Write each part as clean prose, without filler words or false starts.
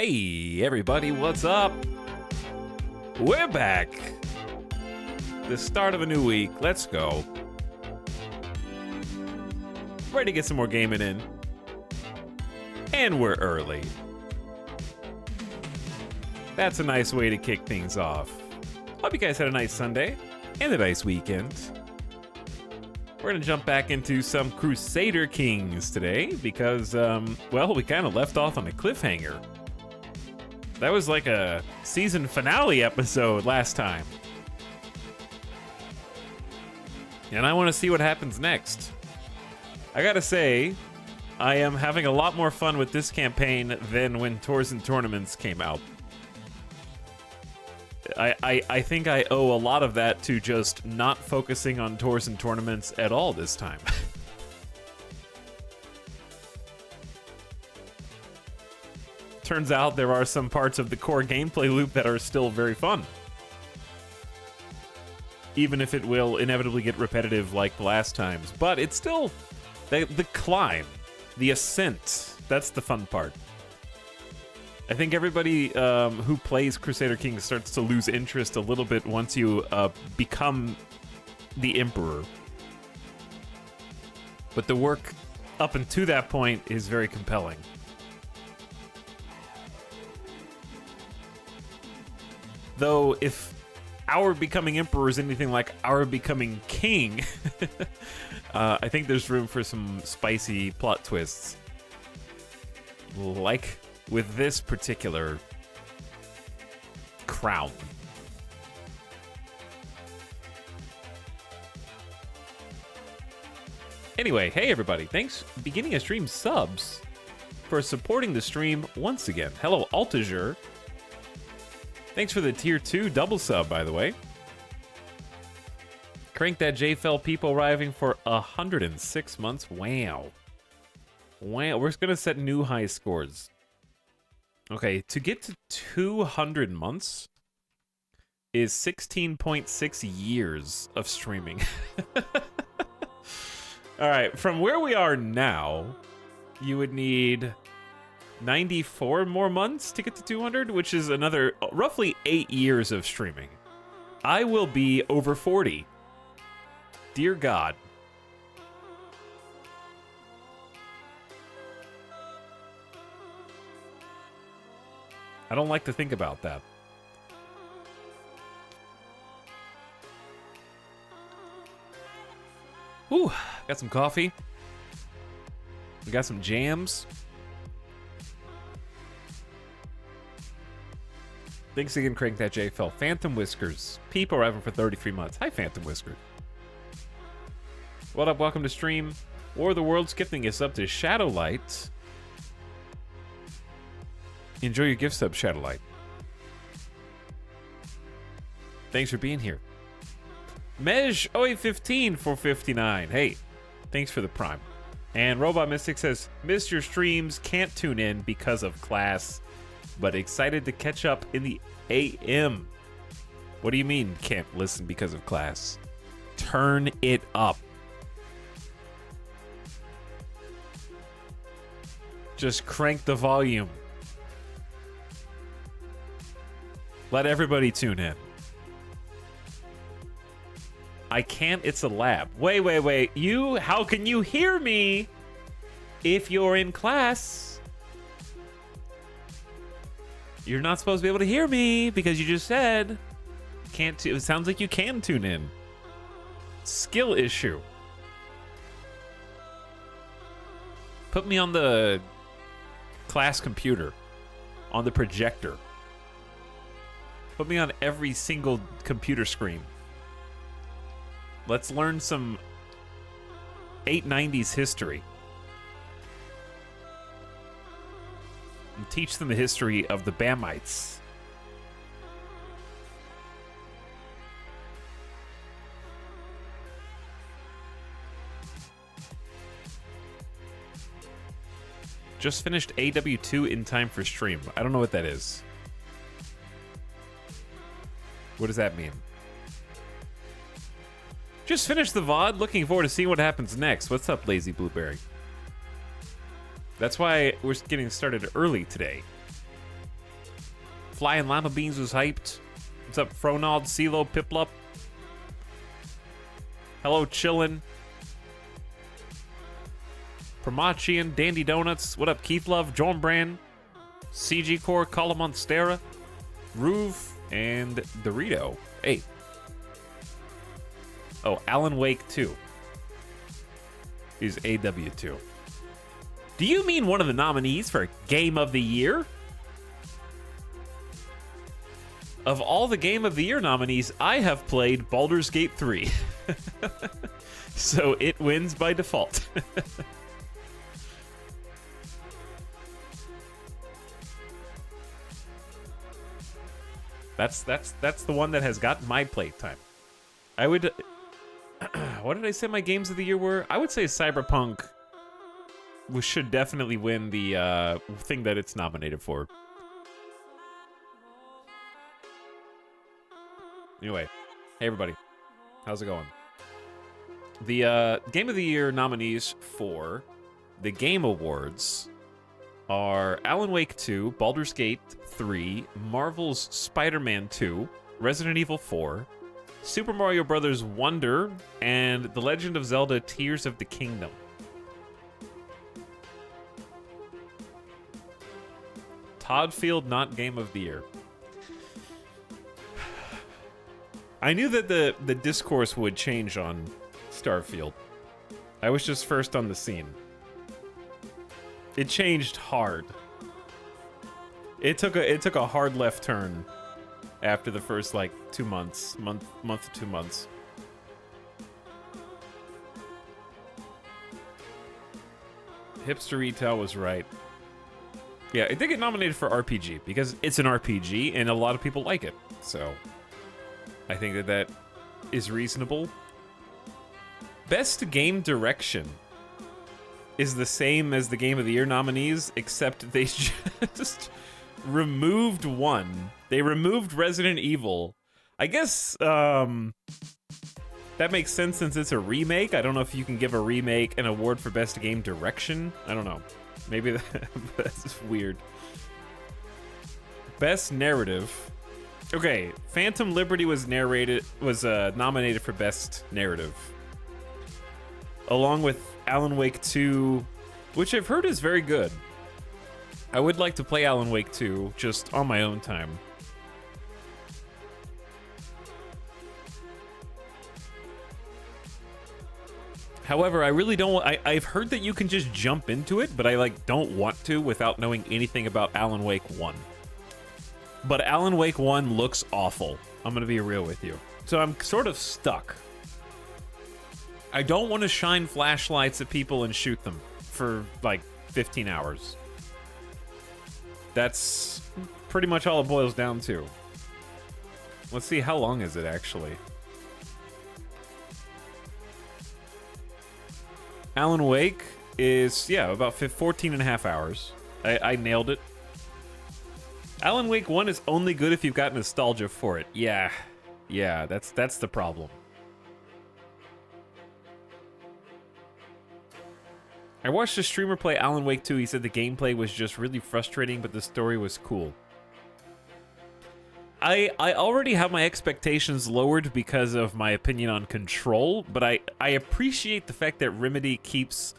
Hey everybody, what's up? We're back. The start of a new week. Let's go. Ready to get some more gaming in. And we're early. That's a nice way to kick things off. Hope you guys had a nice Sunday and a nice weekend. We're going to jump back into some Crusader Kings today because, well, we kind of left off on a cliffhanger. That was like a season finale episode last time. And I want to see what happens next. I gotta say, I am having a lot more fun with this campaign than when Tours and Tournaments came out. I think I owe a lot of that to just not focusing on Tours and Tournaments at all this time. Turns out there are some parts of the core gameplay loop that are still very fun. Even if it will inevitably get repetitive like the last times. But it's still the climb, the ascent. That's the fun part. I think everybody who plays Crusader Kings starts to lose interest a little bit once you become the Emperor. But the work up until that point is very compelling. Though, if our becoming Emperor is anything like our becoming King, I think there's room for some spicy plot twists. Like with this particular crown. Anyway, hey everybody, thanks beginning of stream subs for supporting the stream once again. Hello, Altager. Thanks for the tier 2 double sub, by the way. Crank that JFL people arriving for 106 months. Wow. Wow, we're going to set new high scores. Okay, to get to 200 months is 16.6 years of streaming. All right, from where we are now, you would need 94 more months to get to 200, which is another roughly 8 years of streaming. I will be over 40. Dear God. I don't like to think about that. Ooh, got some coffee. We got some jams. Thanks again, Crank That JFL. Phantom Whiskers. People arriving for 33 months. Hi, Phantom Whiskers. What up? Welcome to stream. War of the Worlds gifting us up to Shadowlight. Enjoy your gift sub, Shadowlight. Thanks for being here. Mej 0815 for 59. Hey, thanks for the prime. And Robot Mystic says, missed your streams, can't tune in because of class, but excited to catch up in the AM. What do you mean can't listen because of class? Turn it up. Just crank the volume. Let everybody tune in. I can't, it's a lab. Wait. How can you hear me if you're in class? You're not supposed to be able to hear me because you just said can't. It sounds like you can tune in. Skill issue. Put me on the class computer, on the projector. Put me on every single computer screen. Let's learn some 890s history. And teach them the history of the Bamites. Just finished AW2 in time for stream. I don't know what that is. What does that mean? Just finished the VOD. Looking forward to seeing what happens next. What's up, Lazy Blueberry? That's why we're getting started early today. Flying Lima Beans was hyped. What's up, Fronald, CeeLo, Piplup? Hello, Chillin'. Pramachian, Dandy Donuts. What up, Keith Love, Jornbrand, CG Core, Colomonstera, Roof, and Dorito. Hey. Oh, Alan Wake 2 is AW2. Do you mean one of the nominees for Game of the Year? Of all the Game of the Year nominees, I have played Baldur's Gate 3. So it wins by default. That's the one that has gotten my playtime. I would... what did I say my Games of the Year were? I would say Cyberpunk should definitely win the thing that it's nominated for. Anyway, hey everybody, how's it going? The Game of the Year nominees for the Game Awards are Alan Wake 2, Baldur's Gate 3, Marvel's Spider-Man 2, Resident Evil 4, Super Mario Bros. Wonder, and The Legend of Zelda Tears of the Kingdom. Todd Field, not Game of the Year. I knew that the discourse would change on Starfield. I was just first on the scene. It changed hard. It took a hard left turn after the first like 2 months, month to 2 months. Hipster Retail was right. Yeah, it did get nominated for RPG because it's an RPG and a lot of people like it. So I think that is reasonable. Best Game Direction is the same as the Game of the Year nominees, except they just removed one. They removed Resident Evil. I guess that makes sense since it's a remake. I don't know if you can give a remake an award for Best Game Direction. I don't know. Maybe that's weird. Best Narrative. Okay, Phantom Liberty was nominated for Best Narrative, along with Alan Wake 2, which I've heard is very good. I would like to play Alan Wake 2 just on my own time. However, I really don't. I've heard that you can just jump into it, but I don't want to without knowing anything about Alan Wake 1. But Alan Wake 1 looks awful. I'm gonna be real with you. So I'm sort of stuck. I don't want to shine flashlights at people and shoot them for like 15 hours. That's pretty much all it boils down to. Let's see, how long is it actually? Alan Wake is, yeah, about 14 and a half hours. I nailed it. Alan Wake 1 is only good if you've got nostalgia for it. Yeah, that's the problem. I watched a streamer play Alan Wake 2. He said the gameplay was just really frustrating, but the story was cool. I already have my expectations lowered because of my opinion on Control, but I appreciate the fact that Remedy keeps...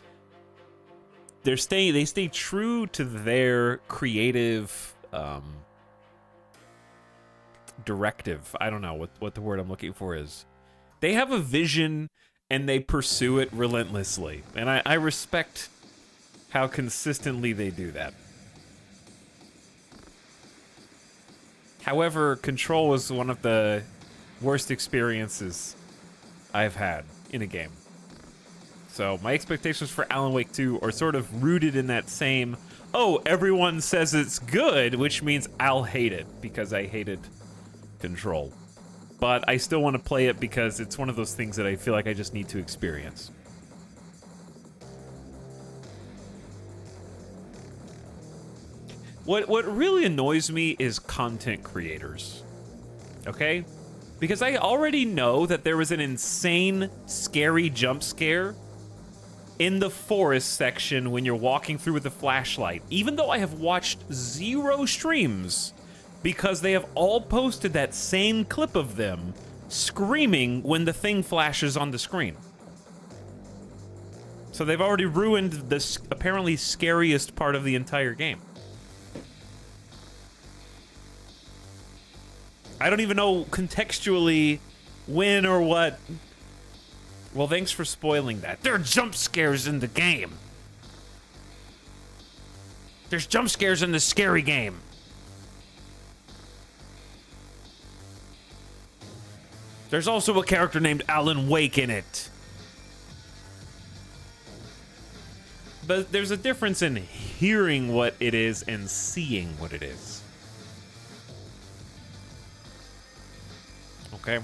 They stay true to their creative directive. I don't know what the word I'm looking for is. They have a vision and they pursue it relentlessly. And I respect how consistently they do that. However, Control was one of the worst experiences I've had in a game. So my expectations for Alan Wake 2 are sort of rooted in that same, oh, everyone says it's good, which means I'll hate it because I hated Control. But I still want to play it because it's one of those things that I feel like I just need to experience. What really annoys me is content creators, okay? Because I already know that there was an insane, scary jump scare in the forest section when you're walking through with a flashlight. Even though I have watched 0 streams because they have all posted that same clip of them screaming when the thing flashes on the screen. So they've already ruined this apparently scariest part of the entire game. I don't even know contextually when or what. Well, thanks for spoiling that. There are jump scares in the game. There's jump scares in the scary game. There's also a character named Alan Wake in it. But there's a difference in hearing what it is and seeing what it is. Okay?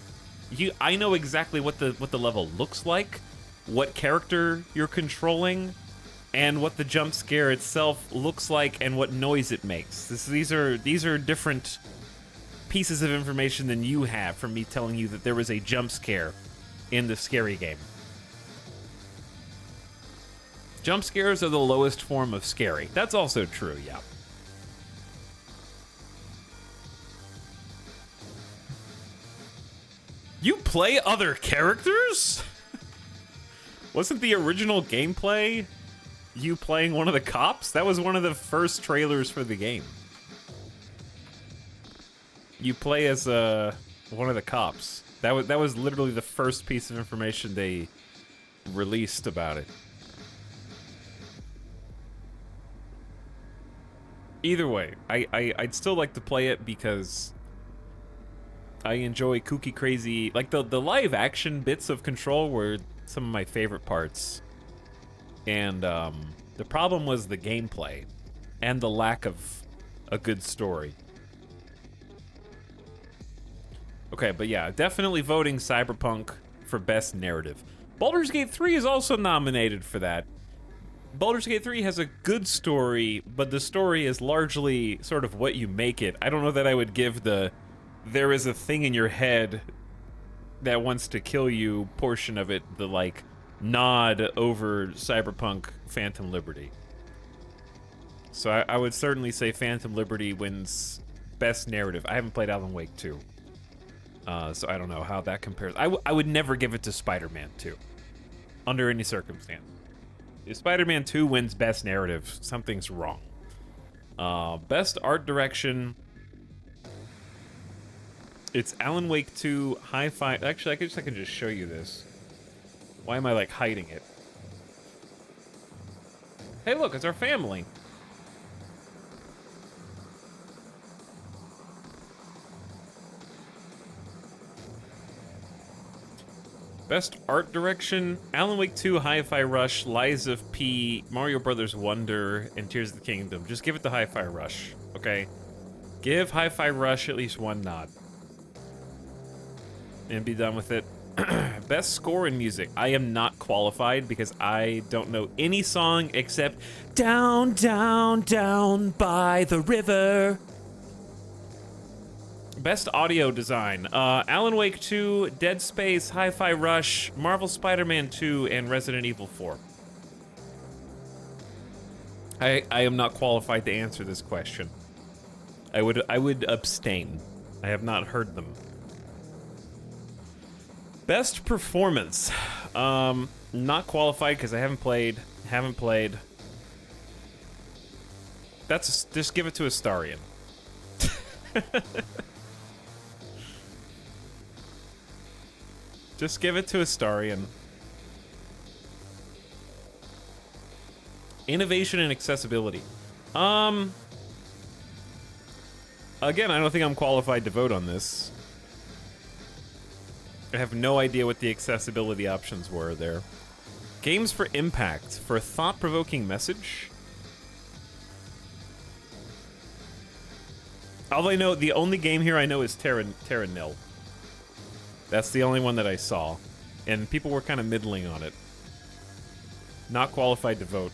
I know exactly what the level looks like, what character you're controlling, and what the jump scare itself looks like and what noise it makes. These are different pieces of information than you have from me telling you that there was a jump scare in the scary game. Jump scares are the lowest form of scary. That's also true, yeah. You play other characters? Wasn't the original gameplay you playing one of the cops? That was one of the first trailers for the game. You play as one of the cops. That was literally the first piece of information they released about it. Either way, I'd still like to play it because I enjoy kooky, crazy... Like, the live action bits of Control were some of my favorite parts. And, the problem was the gameplay and the lack of a good story. Okay, but yeah, definitely voting Cyberpunk for Best Narrative. Baldur's Gate 3 is also nominated for that. Baldur's Gate 3 has a good story, but the story is largely sort of what you make it. I don't know that I would give the there is a thing in your head that wants to kill you portion of it the, like, nod over Cyberpunk Phantom Liberty. So I would certainly say Phantom Liberty wins Best Narrative. I haven't played Alan Wake 2. So I don't know how that compares. I would never give it to Spider-Man 2. Under any circumstance. If Spider-Man 2 wins Best Narrative, something's wrong. Best Art Direction... It's Alan Wake 2, Hi-Fi... Actually, I guess I can just show you this. Why am I, like, hiding it? Hey, look, it's our family. Best Art Direction, Alan Wake 2, Hi-Fi Rush, Lies of P, Mario Brothers Wonder, and Tears of the Kingdom. Just give it to Hi-Fi Rush, okay? Give Hi-Fi Rush at least one nod. And be done with it. Best Score in Music. I am not qualified because I don't know any song except Down, Down, Down by the River. Best Audio Design. Alan Wake 2, Dead Space, Hi-Fi Rush, Marvel Spider-Man 2, and Resident Evil 4. I am not qualified to answer this question. I would abstain. I have not heard them. Best Performance. Not qualified because I haven't played. Just give it to Astarion. Just give it to Astarion. Innovation and accessibility. Again, I don't think I'm qualified to vote on this. I have no idea what the accessibility options were there. Games for Impact. For a thought-provoking message? All I know, the only game here I know is Terra Nil. That's the only one that I saw. And people were kind of middling on it. Not qualified to vote.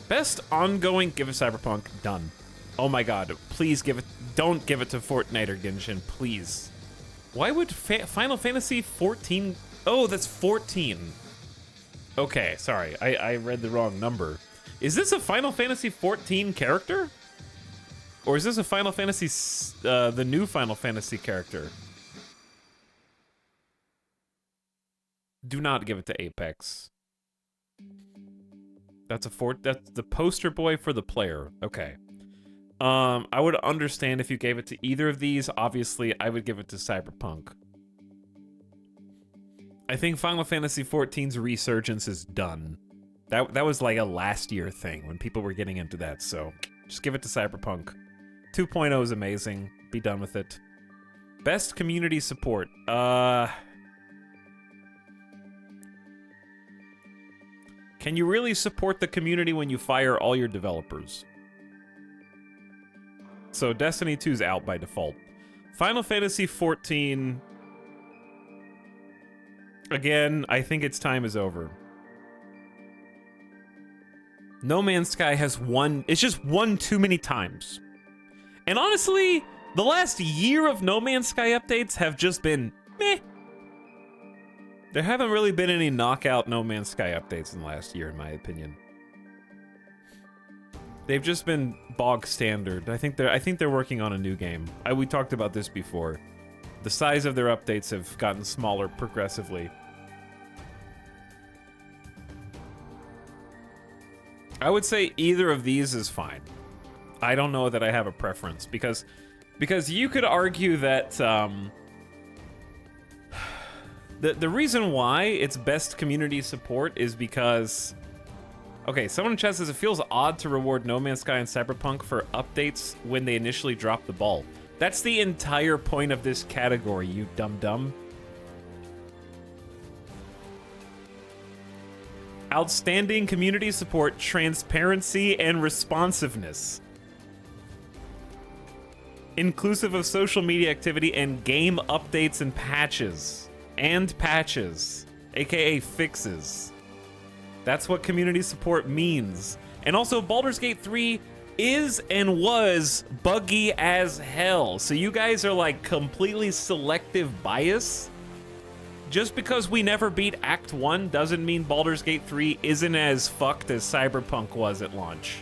Best ongoing, give it Cyberpunk, done. Oh my god, please give it, don't give it to Fortnite or Genshin, please. Why would Final Fantasy 14, oh, that's 14. Okay, sorry, I read the wrong number. Is this a Final Fantasy 14 character? Or is this a Final Fantasy, the new Final Fantasy character? Do not give it to Apex. That's the poster boy for the player. Okay. I would understand if you gave it to either of these. Obviously, I would give it to Cyberpunk. I think Final Fantasy XIV's resurgence is done. That was like a last year thing when people were getting into that, so just give it to Cyberpunk. 2.0 is amazing. Be done with it. Best community support. Can you really support the community when you fire all your developers? So Destiny 2's out by default. Final Fantasy 14. Again, I think its time is over. No Man's Sky has won. It's just won too many times. And honestly, the last year of No Man's Sky updates have just been meh. There haven't really been any knockout No Man's Sky updates in the last year, in my opinion. They've just been bog standard. I think they're working on a new game. We talked about this before. The size of their updates have gotten smaller progressively. I would say either of these is fine. I don't know that I have a preference because you could argue that the reason why it's best community support is because, okay, someone in chat says it feels odd to reward No Man's Sky and Cyberpunk for updates when they initially drop the ball. That's the entire point of this category, you dumb. Outstanding community support, transparency, and responsiveness. Inclusive of social media activity and game updates and patches. AKA fixes. That's what community support means. And also, Baldur's Gate 3 is and was buggy as hell. So you guys are like completely selective bias. Just because we never beat Act 1 doesn't mean Baldur's Gate 3 isn't as fucked as Cyberpunk was at launch.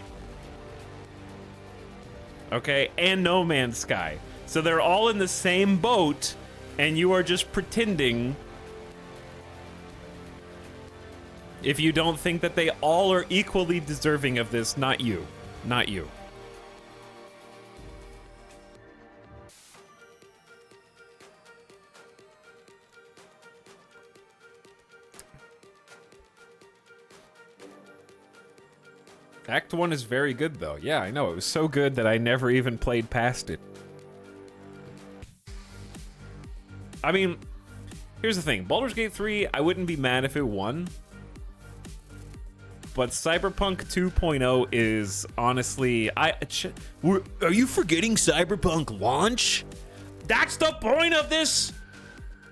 Okay, and No Man's Sky. So they're all in the same boat, and you are just pretending if you don't think that they all are equally deserving of this. Not you. Not you. Act 1 is very good, though. Yeah, I know. It was so good that I never even played past it. I mean, here's the thing. Baldur's Gate 3, I wouldn't be mad if it won. But Cyberpunk 2.0 is honestly... Are you forgetting Cyberpunk launch? That's the point of this...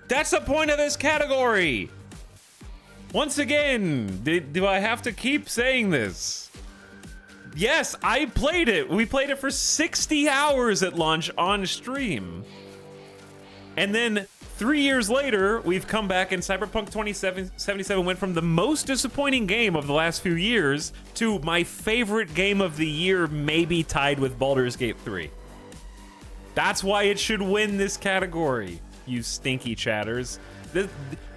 That's the point of this category! Once again, do I have to keep saying this? Yes, I played it. We played it for 60 hours at launch on stream. And then 3 years later, we've come back and Cyberpunk 2077 went from the most disappointing game of the last few years to my favorite game of the year, maybe tied with Baldur's Gate 3. That's why it should win this category, you stinky chatters.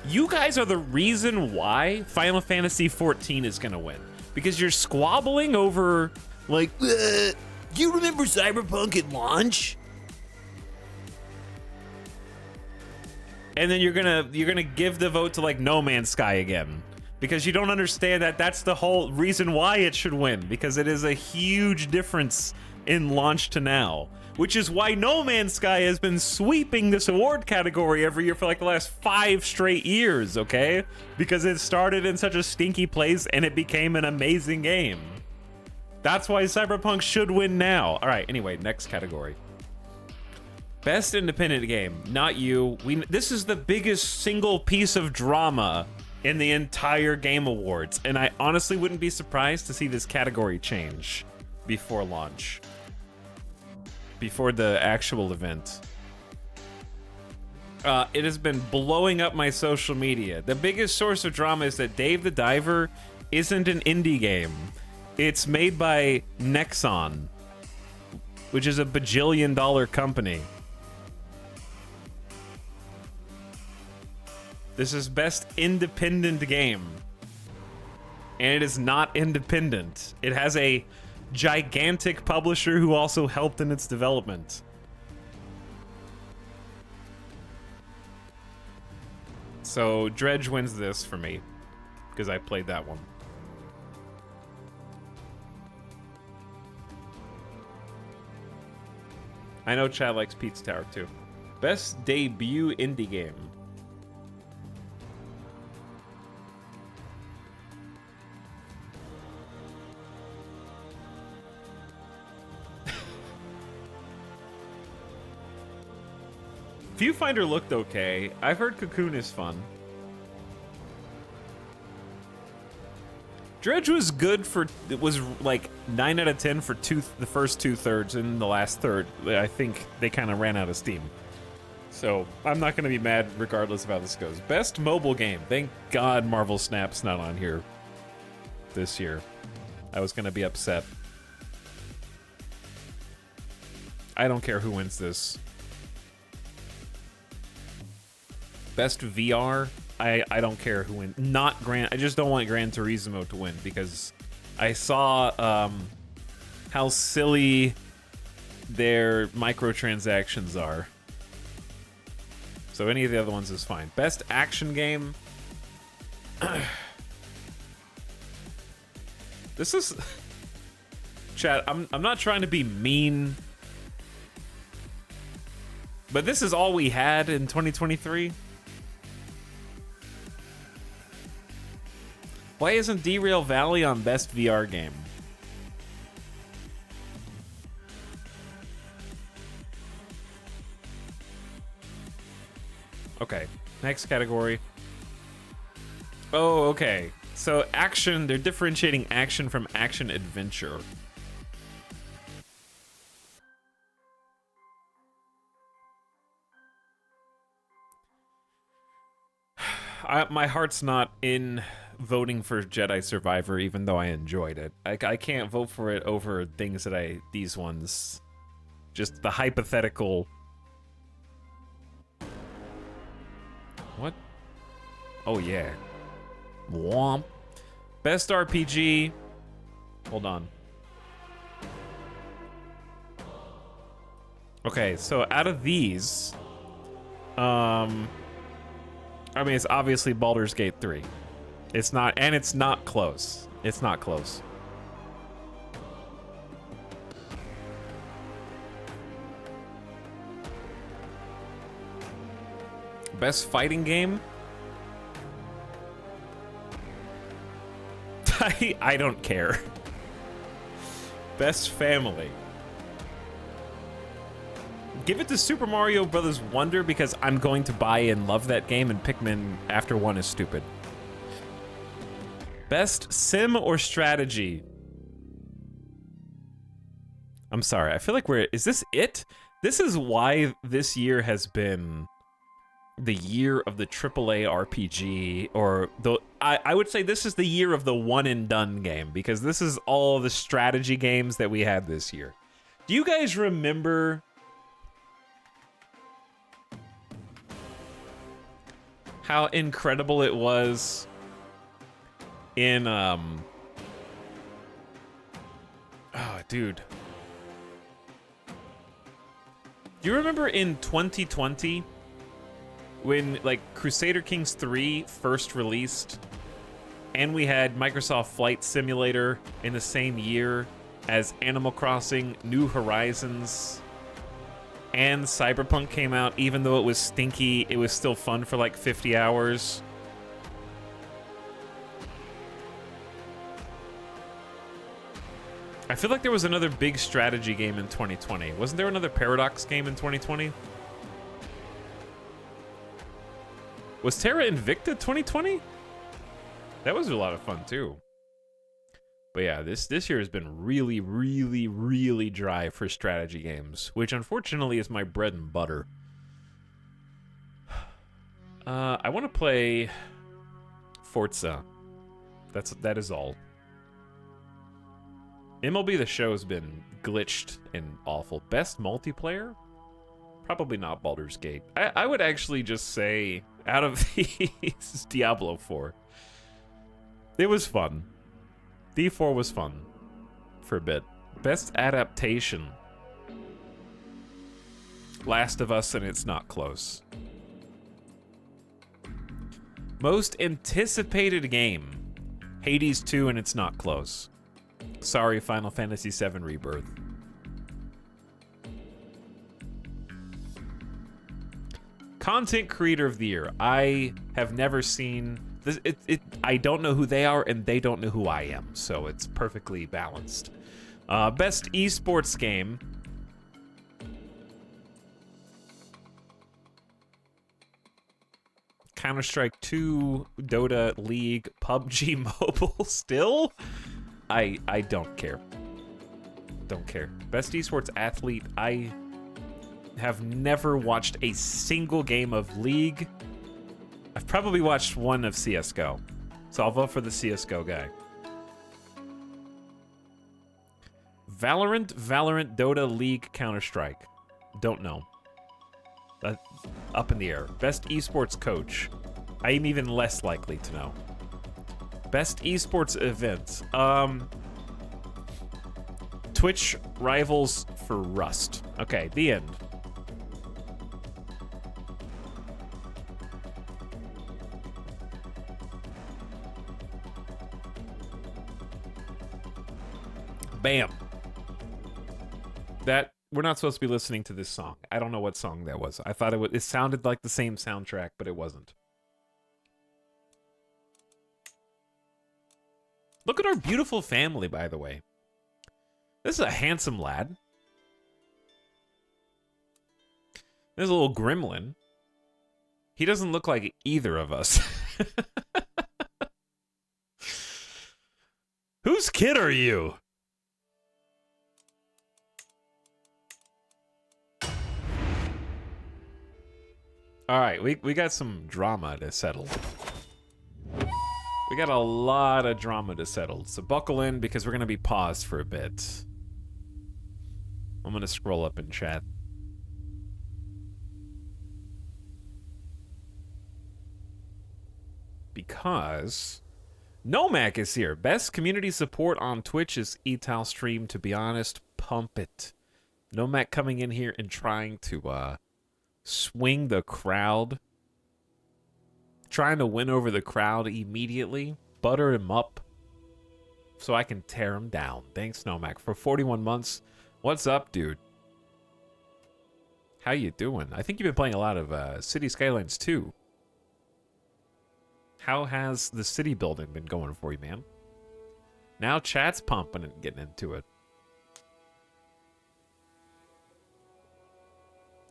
You guys are the reason why Final Fantasy XIV is gonna win. Because you're squabbling over, like, do you remember Cyberpunk at launch? And then you're gonna give the vote to like No Man's Sky again. Because you don't understand that that's the whole reason why it should win. Because it is a huge difference in launch to now. Which is why No Man's Sky has been sweeping this award category every year for like the last 5 straight years, okay? Because it started in such a stinky place and it became an amazing game. That's why Cyberpunk should win now. All right, anyway, next category. Best independent game, not you. This is the biggest single piece of drama in the entire Game Awards, and I honestly wouldn't be surprised to see this category change before launch. Before the actual event. It has been blowing up my social media. The biggest source of drama is that Dave the Diver isn't an indie game. It's made by Nexon, which is a bajillion-dollar company. This is best independent game. And it is not independent. It has a gigantic publisher who also helped in its development. So Dredge wins this for me, because I played that one. I know Chad likes Pizza Tower too. Best debut indie game. Viewfinder looked okay. I've heard Cocoon is fun. Dredge was good for, it was like 9 out of 10 for the first 2/3, and the last third, I think they kind of ran out of steam. So I'm not going to be mad regardless of how this goes. Best mobile game. Thank God Marvel Snap's not on here this year. I was going to be upset. I don't care who wins this. Best VR, I don't care who wins. Not I just don't want Gran Turismo to win because I saw how silly their microtransactions are. So any of the other ones is fine. Best action game. This is... Chat, I'm not trying to be mean, but this is all we had in 2023. Why isn't Derail Valley on Best VR Game? Okay, next category. Oh, okay. So action, they're differentiating action from action adventure. My heart's not in voting for Jedi Survivor, even though I enjoyed it. I can't vote for it over things that these ones, just the hypothetical. What? Oh yeah. Womp. Best RPG. Hold on. Okay, so out of these, I mean, it's obviously Baldur's Gate 3. It's not, and it's not close. It's not close. Best fighting game? I don't care. Best family. Give it to Super Mario Bros. Wonder because I'm going to buy and love that game, and Pikmin after 1 is stupid. Best sim or strategy? I'm sorry, I feel like is this it? This is why this year has been the year of the AAA RPG, or I would say this is the year of the one and done game, because this is all the strategy games that we had this year. Do you guys remember how incredible it was in oh dude, do you remember in 2020 when like Crusader Kings 3 first released, and we had Microsoft Flight Simulator in the same year as Animal Crossing New Horizons, and Cyberpunk came out? Even though it was stinky, it was still fun for like 50 hours. I feel like there was another big strategy game in 2020. Wasn't there another Paradox game in 2020? Was Terra Invicta 2020? That was a lot of fun too. But yeah, this year has been really, really, really dry for strategy games, which unfortunately is my bread and butter. I want to play Forza. That is all. MLB The Show has been glitched and awful. Best multiplayer? Probably not Baldur's Gate. I would actually just say, out of these, Diablo 4. It was fun. D4 was fun for a bit. Best adaptation. Last of Us, and it's not close. Most anticipated game. Hades 2, and it's not close. Sorry, Final Fantasy VII Rebirth. Content Creator of the Year. I have never seen this. I don't know who they are, and they don't know who I am, so it's perfectly balanced. Best esports game. Counter-Strike 2, Dota, League, PUBG Mobile. Still, I don't care. Don't care. Best esports athlete. I have never watched a single game of League. I've probably watched one of CSGO. So I'll vote for the CSGO guy. Valorant, Dota, League, Counter-Strike. Don't know. Up in the air. Best esports coach. I am even less likely to know. Best esports events. Twitch Rivals for Rust. Okay, the end. Bam. That we're not supposed to be listening to this song. I don't know what song that was. I thought it sounded like the same soundtrack, but it wasn't. Look at our beautiful family, by the way. This is a handsome lad. There's a little gremlin. He doesn't look like either of us. Whose kid are you? All right, we got some drama to settle. We got a lot of drama to settle, so buckle in because we're gonna be paused for a bit. I'm gonna scroll up in chat. Because Nomac is here. Best community support on Twitch is Etal Stream. To be honest, pump it. Nomac coming in here and trying to swing the crowd. Trying to win over the crowd immediately. Butter him up so I can tear him down. Thanks, Nomac, for 41 months. What's up, dude? How you doing? I think you've been playing a lot of City Skylines 2. How has the city building been going for you, man? Now chat's pumping and getting into it.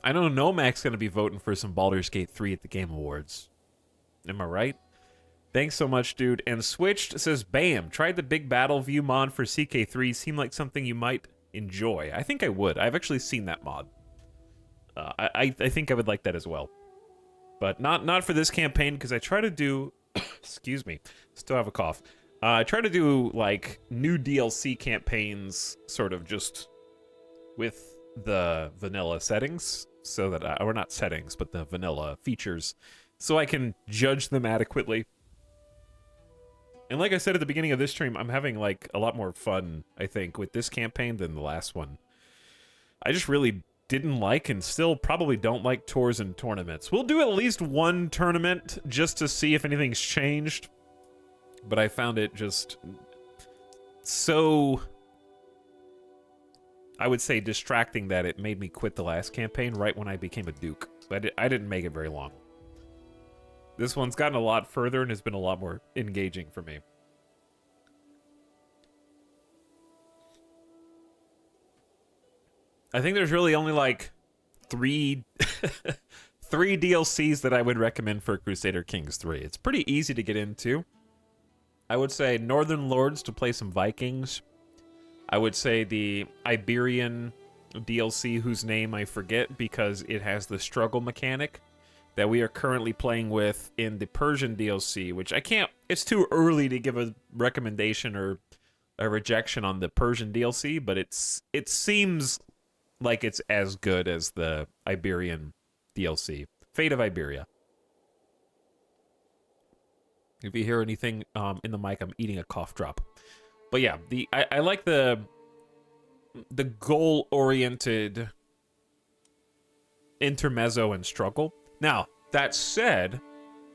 I know Nomac's going to be voting for some Baldur's Gate 3 at the Game Awards. Am I right? Thanks so much, dude. And Switched says, bam, tried the Big Battle View mod for CK3. Seemed like something you might enjoy. I think I would. I've actually seen that mod. I think I would like that as well. But not for this campaign, because I try to do... excuse me. Still have a cough. I try to do, like, new DLC campaigns, sort of just with the vanilla settings. So that... or not settings, but the vanilla features. So I can judge them adequately. And like I said at the beginning of this stream, I'm having, like, a lot more fun, I think, with this campaign than the last one. I just really didn't like and still probably don't like tours and tournaments. We'll do at least one tournament just to see if anything's changed. But I found it just so, I would say, distracting that it made me quit the last campaign right when I became a Duke. So I didn't make it very long. This one's gotten a lot further and has been a lot more engaging for me. I think there's really only like three DLCs that I would recommend for Crusader Kings 3. It's pretty easy to get into. I would say Northern Lords to play some Vikings. I would say the Iberian DLC, whose name I forget because it has the struggle mechanic that we are currently playing with in the Persian DLC, which I can't... It's too early to give a recommendation or a rejection on the Persian DLC, but it seems like it's as good as the Iberian DLC, Fate of Iberia. If you hear anything in the mic, I'm eating a cough drop. But yeah, I like the goal-oriented intermezzo and struggle. Now, that said,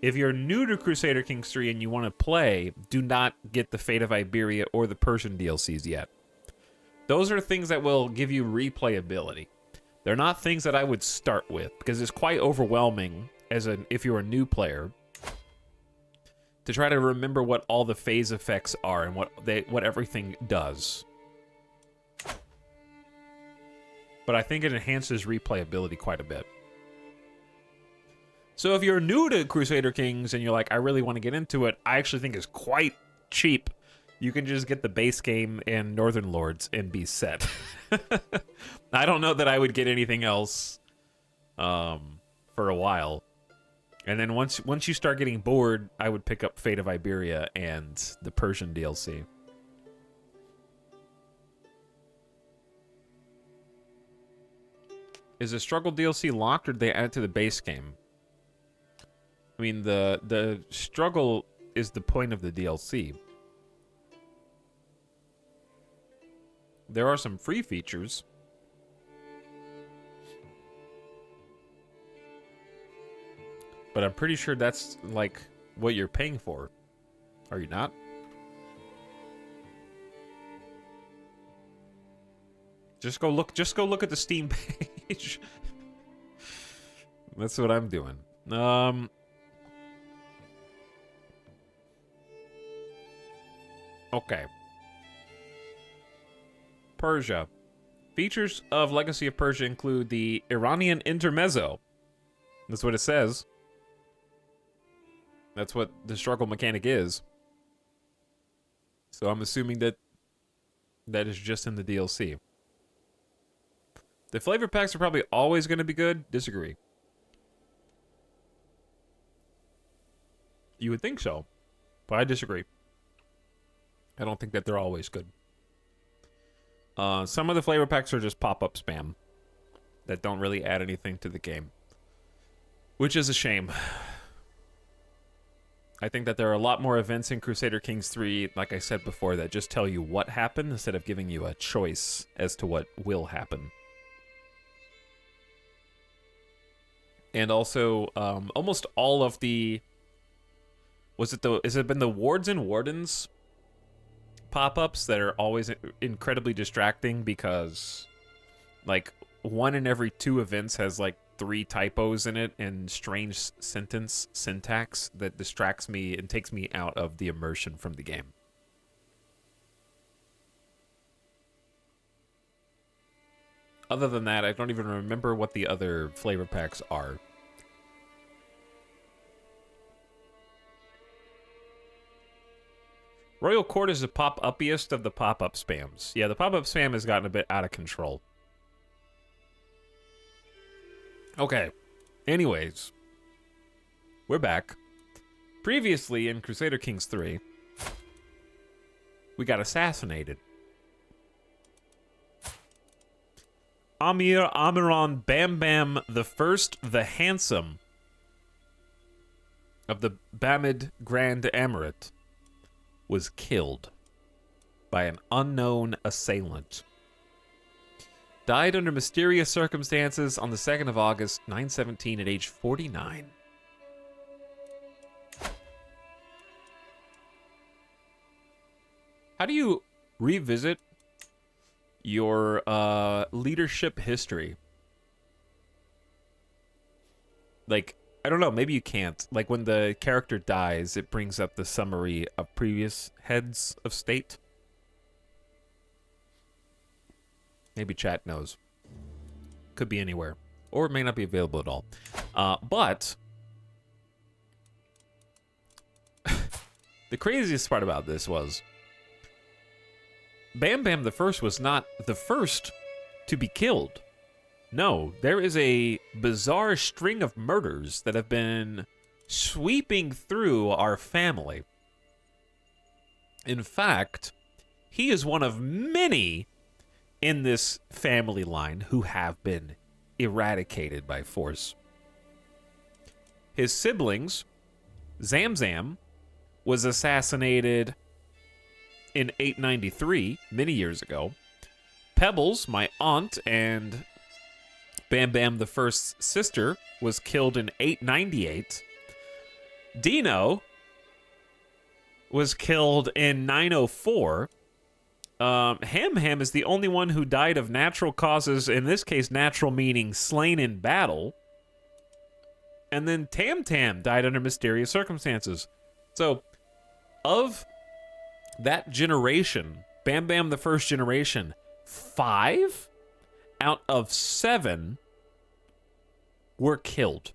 if you're new to Crusader Kings 3 and you want to play, do not get the Fate of Iberia or the Persian DLCs yet. Those are things that will give you replayability. They're not things that I would start with, because it's quite overwhelming if you're a new player to try to remember what all the phase effects are and what everything does. But I think it enhances replayability quite a bit. So if you're new to Crusader Kings and you're like, I really want to get into it, I actually think it's quite cheap. You can just get the base game and Northern Lords and be set. I don't know that I would get anything else for a while. And then once you start getting bored, I would pick up Fate of Iberia and the Persian DLC. Is the Struggle DLC locked, or did they add it to the base game? I mean, the Struggle is the point of the DLC. There are some free features. But I'm pretty sure that's, like, what you're paying for. Are you not? Just go look at the Steam page. That's what I'm doing. Okay. Persia. Features of Legacy of Persia include the Iranian Intermezzo. That's what it says. That's what the struggle mechanic is. So I'm assuming that is just in the DLC. The flavor packs are probably always going to be good. Disagree. You would think so, but I disagree. I don't think that they're always good. Some of the flavor packs are just pop-up spam that don't really add anything to the game, which is a shame. I think that there are a lot more events in Crusader Kings 3, like I said before, that just tell you what happened instead of giving you a choice as to what will happen. And also, almost all of the... Has it been the Wards and Wardens pop-ups that are always incredibly distracting because, like, 1 in every 2 events has, like, 3 typos in it and strange sentence syntax that distracts me and takes me out of the immersion from the game. Other than that, I don't even remember what the other flavor packs are. Royal Court is the pop-uppiest of the pop-up spams. Yeah, the pop-up spam has gotten a bit out of control. Okay. Anyways. We're back. Previously in Crusader Kings 3, we got assassinated. Amir Amiron Bambam the First, the Handsome of the Bamid Grand Emirate was killed by an unknown assailant. Died under mysterious circumstances on the 2nd of August, 917 at age 49. How do you revisit your leadership history? Like, I don't know, maybe you can't. Like, when the character dies, it brings up the summary of previous heads of state. Maybe chat knows. Could be anywhere. Or it may not be available at all. But the craziest part about this was Bam Bam the First was not the first to be killed. No, there is a bizarre string of murders that have been sweeping through our family. In fact, he is one of many in this family line who have been eradicated by force. His siblings, Zamzam, was assassinated in 893, many years ago. Pebbles, my aunt, and Bam Bam the First's sister, was killed in 898. Dino was killed in 904. Ham Ham is the only one who died of natural causes, in this case natural meaning slain in battle. And then Tam Tam died under mysterious circumstances. So, of that generation, Bam Bam the First generation, 5 out of 7 were killed.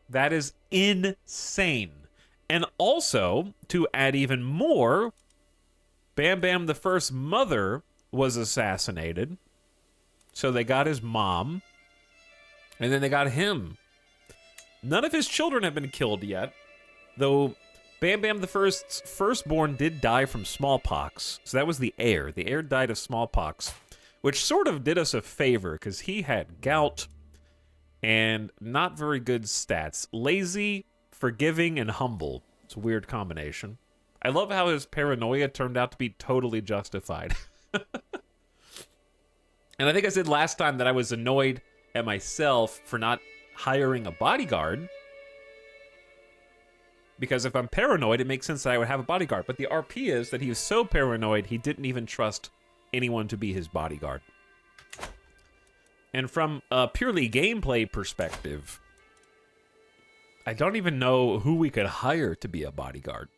That is insane. And also, to add even more, Bam Bam the First's mother was assassinated. So they got his mom, and then they got him. None of his children have been killed yet, though Bam Bam the First's firstborn did die from smallpox. So that was the heir. The heir died of smallpox, which sort of did us a favor because he had gout and not very good stats. Lazy, forgiving, and humble. It's a weird combination. I love how his paranoia turned out to be totally justified. And I think I said last time that I was annoyed at myself for not hiring a bodyguard. Because if I'm paranoid, it makes sense that I would have a bodyguard. But the RP is that he was so paranoid, he didn't even trust anyone to be his bodyguard. And from a purely gameplay perspective, I don't even know who we could hire to be a bodyguard.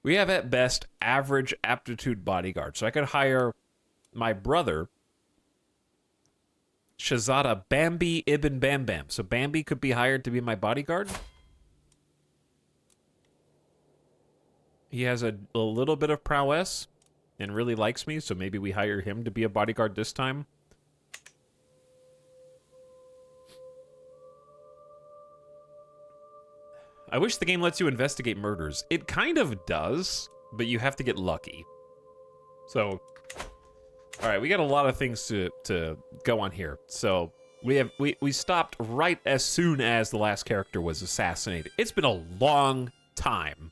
We have at best average aptitude bodyguard. So I could hire my brother, Shahzada Bambi Ibn Bam Bam. So Bambi could be hired to be my bodyguard. He has a little bit of prowess and really likes me, so maybe we hire him to be a bodyguard this time. I wish the game lets you investigate murders. It kind of does, but you have to get lucky. So, all right, we got a lot of things to go on here. So we stopped right as soon as the last character was assassinated. It's been a long time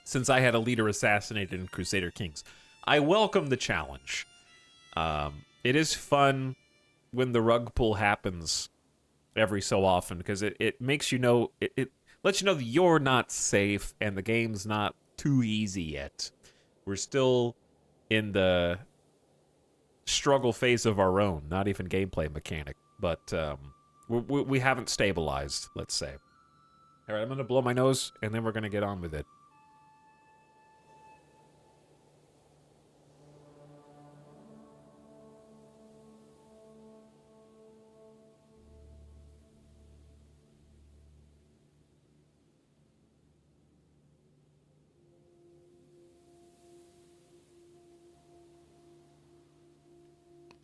since I had a leader assassinated in Crusader Kings. I welcome the challenge. It is fun when the rug pull happens every so often, because it makes you know, it lets you know that you're not safe and the game's not too easy yet. We're still in the struggle phase of our own, not even gameplay mechanic, but we haven't stabilized, let's say. All right, I'm going to blow my nose, and then we're going to get on with it.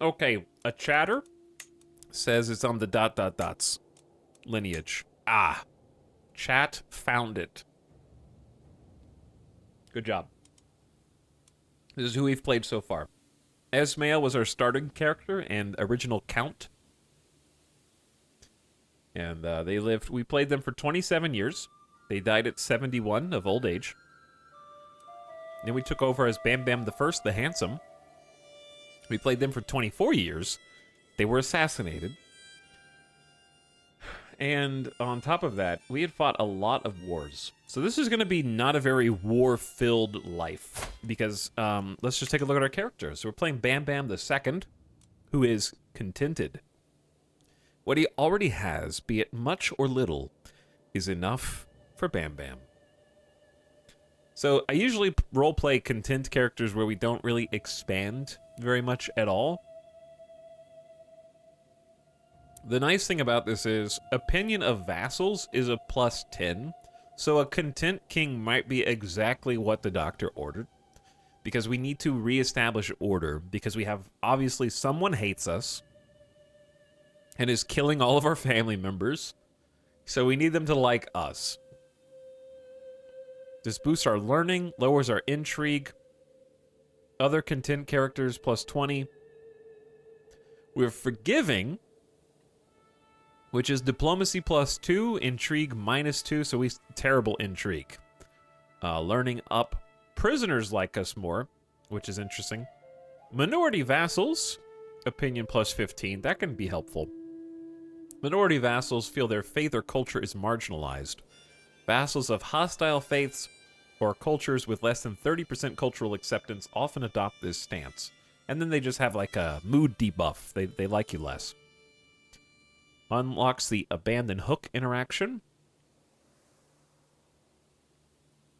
Okay, a chatter says it's on the ... dots lineage. Ah, chat found it. Good job. This is who we've played so far. Esmail was our starting character and original count. And we played them for 27 years. They died at 71 of old age. Then we took over as Bam Bam the First, the Handsome. We played them for 24 years. They were assassinated. And on top of that, we had fought a lot of wars. So this is going to be not a very war-filled life. Because let's just take a look at our characters. So we're playing Bam Bam the Second, who is contented. What he already has, be it much or little, is enough for Bam Bam. So I usually roleplay content characters where we don't really expand very much at all. The nice thing about this is opinion of vassals is a +10, so a content king might be exactly what the doctor ordered, because we need to reestablish order, because we have obviously someone hates us and is killing all of our family members, so we need them to like us. This boosts our learning, lowers our intrigue, Other content characters plus 20. We're forgiving, which is diplomacy plus 2, intrigue minus 2, so we terrible intrigue. Learning up, prisoners like us more, which is interesting. Minority vassals, opinion plus 15, that can be helpful. Minority vassals feel their faith or culture is marginalized. Vassals of hostile faiths or cultures with less than 30% cultural acceptance often adopt this stance. And then they just have like a mood debuff. They like you less. Unlocks the abandon hook interaction.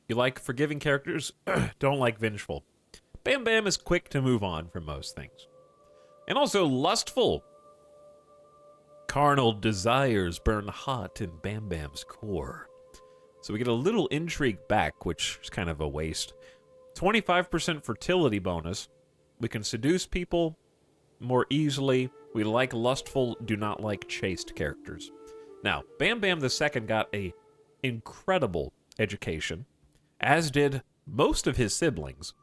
You like forgiving characters, don't like vengeful. Bam Bam is quick to move on from most things. And also lustful. Carnal desires burn hot in Bam Bam's core. So we get a little intrigue back, which is kind of a waste. 25% fertility bonus. We can seduce people more easily. We like lustful, do not like chaste characters. Now, Bam Bam the Second got a incredible education, as did most of his siblings,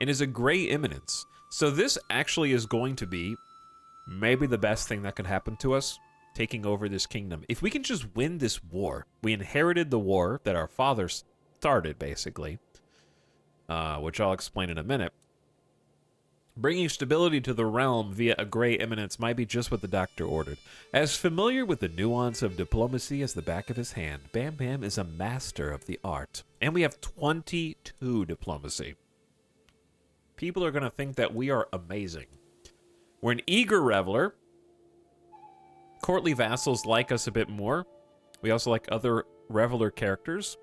and is a gray eminence. So this actually is going to be maybe the best thing that could happen to us, taking over this kingdom. If we can just win this war, we inherited the war that our father started, basically, which I'll explain in a minute. Bringing stability to the realm via a gray eminence might be just what the doctor ordered. As familiar with the nuance of diplomacy as the back of his hand, Bam Bam is a master of the art. And we have 22 diplomacy. People are going to think that we are amazing. We're an eager reveler. Courtly vassals like us a bit more. We also like other reveler characters.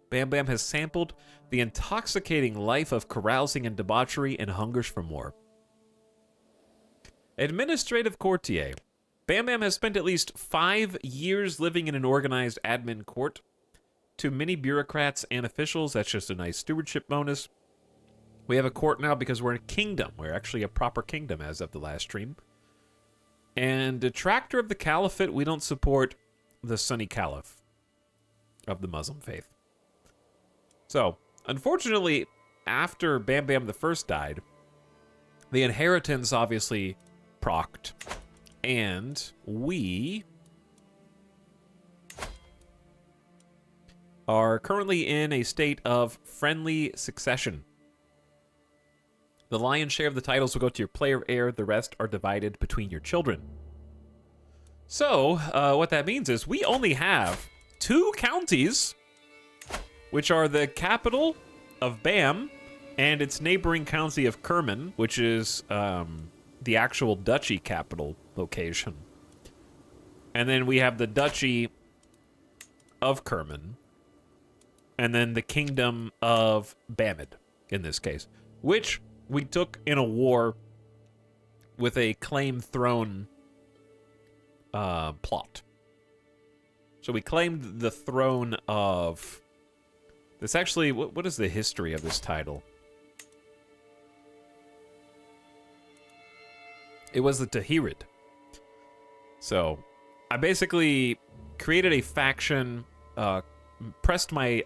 Bam Bam has sampled the intoxicating life of carousing and debauchery and hungers for more. Administrative courtier. Bam Bam has spent at least 5 years living in an organized admin court. To many bureaucrats and officials, that's just a nice stewardship bonus. We have a court now because we're a kingdom. We're actually a proper kingdom as of the last stream. And detractor of the caliphate, we don't support the Sunni Caliph of the Muslim faith. So, unfortunately, after Bam Bam the First died, the inheritance obviously procced, and we are currently in a state of friendly succession. The lion's share of the titles will go to your player heir, the rest are divided between your children. So, what that means is we only have 2 counties, which are the capital of Bam and its neighboring county of Kerman, which is the actual duchy capital location. And then we have the duchy of Kerman, and then the kingdom of Bamid, in this case, which we took in a war with a claim throne plot. So we claimed the throne of... This actually, what is the history of this title? It was the Tahirid. So, I basically created a faction, I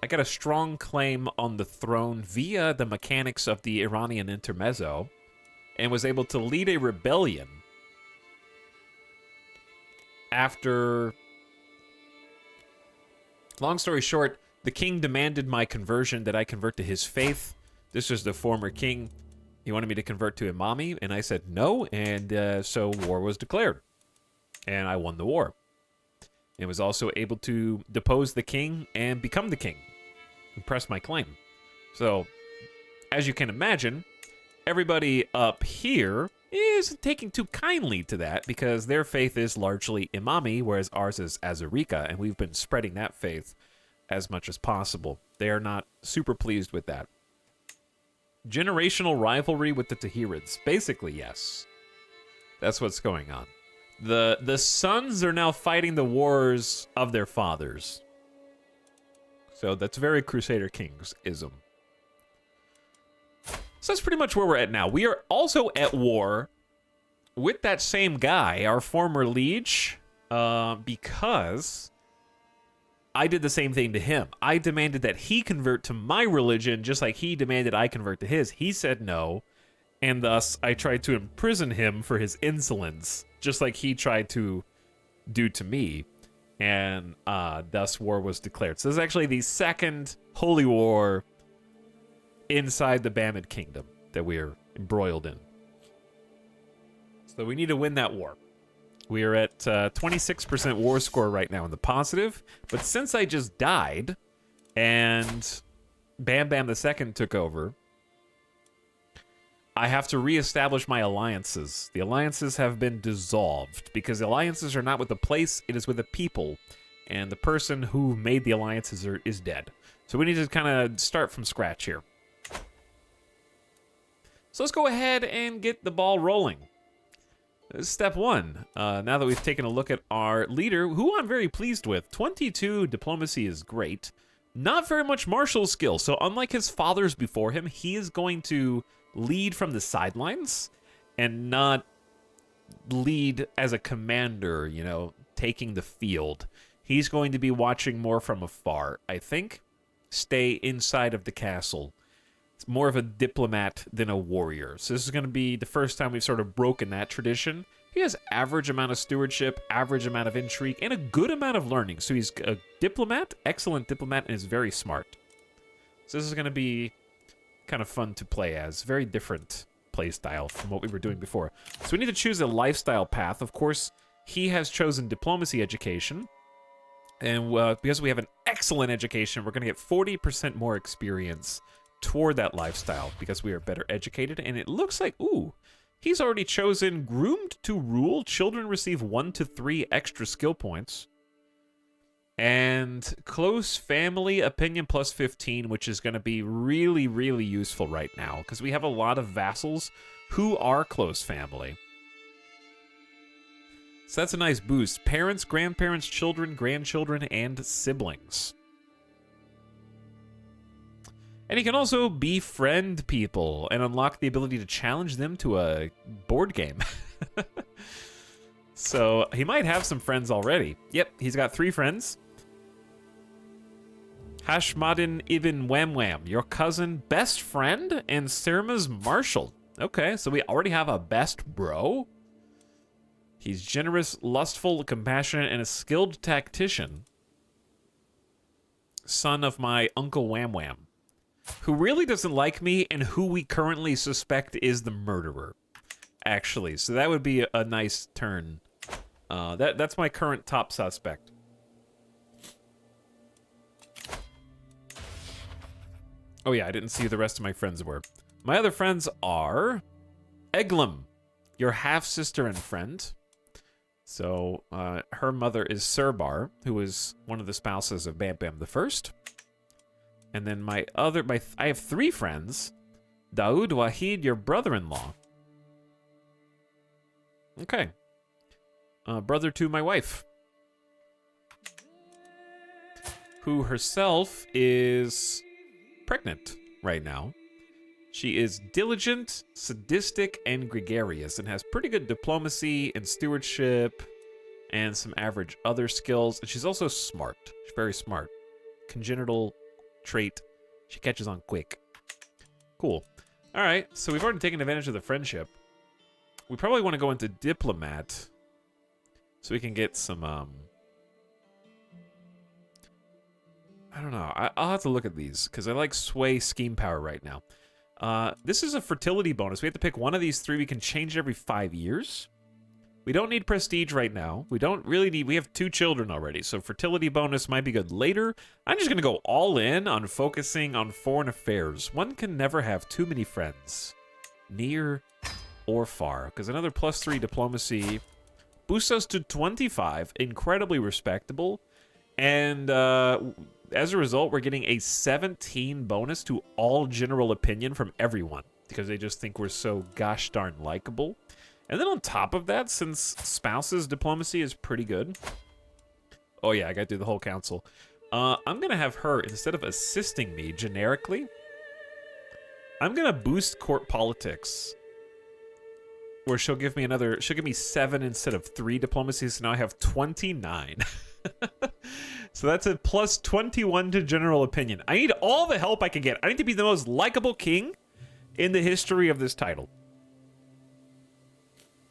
got a strong claim on the throne via the mechanics of the Iranian intermezzo, and was able to lead a rebellion after... Long story short, the king demanded my conversion, that I convert to his faith. This was the former king. He wanted me to convert to Imami, and I said no, and so war was declared. And I won the war. And was also able to depose the king and become the king. And press my claim. So, as you can imagine, everybody up here isn't taking too kindly to that, because their faith is largely Imami, whereas ours is Azarika, and we've been spreading that faith as much as possible. They are not super pleased with that. Generational rivalry with the Tahirids. Basically, yes. That's what's going on. The sons are now fighting the wars of their fathers. So that's very Crusader Kings-ism. So that's pretty much where we're at now. We are also at war with that same guy, our former liege, because I did the same thing to him. I demanded that he convert to my religion, just like he demanded I convert to his. He said no, and thus I tried to imprison him for his insolence, just like he tried to do to me, and thus war was declared. So this is actually the second holy war inside the Bamid Kingdom that we're embroiled in. So we need to win that war. We are at 26% war score right now in the positive, but since I just died and Bam Bam the Second took over, I have to reestablish my alliances. The alliances have been dissolved because the alliances are not with the place, it is with the people, and the person who made the alliances is dead. So we need to kind of start from scratch here. So let's go ahead and get the ball rolling. Step one, now that we've taken a look at our leader, who I'm very pleased with. 22 diplomacy is great. Not very much martial skill, so unlike his fathers before him, he is going to lead from the sidelines and not lead as a commander, you know, taking the field. He's going to be watching more from afar, I think. Stay inside of the castle. It's more of a diplomat than a warrior. So this is going to be the first time we've sort of broken that tradition. He has average amount of stewardship, average amount of intrigue, and a good amount of learning. So he's a diplomat, excellent diplomat, and is very smart. So this is going to be kind of fun to play as. Very different play style from what we were doing before. So we need to choose a lifestyle path. Of course, he has chosen diplomacy education. And because we have an excellent education, we're going to get 40% more experience toward that lifestyle because we are better educated. And it looks like, ooh, he's already chosen groomed to rule. Children receive 1 to 3 extra skill points. And close family opinion plus 15, which is going to be really, really useful right now because we have a lot of vassals who are close family. So that's a nice boost. Parents, grandparents, children, grandchildren, and siblings. And he can also befriend people and unlock the ability to challenge them to a board game. So he might have some friends already. Yep, he's got 3 friends. Hashmadin Ibn Wham Wham, your cousin, best friend, and Sirma's marshal. Okay, so we already have a best bro. He's generous, lustful, compassionate, and a skilled tactician. Son of my Uncle Wham Wham, who really doesn't like me and who we currently suspect is the murderer, actually. So that would be a nice turn. That's my current top suspect. Oh yeah, I didn't see who the rest of my friends were. My other friends are Eglum, your half-sister and friend. So her mother is Surbar, who is one of the spouses of Bam Bam the First. And then I have 3 friends. Daoud Wahid, your brother-in-law. Okay. Brother to my wife, who herself is pregnant right now. She is diligent, sadistic, and gregarious, and has pretty good diplomacy and stewardship, and some average other skills. And she's also smart. She's very smart. Congenital trait. She catches on quick. Cool. All right, so we've already taken advantage of the friendship. We probably want to go into diplomat so we can get some, I don't know. I'll have to look at these because I like sway scheme power right now. This is a fertility bonus. We have to pick one of these 3. We can change it every 5 years. We don't need prestige right now. We don't really need... We have 2 children already, so fertility bonus might be good later. I'm just going to go all in on focusing on foreign affairs. One can never have too many friends, near or far, because another +3 diplomacy boosts us to 25, incredibly respectable, and as a result, we're getting a 17 bonus to all general opinion from everyone, because they just think we're so gosh darn likable. And then on top of that, since spouses diplomacy is pretty good. Oh yeah, I gotta do the whole council. I'm gonna have her, instead of assisting me generically, I'm gonna boost court politics. Where she'll give me 7 instead of 3 diplomacy, so now I have 29. So that's a plus 21 to general opinion. I need all the help I can get. I need to be the most likable king in the history of this title.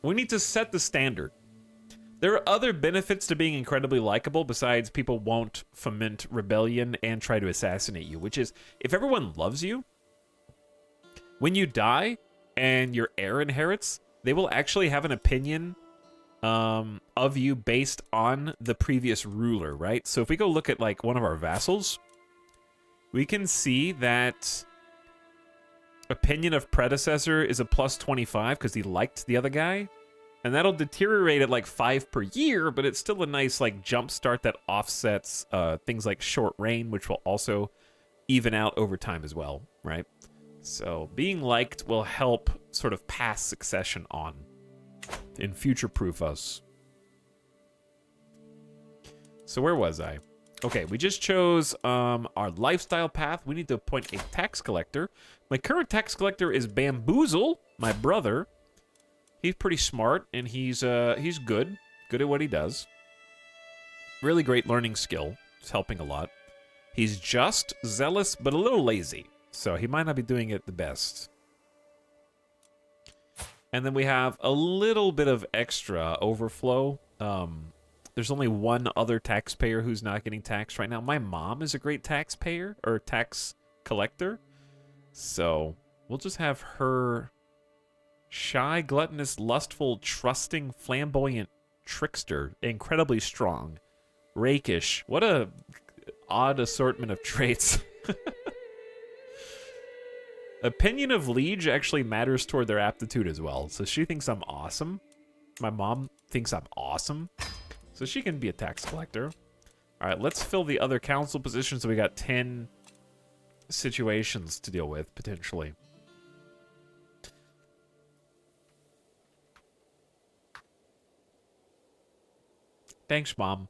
We need to set the standard. There are other benefits to being incredibly likable besides people won't foment rebellion and try to assassinate you, which is if everyone loves you, when you die and your heir inherits, they will actually have an opinion of you based on the previous ruler, right? So if we go look at like one of our vassals, we can see that opinion of predecessor is a plus 25 because he liked the other guy. And that'll deteriorate at like 5 per year, but it's still a nice like jump start that offsets things like short reign, which will also even out over time as well, right? So being liked will help sort of pass succession on and future-proof us. So where was I? Okay, we just chose our lifestyle path. We need to appoint a tax collector. My current tax collector is Bamboozle, my brother. He's pretty smart, and he's good at what he does. Really great learning skill. It's helping a lot. He's just, zealous, but a little lazy, so he might not be doing it the best. And then we have a little bit of extra overflow. There's only one other taxpayer who's not getting taxed right now. My mom is a great taxpayer, or tax collector, so we'll just have her... Shy, gluttonous, lustful, trusting, flamboyant, trickster, incredibly strong, rakish. What a odd assortment of traits. Opinion of liege actually matters toward their aptitude as well. So she thinks I'm awesome. My mom thinks I'm awesome. So she can be a tax collector. All right, let's fill the other council positions. So we got 10 situations to deal with, potentially. Thanks, Mom.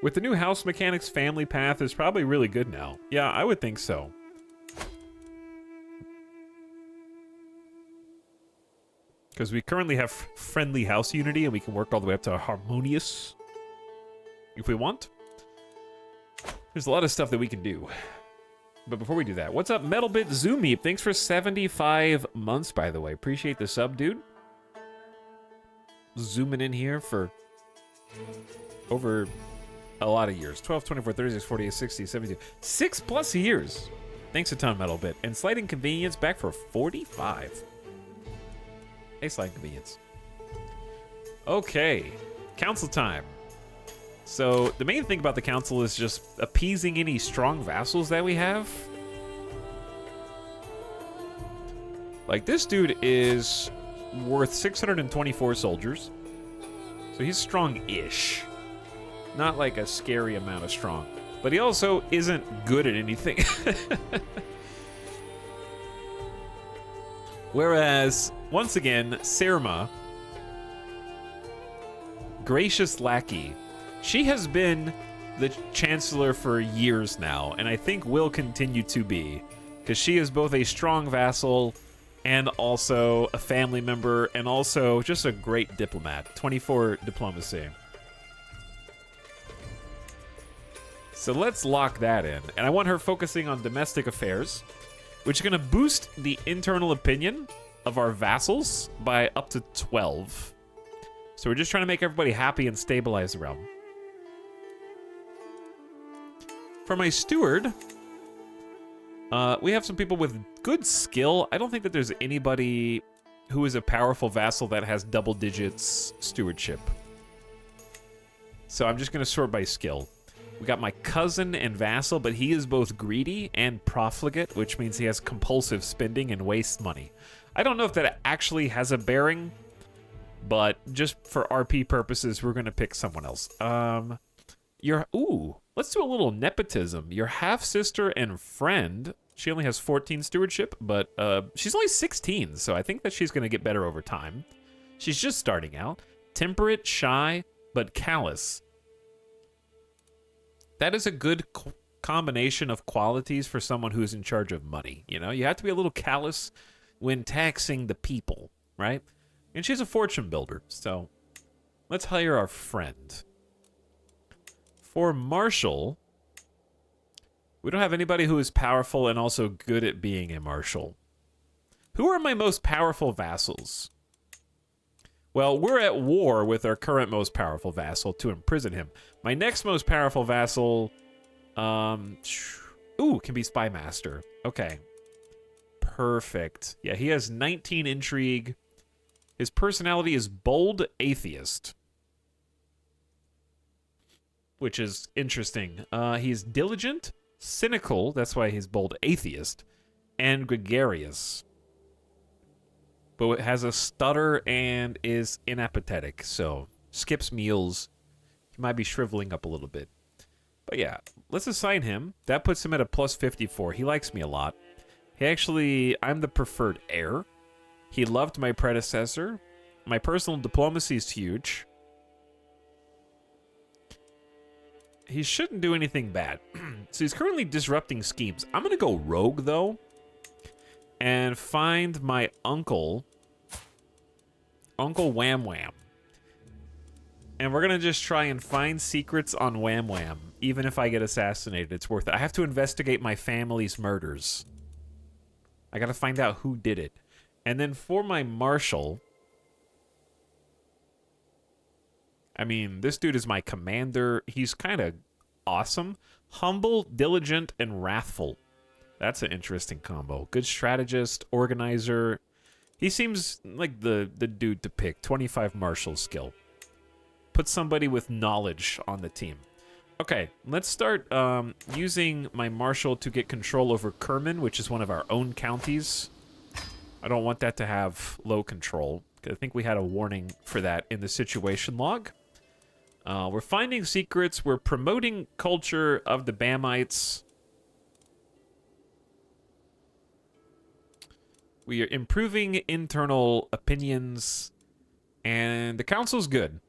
With the new house mechanics, family path is probably really good now. Yeah, I would think so. Because we currently have friendly house unity, and we can work all the way up to harmonious if we want. There's a lot of stuff that we can do. But before we do that, what's up, Metalbit Zoomy? Thanks for 75 months, by the way. Appreciate the sub, dude. Zooming in here for over a lot of years. 12, 24, 36, 48, 60, 72. 6+ years. Thanks a ton, Metalbit. And Slight Inconvenience back for 45. Hey, Slight Inconvenience. Okay. Council time. So, the main thing about the council is just appeasing any strong vassals that we have. Like, this dude is worth 624 soldiers. So he's strong-ish. Not like a scary amount of strong. But he also isn't good at anything. Whereas, once again, Sirma, gracious lackey, she has been the chancellor for years now, and I think will continue to be, because she is both a strong vassal and also a family member, and also just a great diplomat. 24 diplomacy. So let's lock that in. And I want her focusing on domestic affairs, which is going to boost the internal opinion of our vassals by up to 12. So we're just trying to make everybody happy and stabilize the realm. For my steward, we have some people with good skill. I don't think that there's anybody who is a powerful vassal that has double digits stewardship. So I'm just going to sort by skill. We got my cousin and vassal, but he is both greedy and profligate, which means he has compulsive spending and wastes money. I don't know if that actually has a bearing, but just for RP purposes, we're going to pick someone else. Let's do a little nepotism. Your half-sister and friend, she only has 14 stewardship, but she's only 16, so I think that she's going to get better over time. She's just starting out. Temperate, shy, but callous. That is a good combination of qualities for someone who's in charge of money. You know, you have to be a little callous when taxing the people, right? And she's a fortune builder, so Let's hire our friend. For Marshal, we don't have anybody who is powerful and also good at being a marshal. Who are my most powerful vassals? Well, we're at war with our current most powerful vassal to imprison him. My next most powerful vassal, can be Spy Master. Okay. Perfect. Yeah, he has 19 intrigue. His personality is bold atheist, which is interesting. He's diligent, cynical, that's why he's bold atheist, and gregarious. But has a stutter and is inapathetic, so skips meals. He might be shriveling up a little bit. But yeah, let's assign him. That puts him at a plus 54. He likes me a lot. I'm the preferred heir. He loved my predecessor. My personal diplomacy is huge. He shouldn't do anything bad. So he's currently disrupting schemes. I'm going to go rogue, though, and find my uncle, Uncle Wham Wham. And we're going to just try and find secrets on Wham Wham. Even if I get assassinated, it's worth it. I have to investigate my family's murders. I got to find out who did it. And then for my marshal, I mean, this dude is my commander. He's kind of awesome. Humble, diligent, and wrathful. That's an interesting combo. Good strategist, organizer. He seems like the dude to pick. 25 martial skill. Put somebody with knowledge on the team. Okay, let's start using my marshal to get control over Kerman, which is one of our own counties. I don't want that to have low control. I think we had a warning for that in the situation log. We're finding secrets. We're promoting culture of the Bamites. We are improving internal opinions. And the council's good.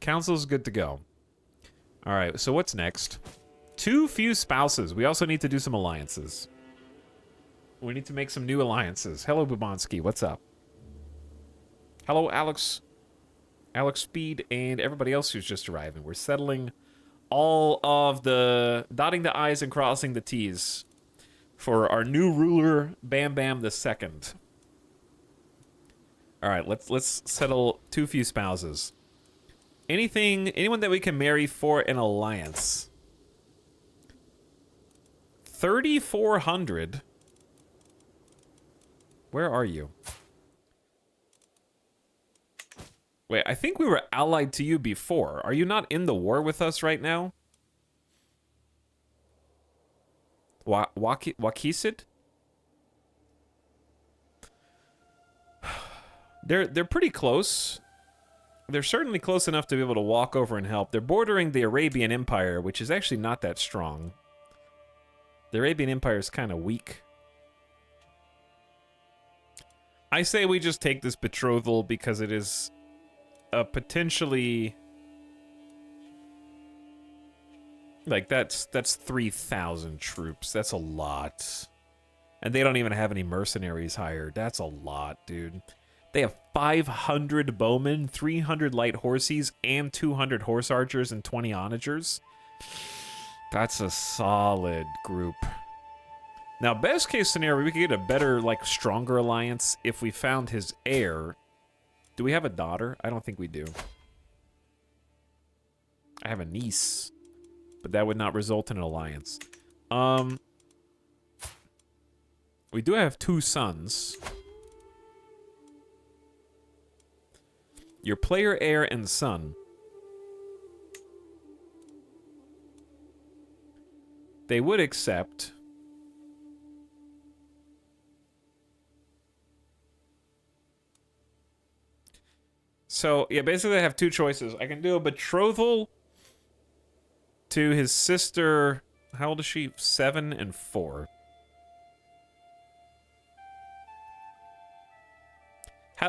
Council's good to go. All right, so what's next? Too few spouses. We also need to do some alliances. We need to make some new alliances. Hello, Bubonsky. What's up? Hello, Alex. Alex Speed and everybody else who's just arriving. We're settling all of the... dotting the I's and crossing the T's for our new ruler, Bam Bam the Second. All right, let's settle too few spouses. Anyone that we can marry for an alliance. 3,400. Where are you? Wait, I think we were allied to you before. Are you not in the war with us right now? Wakisid? They're pretty close. They're certainly close enough to be able to walk over and help. They're bordering the Arabian Empire, which is actually not that strong. The Arabian Empire is kind of weak. I say we just take this betrothal because it is a potentially... like, that's 3,000 troops. That's a lot. And they don't even have any mercenaries hired. That's a lot, dude. They have 500 bowmen, 300 light horses, and 200 horse archers and 20 onagers. That's a solid group. Now, best case scenario, we could get a better, like, stronger alliance if we found his heir. Do we have a daughter? I don't think we do. I have a niece, but that would not result in an alliance. We do have 2 sons. Your player, heir, and son. They would accept. So, yeah, basically I have 2 choices. I can do a betrothal to his sister. How old is she? 7 and 4.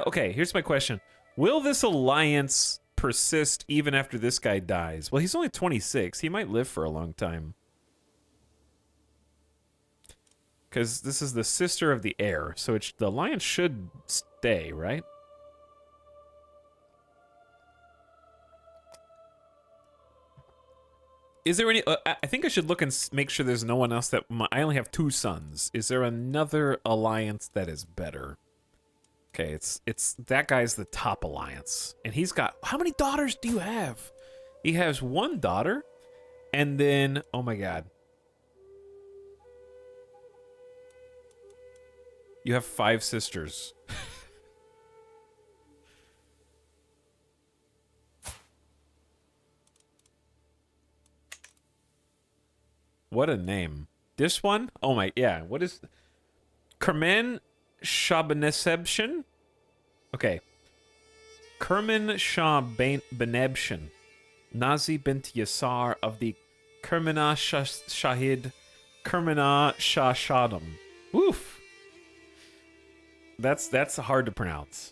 Okay, here's my question. Will this alliance persist even after this guy dies? Well, he's only 26. He might live for a long time. Because this is the sister of the heir, so the alliance should stay, right? Is there any? I think I should look and make sure there's no one else that I only have 2 sons. Is there another alliance that is better? Okay, it's that guy's the top alliance, and he's got how many daughters do you have? He has 1 daughter, and then oh my god, you have 5 sisters. What a name. This one? Oh my, yeah. What is... Kerman Shabanesebshin? Okay. Kerman Shah Benebshin. Nazi bint Yasar of the Kermana Shahid Kermana Shah Shadam. Oof. That's hard to pronounce.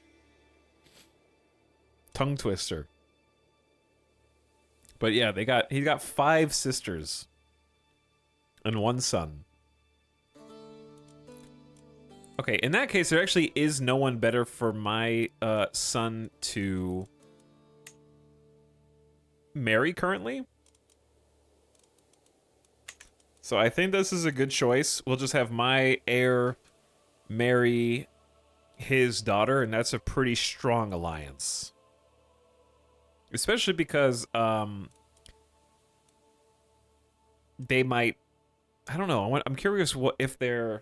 Tongue twister. But yeah, he got 5 sisters. And 1 son. Okay, in that case, there actually is no one better for my son to marry currently. So I think this is a good choice. We'll just have my heir marry his daughter, and that's a pretty strong alliance. Especially because they might... I don't know. I'm curious what if they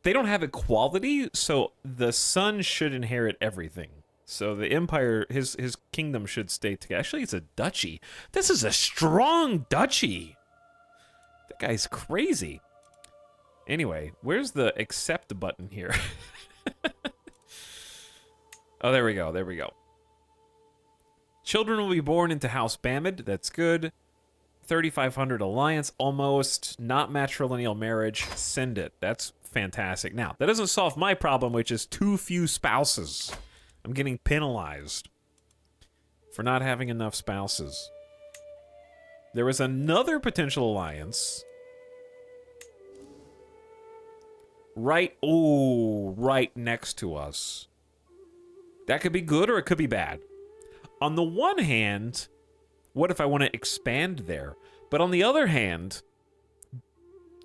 don't have equality, so the son should inherit everything. So the empire, his kingdom should stay together. Actually, it's a duchy. This is a strong duchy. That guy's crazy. Anyway, where's the accept button here? Oh, there we go. There we go. Children will be born into House Bamid. That's good. 3,500 alliance, almost. Not matrilineal marriage. Send it. That's fantastic. Now, that doesn't solve my problem, which is too few spouses. I'm getting penalized for not having enough spouses. There was another potential alliance. Right next to us. That could be good or it could be bad. On the one hand... What if I want to expand there? But on the other hand,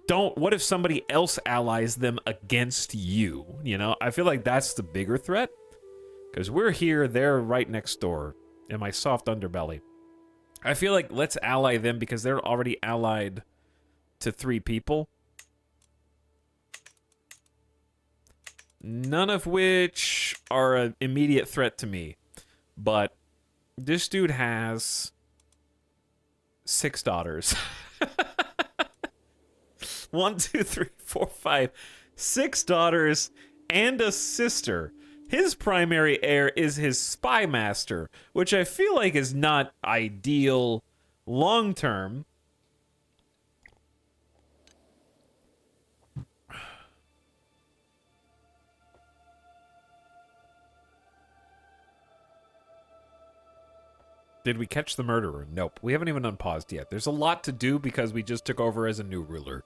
what if somebody else allies them against you? You know, I feel like that's the bigger threat. Because we're here, they're right next door in my soft underbelly. I feel like let's ally them because they're already allied to 3 people. None of which are an immediate threat to me. But this dude has... 6 daughters. 1, 2, 3, 4, 5. 6 daughters and a sister. His primary heir is his spy master, which I feel like is not ideal long term. Did we catch the murderer? Nope. We haven't even unpaused yet. There's a lot to do because we just took over as a new ruler.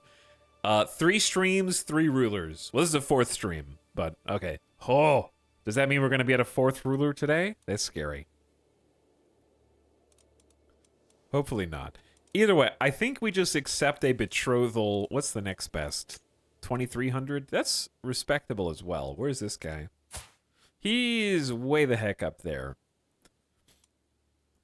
3 streams, 3 rulers. Well, this is a 4th stream, but okay. Oh, does that mean we're going to be at a 4th ruler today? That's scary. Hopefully not. Either way, I think we just accept a betrothal. What's the next best? 2,300? That's respectable as well. Where's this guy? He's way the heck up there.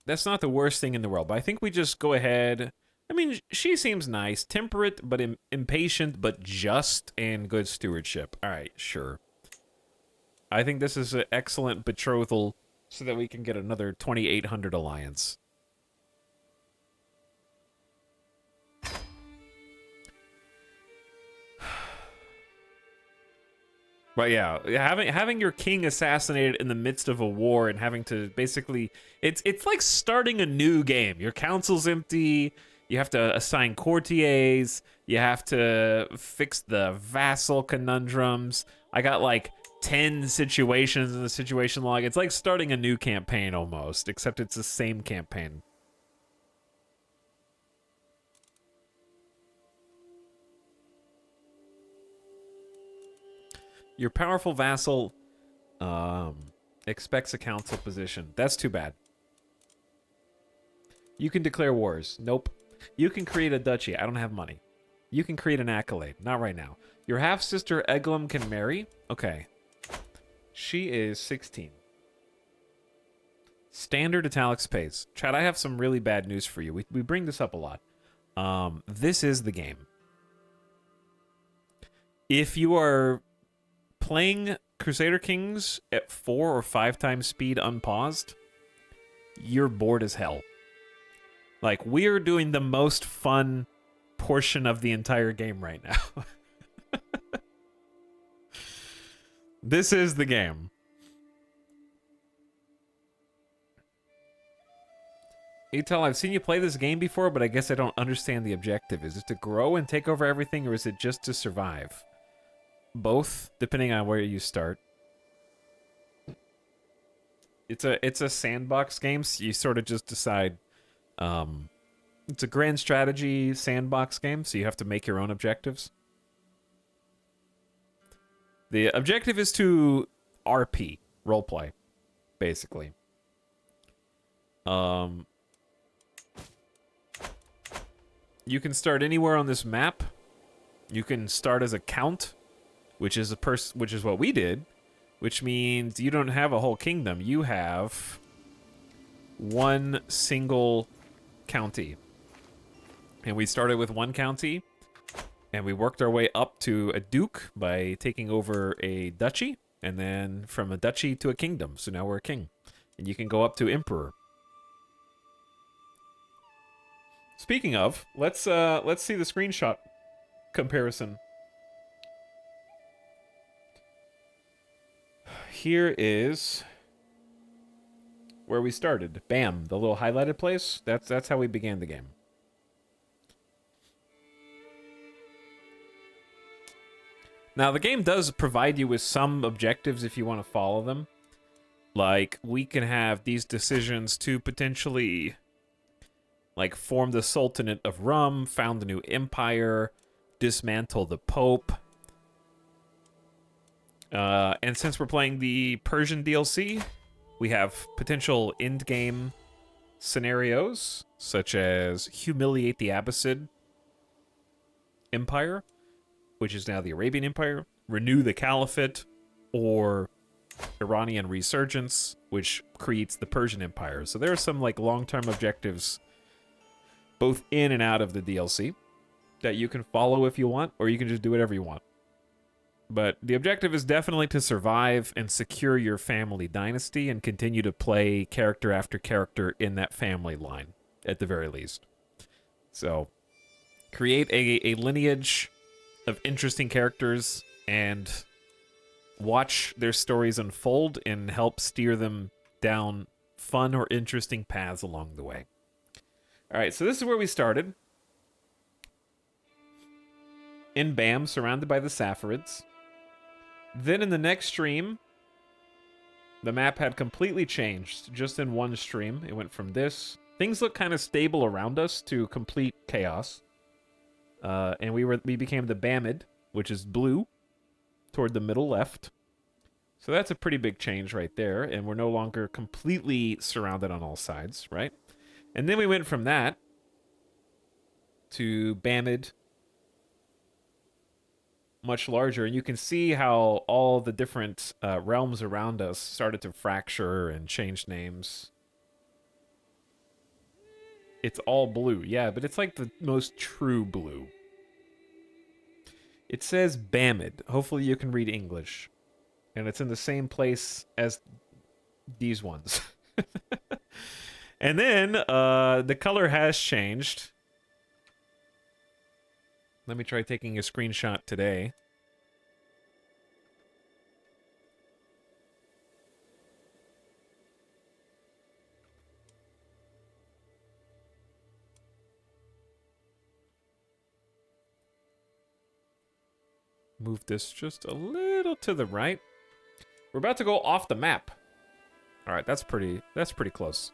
That's not the worst thing in the world, but I think we just go ahead. I mean, she seems nice. Temperate, but impatient, but just, and good stewardship. All right, sure. I think this is an excellent betrothal so that we can get another 2,800 alliance. But yeah, having your king assassinated in the midst of a war and having to basically... It's like starting a new game. Your council's empty. You have to assign courtiers. You have to fix the vassal conundrums. I got like 10 situations in the situation log. It's like starting a new campaign almost, except it's the same campaign. Your powerful vassal expects a council position. That's too bad. You can declare wars. Nope. You can create a duchy. I don't have money. You can create an accolade. Not right now. Your half-sister Eglum can marry? Okay. She is 16. Standard italic space. Chad, I have some really bad news for you. We bring this up a lot. This is the game. If you are playing Crusader Kings at 4 or 5 times speed unpaused, you're bored as hell. Like, we're doing the most fun portion of the entire game right now. This is the game. Etel, I've seen you play this game before, but I guess I don't understand the objective. Is it to grow and take over everything, or is it just to survive? Both, depending on where you start. It's a sandbox game, so you sort of just decide. It's a grand strategy sandbox game, so you have to make your own objectives. The objective is to RP, roleplay, basically. You can start anywhere on this map. You can start as a count, which is what we did, which means you don't have a whole kingdom. You have one single county. And we started with one county, and we worked our way up to a duke by taking over a duchy, and then from a duchy to a kingdom. So now we're a king. And you can go up to emperor. Speaking of, let's see the screenshot comparison. Here is where we started. Bam, the little highlighted place. That's how we began the game. Now, the game does provide you with some objectives if you want to follow them. Like, we can have these decisions to potentially, like, form the Sultanate of Rum, found a new empire, dismantle the Pope. And since we're playing the Persian DLC, we have potential endgame scenarios, such as humiliate the Abbasid Empire, which is now the Arabian Empire, renew the Caliphate, or Iranian Resurgence, which creates the Persian Empire. So there are some like long-term objectives both in and out of the DLC that you can follow if you want, or you can just do whatever you want. But the objective is definitely to survive and secure your family dynasty and continue to play character after character in that family line, at the very least. So, create a lineage of interesting characters and watch their stories unfold and help steer them down fun or interesting paths along the way. All right, so this is where we started. In Bam, surrounded by the Saffarids. Then in the next stream, the map had completely changed just in one stream. It went from this. Things look kind of stable around us to complete chaos. And we became the Bamid, which is blue, toward the middle left. So that's a pretty big change right there. And we're no longer completely surrounded on all sides, right? And then we went from that to Bamid, much larger. And you can see how all the different realms around us started to fracture and change names. It's all blue. Yeah, but it's like the most true blue. It says Bamid. Hopefully you can read English. And it's in the same place as these ones. And then the color has changed. Let me try taking a screenshot today. Move this just a little to the right. We're about to go off the map. All right, that's pretty close.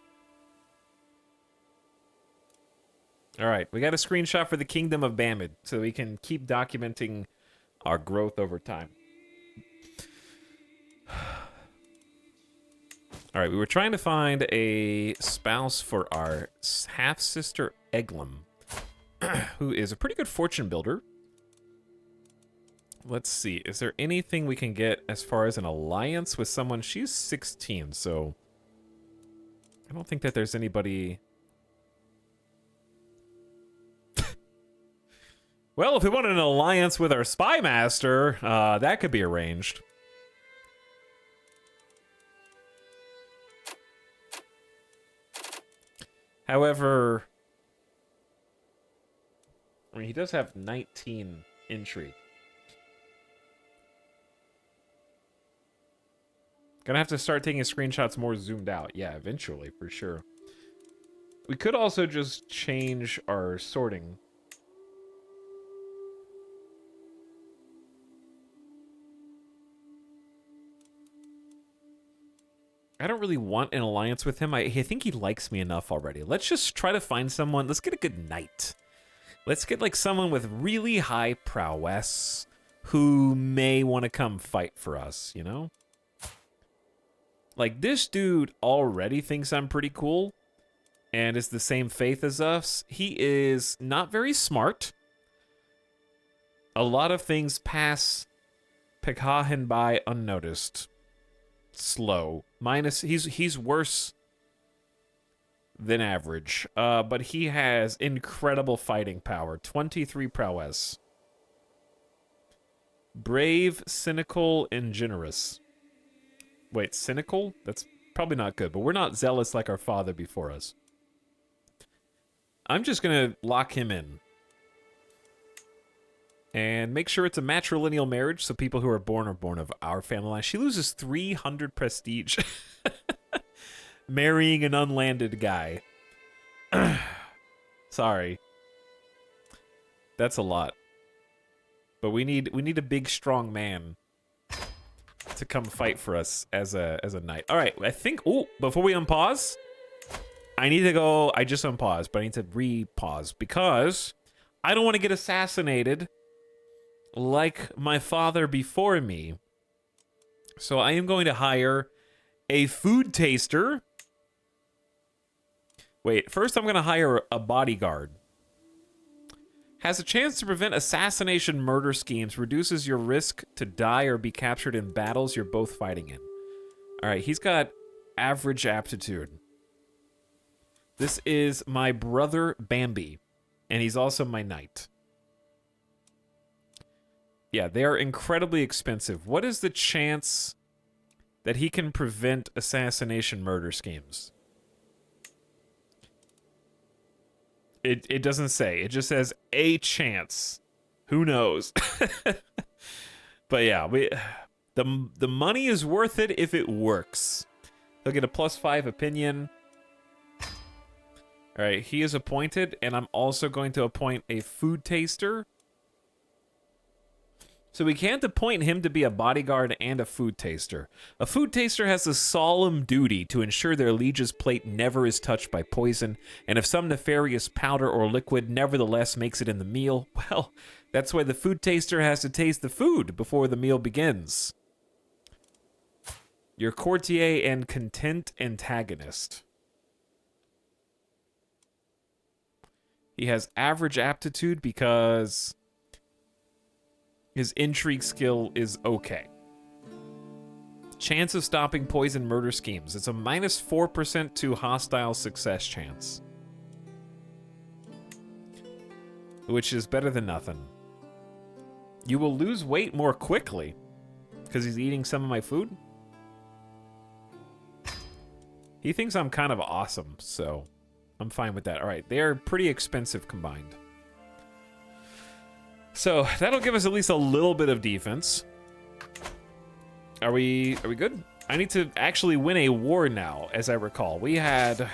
All right, we got a screenshot for the Kingdom of Bamid, so we can keep documenting our growth over time. All right, we were trying to find a spouse for our half-sister Eglum. who is a pretty good fortune builder. Let's see. Is there anything we can get as far as an alliance with someone? She's 16, so I don't think that there's anybody. Well, if we wanted an alliance with our spy master, that could be arranged. However, I mean, he does have 19 intrigue. Gonna have to start taking screenshots more zoomed out. Yeah, eventually, for sure. We could also just change our sorting. I don't really want an alliance with him. I think he likes me enough already. Let's just try to find someone. Let's get a good knight. Let's get like someone with really high prowess who may want to come fight for us, you know? Like, this dude already thinks I'm pretty cool and is the same faith as us. He is not very smart. A lot of things pass Pekahin by unnoticed. Slow. He's worse than average. But he has incredible fighting power. 23 prowess. Brave, cynical, and generous. Wait, cynical? That's probably not good, but we're not zealous like our father before us. I'm just gonna lock him in. And make sure it's a matrilineal marriage, so people who are born of our family line. She loses 300 prestige. Marrying an unlanded guy. Sorry. That's a lot. But we need a big, strong man to come fight for us as a knight. All right, I think. Oh, before we unpause, I need to go. I just unpaused, but I need to re-pause because I don't want to get assassinated like my father before me. So I am going to hire a food taster. Wait, first I'm going to hire a bodyguard. Has a chance to prevent assassination murder schemes. Reduces your risk to die or be captured in battles you're both fighting in. All right, he's got average aptitude. This is my brother Bambi, and he's also my knight. Yeah, they are incredibly expensive. What is the chance that he can prevent assassination murder schemes? It doesn't say. It just says a chance. Who knows? But yeah, the money is worth it if it works. He'll get a +5 opinion. All right, he is appointed, and I'm also going to appoint a food taster. So we can't appoint him to be a bodyguard and a food taster. A food taster has a solemn duty to ensure their liege's plate never is touched by poison, and if some nefarious powder or liquid nevertheless makes it in the meal, well, that's why the food taster has to taste the food before the meal begins. Your courtier and content antagonist. He has average aptitude because his intrigue skill is okay. Chance of stopping poison murder schemes. It's a -4% to hostile success chance. Which is better than nothing. You will lose weight more quickly because he's eating some of my food. He thinks I'm kind of awesome, so I'm fine with that. All right, they are pretty expensive combined. So that'll give us at least a little bit of defense. Are we good? I need to actually win a war now, as I recall. We had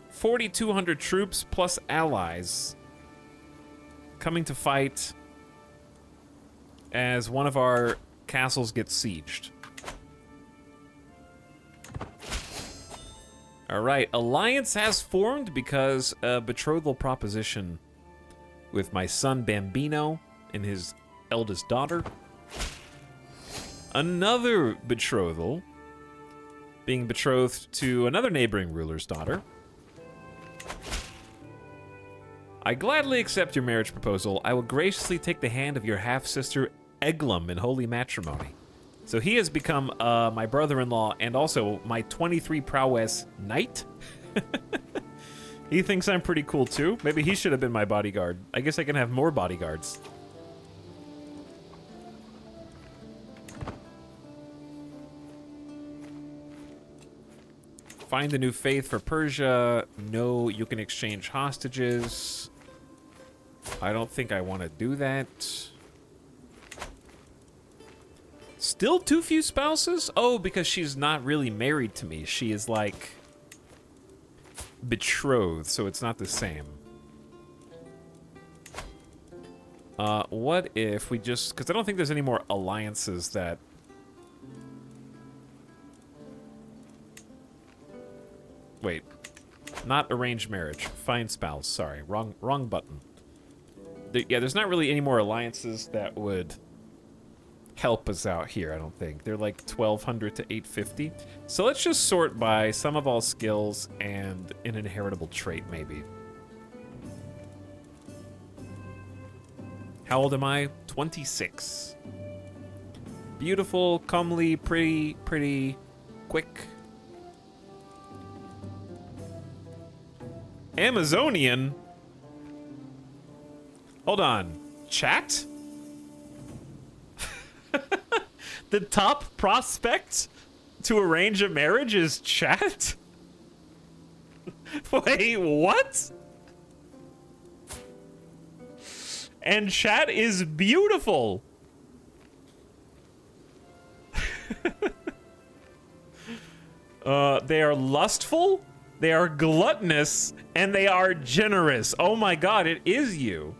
4,200 troops plus allies coming to fight as one of our castles gets sieged. All right, alliance has formed because a betrothal proposition with my son Bambino and his eldest daughter. Another betrothal, being betrothed to another neighboring ruler's daughter. I gladly accept your marriage proposal. I will graciously take the hand of your half-sister Eglum in holy matrimony. So he has become my brother-in-law and also my 23 prowess knight. He thinks I'm pretty cool too. Maybe he should have been my bodyguard. I guess I can have more bodyguards. Find a new faith for Persia. No, you can exchange hostages. I don't think I want to do that. Still too few spouses? Oh, because she's not really married to me. She is like betrothed, so it's not the same. What if we just... Because I don't think there's any more alliances that... Wait. Not arranged marriage. Find spouse. Sorry. Wrong button. Yeah, there's not really any more alliances that would help us out here, I don't think. They're like 1,200 to 850. So let's just sort by sum of all skills and an inheritable trait, maybe. How old am I? 26. Beautiful, comely, pretty, quick. Amazonian? Hold on. Chat? The top prospect to arrange a marriage is chat? Wait, what? And chat is beautiful. They are lustful, they are gluttonous, and they are generous. Oh my god, it is you.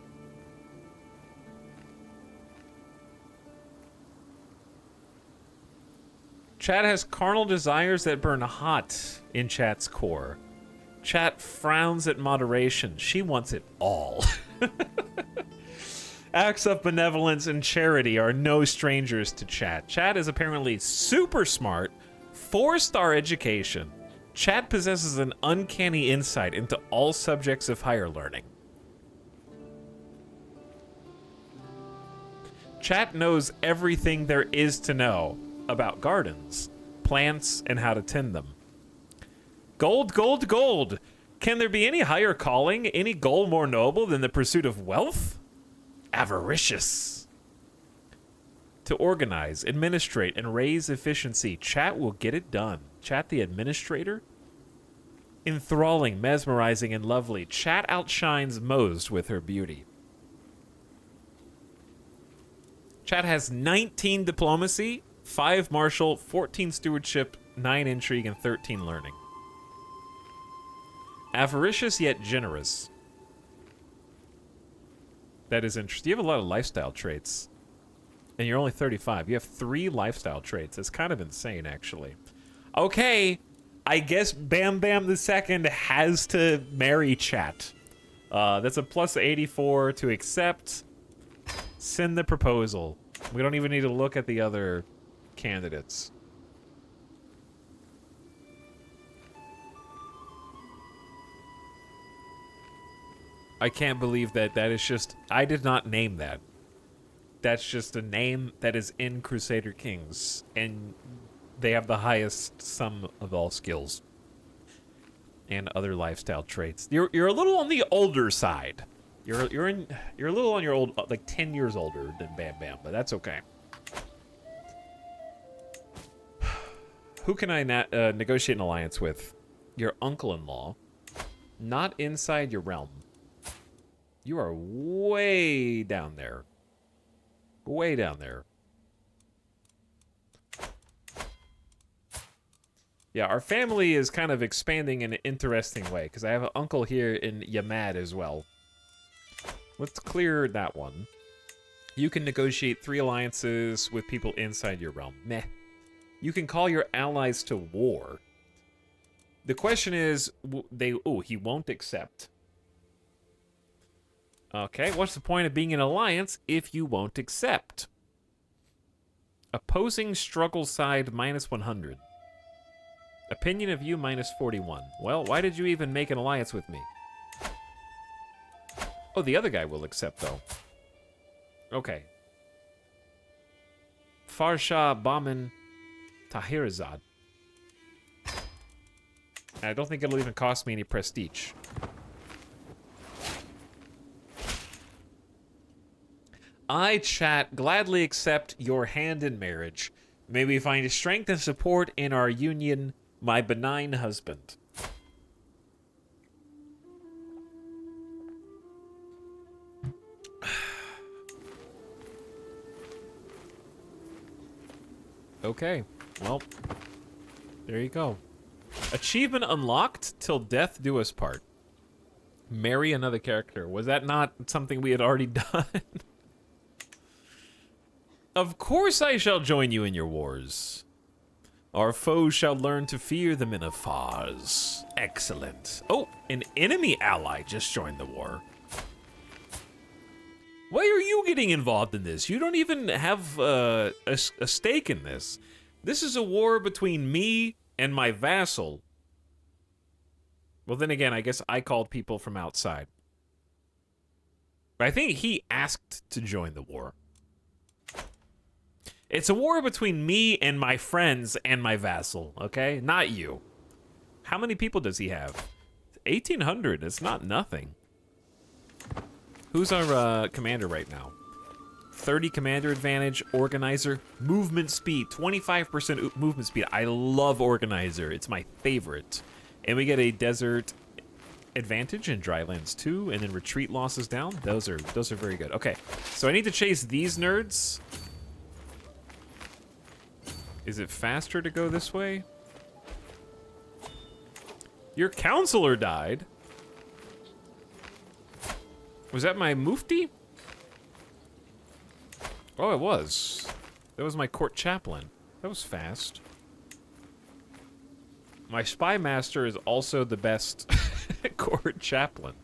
Chat has carnal desires that burn hot in chat's core. Chat frowns at moderation. She wants it all. Acts of benevolence and charity are no strangers to chat. Chat is apparently super smart, 4-star education. Chat possesses an uncanny insight into all subjects of higher learning. Chat knows everything there is to know about gardens, plants, and how to tend them. Gold, gold, gold! Can there be any higher calling, any goal more noble than the pursuit of wealth? Avaricious. To organize, administrate, and raise efficiency, chat will get it done. Chat the administrator? Enthralling, mesmerizing, and lovely, chat outshines most with her beauty. Chat has 19 diplomacy, 5 martial, 14 stewardship, 9 intrigue, and 13 learning. Avaricious yet generous. That is interesting. You have a lot of lifestyle traits. And you're only 35. You have 3 lifestyle traits. It's kind of insane, actually. Okay. I guess Bam Bam the Second has to marry chat. That's a plus 84 to accept. Send the proposal. We don't even need to look at the other candidates. I can't believe that is just... I did not name that. That's just a name that is in Crusader Kings, and they have the highest sum of all skills and other lifestyle traits. You're a little on the older side. You're a little on your old, like 10 years older than Bam Bam, but that's okay. Who can I negotiate an alliance with? Your uncle-in-law. Not inside your realm. You are way down there. Way down there. Yeah, our family is kind of expanding in an interesting way, because I have an uncle here in Yamad as well. Let's clear that one. You can negotiate 3 alliances with people inside your realm. Meh. You can call your allies to war. The question is, he won't accept. Okay, what's the point of being in an alliance if you won't accept? Opposing struggle side minus 100. Opinion of you minus 41. Well, why did you even make an alliance with me? Oh, the other guy will accept, though. Okay. Farsha Baman Tahirzad. I don't think it'll even cost me any prestige. I, chat, gladly accept your hand in marriage. May we find strength and support in our union, my benign husband. Okay, well, there you go. Achievement unlocked till death do us part. Marry another character. Was that not something we had already done? Of course I shall join you in your wars. Our foes shall learn to fear the Minafars. Excellent. Oh, an enemy ally just joined the war. Why are you getting involved in this? You don't even have a stake in this. This is a war between me and my vassal. Well, then again, I guess I called people from outside. But I think he asked to join the war. It's a war between me and my friends and my vassal, okay? Not you. How many people does he have? 1,800. It's not nothing. Who's our commander right now? 30 commander advantage, organizer, movement speed, 25% movement speed. I love organizer. It's my favorite. And we get a desert advantage in drylands too, and then retreat losses down. Those are very good. Okay, so I need to chase these nerds. Is it faster to go this way? Your counselor died. Was that my mufti? Oh, it was. That was my court chaplain. That was fast. My spy master is also the best court chaplain.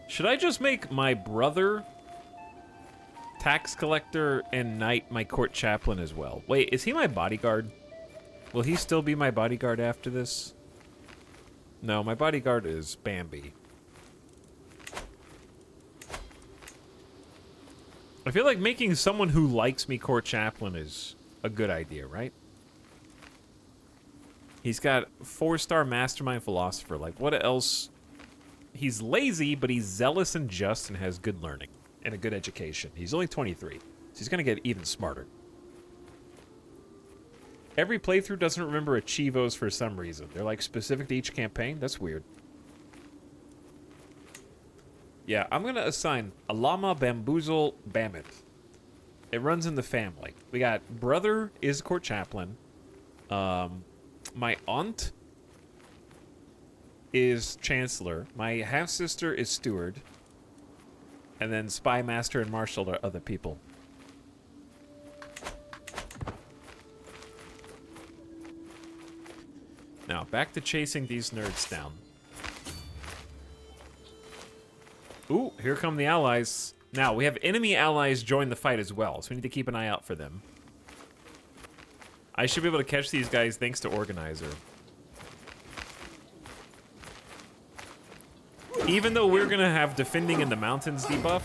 Should I just make my brother tax collector and knight my court chaplain as well? Wait, is he my bodyguard? Will he still be my bodyguard after this? No, my bodyguard is Bambi. I feel like making someone who likes me court chaplain is a good idea, right? He's got 4-star mastermind philosopher. Like, what else? He's lazy, but he's zealous and just and has good learning and a good education. He's only 23, so he's going to get even smarter. Every playthrough doesn't remember achievos for some reason. They're like specific to each campaign. That's weird. Yeah, I'm going to assign Alama Bamboozle Bamit. It runs in the family. We got brother is court chaplain. My aunt is chancellor. My half-sister is steward. And then spy master and marshal are other people. Now, back to chasing these nerds down. Ooh, here come the allies. Now, we have enemy allies join the fight as well, so we need to keep an eye out for them. I should be able to catch these guys thanks to Organizer. Even though we're gonna have defending in the mountains debuff.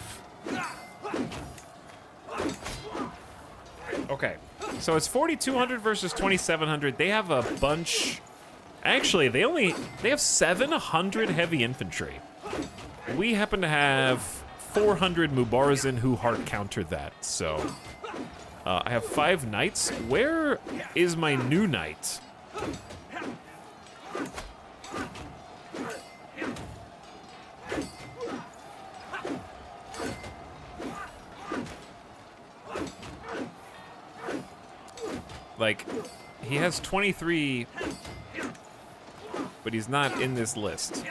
Okay, so it's 4,200 versus 2,700. They have a bunch. Actually, they have 700 heavy infantry. We happen to have 400 Mubarazin who hard countered that, so I have 5 knights. Where is my new knight? Like, he has 23, but he's not in this list.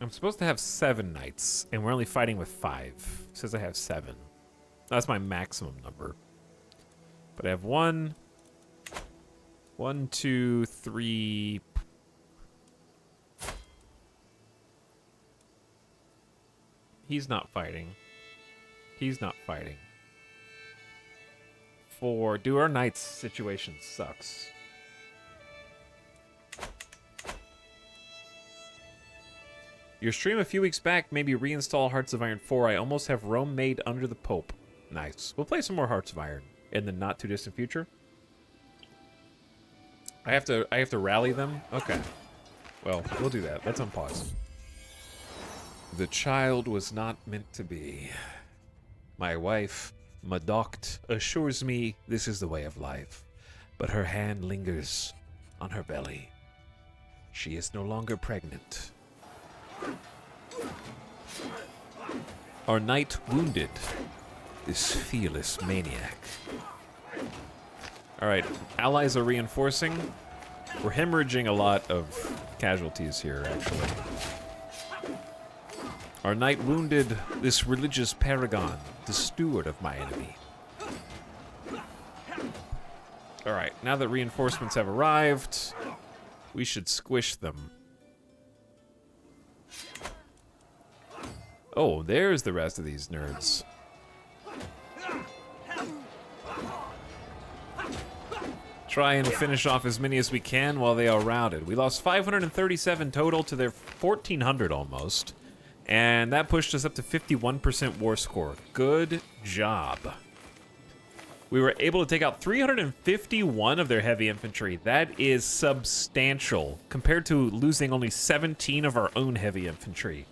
I'm supposed to have 7 knights, and we're only fighting with 5. It says I have 7. That's my maximum number. But I have 1, 2, 3, He's not fighting. He's not fighting. 4. Dude, our knight's situation sucks. Your stream a few weeks back, maybe reinstall Hearts of Iron 4. I almost have Rome made under the Pope. Nice. We'll play some more Hearts of Iron in the not too distant future. I have to rally them? Okay. Well, we'll do that. Let's unpause. The child was not meant to be. My wife, Madoct, assures me this is the way of life, but her hand lingers on her belly. She is no longer pregnant. Our knight wounded, this fearless maniac. Alright, allies are reinforcing. We're hemorrhaging a lot of casualties here, actually. Our knight wounded this religious paragon, the steward of my enemy. Alright, now that reinforcements have arrived, we should squish them. Oh, there's the rest of these nerds. Try and finish off as many as we can while they are routed. We lost 537 total to their 1,400 almost. And that pushed us up to 51% war score. Good job. We were able to take out 351 of their heavy infantry. That is substantial compared to losing only 17 of our own heavy infantry.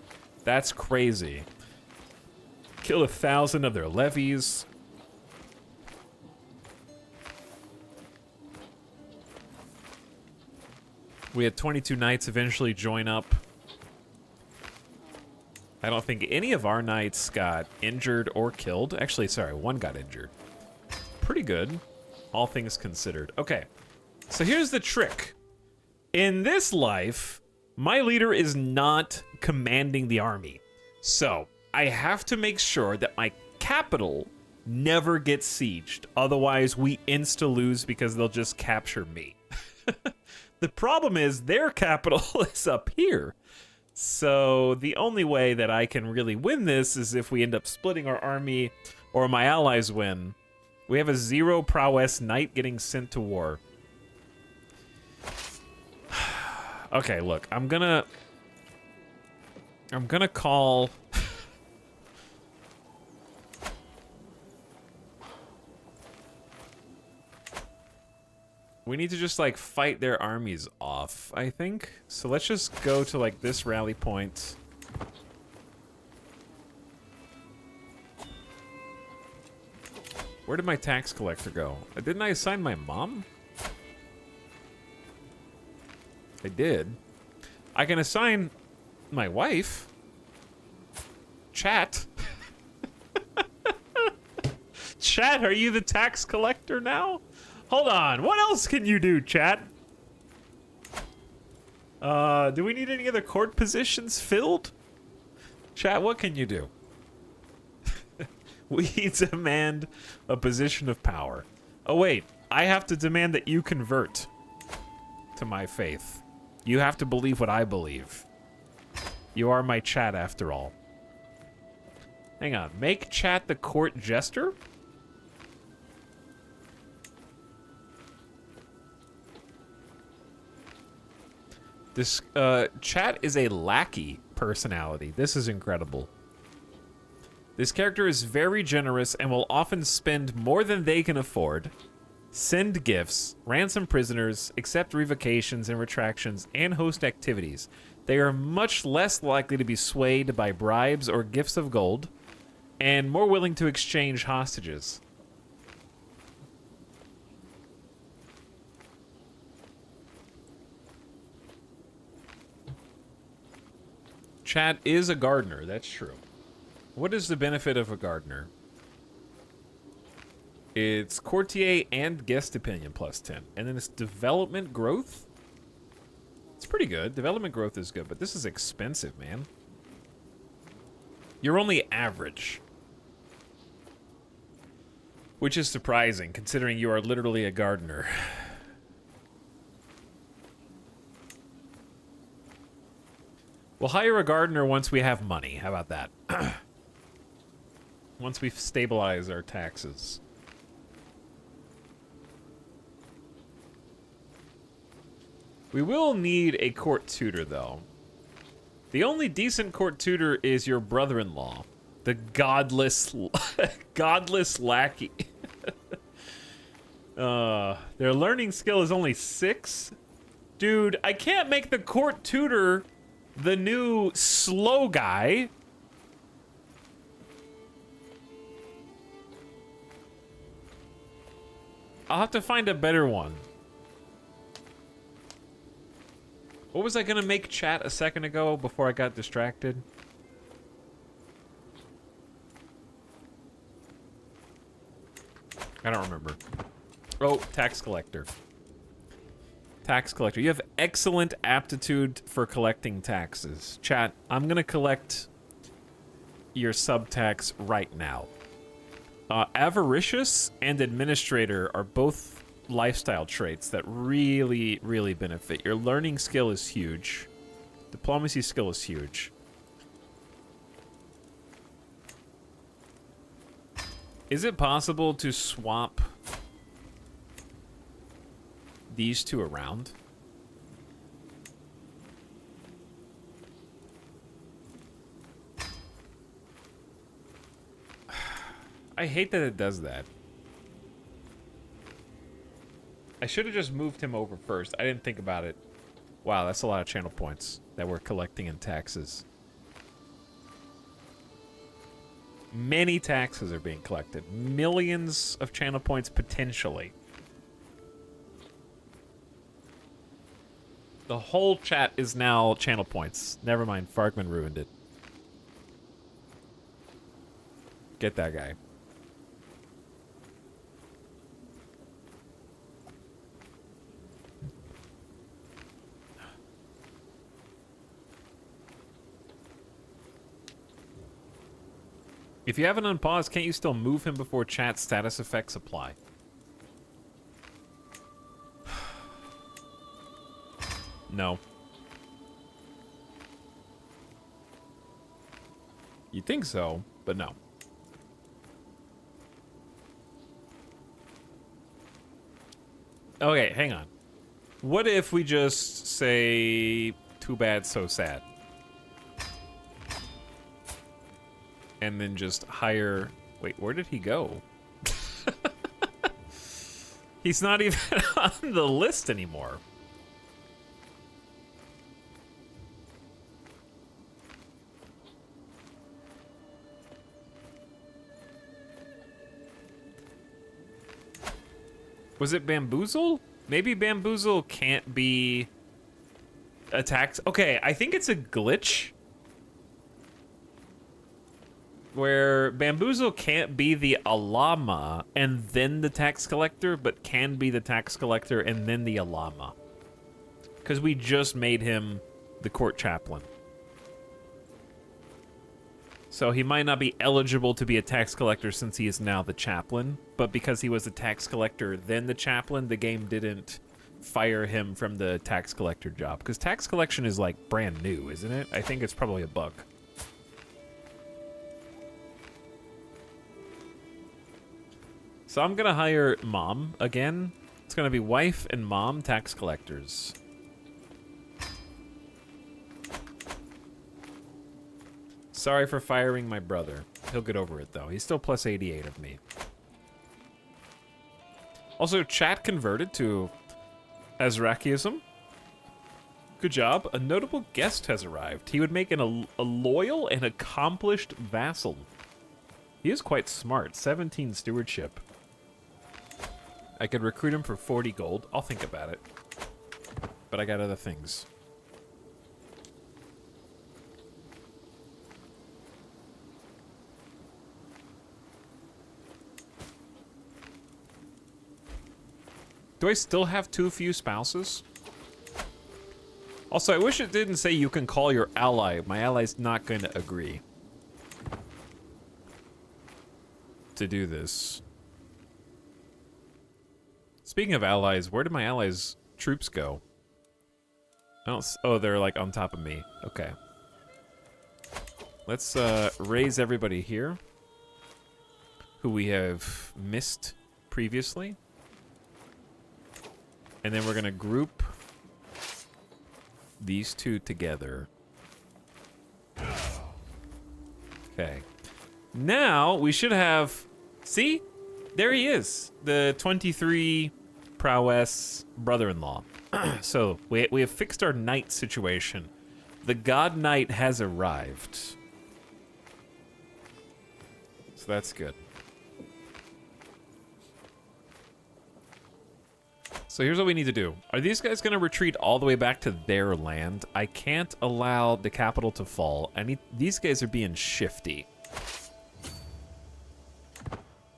That's crazy. Killed 1,000 of their levies. We had 22 knights eventually join up. I don't think any of our knights got injured or killed. Actually, sorry, one got injured. Pretty good, all things considered. Okay, so here's the trick. In this life, my leader is not commanding the army. So I have to make sure that my capital never gets sieged. Otherwise, we insta-lose because they'll just capture me. The problem is their capital is up here. So the only way that I can really win this is if we end up splitting our army or my allies win. We have a 0 prowess knight getting sent to war. Okay, look, I'm gonna call... We need to just, like, fight their armies off, I think. So let's just go to, like, this rally point. Where did my tax collector go? Didn't I assign my mom? I did. I can assign my wife. Chat. Chat, are you the tax collector now? Hold on, what else can you do, chat? Do we need any other court positions filled? Chat, what can you do? We demand a position of power. Oh wait, I have to demand that you convert to my faith. You have to believe what I believe. You are my chat after all. Hang on, make chat the court jester? This, chat is a lackey personality. This is incredible. This character is very generous and will often spend more than they can afford, send gifts, ransom prisoners, accept revocations and retractions, and host activities. They are much less likely to be swayed by bribes or gifts of gold, and more willing to exchange hostages. Chat is a gardener, that's true. What is the benefit of a gardener? It's courtier and guest opinion plus 10. And then it's development growth? It's pretty good. Development growth is good, but this is expensive, man. You're only average. Which is surprising, considering you are literally a gardener. We'll hire a gardener once we have money. How about that? once we stabilize our taxes. We will need a court tutor, though. The only decent court tutor is your brother-in-law, the godless, godless lackey. Their learning skill is only 6. Dude, I can't make the court tutor the new slow guy. I'll have to find a better one. What was I gonna make chat a second ago before I got distracted? I don't remember. Oh, tax collector. Tax collector. You have excellent aptitude for collecting taxes. Chat, I'm gonna collect your subtax right now. Avaricious and administrator are both lifestyle traits that really, really benefit. Your learning skill is huge. Diplomacy skill is huge. Is it possible to swap these two around? I hate that it does that. I should have just moved him over first. I didn't think about it. Wow, that's a lot of channel points that we're collecting in taxes. Many taxes are being collected. Millions of channel points potentially. The whole chat is now channel points. Never mind, Fargman ruined it. Get that guy. If you have it on pause, can't you still move him before chat status effects apply? No. You'd think so, but no. Okay, hang on. What if we just say, too bad, so sad? And then just hire... Wait, where did he go? He's not even on the list anymore. Was it Bamboozle? Maybe Bamboozle can't be attacked. Okay, I think it's a glitch where Bamboozle can't be the Alama and then the tax collector, but can be the tax collector and then the Alama. Because we just made him the court chaplain. So he might not be eligible to be a tax collector since he is now the chaplain, but because he was a tax collector then the chaplain, the game didn't fire him from the tax collector job. Because tax collection is like brand new, isn't it? I think it's probably a bug. So I'm gonna hire mom again. It's gonna be wife and mom tax collectors. Sorry for firing my brother. He'll get over it though. He's still plus 88 of me. Also, chat converted to Azrakiism. Good job. A notable guest has arrived. He would make a loyal and accomplished vassal. He is quite smart. 17 stewardship. I could recruit him for 40 gold. I'll think about it. But I got other things. Do I still have too few spouses? Also, I wish it didn't say you can call your ally. My ally's not going to agree to do this. Speaking of allies, where did my allies' troops go? I don't. Oh, they're like on top of me. Okay. Let's raise everybody here. who we have missed previously. And then we're going to group these two together. Okay. Now we should have... See? There he is. The 23 prowess brother-in-law. So we have fixed our knight situation. The god knight has arrived. So that's good. So here's what we need to do. Are these guys going to retreat all the way back to their land? I can't allow the capital to fall. These guys are being shifty.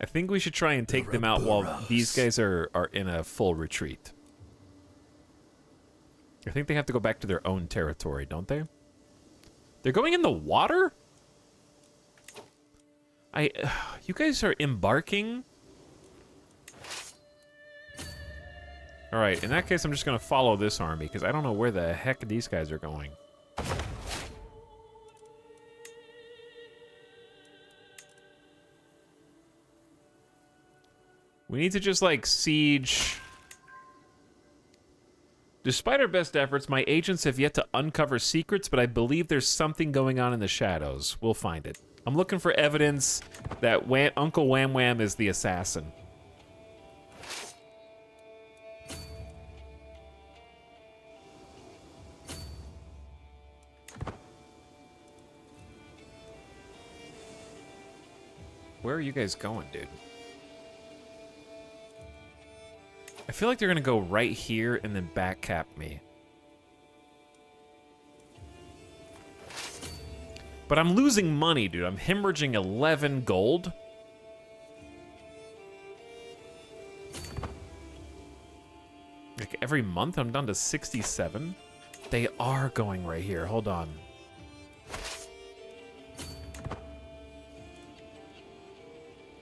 I think we should try and take them out while these guys are in a full retreat. I think they have to go back to their own territory, don't they? They're going in the water? You guys are embarking? All right, in that case, I'm just going to follow this army because I don't know where the heck these guys are going. We need to just, like, siege. Despite our best efforts, my agents have yet to uncover secrets, but I believe there's something going on in the shadows. We'll find it. I'm looking for evidence that Uncle Wham Wham is the assassin. Where are you guys going, dude? I feel like they're gonna go right here and then back cap me. But I'm losing money, dude. I'm hemorrhaging 11 gold. Like every month I'm down to 67. They are going right here. Hold on.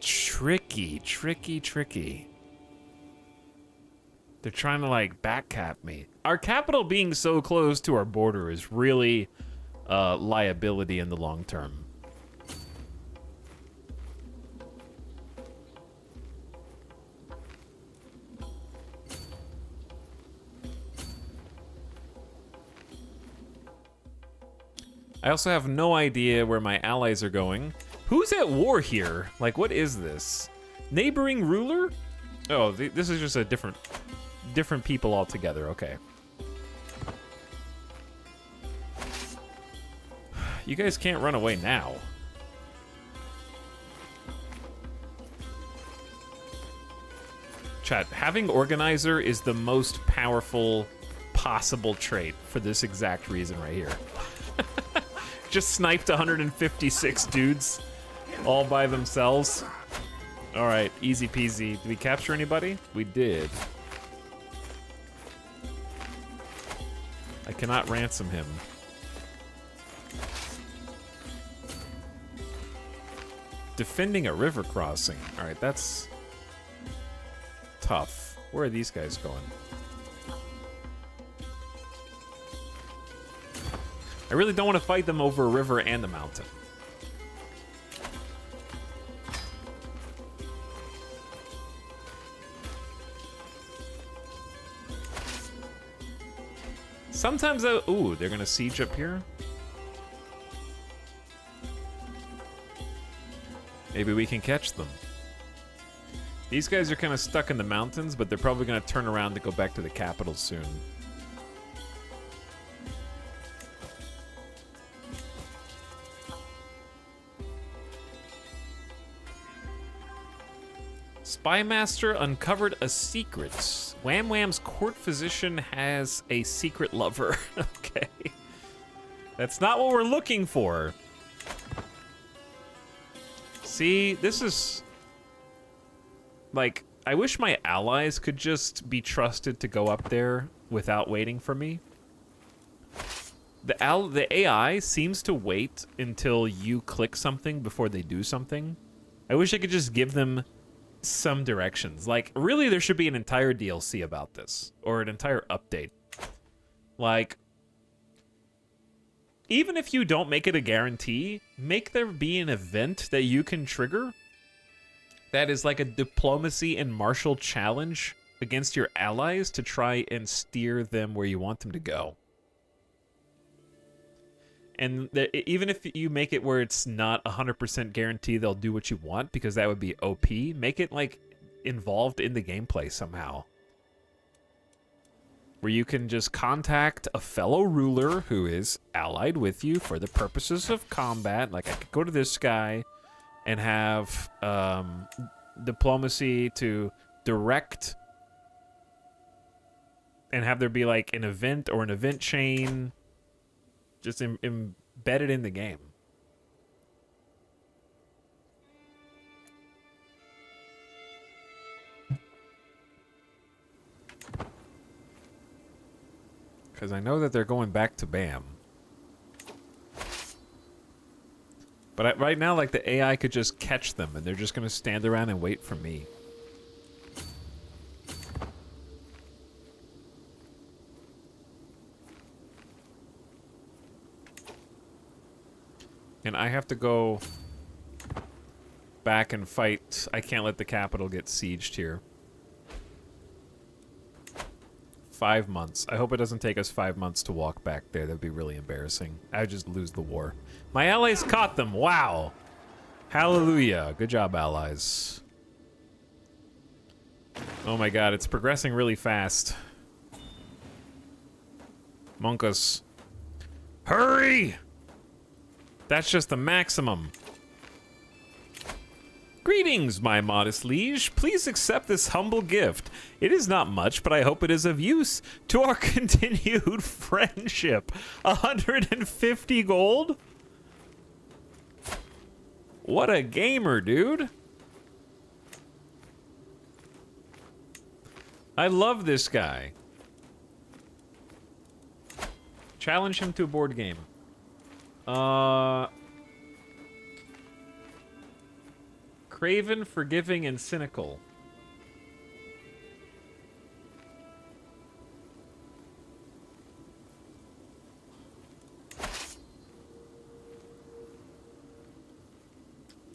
Tricky, tricky, tricky. They're trying to, like, backcap me. Our capital being so close to our border is really liability in the long term. I also have no idea where my allies are going. Who's at war here? Like, what is this? Neighboring ruler? Oh, this is just a different people altogether. Okay. You guys can't run away now. Chat, having organizer is the most powerful possible trait for this exact reason right here. Just sniped 156 dudes all by themselves. All right, easy peasy. Did we capture anybody? We did. I cannot ransom him. Defending a river crossing. All right, that's tough. Where are these guys going? I really don't want to fight them over a river and a mountain. Sometimes, ooh, they're gonna siege up here. Maybe we can catch them. These guys are kind of stuck in the mountains, but they're probably gonna turn around to go back to the capital soon. Spymaster uncovered a secret. Wham Wham's court physician has a secret lover. Okay. That's not what we're looking for. See, this is... Like, I wish my allies could just be trusted to go up there without waiting for me. The AI seems to wait until you click something before they do something. I wish I could just give them some directions. Like, really, there should be an entire DLC about this, or an entire update. Like, even if you don't make it a guarantee, make there be an event that you can trigger that is like a diplomacy and martial challenge against your allies to try and steer them where you want them to go. And even if you make it where it's not 100% guarantee they'll do what you want, because that would be OP, make it like involved in the gameplay somehow. Where you can just contact a fellow ruler who is allied with you for the purposes of combat. Like I could go to this guy and have diplomacy to direct and have there be like an event or an event chain just embedded in the game. Because I know that they're going back to BAM. But right now, like, the AI could just catch them, and they're just going to stand around and wait for me. And I have to go back and fight. I can't let the capital get sieged here. 5 months. I hope it doesn't take us 5 months to walk back there. That'd be really embarrassing. I'd just lose the war. My allies caught them. Wow. Hallelujah. Good job, allies. Oh my god, it's progressing really fast. Monkus. Hurry! That's just the maximum. Greetings, my modest liege. Please accept this humble gift. It is not much, but I hope it is of use to our continued friendship. 150 gold? What a gamer, dude. I love this guy. Challenge him to a board game. Craven, forgiving, and cynical.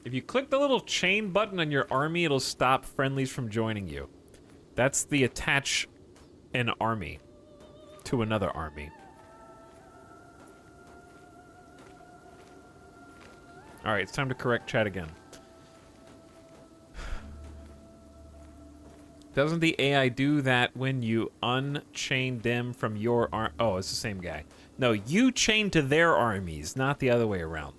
If you click the little chain button on your army, it'll stop friendlies from joining you. That's the attach an army to another army. Alright, it's time to correct chat again. Doesn't the AI do that when you unchain them from your arm? Oh, it's the same guy. No, you chain to their armies, not the other way around.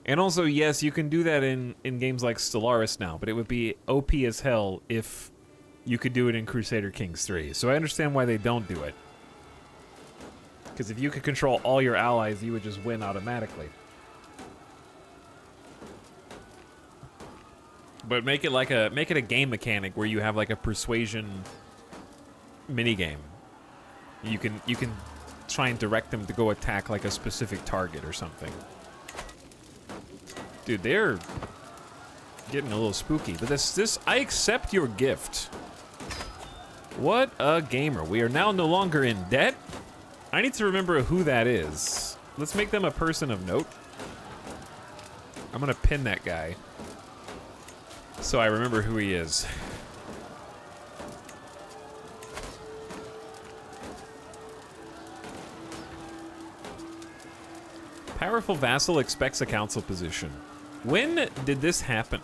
And also, yes, you can do that in games like Stellaris now, but it would be OP as hell if you could do it in Crusader Kings 3. So I understand why they don't do it. Because if you could control all your allies, you would just win automatically. But make it like make it a game mechanic where you have like a persuasion minigame. You can try and direct them to go attack like a specific target or something. Dude, they're getting a little spooky. But this I accept your gift. What a gamer. We are now no longer in debt. I need to remember who that is. Let's make them a person of note. I'm gonna pin that guy so I remember who he is. Powerful vassal expects a council position. When did this happen?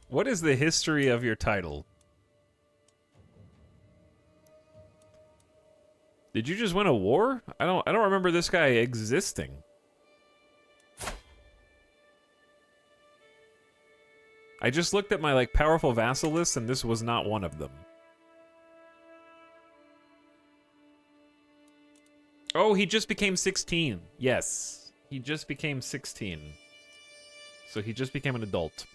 What is the history of your title? Did you just win a war? I don't remember this guy existing. I just looked at my like powerful vassal list and this was not one of them. Oh, he just became 16. Yes, he just became 16. So he just became an adult.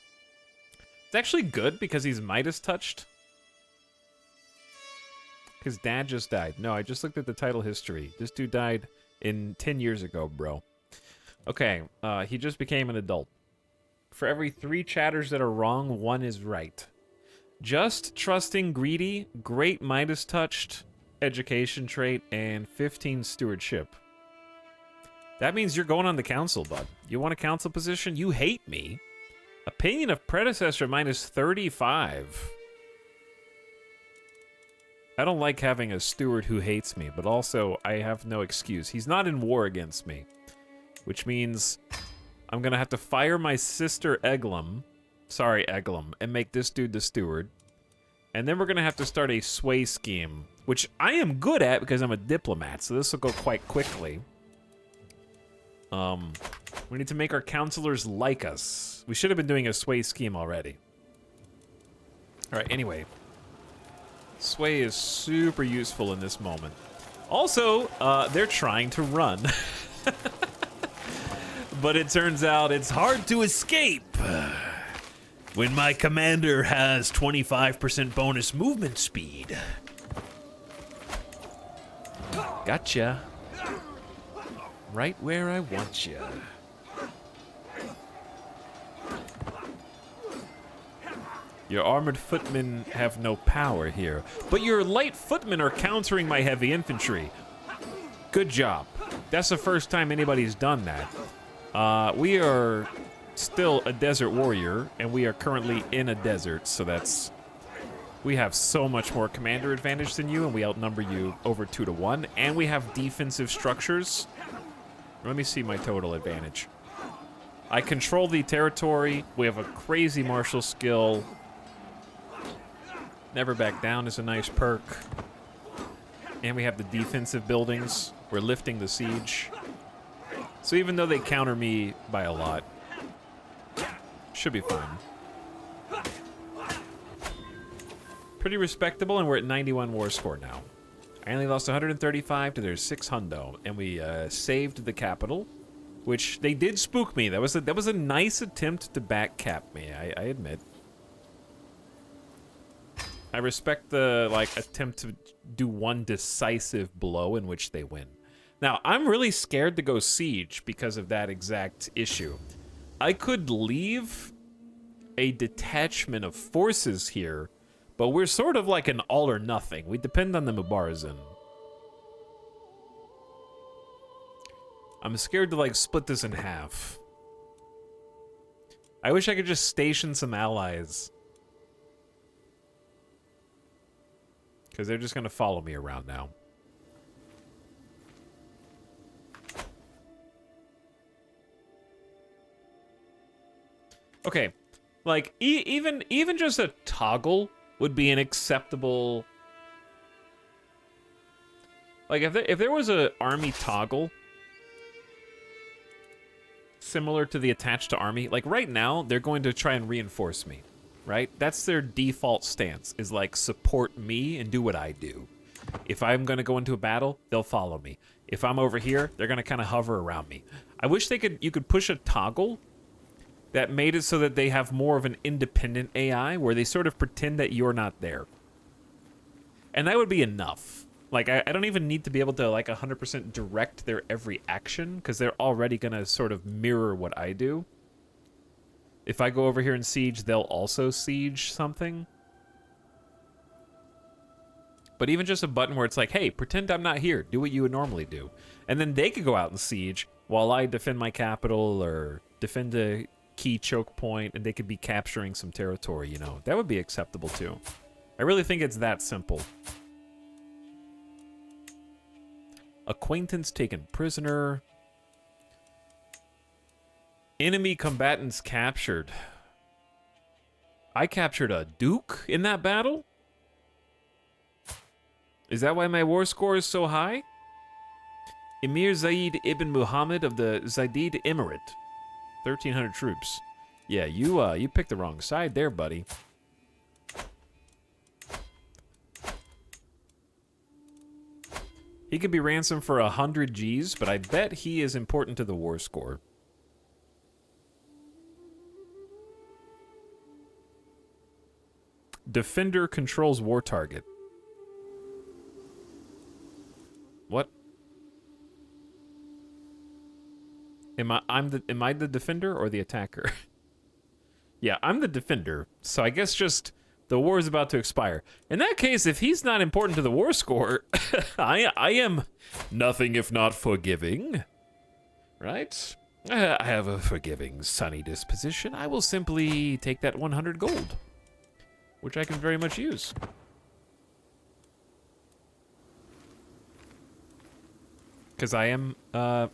It's actually good because he's Midas touched. His dad just died. No, I just looked at the title history. This dude died 10 years ago, bro. Okay, he just became an adult. For every 3 chatters that are wrong, 1 is right. Just, trusting, greedy, great Midas touched, education trait and 15 stewardship. That means you're going on the council, bud. You want a council position? You hate me. Opinion of predecessor minus 35. I don't like having a steward who hates me, but also I have no excuse. He's not in war against me, which means I'm gonna have to fire my sister Eglum, sorry Eglum, and make this dude the steward. And then we're gonna have to start a sway scheme, which I am good at because I'm a diplomat, so this will go quite quickly. We need to make our counselors like us. We should have been doing a sway scheme already. All right, anyway. Sway is super useful in this moment. Also, they're trying to run. But it turns out it's hard to escape when my commander has 25% bonus movement speed. Gotcha. Right where I want you. Your armored footmen have no power here, but your light footmen are countering my heavy infantry. Good job. That's the first time anybody's done that. We are still a desert warrior, and we are currently in a desert, so that's... We have so much more commander advantage than you, and we outnumber you over 2 to 1, and we have defensive structures. Let me see my total advantage. I control the territory. We have a crazy martial skill. Never back down is a nice perk. And we have the defensive buildings. We're lifting the siege. So even though they counter me by a lot, should be fine. Pretty respectable, and we're at 91 war score now. I only lost 135 to their 6 hundo, and we saved the capital, which they did spook me. That was a nice attempt to backcap me, I admit. I respect the, like, attempt to do one decisive blow in which they win. Now, I'm really scared to go siege because of that exact issue. I could leave a detachment of forces here, but we're sort of like an all or nothing. We depend on the Mubarazin. I'm scared to, like, split this in half. I wish I could just station some allies. Because they're just going to follow me around now. Okay. Like, even just a toggle would be an acceptable... Like, if there was an army toggle similar to the attached to army, like, right now, they're going to try and reinforce me. Right? That's their default stance, is like, support me and do what I do. If I'm going to go into a battle, they'll follow me. If I'm over here, they're going to kind of hover around me. I wish you could push a toggle that made it so that they have more of an independent AI, where they sort of pretend that you're not there. And that would be enough. Like, I don't even need to be able to, like, 100% direct their every action, because they're already going to sort of mirror what I do. If I go over here and siege, they'll also siege something. But even just a button where it's like, hey, pretend I'm not here. Do what you would normally do. And then they could go out and siege while I defend my capital or defend a key choke point, and they could be capturing some territory, you know. That would be acceptable too. I really think it's that simple. Acquaintance taken prisoner. Enemy combatants captured. I captured a duke in that battle? Is that why my war score is so high? Emir Zaid ibn Muhammad of the Zaydid Emirate. 1,300 troops. Yeah, you picked the wrong side there, buddy. He could be ransomed for 100 Gs, but I bet he is important to the war score. Defender controls war target. What? Am I the defender or the attacker? Yeah, I'm the defender. So I guess just The war is about to expire. In that case, if he's not important to the war score, I am nothing if not forgiving. Right? I have a forgiving, sunny disposition. I will simply take that 100 gold, which I can very much use. Because I am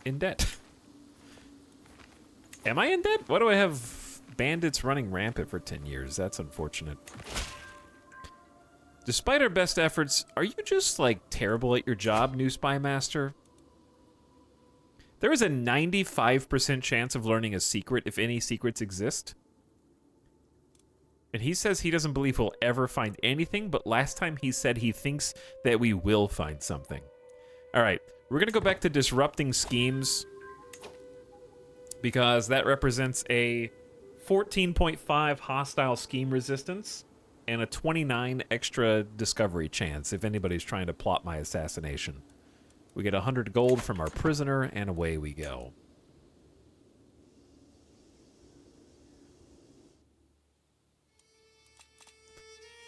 in debt. Am I in debt? Why do I have bandits running rampant for 10 years? That's unfortunate. Despite our best efforts, are you just, like, terrible at your job, new spy master? There is a 95% chance of learning a secret if any secrets exist. And he says he doesn't believe we'll ever find anything, but last time he said he thinks that we will find something. All right, we're going to go back to disrupting schemes because that represents a 14.5 hostile scheme resistance and a 29 extra discovery chance if anybody's trying to plot my assassination. We get 100 gold from our prisoner, and away we go.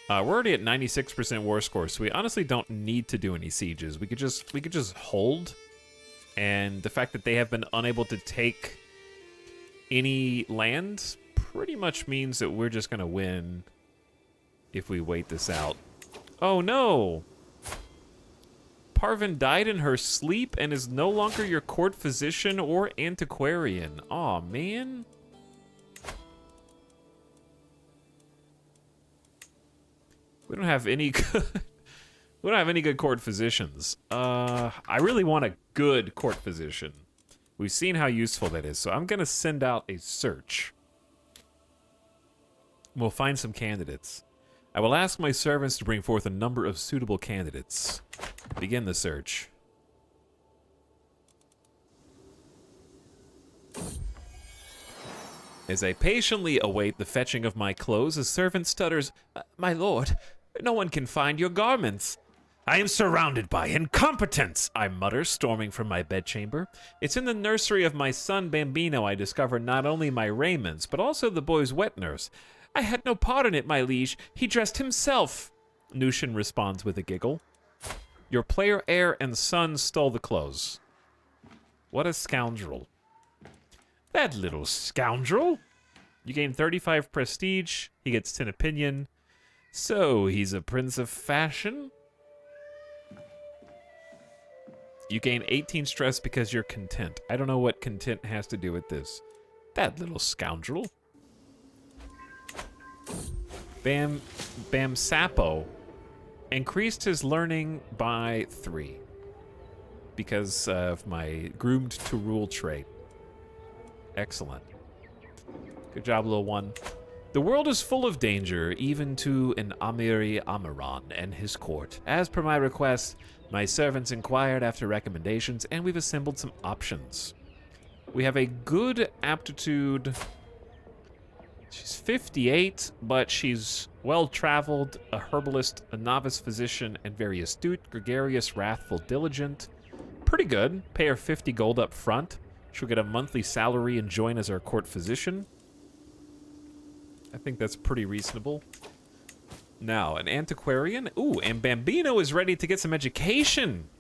We're already at 96% war score, so we honestly don't need to do any sieges. We could just hold, and the fact that they have been unable to take any land pretty much means that we're just gonna win if we wait this out. Oh no! Parvin died in her sleep and is no longer your court physician or antiquarian. Aw, man. We don't have any good, we don't have any good court physicians. I really want a good court physician. We've seen how useful that is, so I'm gonna send out a search. We'll find some candidates. I will ask my servants to bring forth a number of suitable candidates. Begin the search. As I patiently await the fetching of my clothes, a servant stutters, "My lord, no one can find your garments." "I am surrounded by incompetence," I mutter, storming from my bedchamber. "It's in the nursery of my son Bambino I discovered not only my raiments, but also the boy's wet nurse." "I had no part in it, my liege. He dressed himself," Nushin responds with a giggle. "Your player heir and son stole the clothes." What a scoundrel. That little scoundrel. You gain 35 prestige. He gets 10 opinion. So he's a prince of fashion. You gain 18 stress because you're content. I don't know what content has to do with this. That little scoundrel. Bam Sapo increased his learning by 3 because of my groomed to rule trait. Excellent. Good job, little one. The world is full of danger, even to an Amiri Amaran and his court. As per my request, my servants inquired after recommendations, and we've assembled some options. We have a good aptitude. She's 58, but she's well-traveled, a herbalist, a novice physician, and very astute, gregarious, wrathful, diligent. Pretty good. Pay her 50 gold up front. She'll get a monthly salary and join as our court physician. I think that's pretty reasonable. Now, an antiquarian. Ooh, and Bambino is ready to get some education.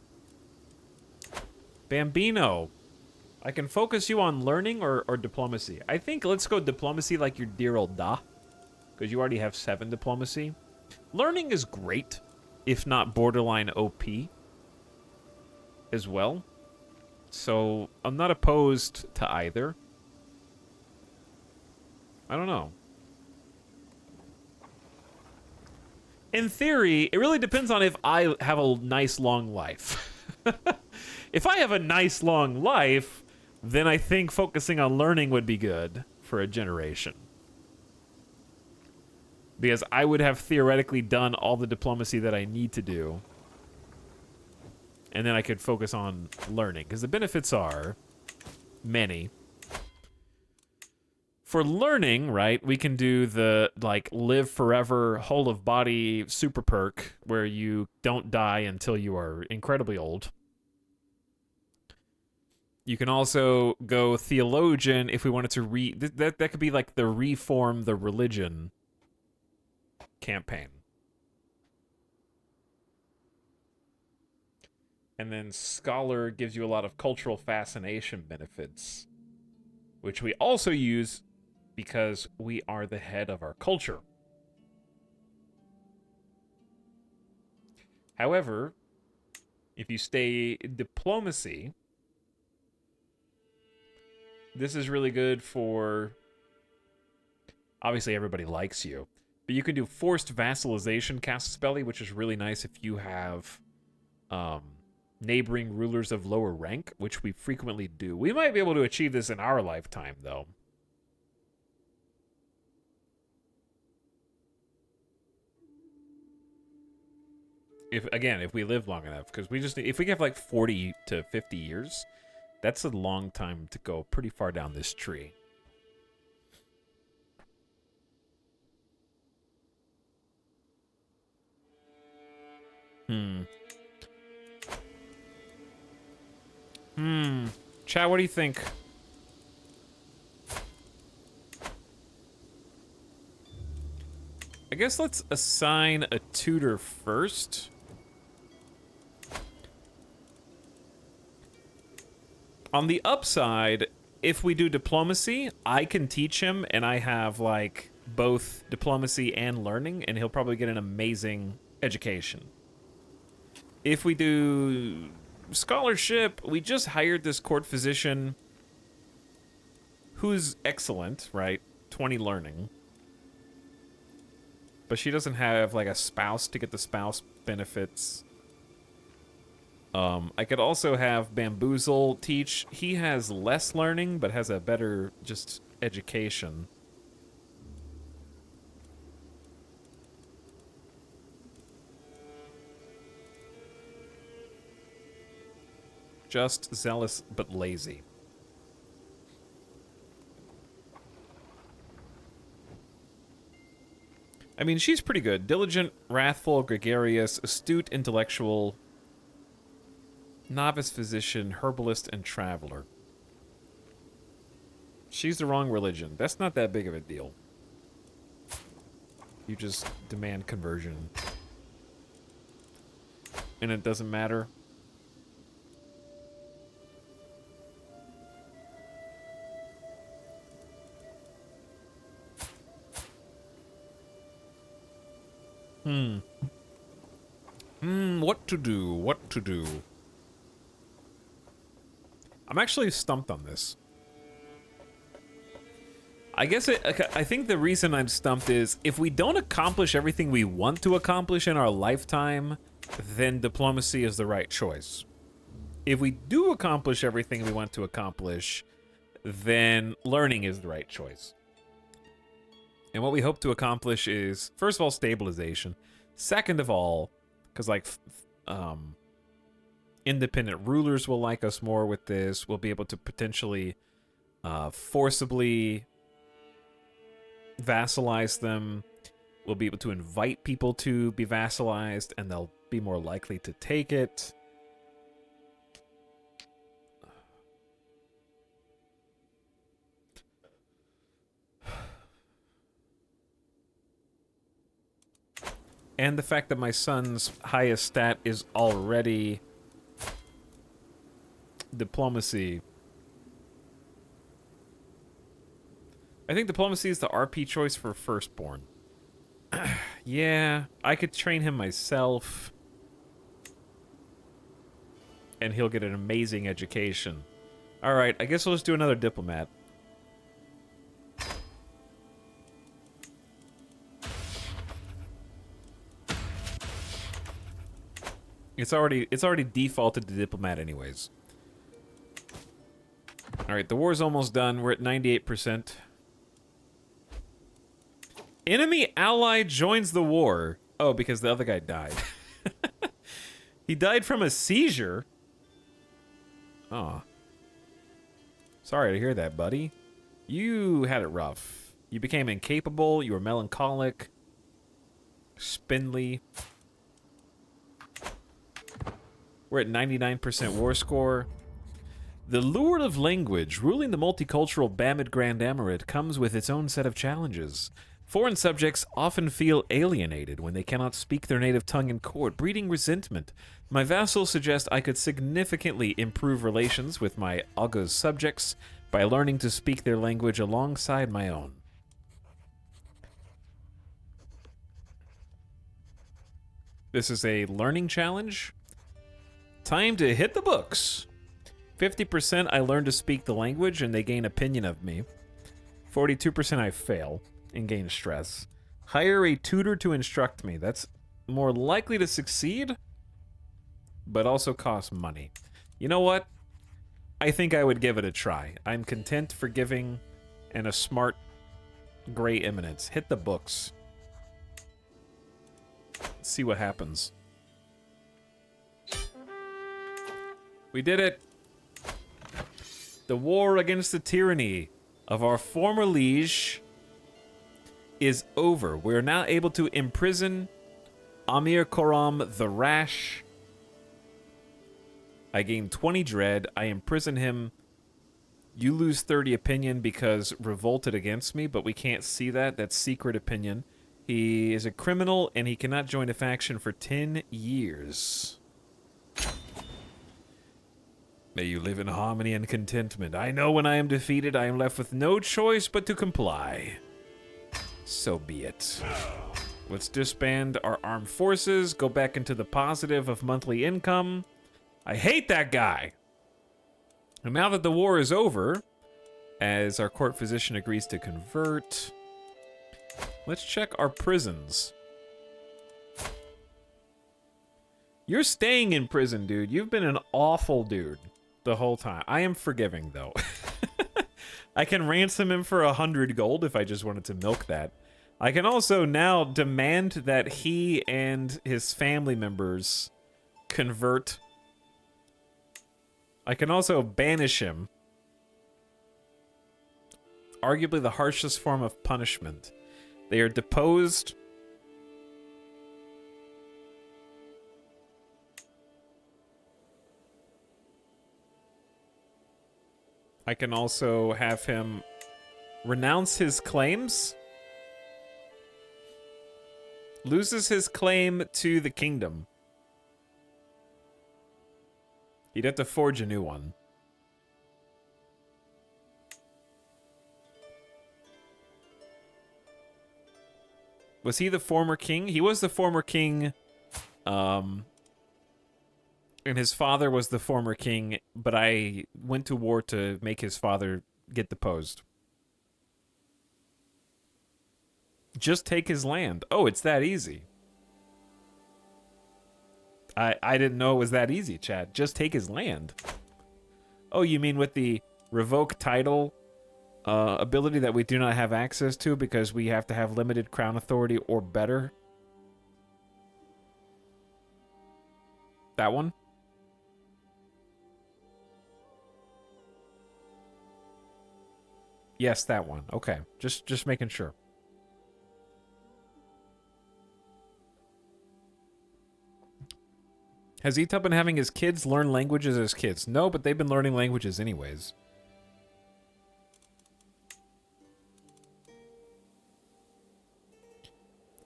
Bambino. I can focus you on learning or diplomacy. I think let's go diplomacy like your dear old Da. Because you already have 7 diplomacy. Learning is great, if not borderline OP as well. So I'm not opposed to either. I don't know. In theory, it really depends on if I have a nice long life. If I have a nice long life, then I think focusing on learning would be good for a generation. Because I would have theoretically done all the diplomacy that I need to do. And then I could focus on learning. Because the benefits are many. For learning, right, we can do the, like, live forever, whole of body super perk, where you don't die until you are incredibly old. You can also go theologian if we wanted to that could be like the reform the religion campaign. And then Scholar gives you a lot of cultural fascination benefits, which we also use because we are the head of our culture. However, if you stay diplomacy, this is really good for... Obviously, everybody likes you. But you can do forced vassalization casus belli, which is really nice if you have neighboring rulers of lower rank, which we frequently do. We might be able to achieve this in our lifetime, though. If we live long enough, because if we have like 40 to 50 years, that's a long time to go pretty far down this tree. Chat, what do you think? I guess let's assign a tutor first. On the upside, if we do diplomacy, I can teach him, and I have, like, both diplomacy and learning, and he'll probably get an amazing education. If we do scholarship, we just hired this court physician who's excellent, right? 20 learning. But she doesn't have, like, a spouse to get the spouse benefits. I could also have Bamboozle teach. He has less learning, but has a better, just, education. Just zealous, but lazy. I mean, she's pretty good. Diligent, wrathful, gregarious, astute, intellectual... Novice physician, herbalist, and traveler. She's the wrong religion. That's not that big of a deal. You just demand conversion. And it doesn't matter. What to do? What to do? I'm actually stumped on this. I think the reason I'm stumped is if we don't accomplish everything we want to accomplish in our lifetime, then diplomacy is the right choice. If we do accomplish everything we want to accomplish, then learning is the right choice. And what we hope to accomplish is, first of all, stabilization. Second of all, because like independent rulers will like us more with this. We'll be able to potentially forcibly vassalize them. We'll be able to invite people to be vassalized, and they'll be more likely to take it. And the fact that my son's highest stat is already diplomacy. I think diplomacy is the RP choice for firstborn. Yeah, I could train him myself. And he'll get an amazing education. Alright, I guess we'll just do another diplomat. It's already defaulted to diplomat anyways. Alright, the war's almost done. We're at 98%. Enemy ally joins the war. Oh, because the other guy died. He died from a seizure? Aw. Sorry to hear that, buddy. You had it rough. You became incapable, you were melancholic, spindly. We're at 99% war score. The lure of language ruling the multicultural Bamid Grand Emirate comes with its own set of challenges. Foreign subjects often feel alienated when they cannot speak their native tongue in court, breeding resentment. My vassals suggest I could significantly improve relations with my Aga's subjects by learning to speak their language alongside my own. This is a learning challenge. Time to hit the books. 50% I learn to speak the language and they gain opinion of me. 42% I fail and gain stress. Hire a tutor to instruct me. That's more likely to succeed, but also costs money. You know what? I think I would give it a try. I'm content, forgiving, and a smart gray eminence. Hit the books. Let's see what happens. We did it. The war against the tyranny of our former liege is over. We are now able to imprison Amir Koram the Rash. I gain 20 dread. I imprison him. You lose 30 opinion because revolted against me, but we can't see that. That's secret opinion. He is a criminal and he cannot join a faction for 10 years. May you live in harmony and contentment. I know when I am defeated, I am left with no choice but to comply. So be it. Let's disband our armed forces, go back into the positive of monthly income. I hate that guy. And now that the war is over, as our court physician agrees to convert, let's check our prisons. You're staying in prison, dude. You've been an awful dude the whole time. I am forgiving, though. I can ransom him for 100 gold if I just wanted to milk that. I can also now demand that he and his family members convert. I can also banish him. Arguably the harshest form of punishment. They are deposed. I can also have him renounce his claims. Loses his claim to the kingdom. He'd have to forge a new one. Was he the former king? He was the former king. And his father was the former king, but I went to war to make his father get deposed. Just take his land. Oh, it's that easy. I didn't know it was that easy, Chad. Just take his land. Oh, you mean with the revoke title ability that we do not have access to because we have to have limited crown authority or better? That one? Yes, that one. Okay. Just making sure. Has Etop been having his kids learn languages as kids? No, but they've been learning languages anyways.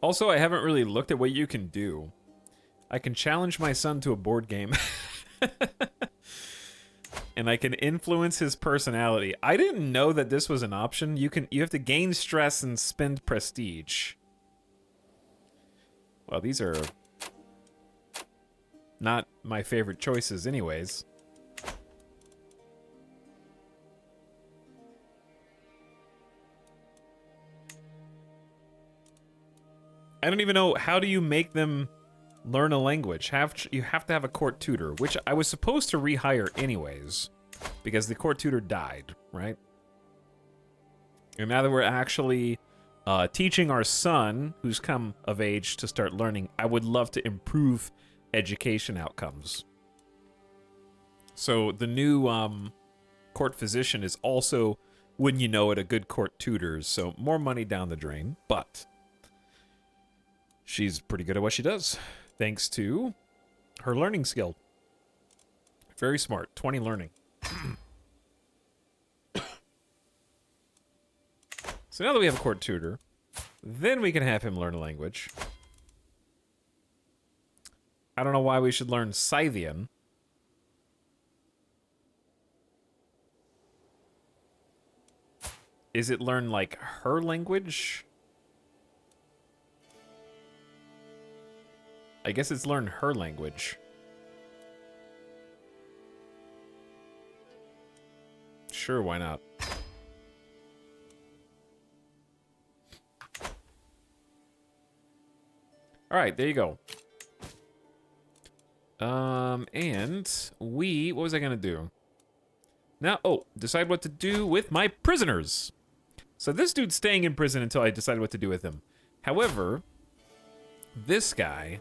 Also, I haven't really looked at what you can do. I can challenge my son to a board game. And I can influence his personality. I didn't know that this was an option. You have to gain stress and spend prestige. Well, these are not my favorite choices anyways. I don't even know, how do you make them learn a language? You have to have a court tutor, which I was supposed to rehire anyways, because the court tutor died, right? And now that we're actually teaching our son, who's come of age to start learning, I would love to improve education outcomes. So the new court physician is also, wouldn't you know it, a good court tutor, so more money down the drain, but she's pretty good at what she does, thanks to her learning skill. Very smart. 20 learning. So now that we have a court tutor, Then we can have him learn a language. I don't know why we should learn Scythian. Is it learn, like, her language? I guess it's learn her language. Sure, why not? Alright, there you go. And what was I gonna do? Now, decide what to do with my prisoners. So this dude's staying in prison until I decide what to do with him. However, this guy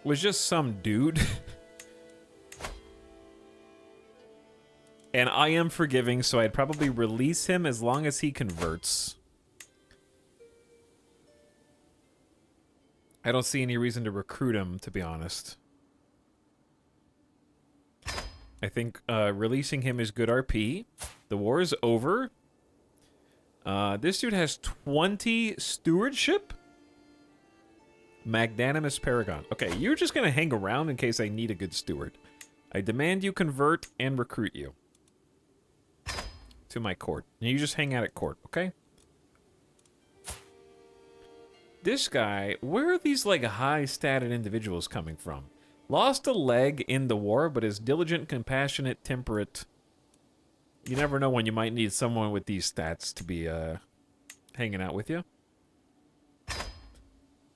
was just some dude. And I am forgiving, so I'd probably release him as long as he converts. I don't see any reason to recruit him, to be honest. I think releasing him is good RP. The war is over. This dude has 20 stewardship? Magnanimous Paragon. Okay, you're just going to hang around in case I need a good steward. I demand you convert and recruit you to my court. And you just hang out at court, okay? This guy, where are these, like, high-stated individuals coming from? Lost a leg in the war, but is diligent, compassionate, temperate. You never know when you might need someone with these stats to be hanging out with you.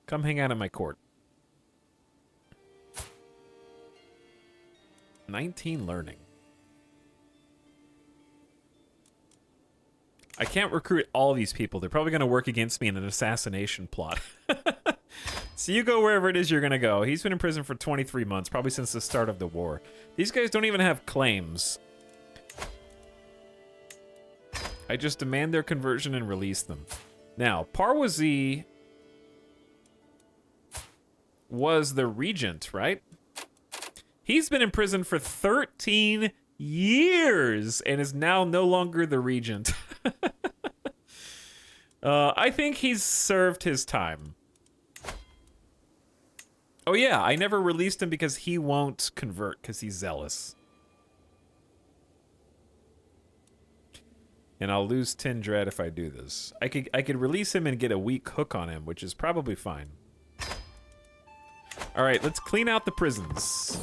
Come hang out at my court. 19 learning. I can't recruit all these people. They're probably going to work against me in an assassination plot. So you go wherever it is you're going to go. He's been in prison for 23 months, probably since the start of the war. These guys don't even have claims. I just demand their conversion and release them. Now, Parwazi was the regent, right? He's been in prison for 13 years and is now no longer the regent. I think he's served his time. Oh yeah, I never released him because he won't convert because he's zealous. And I'll lose 10 dread if I do this. I could release him and get a weak hook on him, which is probably fine. All right, let's clean out the prisons.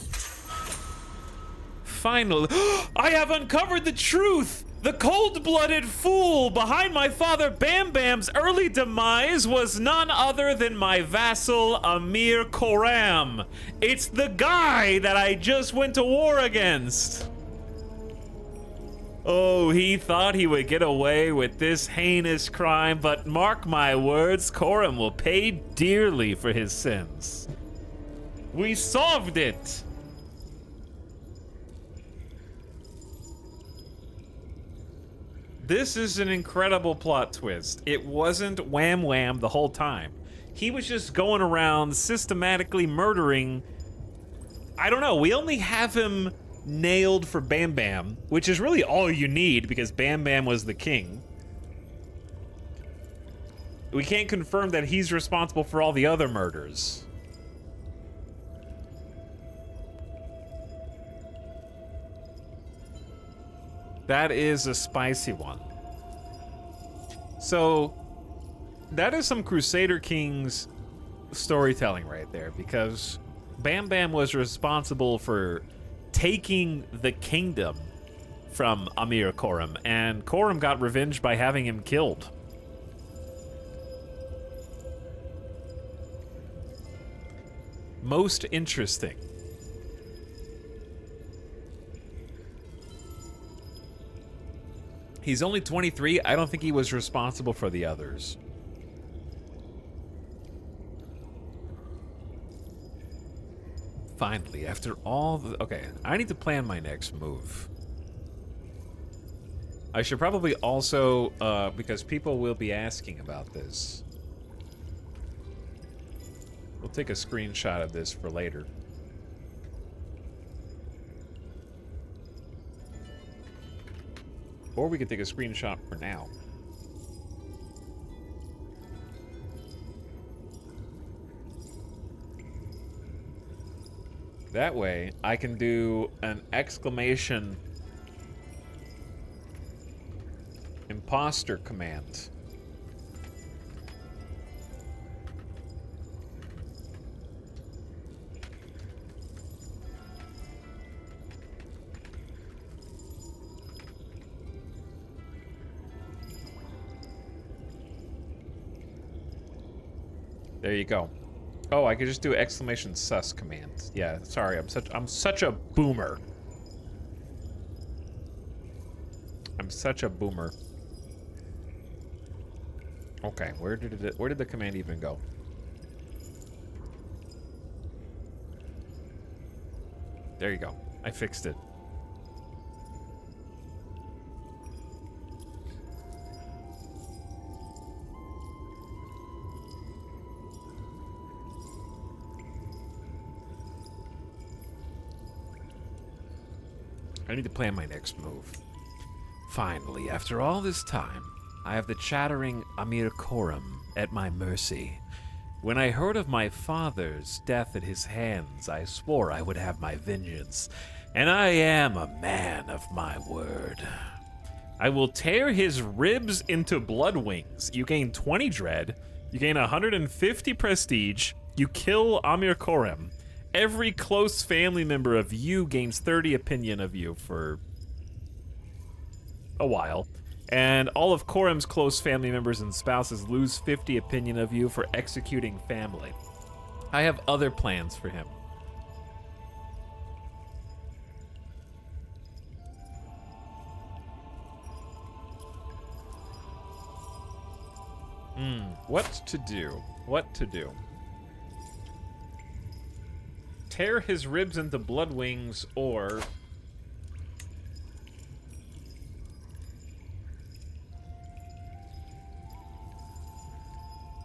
Finally, I have uncovered the truth! The cold-blooded fool behind my father Bam Bam's early demise was none other than my vassal Amir Koram. It's the guy that I just went to war against. Oh, he thought he would get away with this heinous crime, but mark my words, Koram will pay dearly for his sins. We solved it! This is an incredible plot twist. It wasn't Wham Wham the whole time. He was just going around systematically murdering... I don't know, we only have him nailed for Bam Bam, which is really all you need because Bam Bam was the king. We can't confirm that he's responsible for all the other murders. That is a spicy one. So, that is some Crusader Kings storytelling right there, because Bam Bam was responsible for taking the kingdom from Amir Koram, and Koram got revenge by having him killed. Most interesting. He's only 23. I don't think he was responsible for the others. Finally, after all the... Okay, I need to plan my next move. I should probably also, because people will be asking about this. We'll take a screenshot of this for later. Or we could take a screenshot for now. That way, I can do an exclamation imposter command. There you go. Oh, I could just do exclamation sus command. Yeah, sorry, I'm such a boomer. I'm such a boomer. Okay, where did the command even go? There you go. I fixed it. I need to plan my next move. Finally, after all this time, I have the chattering Amir Koram at my mercy. When I heard of my father's death at his hands, I swore I would have my vengeance, and I am a man of my word. I will tear his ribs into blood wings. You gain 20 dread, you gain 150 prestige, you kill Amir Koram. Every close family member of you gains 30 opinion of you for a while. And all of Koram's close family members and spouses lose 50 opinion of you for executing family. I have other plans for him. What to do? What to do? Tear his ribs into blood wings, or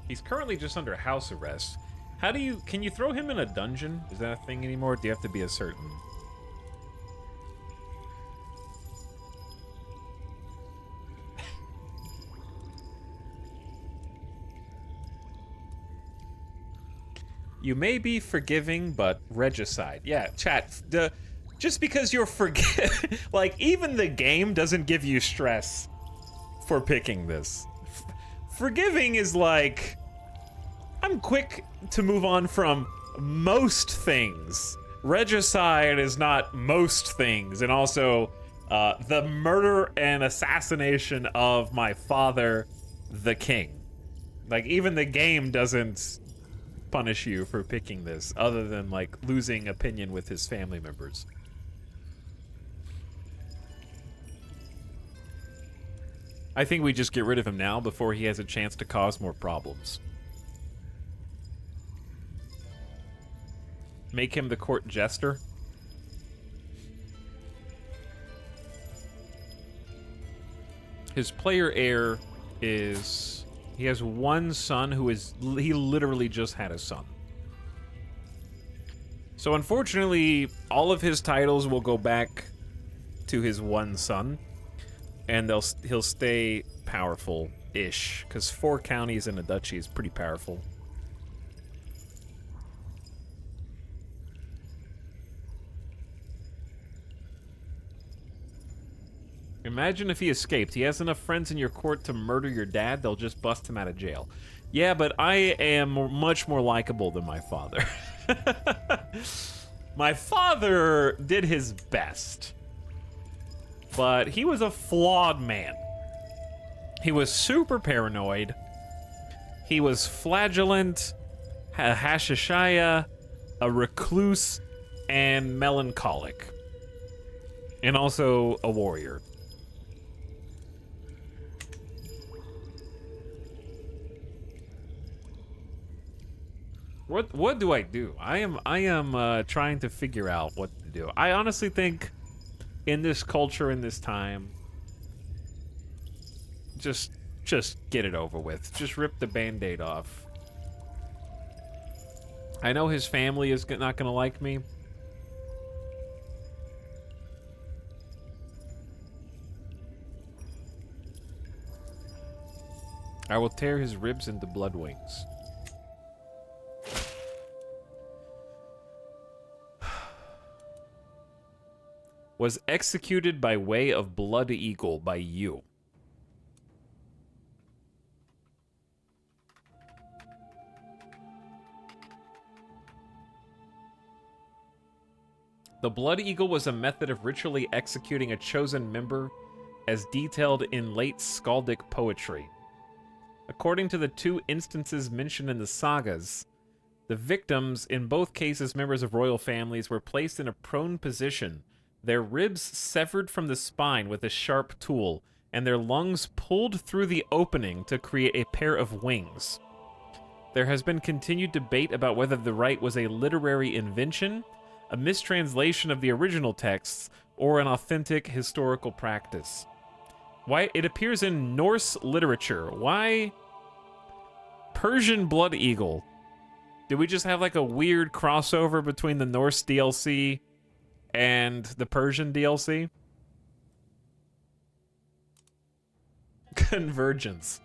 he's currently just under house arrest. Can you throw him in a dungeon? Is that a thing anymore? Do you have to be a certain? You may be forgiving, but regicide. Yeah, chat. Just because you're like, even the game doesn't give you stress for picking this. Forgiving is like, I'm quick to move on from most things. Regicide is not most things, and also the murder and assassination of my father, the king. Like, even the game doesn't punish you for picking this, other than like losing opinion with his family members. I think we just get rid of him now before he has a chance to cause more problems. Make him the court jester. His player heir is... He has one son who is... He literally just had a son. So unfortunately, all of his titles will go back to his one son. And he'll stay powerful-ish. Because 4 counties in a duchy is pretty powerful. Imagine if he escaped. He has enough friends in your court to murder your dad, they'll just bust him out of jail. Yeah, but I am much more likable than my father. My father did his best. But he was a flawed man. He was super paranoid. He was flagellant, a hashishaya, a recluse, and melancholic. And also a warrior. What do I do? I am trying to figure out what to do. I honestly think in this culture, in this time, just get it over with. Just rip the band-aid off. I know his family is not gonna like me. I will tear his ribs into blood wings. was executed by way of Blood Eagle by you? The Blood Eagle was a method of ritually executing a chosen member as detailed in late skaldic poetry. According to the 2 instances mentioned in the sagas, the victims, in both cases members of royal families, were placed in a prone position, their ribs severed from the spine with a sharp tool, and their lungs pulled through the opening to create a pair of wings. There has been continued debate about whether the rite was a literary invention, a mistranslation of the original texts, or an authentic historical practice. Why it appears in Norse literature. Why Persian Blood Eagle? Did we just have like a weird crossover between the Norse DLC and the Persian DLC? Convergence.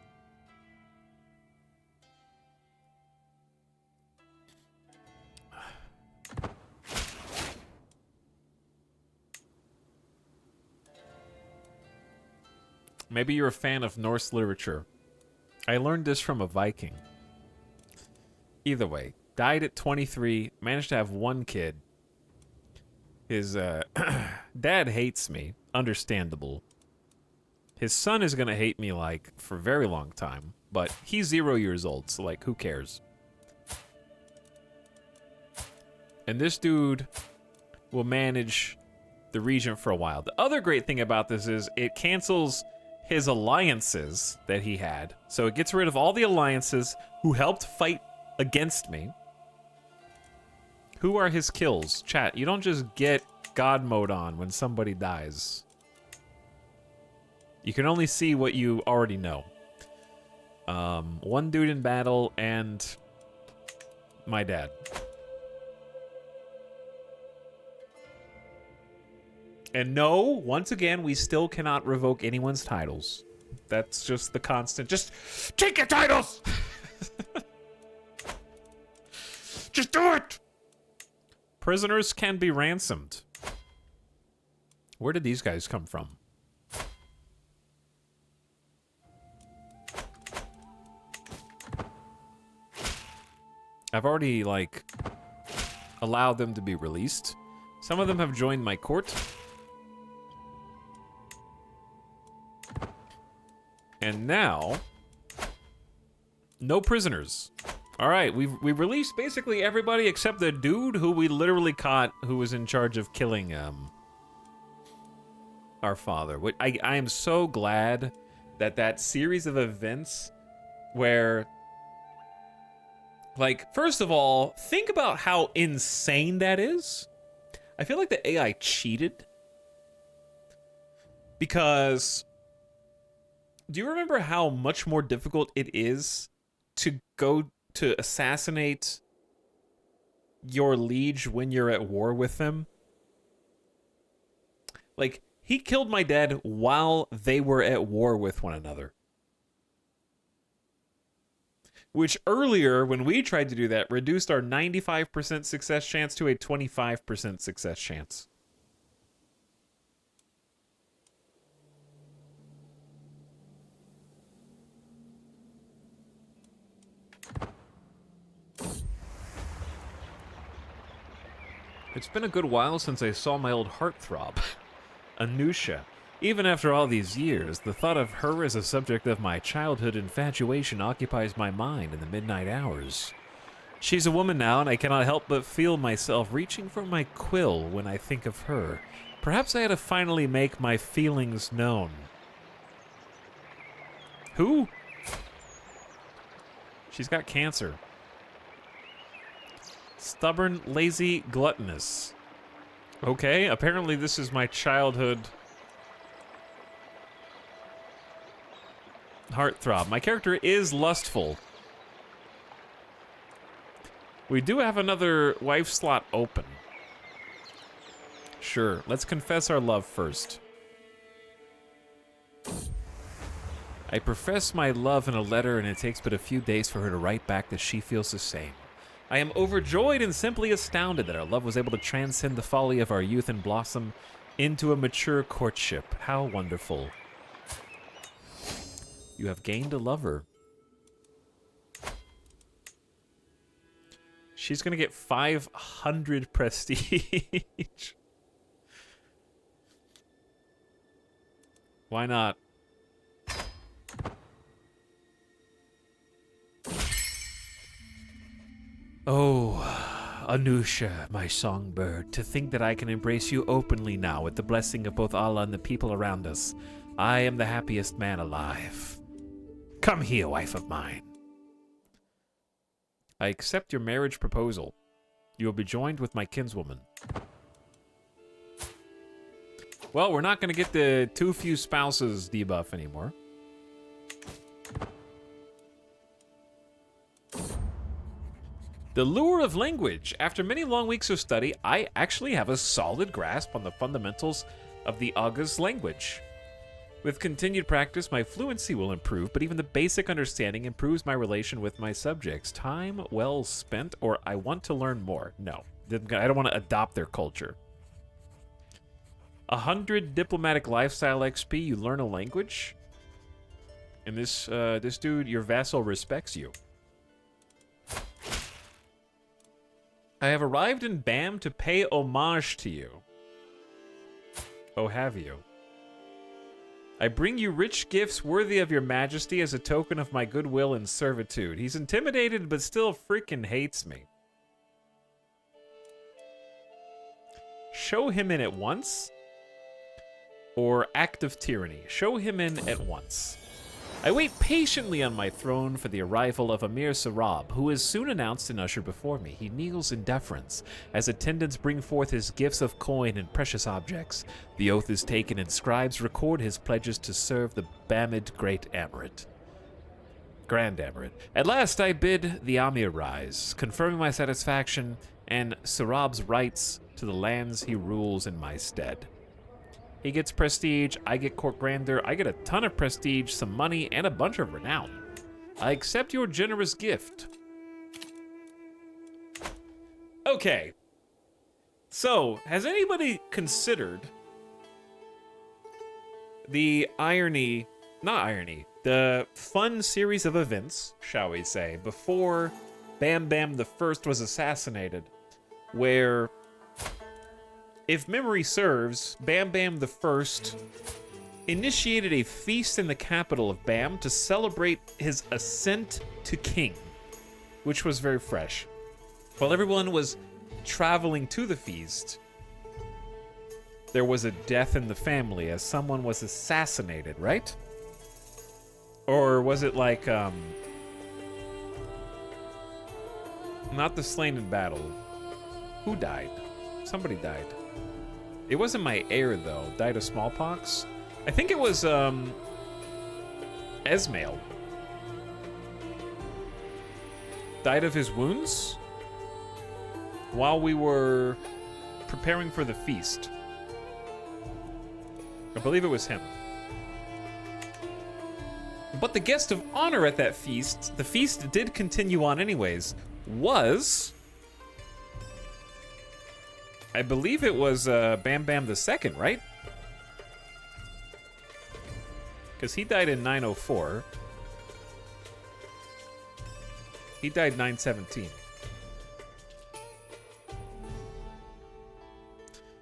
Maybe you're a fan of Norse literature. I learned this from a Viking. Either way, died at 23, managed to have 1 kid. His dad hates me, understandable. His son is gonna hate me, like, for a very long time, but he's 0 years old, so, like, who cares? And this dude will manage the region for a while. The other great thing about this is it cancels his alliances that he had. So it gets rid of all the alliances who helped fight against me. Who are his kills? Chat, you don't just get God mode on when somebody dies. You can only see what you already know. 1 dude in battle and my dad. And no, once again, we still cannot revoke anyone's titles. That's just the constant. Just take your titles! Just do it! Prisoners can be ransomed. Where did these guys come from? I've already, like, allowed them to be released. Some of them have joined my court. And now, no prisoners. All right, we released basically everybody except the dude who we literally caught, who was in charge of killing our father. I am so glad that that series of events where, like, first of all, think about how insane that is. I feel like the AI cheated because do you remember how much more difficult it is to go to assassinate your liege when you're at war with them? Like, he killed my dad while they were at war with one another. Which earlier, when we tried to do that, reduced our 95% success chance to a 25% success chance. It's been a good while since I saw my old heartthrob, Anusha. Even after all these years, the thought of her as a subject of my childhood infatuation occupies my mind in the midnight hours. She's a woman now, and I cannot help but feel myself reaching for my quill when I think of her. Perhaps I had to finally make my feelings known. Who? She's got cancer. Stubborn, lazy, gluttonous. Okay, apparently this is my childhood heartthrob. My character is lustful. We do have another wife slot open. Sure, let's confess our love first. I profess my love in a letter, and it takes but a few days for her to write back that she feels the same. I am overjoyed and simply astounded that our love was able to transcend the folly of our youth and blossom into a mature courtship. How wonderful. You have gained a lover. She's gonna get 500 prestige. Why not? Oh, Anusha, my songbird, to think that I can embrace you openly now with the blessing of both Allah and the people around us. I am the happiest man alive. Come here, wife of mine. I accept your marriage proposal. You will be joined with my kinswoman. Well, we're not going to get the too few spouses debuff anymore. The lure of language. After many long weeks of study, I actually have a solid grasp on the fundamentals of the Aga's language. With continued practice, my fluency will improve, but even the basic understanding improves my relation with my subjects. Time well spent, or I want to learn more. No, I don't want to adopt their culture. 100 diplomatic lifestyle XP, you learn a language. And this dude, your vassal, respects you. I have arrived in Bam to pay homage to you. Oh, have you? I bring you rich gifts worthy of your majesty as a token of my goodwill and servitude. He's intimidated, but still freaking hates me. Show him in at once. Or act of tyranny. Show him in at once. I wait patiently on my throne for the arrival of Amir Sarab, who is soon announced and ushered before me. He kneels in deference as attendants bring forth his gifts of coin and precious objects. The oath is taken and scribes record his pledges to serve the Bamid Great Amorit. Grand Amorit. At last I bid the Amir rise, confirming my satisfaction and Sarab's rights to the lands he rules in my stead. He gets prestige, I get court grandeur, I get a ton of prestige, some money, and a bunch of renown. I accept your generous gift. Okay. So, has anybody considered the the fun series of events, shall we say, before Bam Bam the First was assassinated, where, if memory serves, Bam Bam the First initiated a feast in the capital of Bam to celebrate his ascent to king, which was very fresh. While everyone was traveling to the feast, there was a death in the family as someone was assassinated, right? Or was it like, not the slain in battle. Who died? Somebody died. It wasn't my heir, though. Died of smallpox? I think it was, Esmail. Died of his wounds while we were preparing for the feast. I believe it was him. But the guest of honor at that feast, the feast did continue on anyways, was... I believe it was Bam Bam the Second, right? Because he died in 904. He died 917.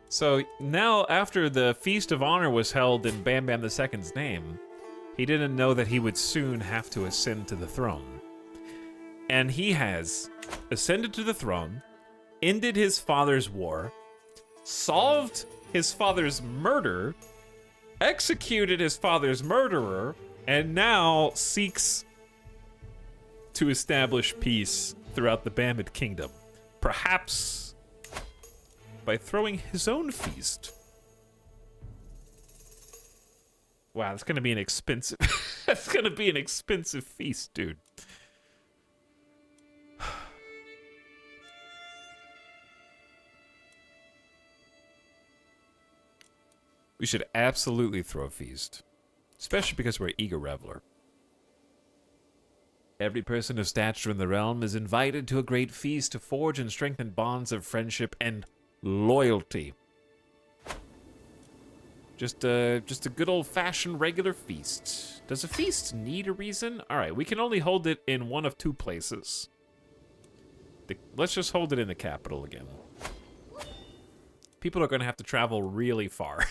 So now, after the Feast of Honor was held in Bam Bam the Second's name, he didn't know that he would soon have to ascend to the throne. And he has ascended to the throne, ended his father's war, solved his father's murder, executed his father's murderer, and now seeks to establish peace throughout the Bamid Kingdom. Perhaps by throwing his own feast. Wow, that's gonna be an expensive that's gonna be an expensive feast, dude. We should absolutely throw a feast. Especially because we're eager reveler. Every person of stature in the realm is invited to a great feast to forge and strengthen bonds of friendship and loyalty. Just a good old-fashioned regular feast. Does a feast need a reason? All right, we can only hold it in one of two places. Let's just hold it in the capital again. People are going to have to travel really far.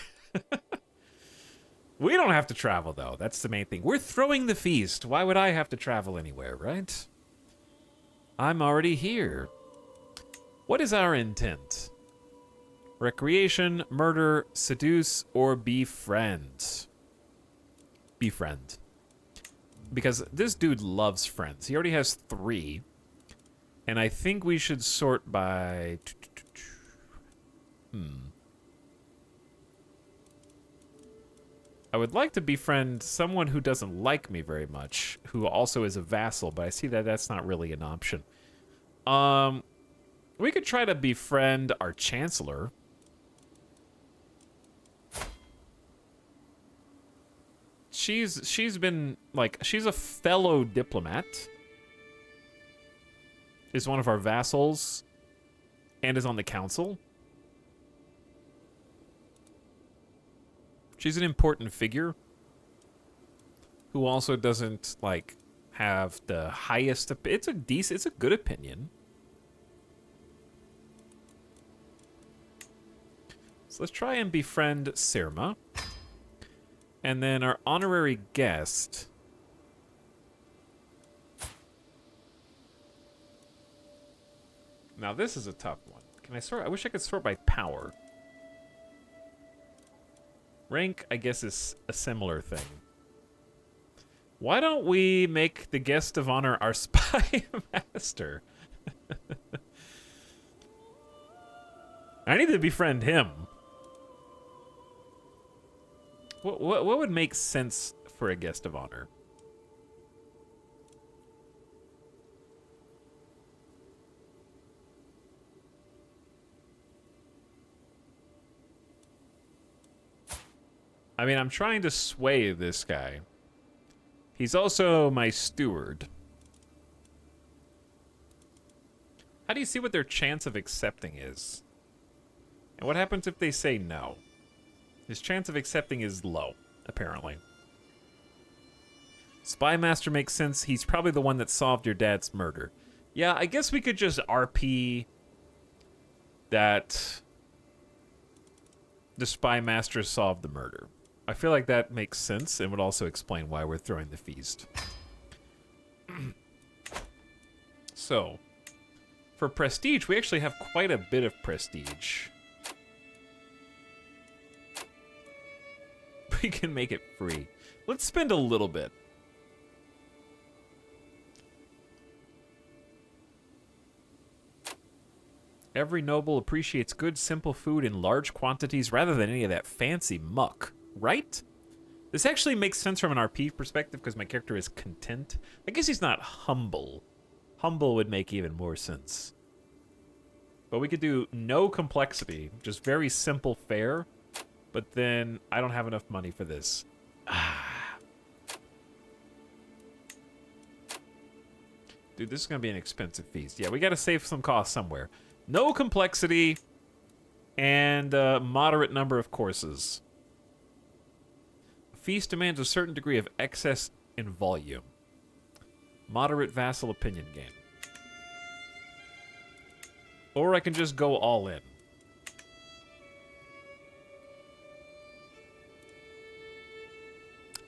We don't have to travel, though. That's the main thing. We're throwing the feast. Why would I have to travel anywhere, right? I'm already here. What is our intent? Recreation, murder, seduce, or befriend? Befriend. Because this dude loves friends. He already has 3. And I think we should sort by... I would like to befriend someone who doesn't like me very much, who also is a vassal, but I see that that's not really an option. We could try to befriend our chancellor. She's been, like, she's a fellow diplomat. Is one of our vassals. And is on the council. She's an important figure. Who also doesn't, like, have the highest... It's a good opinion. So let's try and befriend Sirma. And then our honorary guest... Now this is a tough one. Can I sort? I wish I could sort by power. Rank, I guess, is a similar thing. Why don't we make the guest of honor our spy master? I need to befriend him. What would make sense for a guest of honor? I mean, I'm trying to sway this guy. He's also my steward. How do you see what their chance of accepting is? And what happens if they say no? His chance of accepting is low, apparently. Spy Master makes sense. He's probably the one that solved your dad's murder. Yeah, I guess we could just RP that the Spy Master solved the murder. I feel like that makes sense and would also explain why we're throwing the feast. So, for prestige, we actually have quite a bit of prestige. We can make it free. Let's spend a little bit. Every noble appreciates good, simple food in large quantities rather than any of that fancy muck. Right? This actually makes sense from an RP perspective because my character is content. I guess he's not humble. Humble would make even more sense. But we could do no complexity, just very simple fare. But then I don't have enough money for this. Dude, this is going to be an expensive feast. Yeah, we got to save some costs somewhere. No complexity and a moderate number of courses. Feast demands a certain degree of excess in volume. Moderate vassal opinion gain. Or I can just go all in.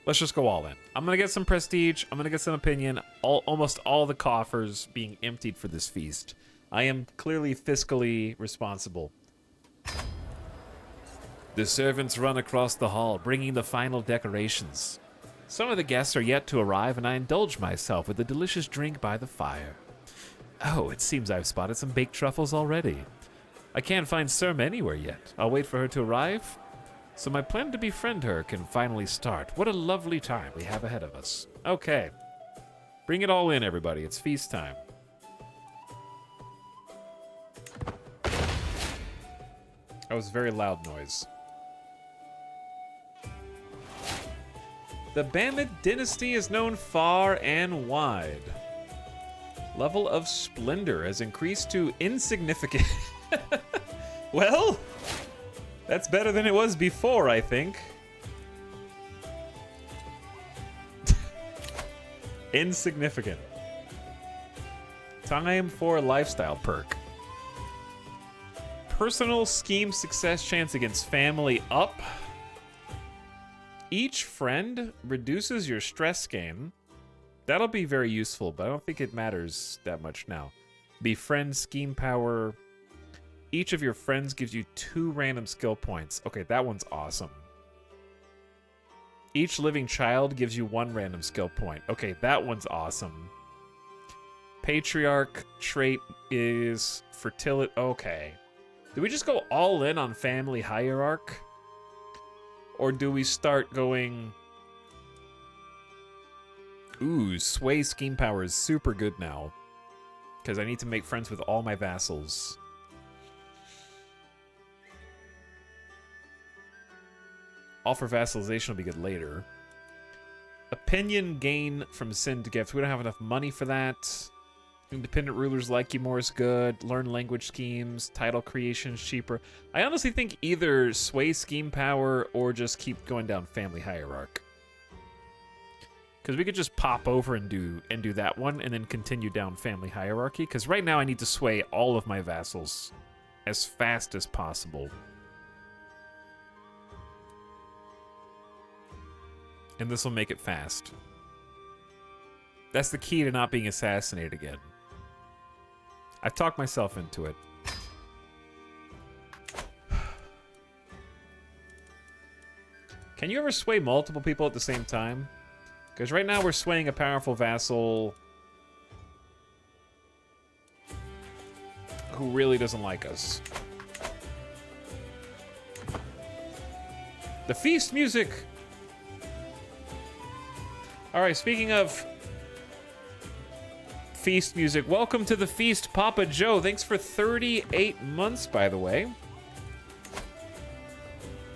Let's just go all in. I'm going to get some prestige. I'm going to get some opinion. Almost all the coffers being emptied for this feast. I am clearly fiscally responsible. The servants run across the hall, bringing the final decorations. Some of the guests are yet to arrive, and I indulge myself with a delicious drink by the fire. Oh, it seems I've spotted some baked truffles already. I can't find Sirma anywhere yet. I'll wait for her to arrive, so my plan to befriend her can finally start. What a lovely time we have ahead of us. Okay. Bring it all in, everybody. It's feast time. That was a very loud noise. The Bamid dynasty is known far and wide. Level of splendor has increased to insignificant. Well, That's better than it was before, I think. Insignificant. Time for a lifestyle perk. Personal scheme success chance against family up. Each friend reduces your stress gain. That'll be very useful, but I don't think it matters that much now. Befriend scheme power. Each of your friends gives you 2 random skill points. Okay, that one's awesome. Each living child gives you 1 random skill point. Okay, that one's awesome. Patriarch trait is fertility. Okay. Do we just go all in on family hierarch? Or do we start going... Ooh, sway scheme power is super good now. Because I need to make friends with all my vassals. Offer vassalization will be good later. Opinion gain from sin to gift. We don't have enough money for that. Independent rulers like you more is good. Learn language schemes. Title creation is cheaper. I honestly think either sway scheme power or just keep going down family hierarch. Because we could just pop over and do that one and then continue down family hierarchy. Because right now I need to sway all of my vassals as fast as possible. And this will make it fast. That's the key to not being assassinated again. I talked myself into it. Can you ever sway multiple people at the same time? Because right now we're swaying a powerful vassal who really doesn't like us. The feast music! Alright, speaking of feast music, welcome to the feast, Papa Joe. Thanks for 38 months, by the way.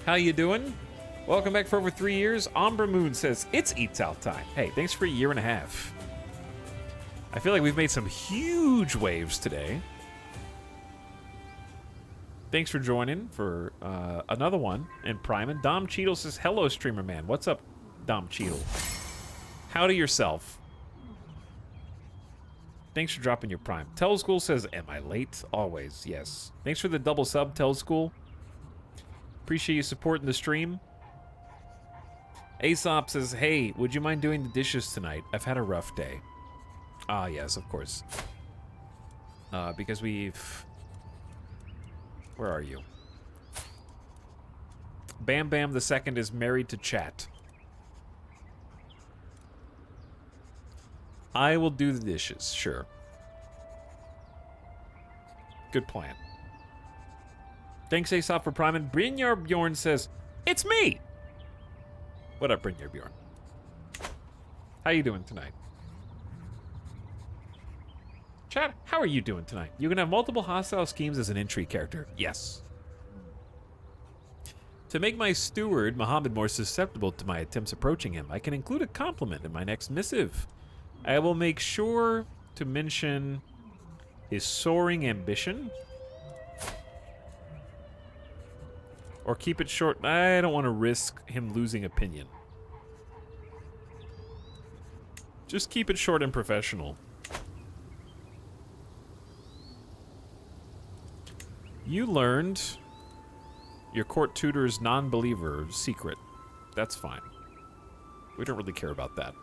How you doing? Welcome back for over 3 years. Ombra Moon says, it's Eats Out time. Hey, thanks for a year and a half. I feel like we've made some huge waves today. Thanks for joining for another one in Prime. And Dom Cheadle says, hello, streamer man. What's up, Dom Cheadle? Howdy yourself. Thanks for dropping your Prime. Tell School says, am I late? Always, yes. Thanks for the double sub, Tell School. Appreciate you supporting the stream. Aesop says, hey, would you mind doing the dishes tonight? I've had a rough day. Ah, yes, of course. Because we've... Where are you? Bam Bam the Second is married to chat. I will do the dishes, sure. Good plan. Thanks, Aesop, for priming. Brynjar Bjorn says, it's me! What up, Brynjar Bjorn? How you doing tonight? Chat, how are you doing tonight? You can have multiple hostile schemes as an intrigue character. Yes. To make my steward, Muhammad, more susceptible to my attempts approaching him, I can include a compliment in my next missive. I will make sure to mention his soaring ambition. Or keep it short. I don't want to risk him losing opinion. Just keep it short and professional. You learned your court tutor's non-believer secret. That's fine. We don't really care about that.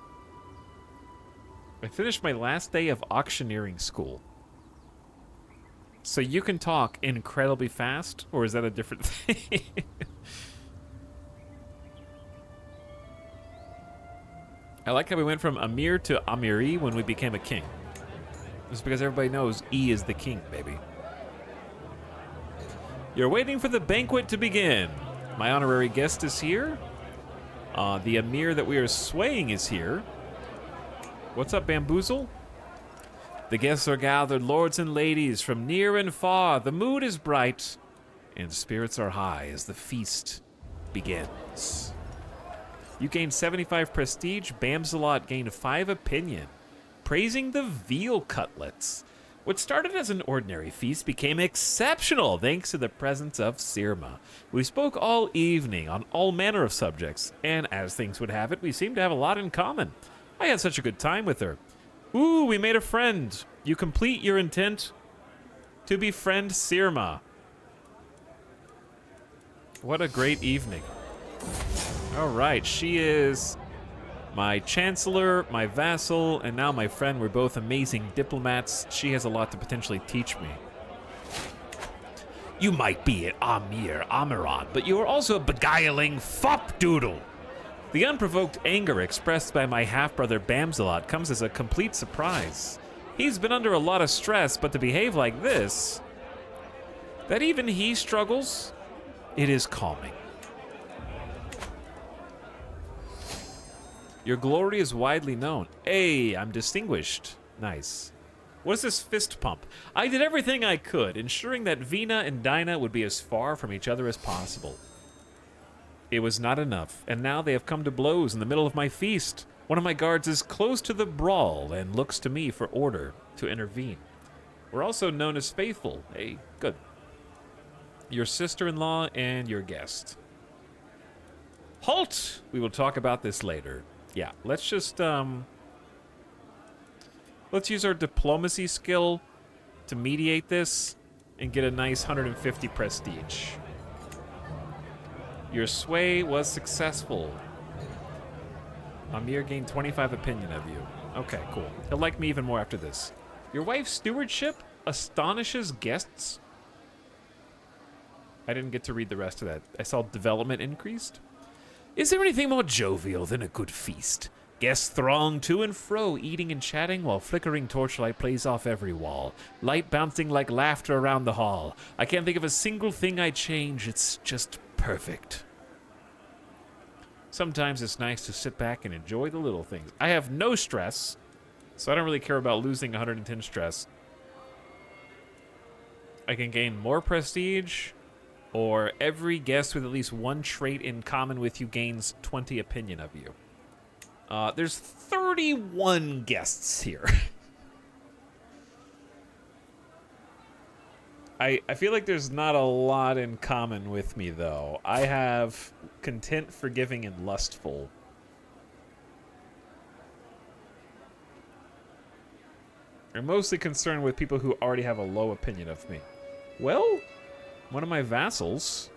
I finished my last day of auctioneering school. So you can talk incredibly fast, or is that a different thing? I like how we went from Amir to Amiri when we became a king. Just because everybody knows E is the king, baby. You're waiting for the banquet to begin. My honorary guest is here. The Amir that we are swaying is here. What's up, Bamboozle? The guests are gathered, lords and ladies, from near and far. The mood is bright, and spirits are high as the feast begins. You gain 75 prestige. Bamsalot gained 5 opinion, praising the veal cutlets. What started as an ordinary feast became exceptional thanks to the presence of Sirma. We spoke all evening on all manner of subjects, and as things would have it, we seemed to have a lot in common. I had such a good time with her. Ooh, we made a friend. You complete your intent to befriend Sirma. What a great evening. All right, she is my chancellor, my vassal, and now my friend. We're both amazing diplomats. She has a lot to potentially teach me. You might be an Amir Amaran, but you are also a beguiling fop-doodle. The unprovoked anger expressed by my half-brother Bamzalot comes as a complete surprise. He's been under a lot of stress, but to behave like this, that even he struggles, it is calming. Your glory is widely known. Hey, I'm distinguished. Nice. What is this fist pump? I did everything I could, ensuring that Vina and Dinah would be as far from each other as possible. It was not enough, and now they have come to blows in the middle of my feast. One of my guards is close to the brawl and looks to me for order to intervene. We're also known as faithful. Hey, good. Your sister-in-law and your guest. Halt! We will talk about this later. Yeah, let's just, let's use our diplomacy skill to mediate this and get a nice 150 prestige. Your sway was successful. Amir gained 25 opinion of you. Okay, cool. He'll like me even more after this. Your wife's stewardship astonishes guests. I didn't get to read the rest of that. I saw development increased. Is there anything more jovial than a good feast? Guests throng to and fro, eating and chatting, while flickering torchlight plays off every wall. Light bouncing like laughter around the hall. I can't think of a single thing I'd change. It's just perfect. Sometimes it's nice to sit back and enjoy the little things. I have no stress, so I don't really care about losing 110 stress. I can gain more prestige, or every guest with at least one trait in common with you gains 20 opinion of you. There's 31 guests here. I feel like there's not a lot in common with me, though. I have content, forgiving, and lustful. I'm mostly concerned with people who already have a low opinion of me. Well, one of my vassals.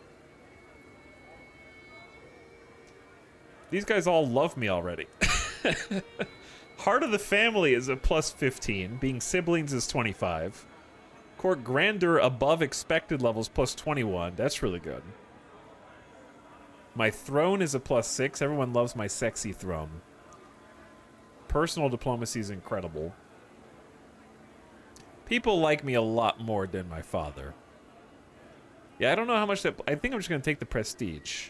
These guys all love me already. Heart of the family is a plus 15. Being siblings is 25. Court grandeur above expected levels plus 21. That's really good. My throne is a plus 6. Everyone loves my sexy throne. Personal diplomacy is incredible. People like me a lot more than my father. Yeah, I don't know how much that... I think I'm just going to take the prestige.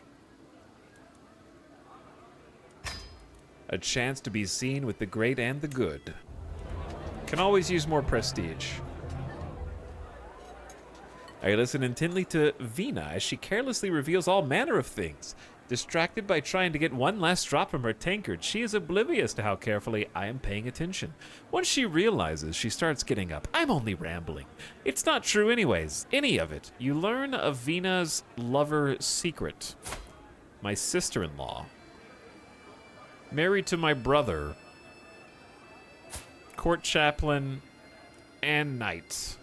A chance to be seen with the great and the good. Can always use more prestige. I listen intently to Vina as she carelessly reveals all manner of things. Distracted by trying to get one last drop from her tankard, she is oblivious to how carefully I am paying attention. Once she realizes, she starts getting up. I'm only rambling. It's not true anyways, any of it. You learn of Vina's lover secret. My sister-in-law. Married to my brother. Court chaplain and knight.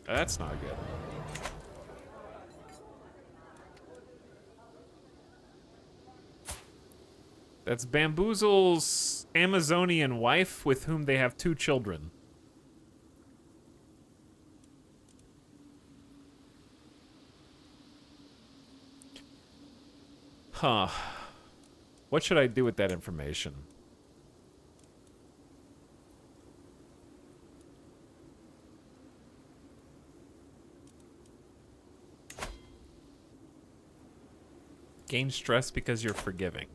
That's not good. That's Bamboozle's Amazonian wife with whom they have 2 children. Huh. What should I do with that information? Gain stress because you're forgiving.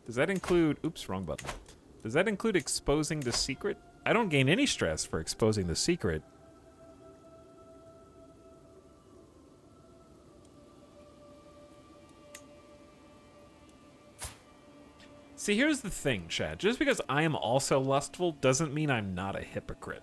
Does that include... Oops, wrong button. Does that include exposing the secret? I don't gain any stress for exposing the secret. See, here's the thing, Chad. Just because I am also lustful doesn't mean I'm not a hypocrite.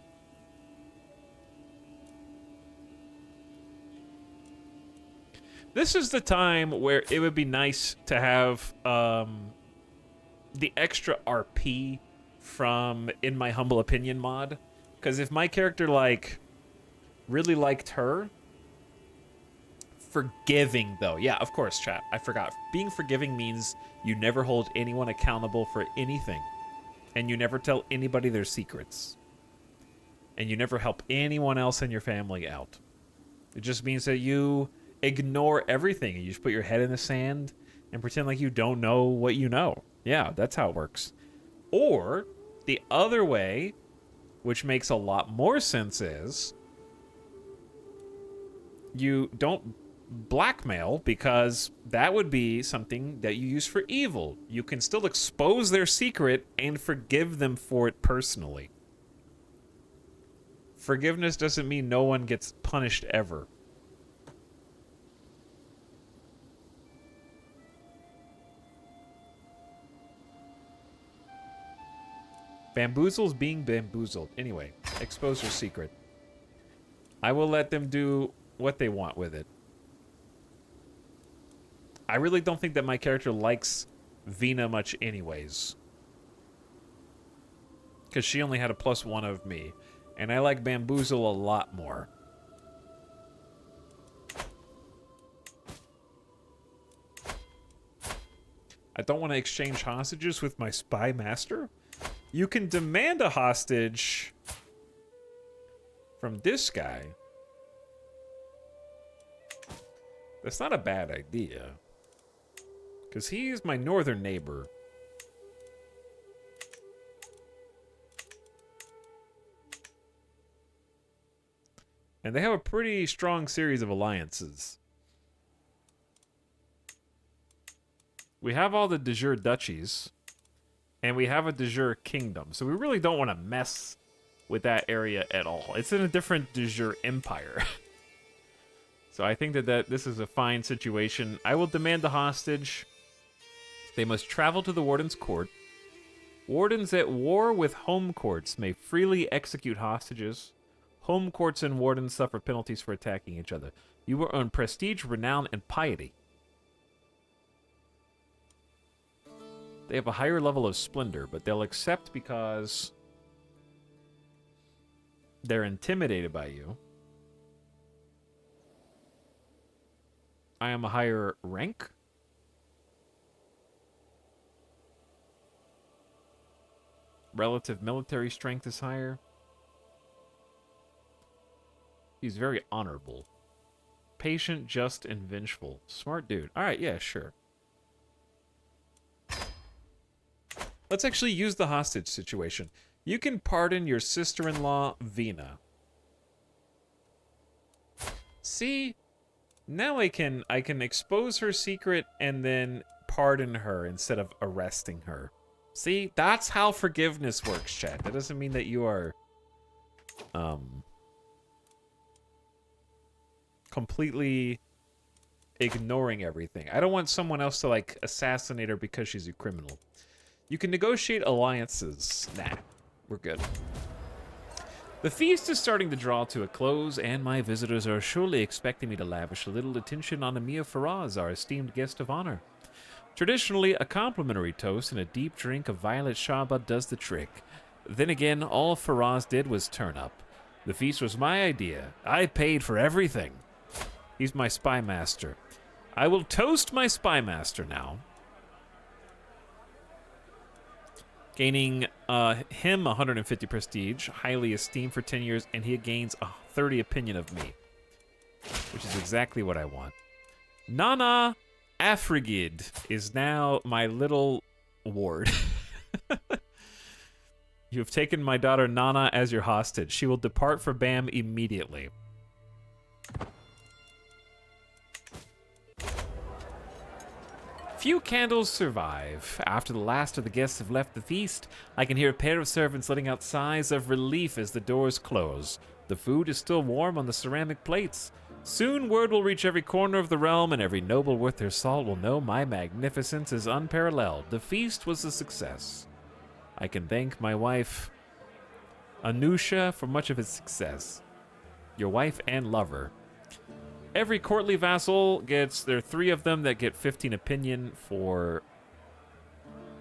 This is the time where it would be nice to have the extra RP from In My Humble Opinion mod. Because if my character, like, really liked her... Forgiving, though. Yeah, of course, chat. I forgot. Being forgiving means you never hold anyone accountable for anything. And you never tell anybody their secrets. And you never help anyone else in your family out. It just means that you ignore everything. And you just put your head in the sand and pretend like you don't know what you know. Yeah, that's how it works. Or, the other way, which makes a lot more sense, is... you don't blackmail, because that would be something that you use for evil. You can still expose their secret and forgive them for it personally. Forgiveness doesn't mean no one gets punished ever. Bamboozle's being bamboozled. Anyway, expose your secret. I will let them do what they want with it. I really don't think that my character likes Vina much anyways. Because she only had a +1 of me. And I like Bamboozle a lot more. I don't want to exchange hostages with my spy master. You can demand a hostage from this guy. That's not a bad idea. Because he's my northern neighbor. And they have a pretty strong series of alliances. We have all the de jure duchies. And we have a de jure kingdom. So we really don't want to mess with that area at all. It's in a different de jure empire. So I think that this is a fine situation. I will demand the hostage. They must travel to the warden's court. Wardens at war with home courts may freely execute hostages. Home courts and wardens suffer penalties for attacking each other. You will earn prestige, renown, and piety. They have a higher level of splendor, but they'll accept because they're intimidated by you. I am a higher rank. Relative military strength is higher. He's very honorable. Patient, just, and vengeful. Smart dude. Alright, yeah, sure. Let's actually use the hostage situation. You can pardon your sister-in-law, Vina. See? Now I can expose her secret and then pardon her instead of arresting her. See? That's how forgiveness works, chat. That doesn't mean that you are completely ignoring everything. I don't want someone else to, like, assassinate her because she's a criminal. You can negotiate alliances. Nah, we're good. The feast is starting to draw to a close, and my visitors are surely expecting me to lavish a little attention on Amir Faraz, our esteemed guest of honor. Traditionally, a complimentary toast and a deep drink of violet sharbat does the trick. Then again, all Faraz did was turn up. The feast was my idea. I paid for everything. He's my spy master. I will toast my spy master now. Gaining him 150 prestige, highly esteemed for 10 years, and he gains a 30 opinion of me. Which is exactly what I want. Nana Afrigid is now my little ward. You have taken my daughter Nana as your hostage. She will depart for Bam immediately. Few candles survive. After the last of the guests have left the feast, I can hear a pair of servants letting out sighs of relief as the doors close. The food is still warm on the ceramic plates. Soon word will reach every corner of the realm, and every noble worth their salt will know my magnificence is unparalleled. The feast was a success. I can thank my wife, Anusha, for much of its success. Your wife and lover. Every courtly vassal gets, there are 3 of them that get 15 opinion for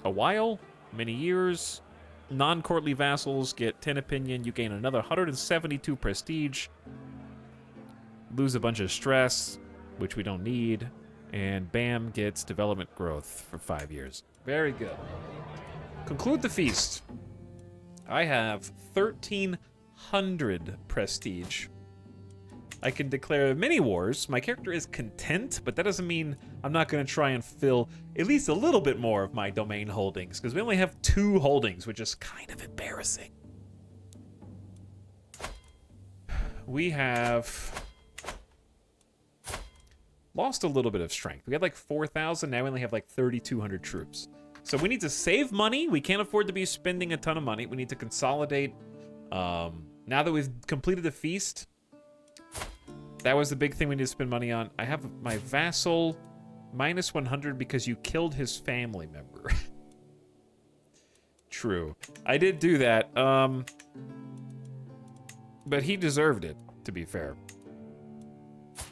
a while, many years. Non-courtly vassals get 10 opinion. You gain another 172 prestige. Lose a bunch of stress, which we don't need. And Bam gets development growth for 5 years. Very good. Conclude the feast. I have 1,300 prestige. I can declare mini wars. My character is content, but that doesn't mean I'm not going to try and fill at least a little bit more of my domain holdings, because we only have 2 holdings, which is kind of embarrassing. We have lost a little bit of strength. We had like 4,000, now we only have like 3,200 troops. So we need to save money. We can't afford to be spending a ton of money. We need to consolidate. Now that we've completed the feast, that was the big thing we need to spend money on. I have my vassal minus 100 because you killed his family member. True. I did do that. But he deserved it, to be fair.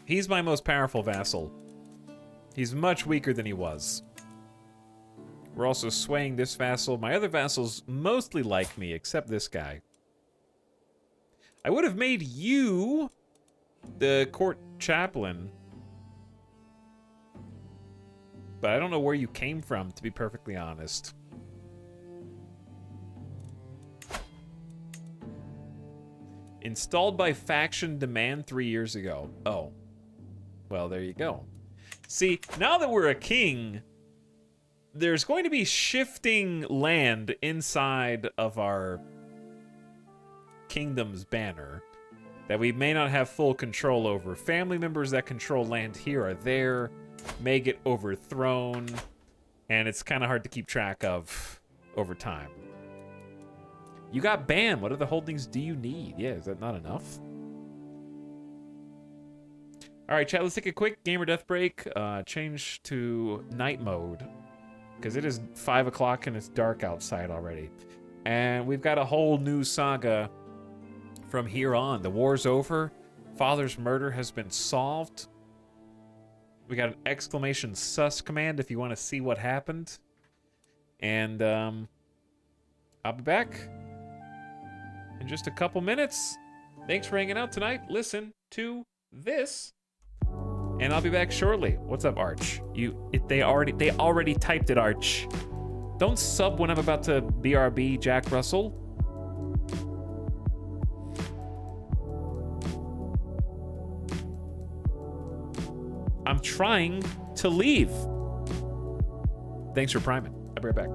He's my most powerful vassal. He's much weaker than he was. We're also swaying this vassal. My other vassals mostly like me, except this guy. I would have made you the court chaplain, but I don't know where you came from, to be perfectly honest. Installed by faction demand 3 years ago. Oh. Well, there you go. See, now that we're a king, there's going to be shifting land inside of our kingdom's banner that we may not have full control over. Family members that control land here are there, may get overthrown, and it's kind of hard to keep track of over time. You got Bam. What other holdings do you need? Yeah, is that not enough? All right, chat, let's take a quick gamer death break. Change to night mode, because it is 5 o'clock and it's dark outside already. And we've got a whole new saga from here on. The war's over. Father's murder has been solved. We got an exclamation sus command if you want to see what happened. And I'll be back in just a couple minutes. Thanks for hanging out tonight. Listen to this, and I'll be back shortly. What's up, Arch? They already typed it, Arch. Don't sub when I'm about to BRB Jack Russell. I'm trying to leave. Thanks for priming. I'll be right back.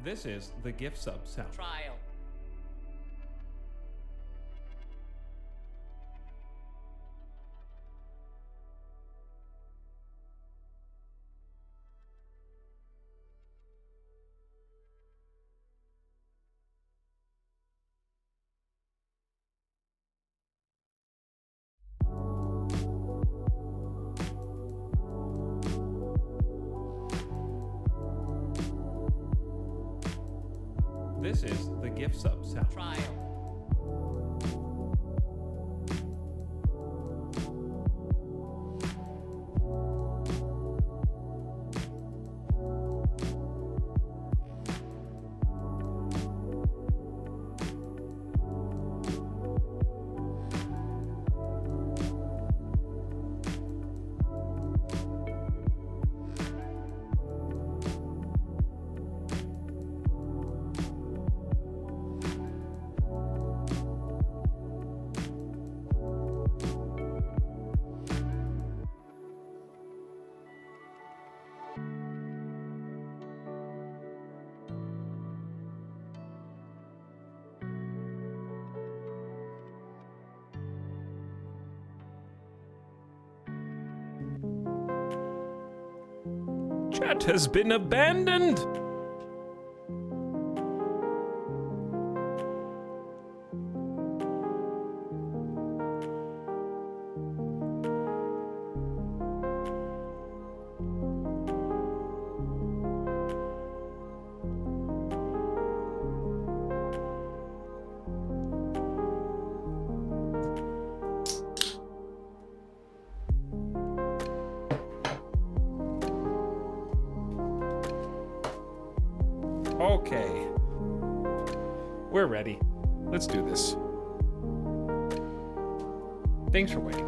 This is the gift sub sound. Trial. This is the gift sub sound. Trial. Chat has been abandoned. Okay. We're ready. Let's do this. Thanks for waiting.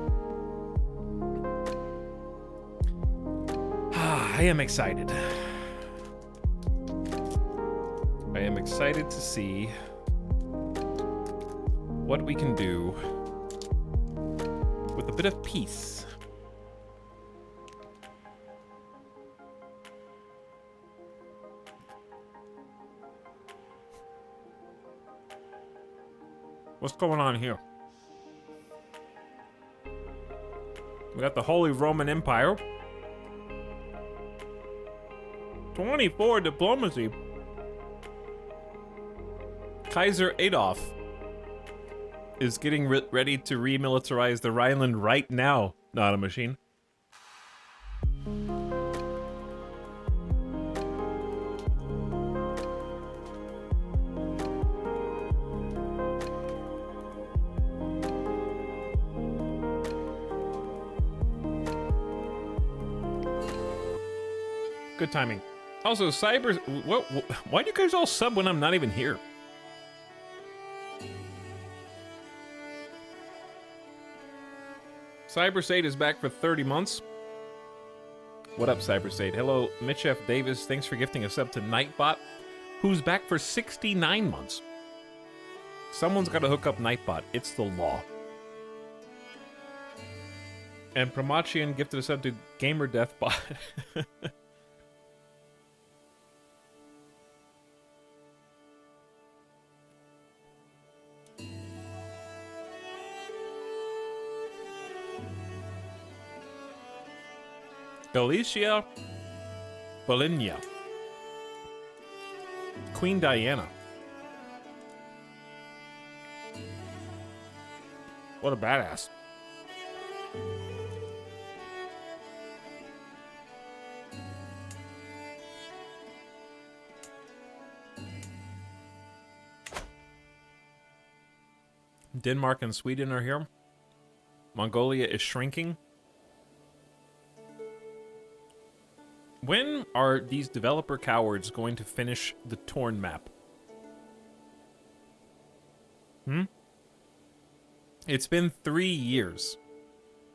I am excited. I am excited to see what we can do with a bit of peace. What's going on here? We got the Holy Roman Empire. 24 diplomacy. Kaiser Adolf is getting ready to remilitarize the Rhineland right now. Not a machine. Good timing. Also, Cyber... why do you guys all sub when I'm not even here? Cybersate is back for 30 months. What up, Cybersate? Hello, Mitch F. Davis. Thanks for gifting a sub to Nightbot, who's back for 69 months. Someone's got to hook up Nightbot. It's the law. And Pramachian gifted a sub to Gamer Deathbot. Galicia, Bologna, Queen Diana. What a badass. Denmark and Sweden are here. Mongolia is shrinking. When are these developer cowards going to finish the Torn map? It's been 3 years.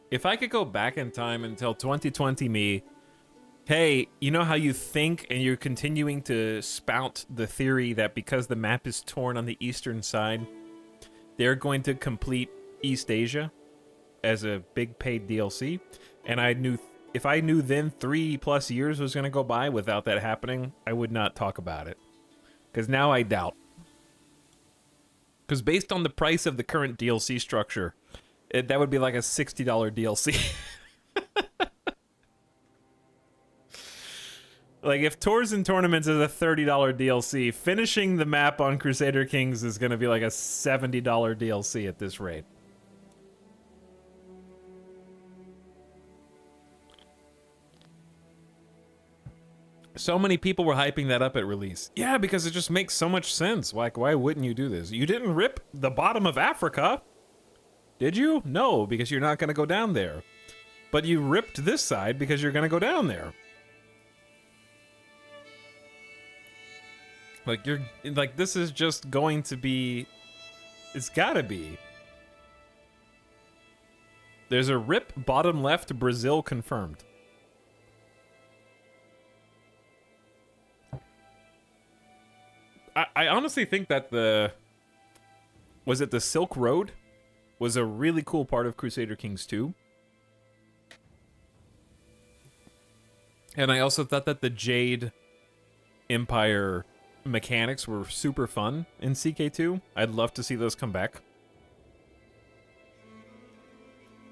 If I could go back in time and tell 2020 me, hey, you know how you think and you're continuing to spout the theory that because the map is torn on the eastern side, they're going to complete East Asia as a big paid DLC, and I knew if I knew then 3+ years was going to go by without that happening, I would not talk about it. Because now I doubt. Because based on the price of the current DLC structure, that would be like a $60 DLC. Like, if Tours and Tournaments is a $30 DLC, finishing the map on Crusader Kings is going to be like a $70 DLC at this rate. So many people were hyping that up at release. Yeah, because it just makes so much sense. Like, why wouldn't you do this? You didn't rip the bottom of Africa, did you? No, because you're not going to go down there. But you ripped this side because you're going to go down there. Like, this is just going to be... It's gotta be. There's a rip bottom left Brazil confirmed. I honestly think that was it the Silk Road? Was a really cool part of Crusader Kings 2. And I also thought that the Jade Empire mechanics were super fun in CK2. I'd love to see those come back.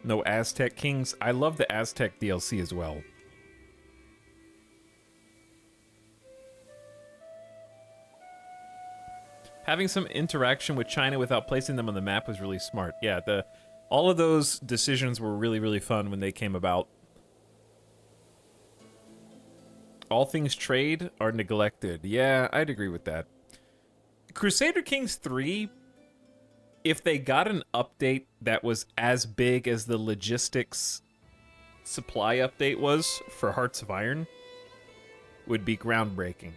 No Aztec Kings. I love the Aztec DLC as well. Having some interaction with China without placing them on the map was really smart. Yeah, all of those decisions were really, really fun when they came about. All things trade are neglected. Yeah, I'd agree with that. Crusader Kings 3, if they got an update that was as big as the logistics supply update was for Hearts of Iron, would be groundbreaking.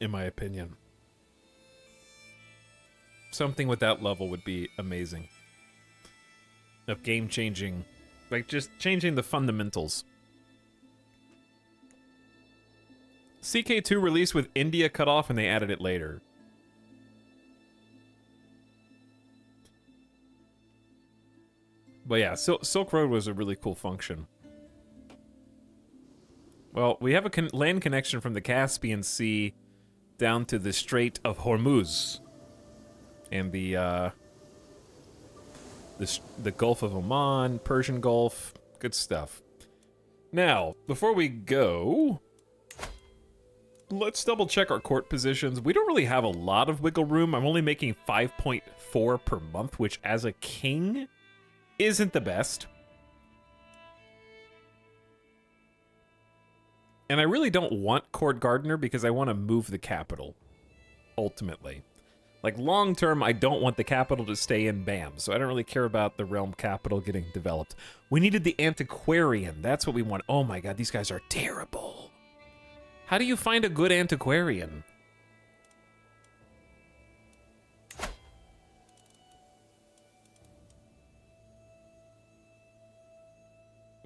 In my opinion. Something with that level would be amazing. Of game-changing, like just changing the fundamentals. CK2 released with India cut off and they added it later. But yeah, Silk Road was a really cool function. Well, we have a land connection from the Caspian Sea down to the Strait of Hormuz. And the Gulf of Oman, Persian Gulf, good stuff. Now, before we go, let's double check our court positions. We don't really have a lot of wiggle room. I'm only making 5.4 per month, which as a king isn't the best. And I really don't want Court Gardener because I want to move the capital, ultimately. Like, long-term, I don't want the capital to stay in BAM, so I don't really care about the realm capital getting developed. We needed the antiquarian. That's what we want. Oh my god, these guys are terrible. How do you find a good antiquarian?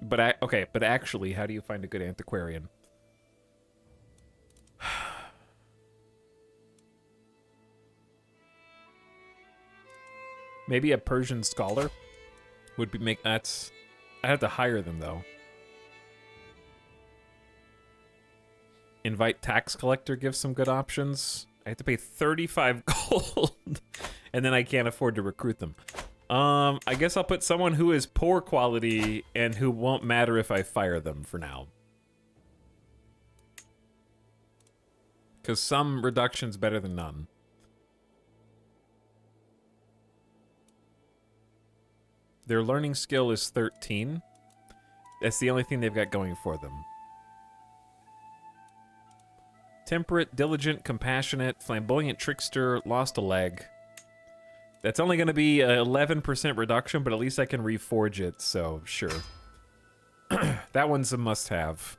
But, okay, but actually, how do you find a good antiquarian? Maybe a Persian scholar would be that's... I have to hire them, though. Invite tax collector gives some good options. I have to pay 35 gold, and then I can't afford to recruit them. I guess I'll put someone who is poor quality and who won't matter if I fire them for now. Because some reduction's better than none. Their learning skill is 13. That's the only thing they've got going for them. Temperate, diligent, compassionate, flamboyant, trickster, lost a leg. That's only going to be an 11% reduction, but at least I can reforge it, so sure. That one's a must-have.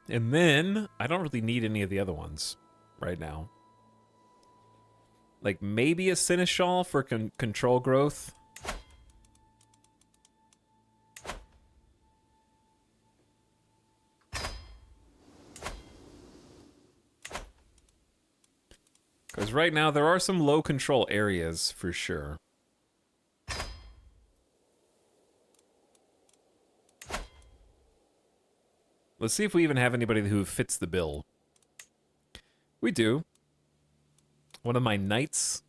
And then, I don't really need any of the other ones right now. Like, maybe a Seneschal for control growth. right now there are some low control areas for sure. Let's see if we even have anybody who fits the bill. We do. One of my knights.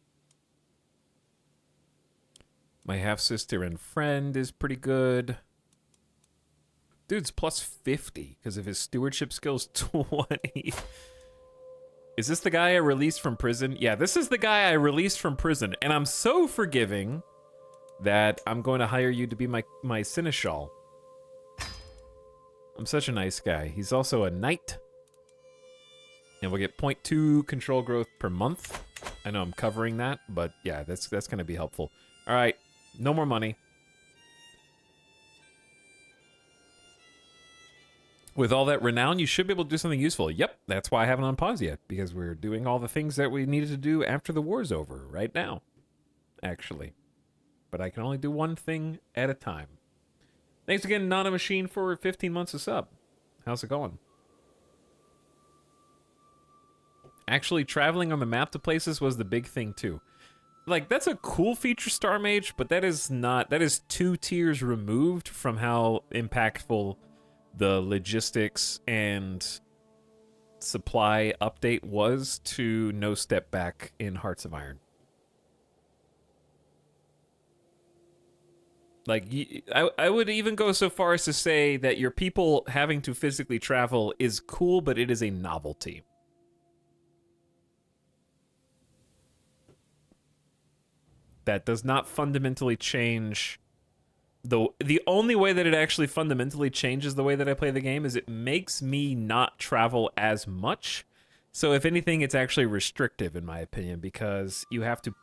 My half-sister and friend is pretty good. Dude's plus 50 because of his stewardship skills 20. Is this the guy I released from prison? Yeah, this is the guy I released from prison. And I'm so forgiving that I'm going to hire you to be my seneschal. I'm such a nice guy. He's also a knight. And we'll get 0.2 control growth per month. I know I'm covering that, but yeah, that's going to be helpful. All right, no more money. With all that renown, you should be able to do something useful. Yep, that's why I haven't on pause yet, because we're doing all the things that we needed to do after the war's over right now, actually. But I can only do one thing at a time. Thanks again, Nana Machine, for 15 months of sub. How's it going? Actually, traveling on the map to places was the big thing, too. Like, that's a cool feature, Star Mage, but that is 2 tiers removed from how impactful the logistics and supply update was to No Step Back in Hearts of Iron. Like, I would even go so far as to say that your people having to physically travel is cool, but it is a novelty. That does not fundamentally change. The only way that it actually fundamentally changes the way that I play the game is it makes me not travel as much. So if anything, it's actually restrictive in my opinion, because you have to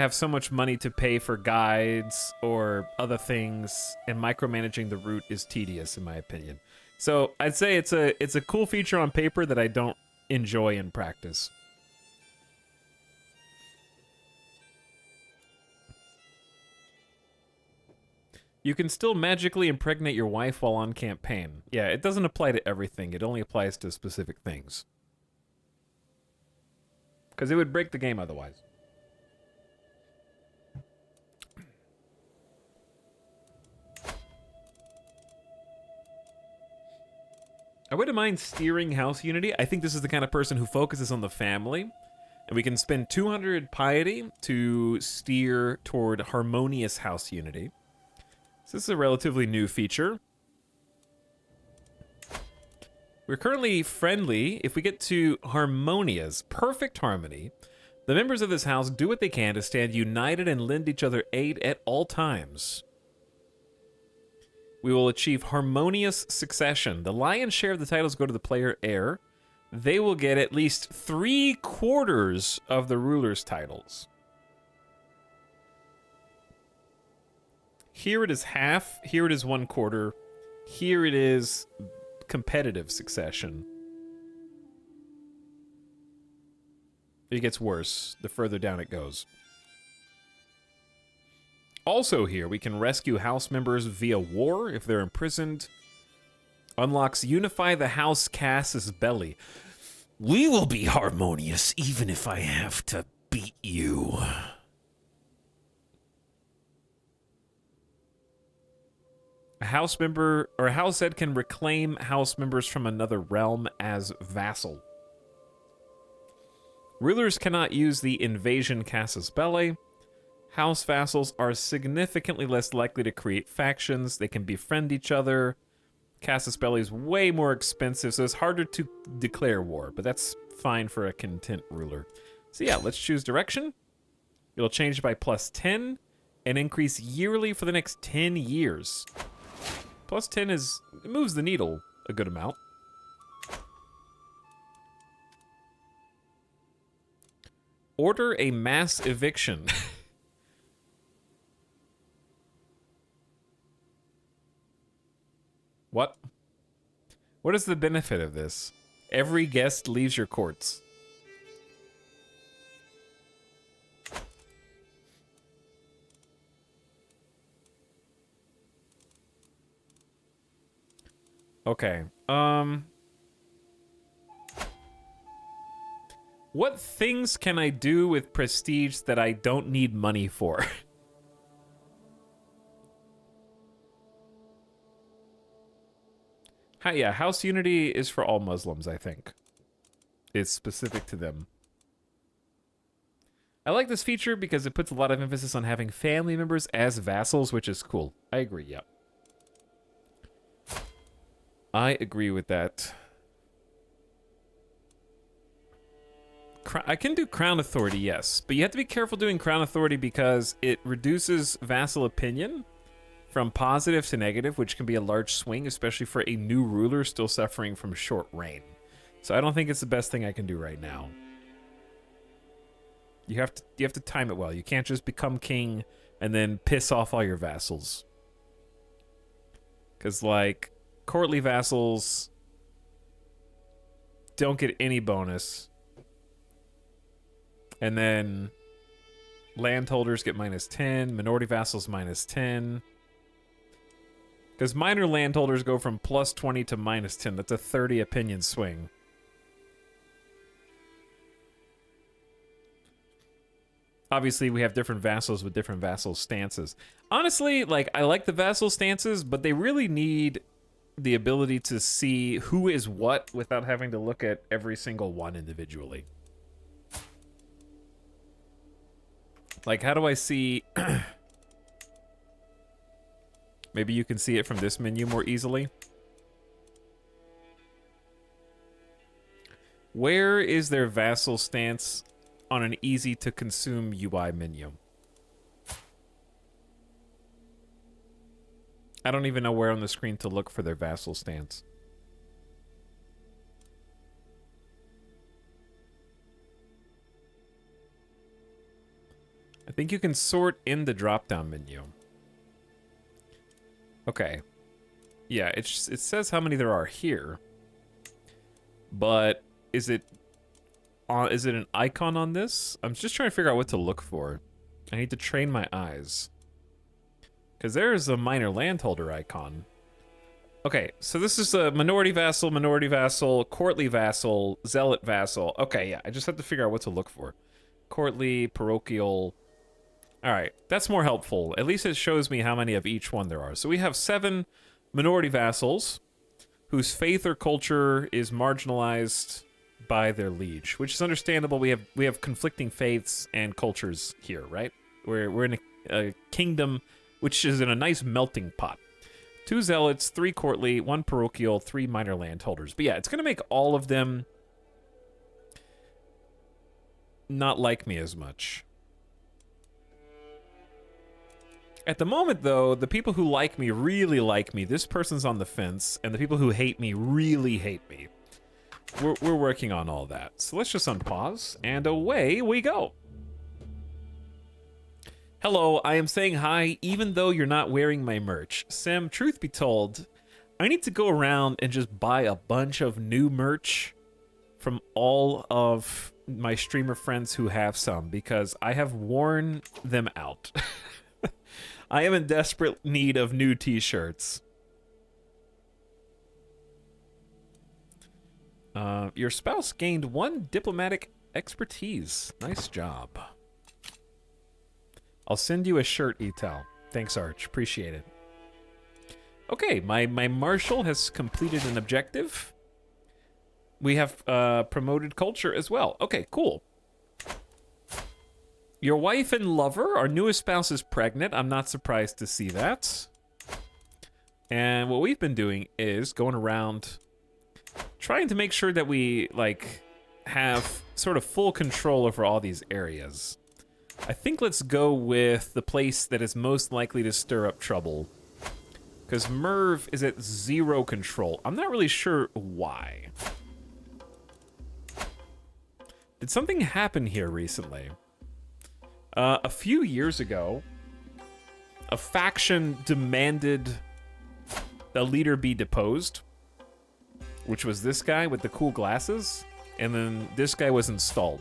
have so much money to pay for guides or other things, and micromanaging the route is tedious in my opinion. So I'd say it's a cool feature on paper that I don't enjoy in practice. You can still magically impregnate your wife while on campaign. Yeah, it doesn't apply to everything. It only applies to specific things. Because it would break the game otherwise. I wouldn't mind steering House Unity. I think this is the kind of person who focuses on the family. And we can spend 200 piety to steer toward harmonious House Unity. So this is a relatively new feature. We're currently friendly. If we get to harmonious, perfect harmony, the members of this house do what they can to stand united and lend each other aid at all times. We will achieve harmonious succession. The lion's share of the titles go to the player heir. They will get at least 3/4 of the ruler's titles. Here it is half, here it is 1/4, here it is competitive succession. It gets worse the further down it goes. Also here, we can rescue house members via war if they're imprisoned. Unlocks Unify the House Casus Belli. We will be harmonious even if I have to beat you. A house member or a house head can reclaim house members from another realm as vassal. Rulers cannot use the invasion casus belli. House vassals are significantly less likely to create factions. They can befriend each other. Casus belli is way more expensive, so it's harder to declare war, but that's fine for a content ruler. So yeah, let's choose direction. It'll change by +10 and increase yearly for the next 10 years. +10 it moves the needle a good amount. Order a mass eviction. What? What is the benefit of this? Every guest leaves your courts. Okay. What things can I do with prestige that I don't need money for? Yeah, House Unity is for all Muslims, I think. It's specific to them. I like this feature because it puts a lot of emphasis on having family members as vassals, which is cool. I agree, yeah. I agree with that. I can do Crown Authority, yes. But you have to be careful doing Crown Authority because it reduces vassal opinion from positive to negative, which can be a large swing, especially for a new ruler still suffering from short reign. So I don't think it's the best thing I can do right now. You have to time it well. You can't just become king and then piss off all your vassals. Because, like, courtly vassals don't get any bonus. And then landholders get -10, minority vassals -10. Because minor landholders go from +20 to -10. That's a 30 opinion swing. Obviously, we have different vassals with different vassal stances. Honestly, like, I like the vassal stances, but they really need the ability to see who is what without having to look at every single one individually. Like, how do I see... Maybe you can see it from this menu more easily. Where is their vassal stance on an easy-to-consume UI menu? I don't even know where on the screen to look for their vassal stance. I think you can sort in the drop-down menu. Okay. Yeah, it says how many there are here. But is it an icon on this? I'm just trying to figure out what to look for. I need to train my eyes. Because there's a minor landholder icon. Okay, so this is a minority vassal, courtly vassal, zealot vassal. Okay, yeah, I just have to figure out what to look for. Courtly, parochial. All right, that's more helpful. At least it shows me how many of each one there are. So we have 7 minority vassals whose faith or culture is marginalized by their liege, which is understandable. We have conflicting faiths and cultures here, right? We're in a kingdom which is in a nice melting pot. 2 zealots, 3 courtly, 1 parochial, 3 minor landholders. But yeah, it's gonna make all of them not like me as much. At the moment, though, the people who like me really like me. This person's on the fence, and the people who hate me really hate me. We're working on all that. So let's just unpause, and away we go. Hello, I am saying hi even though you're not wearing my merch. Sim, truth be told, I need to go around and just buy a bunch of new merch from all of my streamer friends who have some, because I have worn them out. I am in desperate need of new t-shirts. Your spouse gained 1 diplomatic expertise. Nice job. I'll send you a shirt, Etel. Thanks, Arch. Appreciate it. Okay, my marshal has completed an objective. We have promoted culture as well. Okay, cool. Your wife and lover, our newest spouse, is pregnant. I'm not surprised to see that. And what we've been doing is going around trying to make sure that we, like, have sort of full control over all these areas. I think let's go with the place that is most likely to stir up trouble. Because Merv is at 0 control. I'm not really sure why. Did something happen here recently? A few years ago, a faction demanded the leader be deposed, which was this guy with the cool glasses, and then this guy was installed.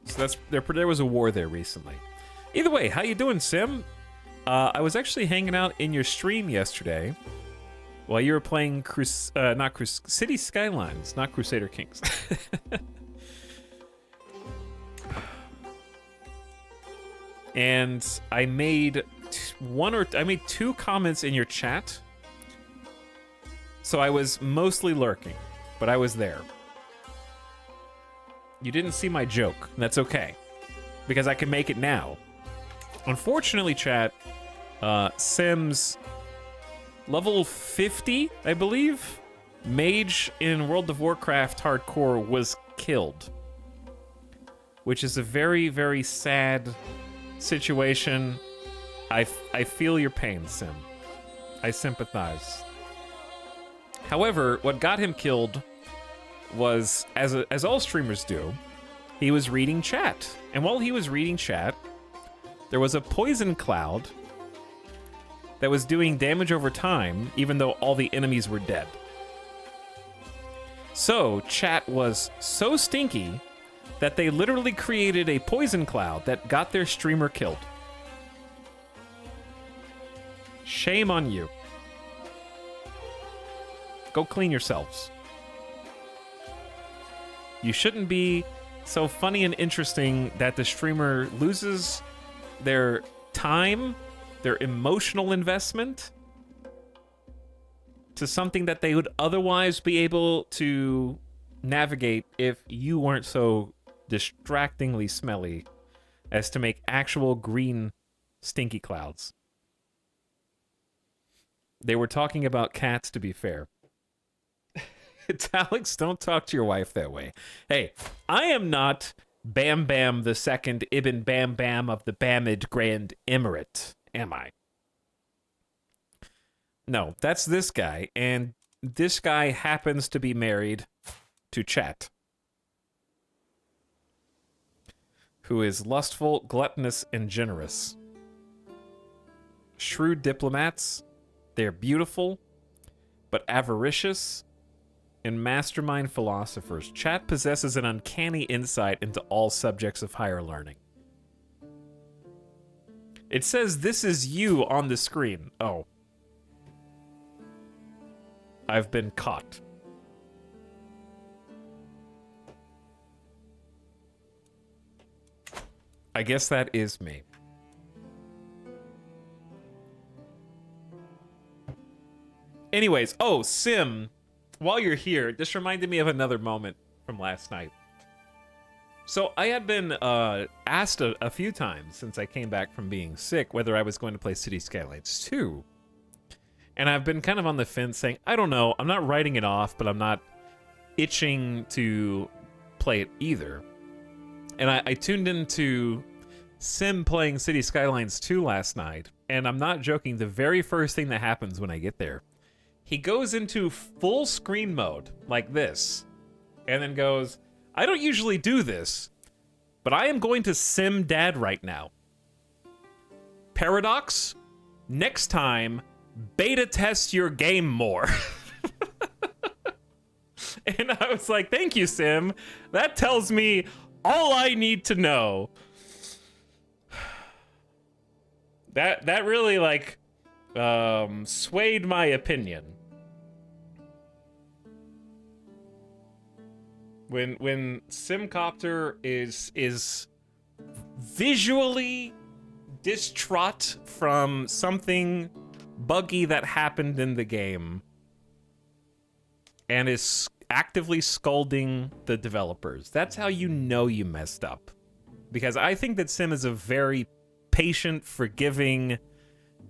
So there was a war there recently. Either way, how you doing, Sim? I was actually hanging out in your stream yesterday, while you were playing City Skylines, not Crusader Kings. And I made two comments in your chat. So I was mostly lurking, but I was there. You didn't see my joke, and that's okay, because I can make it now. Unfortunately, chat, Sims level 50, I believe, mage in World of Warcraft Hardcore was killed, which is a very, very sad situation. I feel your pain, Sim. I sympathize. However, what got him killed was, as all streamers do, he was reading chat. And while he was reading chat, there was a poison cloud that was doing damage over time, even though all the enemies were dead. So, chat was so stinky that they literally created a poison cloud that got their streamer killed. Shame on you. Go clean yourselves. You shouldn't be so funny and interesting that the streamer loses their time, their emotional investment to something that they would otherwise be able to navigate if you weren't so distractingly smelly as to make actual green stinky clouds. They were talking about cats, to be fair. It's Alex, don't talk to your wife that way. Hey, I am not Bam Bam the second Ibn Bam Bam of the Bamid Grand Emirate, am I? No, that's this guy, and this guy happens to be married to Chat, who is lustful, gluttonous, and generous. Shrewd diplomats, they're beautiful, but avaricious, and mastermind philosophers. Chat possesses an uncanny insight into all subjects of higher learning. It says this is you on the screen. Oh. I've been caught. I guess that is me. Anyways, oh, Sim, while you're here, this reminded me of another moment from last night. So I had been asked a few times since I came back from being sick whether I was going to play City Skylines 2. And I've been kind of on the fence saying, I don't know, I'm not writing it off, but I'm not itching to play it either. And I tuned into Sim playing City Skylines 2 last night, and I'm not joking, the very first thing that happens when I get there, he goes into full screen mode, like this, and then goes, I don't usually do this, but I am going to Sim Dad right now. Paradox, next time, beta test your game more. And I was like, thank you, Sim. That tells me all I need to know. That really, like, swayed my opinion. When Simcopter is visually distraught from something buggy that happened in the game and is actively scolding the developers, that's how you know you messed up. Because I think that Sim is a very patient, forgiving,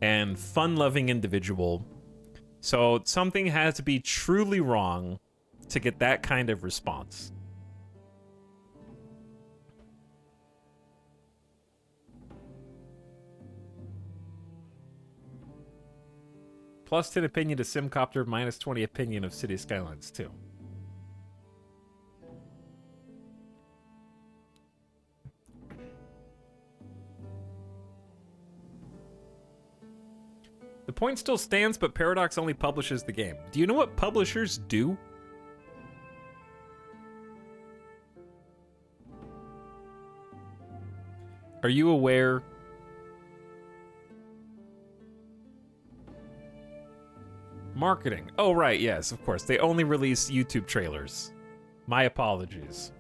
and fun-loving individual. So something has to be truly wrong to get that kind of response. Plus 10 opinion to Simcopter, minus 20 opinion of City Skylines 2. The point still stands, but Paradox only publishes the game. Do you know what publishers do? Are you aware? Marketing. Oh, right, yes, of course. They only release YouTube trailers. My apologies.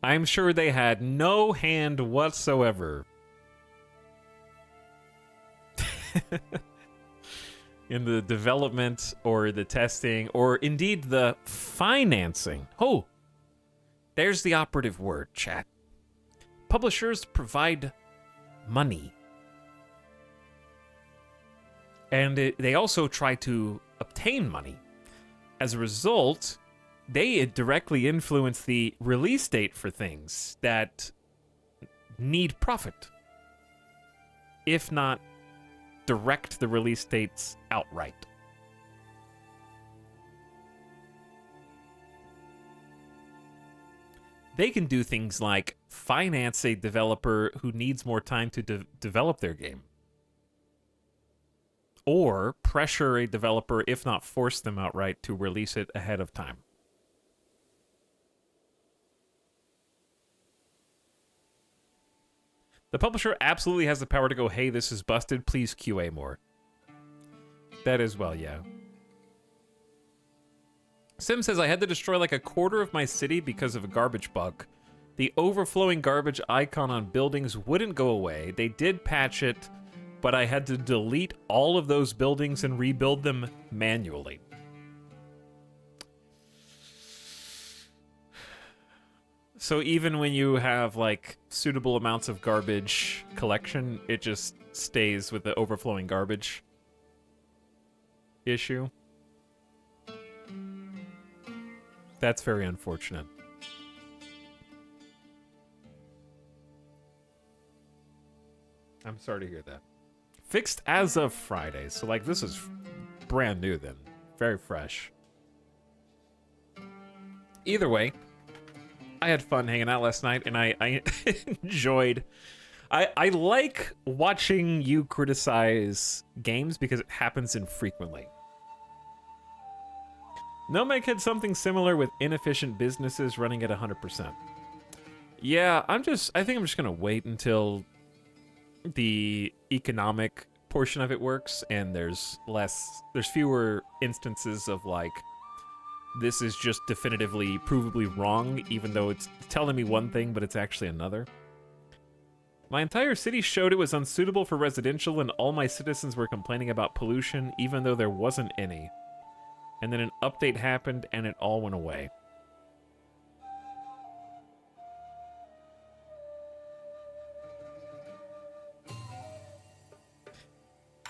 I'm sure they had no hand whatsoever in the development or the testing or indeed the financing. Oh, there's the operative word, chat. Publishers provide money. And they also try to obtain money. As a result, they directly influence the release date for things that need profit, if not direct the release dates outright. They can do things like finance a developer who needs more time to develop their game, or pressure a developer, if not force them outright, to release it ahead of time. The publisher absolutely has the power to go, hey, this is busted, please QA more. That is, well, yeah. Sim says, I had to destroy like a quarter of my city because of a garbage bug. The overflowing garbage icon on buildings wouldn't go away. They did patch it, but I had to delete all of those buildings and rebuild them manually. So even when you have like suitable amounts of garbage collection, it just stays with the overflowing garbage issue. That's very unfortunate. I'm sorry to hear that. Fixed as of Friday, so like this is brand new then. Very fresh. Either way, I had fun hanging out last night, and I enjoyed... I like watching you criticize games because it happens infrequently. Nomad had something similar with inefficient businesses running at 100%. Yeah, I think I'm just gonna wait until the economic portion of it works, and there's fewer instances of like, this is just definitively, provably wrong, even though it's telling me one thing, but it's actually another. My entire city showed it was unsuitable for residential, and all my citizens were complaining about pollution, even though there wasn't any. And then an update happened, and it all went away.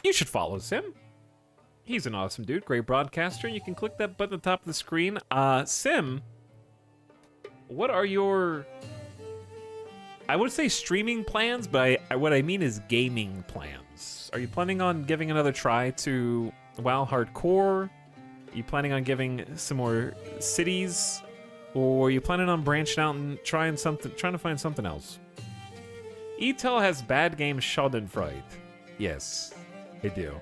You should follow Sim. He's an awesome dude, great broadcaster. You can click that button at the top of the screen. Sim, what are your... I would say streaming plans, but what I mean is gaming plans. Are you planning on giving another try to WoW Hardcore? Are you planning on giving some more cities? Or are you planning on branching out and trying to find something else? Etel has bad games Schadenfreude. Yes, I do.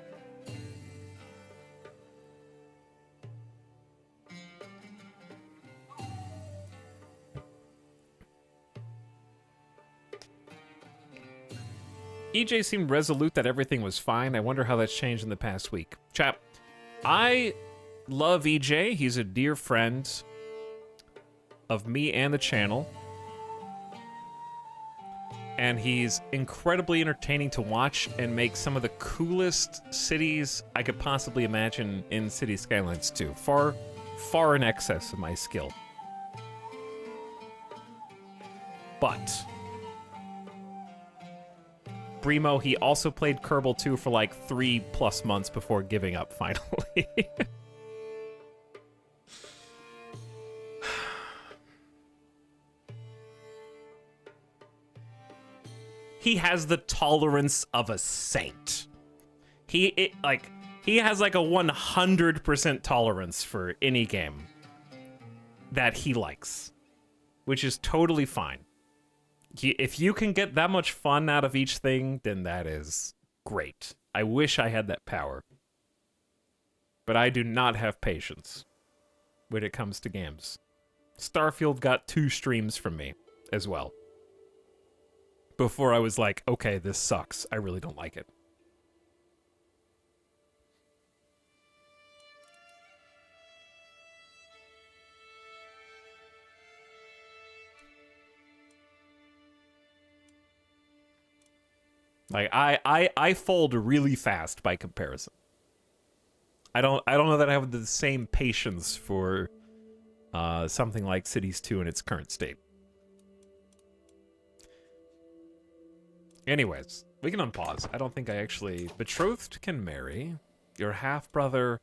EJ seemed resolute that everything was fine. I wonder how that's changed in the past week. Chap, I love EJ. He's a dear friend of me and the channel. And he's incredibly entertaining to watch and make some of the coolest cities I could possibly imagine in City Skylines 2. Far, far in excess of my skill. But Brimo, he also played Kerbal 2 for like 3+ months before giving up finally. He has the tolerance of a saint. He has like a 100% tolerance for any game that he likes, which is totally fine. If you can get that much fun out of each thing, then that is great. I wish I had that power. But I do not have patience when it comes to games. Starfield got 2 streams from me as well. before I was like, okay, this sucks. I really don't like it. Like I fold really fast by comparison. I don't know that I have the same patience for something like Cities 2 in its current state. Anyways, we can unpause. I don't think I actually... Betrothed can marry. Your half-brother...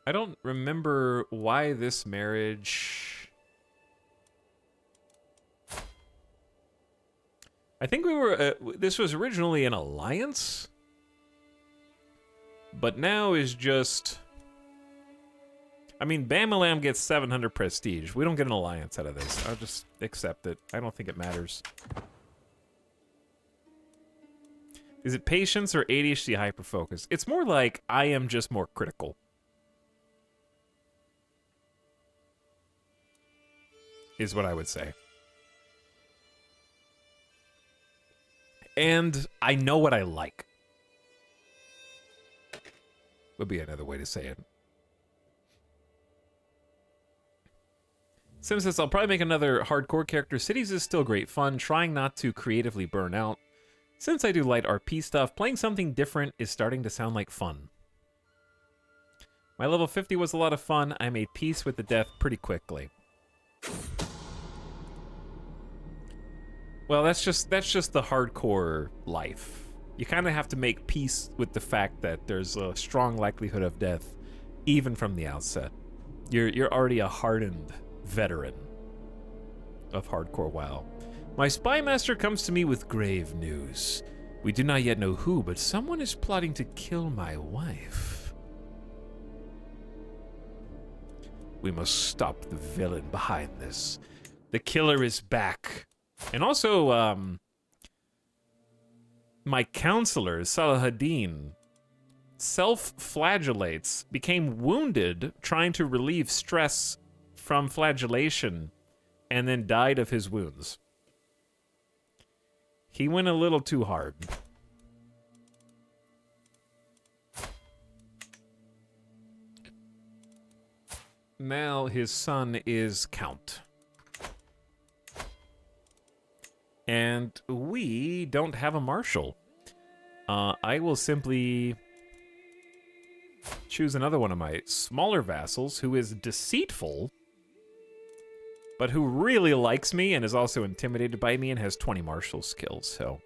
I don't remember why this marriage... I think we were... this was originally an alliance? But now is just... I mean, Bamalam gets 700 prestige. We don't get an alliance out of this. I'll just accept it. I don't think it matters. Is it patience or ADHD hyperfocus? It's more like I am just more critical. Is what I would say. And I know what I like. Would be another way to say it. Sim says, I'll probably make another hardcore character. Cities is still great fun, trying not to creatively burn out. Since I do light RP stuff, playing something different is starting to sound like fun. My level 50 was a lot of fun. I made peace with the death pretty quickly. Well, that's just the hardcore life. You kind of have to make peace with the fact that there's a strong likelihood of death, even from the outset. You're already a hardened veteran of hardcore WoW. My spy master comes to me with grave news. We do not yet know who, but someone is plotting to kill my wife. We must stop the villain behind this. The killer is back. And also, my counselor, Salahadin, self-flagellates, became wounded trying to relieve stress from flagellation, and then died of his wounds. He went a little too hard. Now his son is Count. And we don't have a marshal. I will simply choose another one of my smaller vassals who is deceitful, but who really likes me and is also intimidated by me and has 20 martial skills, so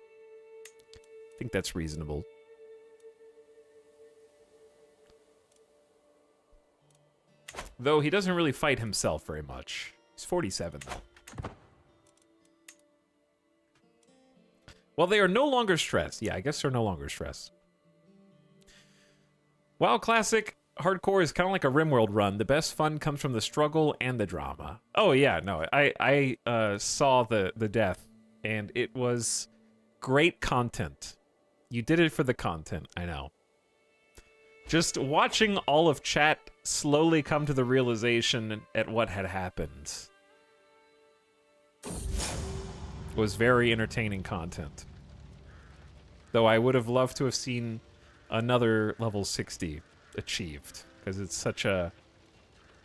I think that's reasonable. Though he doesn't really fight himself very much. He's 47, though. Well, they are no longer stressed. Yeah, I guess they're no longer stressed. WoW Classic hardcore is kind of like a RimWorld run. The best fun comes from the struggle and the drama. Oh yeah, no, I saw the death, and it was great content. You did it for the content, I know. Just watching all of chat slowly come to the realization at what had happened was very entertaining content. Though I would have loved to have seen another level 60 achieved, because it's such a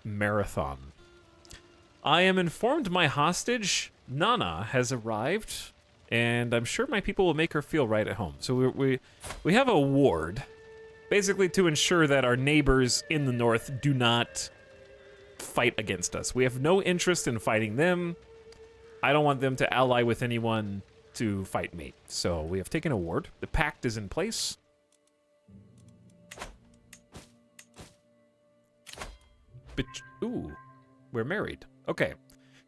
marathon. I am informed my hostage, Nana, has arrived, and I'm sure my people will make her feel right at home. So we have a ward, basically to ensure that our neighbors in the north do not fight against us. We have no interest in fighting them. I don't want them to ally with anyone to fight me. So we have taken a ward. The pact is in place. But, ooh, we're married. Okay.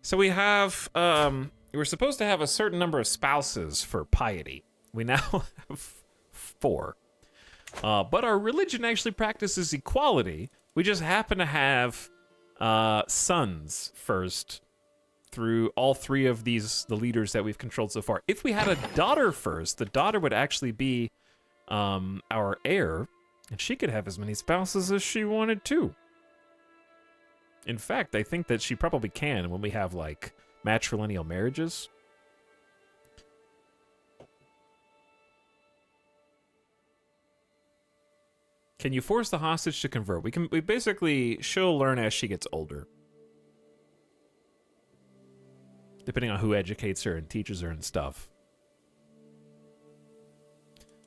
So we have, we're supposed to have a certain number of spouses for piety. We now have 4. But our religion actually practices equality. We just happen to have sons first through all 3 of the leaders that we've controlled so far. If we had a daughter first, the daughter would actually be our heir, and she could have as many spouses as she wanted to. In fact, I think that she probably can when we have, like, Matrilineal marriages. Can you force the hostage to convert? We basically, she'll learn as she gets older. Depending on who educates her and teaches her and stuff.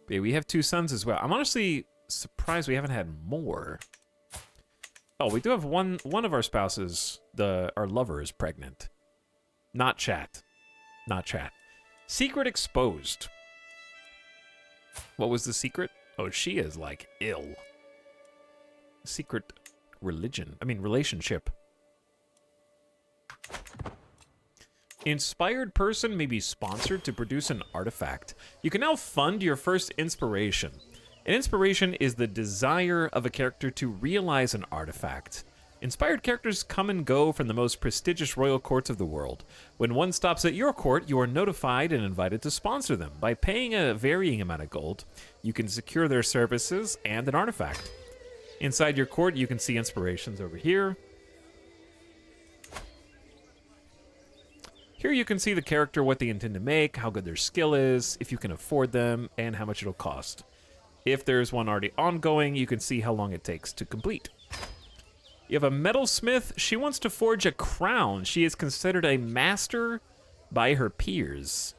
But yeah, we have 2 sons as well. I'm honestly surprised we haven't had more. Oh, we do have one of our spouses, our lover, is pregnant. Not chat. Not chat. Secret exposed. What was the secret? Oh, she is, like, ill. Secret relationship. Inspired person may be sponsored to produce an artifact. You can now fund your first inspiration. An inspiration is the desire of a character to realize an artifact. Inspired characters come and go from the most prestigious royal courts of the world. When one stops at your court, you are notified and invited to sponsor them. By paying a varying amount of gold, you can secure their services and an artifact. Inside your court, you can see inspirations over here. Here you can see the character, what they intend to make, how good their skill is, if you can afford them, and how much it'll cost. If there's one already ongoing, you can see how long it takes to complete. You have a metalsmith. She wants to forge a crown. She is considered a master by her peers.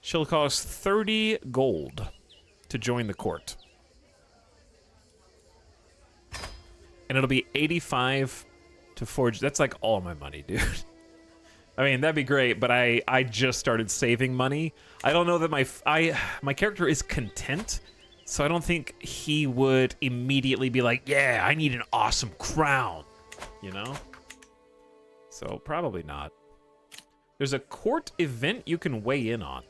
She'll cost 30 gold to join the court. And it'll be 85 to forge. That's like all my money, dude. I mean, that'd be great, but I just started saving money. I don't know that my character is content, so I don't think he would immediately be like, yeah, I need an awesome crown, you know? So probably not. There's a court event you can weigh in on.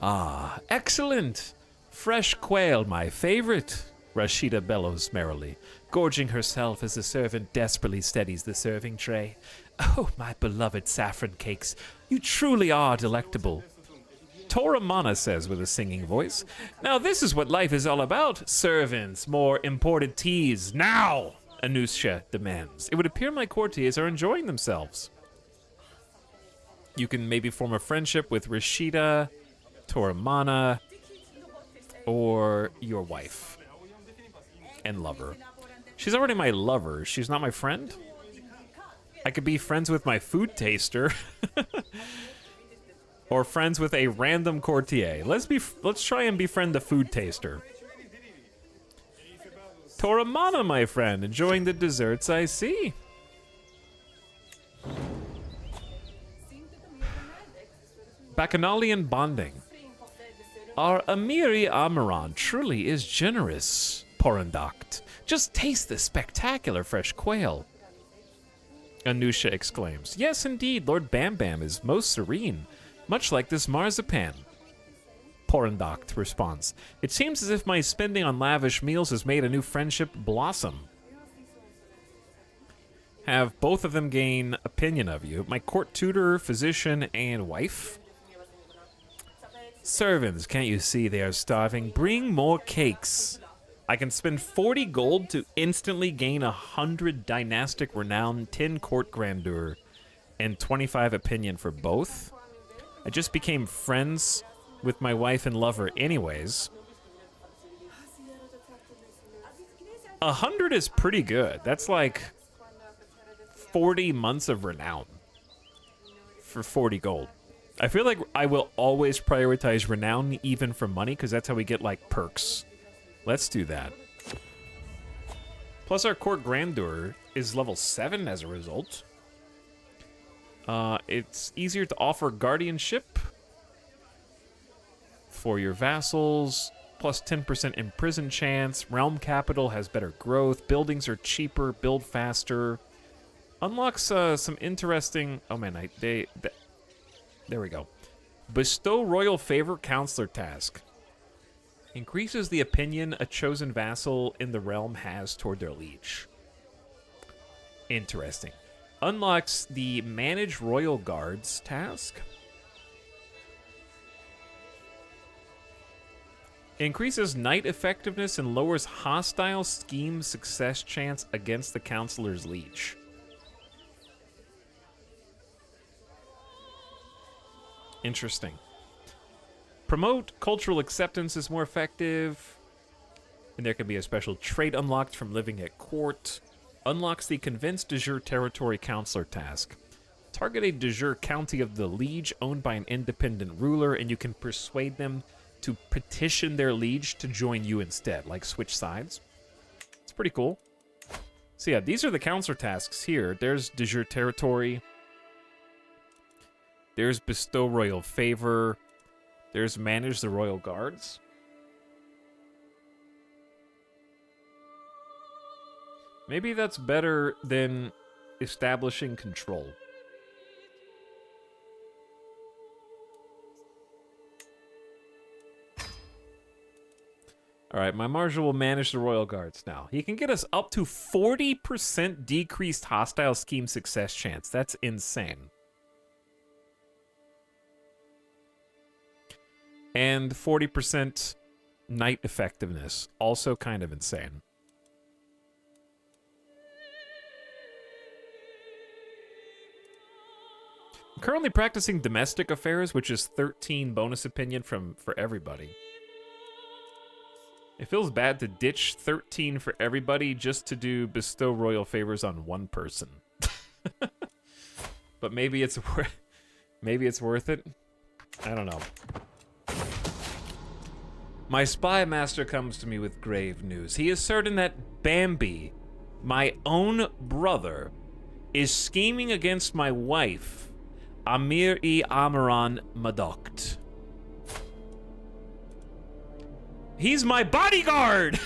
Ah, excellent. Fresh quail, my favorite. Rashida bellows merrily, gorging herself as the servant desperately steadies the serving tray. Oh, my beloved saffron cakes, you truly are delectable. Toramana says with a singing voice, now this is what life is all about. Servants, more imported teas, now! Anusha demands. It would appear my courtiers are enjoying themselves. You can maybe form a friendship with Rashida, Toramana, or your wife and lover. She's already my lover. She's not my friend? I could be friends with my food taster. Or friends with a random courtier. Let's try and befriend the food taster. Toramana, my friend, enjoying the desserts I see. Bacchanalian bonding. Our Amiri Amaran truly is generous, Porandact. Just taste this spectacular fresh quail. Anusha exclaims, yes, indeed, Lord Bam Bam is most serene, much like this marzipan. Porandact responds, it seems as if my spending on lavish meals has made a new friendship blossom. Have both of them gain opinion of you. My court tutor, physician, and wife. Servants, can't you see they are starving? Bring more cakes. I can spend 40 gold to instantly gain 100 dynastic renown, 10 court grandeur, and 25 opinion for both. I just became friends with my wife and lover anyways. 100 is pretty good. That's like 40 months of renown for 40 gold. I feel like I will always prioritize renown even for money because that's how we get like perks. Let's do that. Plus our court grandeur is level 7 as a result. It's easier to offer guardianship for your vassals. Plus 10% imprison chance. Realm capital has better growth. Buildings are cheaper. Build faster. Unlocks some interesting... Oh man, there we go. Bestow royal favor counselor task. Increases the opinion a chosen vassal in the realm has toward their liege. Interesting. Unlocks the manage royal guards task. Increases knight effectiveness and lowers hostile scheme success chance against the counselor's liege. Interesting. Promote cultural acceptance is more effective. And there can be a special trait unlocked from living at court. Unlocks the Convince de Jure Territory Counselor task. Target a de jure county of the liege owned by an independent ruler, and you can persuade them to petition their liege to join you instead, like switch sides. It's pretty cool. So yeah, these are the counselor tasks here. There's de jure territory. There's bestow royal favor. There's manage the royal guards. Maybe that's better than establishing control. All right, my marshal will manage the royal guards now. He can get us up to 40% decreased hostile scheme success chance. That's insane. And 40% knight effectiveness. Also kind of insane. I'm currently practicing domestic affairs, which is 13 bonus opinion for everybody. It feels bad to ditch 13 for everybody just to do bestow royal favors on one person. But maybe it's worth it. I don't know. My spy master comes to me with grave news. He is certain that Bambi, my own brother, is scheming against my wife, Amir-e Amaran Madokt. He's my bodyguard!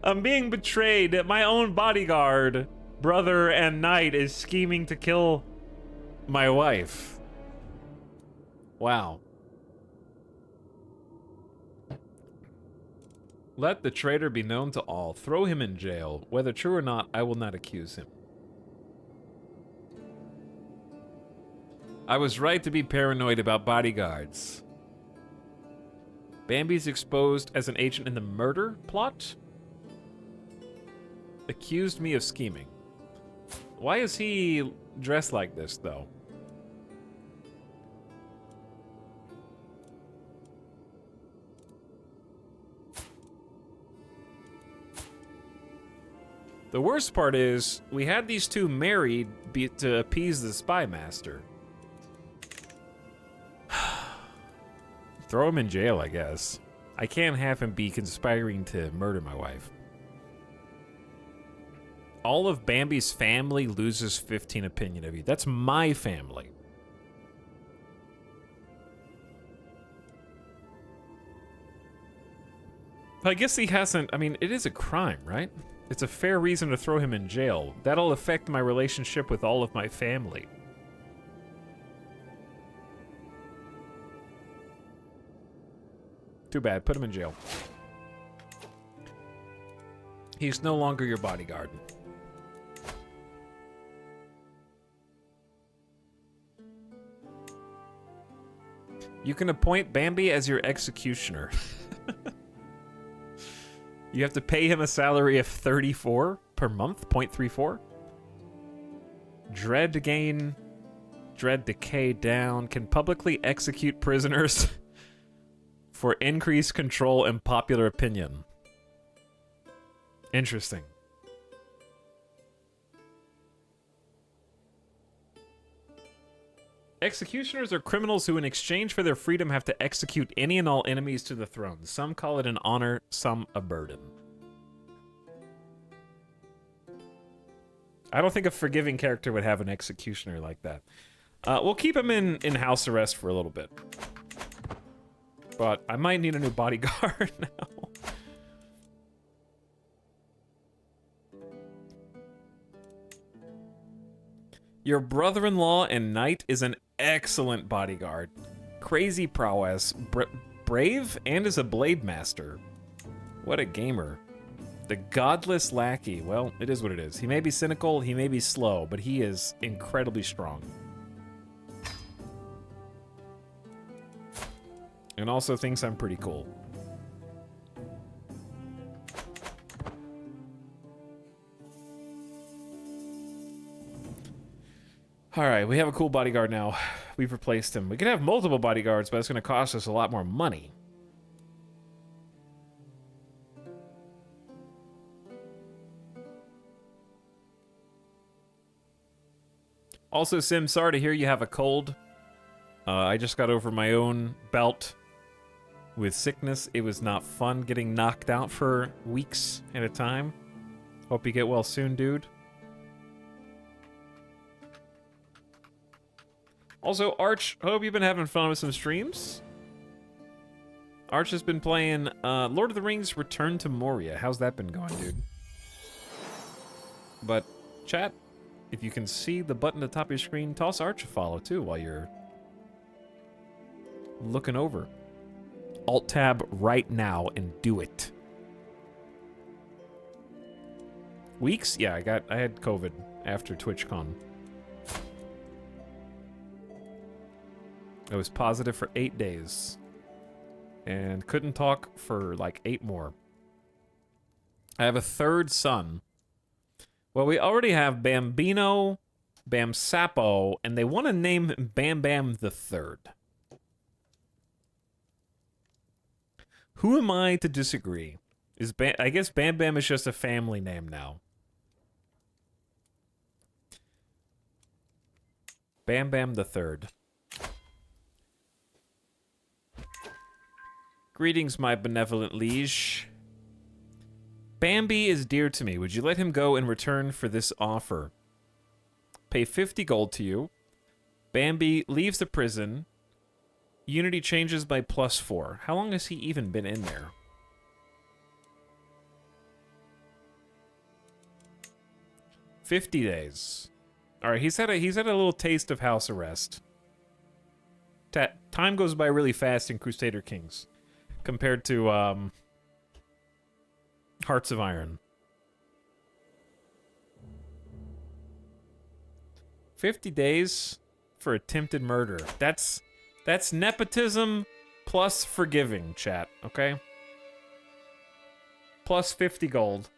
I'm being betrayed. My own bodyguard, brother and knight, is scheming to kill my wife. Wow. Let the traitor be known to all. Throw him in jail. Whether true or not, I will not accuse him. I was right to be paranoid about bodyguards. Bambi's exposed as an agent in the murder plot? Accused me of scheming. Why is he dressed like this, though? The worst part is, we had these two married to appease the spy master. Throw him in jail, I guess. I can't have him be conspiring to murder my wife. All of Bambi's family loses 15 opinion of you. That's my family. I guess he hasn't... I mean, it is a crime, right? It's a fair reason to throw him in jail. That'll affect my relationship with all of my family. Too bad. Put him in jail. He's no longer your bodyguard. You can appoint Bambi as your executioner. You have to pay him a salary of 34 per month, 0.34. Dread gain, dread decay down. Can publicly execute prisoners for increased control and popular opinion. Interesting. Executioners are criminals who, in exchange for their freedom, have to execute any and all enemies to the throne. Some call it an honor, some a burden. I don't think a forgiving character would have an executioner like that. We'll keep him in house arrest for a little bit. But I might need a new bodyguard now. Your brother-in-law and knight is an excellent bodyguard. Crazy prowess, brave, and is a blade master. What a gamer. The godless lackey. Well, it is what it is. He may be cynical, he may be slow, but he is incredibly strong. And also thinks I'm pretty cool. Alright, we have a cool bodyguard now. We've replaced him. We could have multiple bodyguards, but it's going to cost us a lot more money. Also, Sim, sorry to hear you have a cold. I just got over my own bout with sickness. It was not fun getting knocked out for weeks at a time. Hope you get well soon, dude. Also, Arch, hope you've been having fun with some streams. Arch has been playing Lord of the Rings Return to Moria. How's that been going, dude? But, chat, if you can see the button at the top of your screen, toss Arch a follow, too, while you're looking over. Alt-tab right now and do it. Weeks? Yeah, I had COVID after TwitchCon. I was positive for 8 days. And couldn't talk for like 8 more. I have a third son. Well, we already have Bambino, Bam Sapo, and they want to name him Bam Bam the Third. Who am I to disagree? I guess Bam Bam is just a family name now. Bam Bam the Third. Greetings, my benevolent liege. Bambi is dear to me. Would you let him go in return for this offer? Pay 50 gold to you. Bambi leaves the prison. Unity changes by +4. How long has he even been in there? $50 days. All right, he's had a little taste of house arrest. Time goes by really fast in Crusader Kings compared to Hearts of Iron. 50 days for attempted murder. That's nepotism plus forgiving, chat, okay? Plus 50 gold.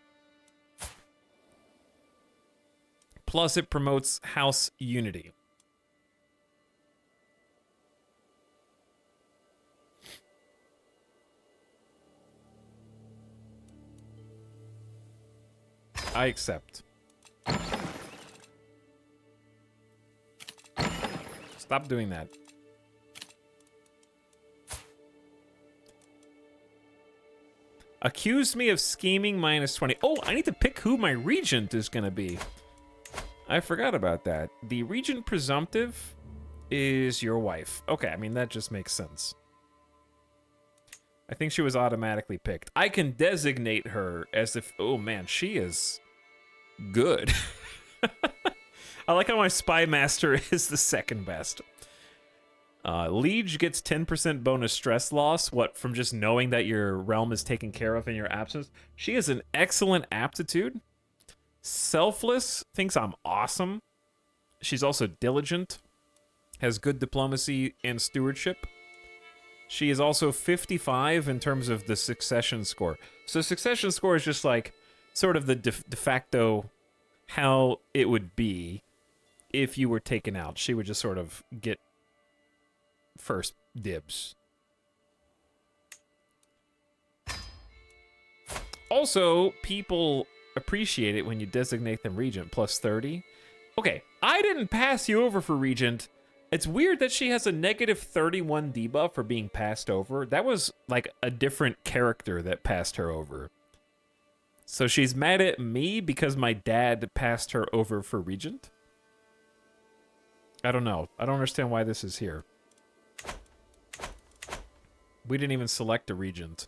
Plus it promotes house unity. I accept. Stop doing that. Accuse me of scheming -20. Oh, I need to pick who my regent is going to be. I forgot about that. The regent presumptive is your wife. Okay, I mean, that just makes sense. I think she was automatically picked. I can designate her as if... Oh, man, she is good. I like how my spy master is the second best. Liege gets 10% bonus stress loss. What, from just knowing that your realm is taken care of in your absence? She has an excellent aptitude. Selfless, thinks I'm awesome. She's also diligent. Has good diplomacy and stewardship. She is also 55 in terms of the succession score. So succession score is just like sort of the de facto how it would be if you were taken out. She would just sort of get first dibs. Also, people appreciate it when you designate them regent, +30. Okay, I didn't pass you over for regent. It's weird that she has a -31 debuff for being passed over. That was like a different character that passed her over. So she's mad at me because my dad passed her over for regent? I don't know. I don't understand why this is here. We didn't even select a regent.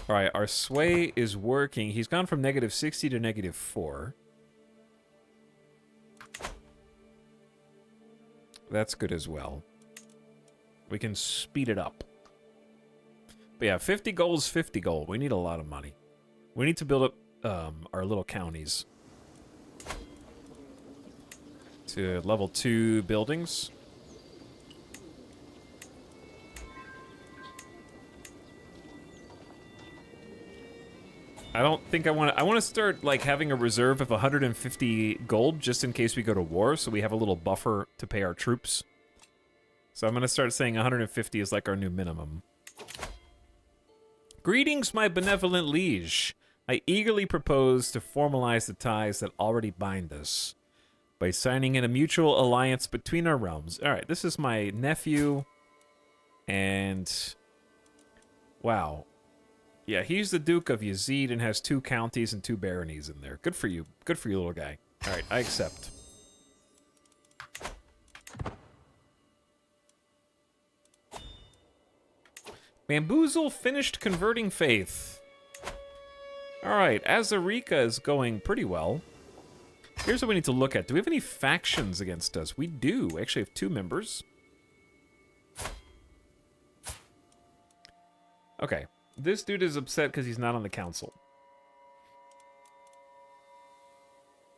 All right, our sway is working. He's gone from -60 to -4. That's good as well. We can speed it up. But yeah, 50 gold is 50 gold. We need a lot of money. We need to build up our little counties. to level 2 buildings. I don't think I want to start like having a reserve of 150 gold just in case we go to war, so we have a little buffer to pay our troops. So I'm going to start saying 150 is like our new minimum. Greetings, my benevolent liege. I eagerly propose to formalize the ties that already bind us by signing in a mutual alliance between our realms. All right, this is my nephew, and wow. Yeah, he's the Duke of Yazid and has 2 counties and 2 baronies in there. Good for you. Good for you, little guy. All right, I accept. Bamboozle finished converting faith. All right, Azarika is going pretty well. Here's what we need to look at. Do we have any factions against us? We do. We actually have 2 members. Okay. This dude is upset because he's not on the council.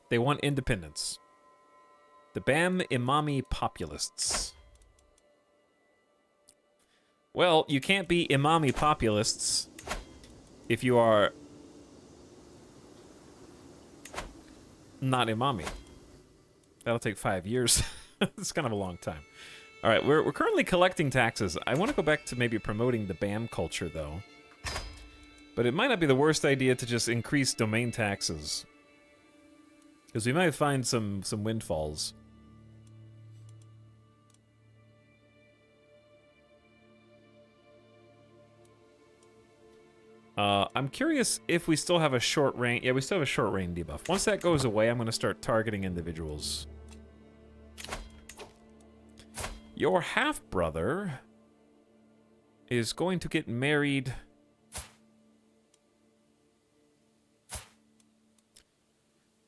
They want independence. The Bam Imami populists. Well, you can't be Imami populists if you are not Imami. That'll take 5 years. It's kind of a long time. All right, we're currently collecting taxes. I want to go back to maybe promoting the BAM culture, though. But it might not be the worst idea to just increase domain taxes, because we might find some windfalls. I'm curious if we still have a short range. Yeah, we still have a short range debuff. Once that goes away, I'm going to start targeting individuals. Your half-brother is going to get married.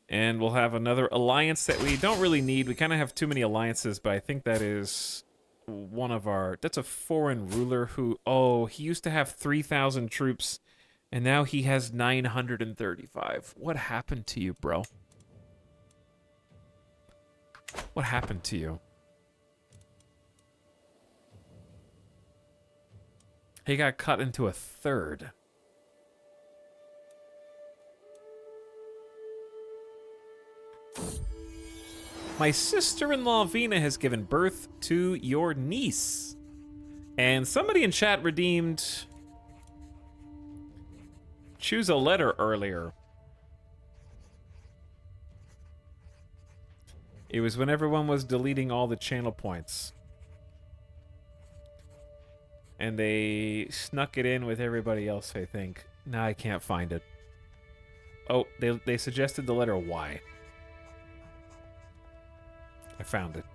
And we'll have another alliance that we don't really need. We kind of have too many alliances, but I think that is one of our... That's a foreign ruler who... Oh, he used to have 3,000 troops, and now he has 935. What happened to you, bro? What happened to you? He got cut into a third. My sister-in-law Vina has given birth to your niece. And somebody in chat redeemed choose a letter earlier. It was when everyone was deleting all the channel points. And they snuck it in with everybody else, I think. Now I can't find it. Oh, they suggested the letter Y. I found it.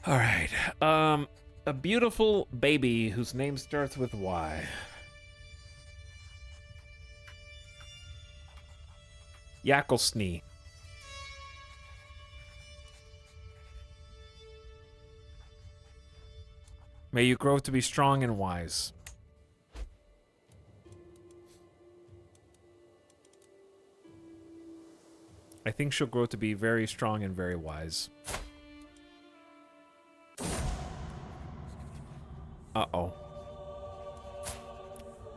All right. A beautiful baby whose name starts with Y. Yakelsny. May you grow to be strong and wise. I think she'll grow to be very strong and very wise. Uh-oh.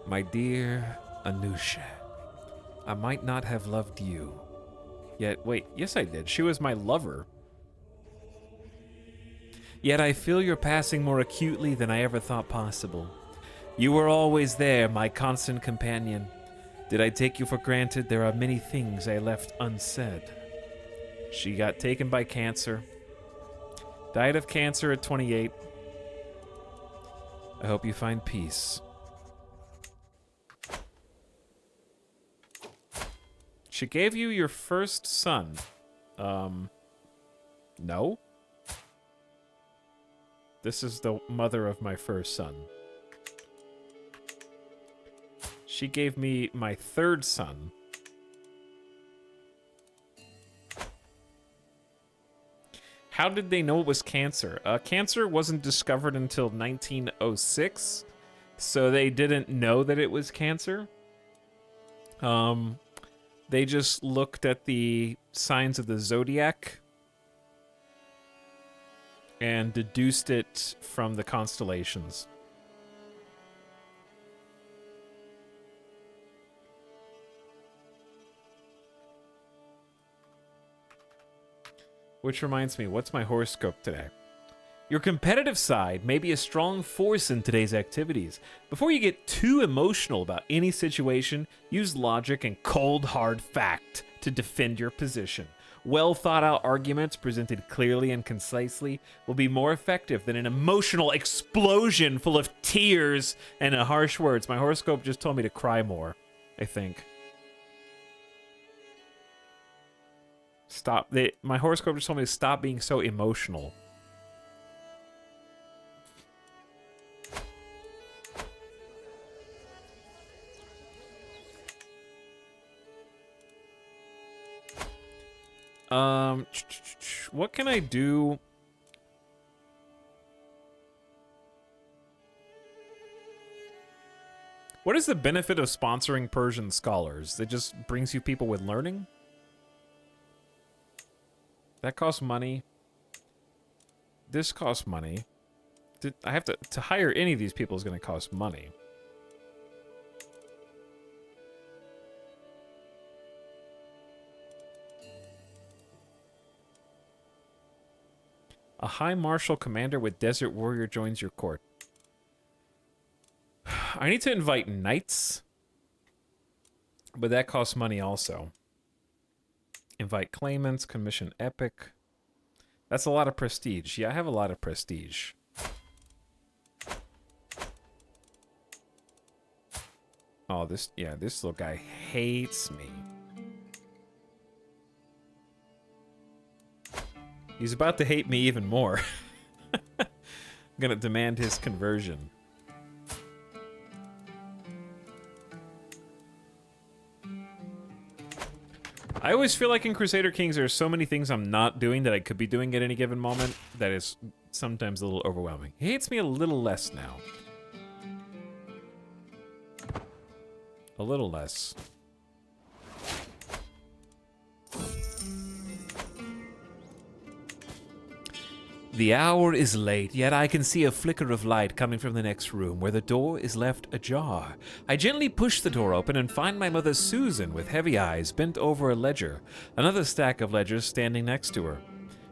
My dear Anusha, I might not have loved you. Yet, wait, yes I did. She was my lover. Yet I feel your passing more acutely than I ever thought possible. You were always there, my constant companion. Did I take you for granted? There are many things I left unsaid. She got taken by cancer. Died of cancer at 28. I hope you find peace. She gave you your first son. No? This is the mother of my first son. She gave me my third son. How did they know it was cancer? Cancer wasn't discovered until 1906, so they didn't know that it was cancer. The They just looked at the signs of the zodiac and deduced it from the constellations. Which reminds me, what's my horoscope today? Your competitive side may be a strong force in today's activities. Before you get too emotional about any situation, use logic and cold, hard fact to defend your position. Well thought out arguments presented clearly and concisely will be more effective than an emotional explosion full of tears and harsh words. My horoscope just told me to cry more, I think. My horoscope just told me to stop being so emotional. What can I do? What is the benefit of sponsoring Persian scholars? It just brings you people with learning? That costs money. This costs money. I have to hire any of these people is going to cost money. A high martial commander with desert warrior joins your court. I need to invite knights, but that costs money also. Invite claimants, commission epic. That's a lot of prestige. Yeah, I have a lot of prestige. Oh, this little guy hates me. He's about to hate me even more. I'm gonna demand his conversion. I always feel like in Crusader Kings there are so many things I'm not doing that I could be doing at any given moment that is sometimes a little overwhelming. He hates me a little less now. A little less. The hour is late, yet I can see a flicker of light coming from the next room, where the door is left ajar. I gently push the door open and find my mother Susan with heavy eyes bent over a ledger, another stack of ledgers standing next to her.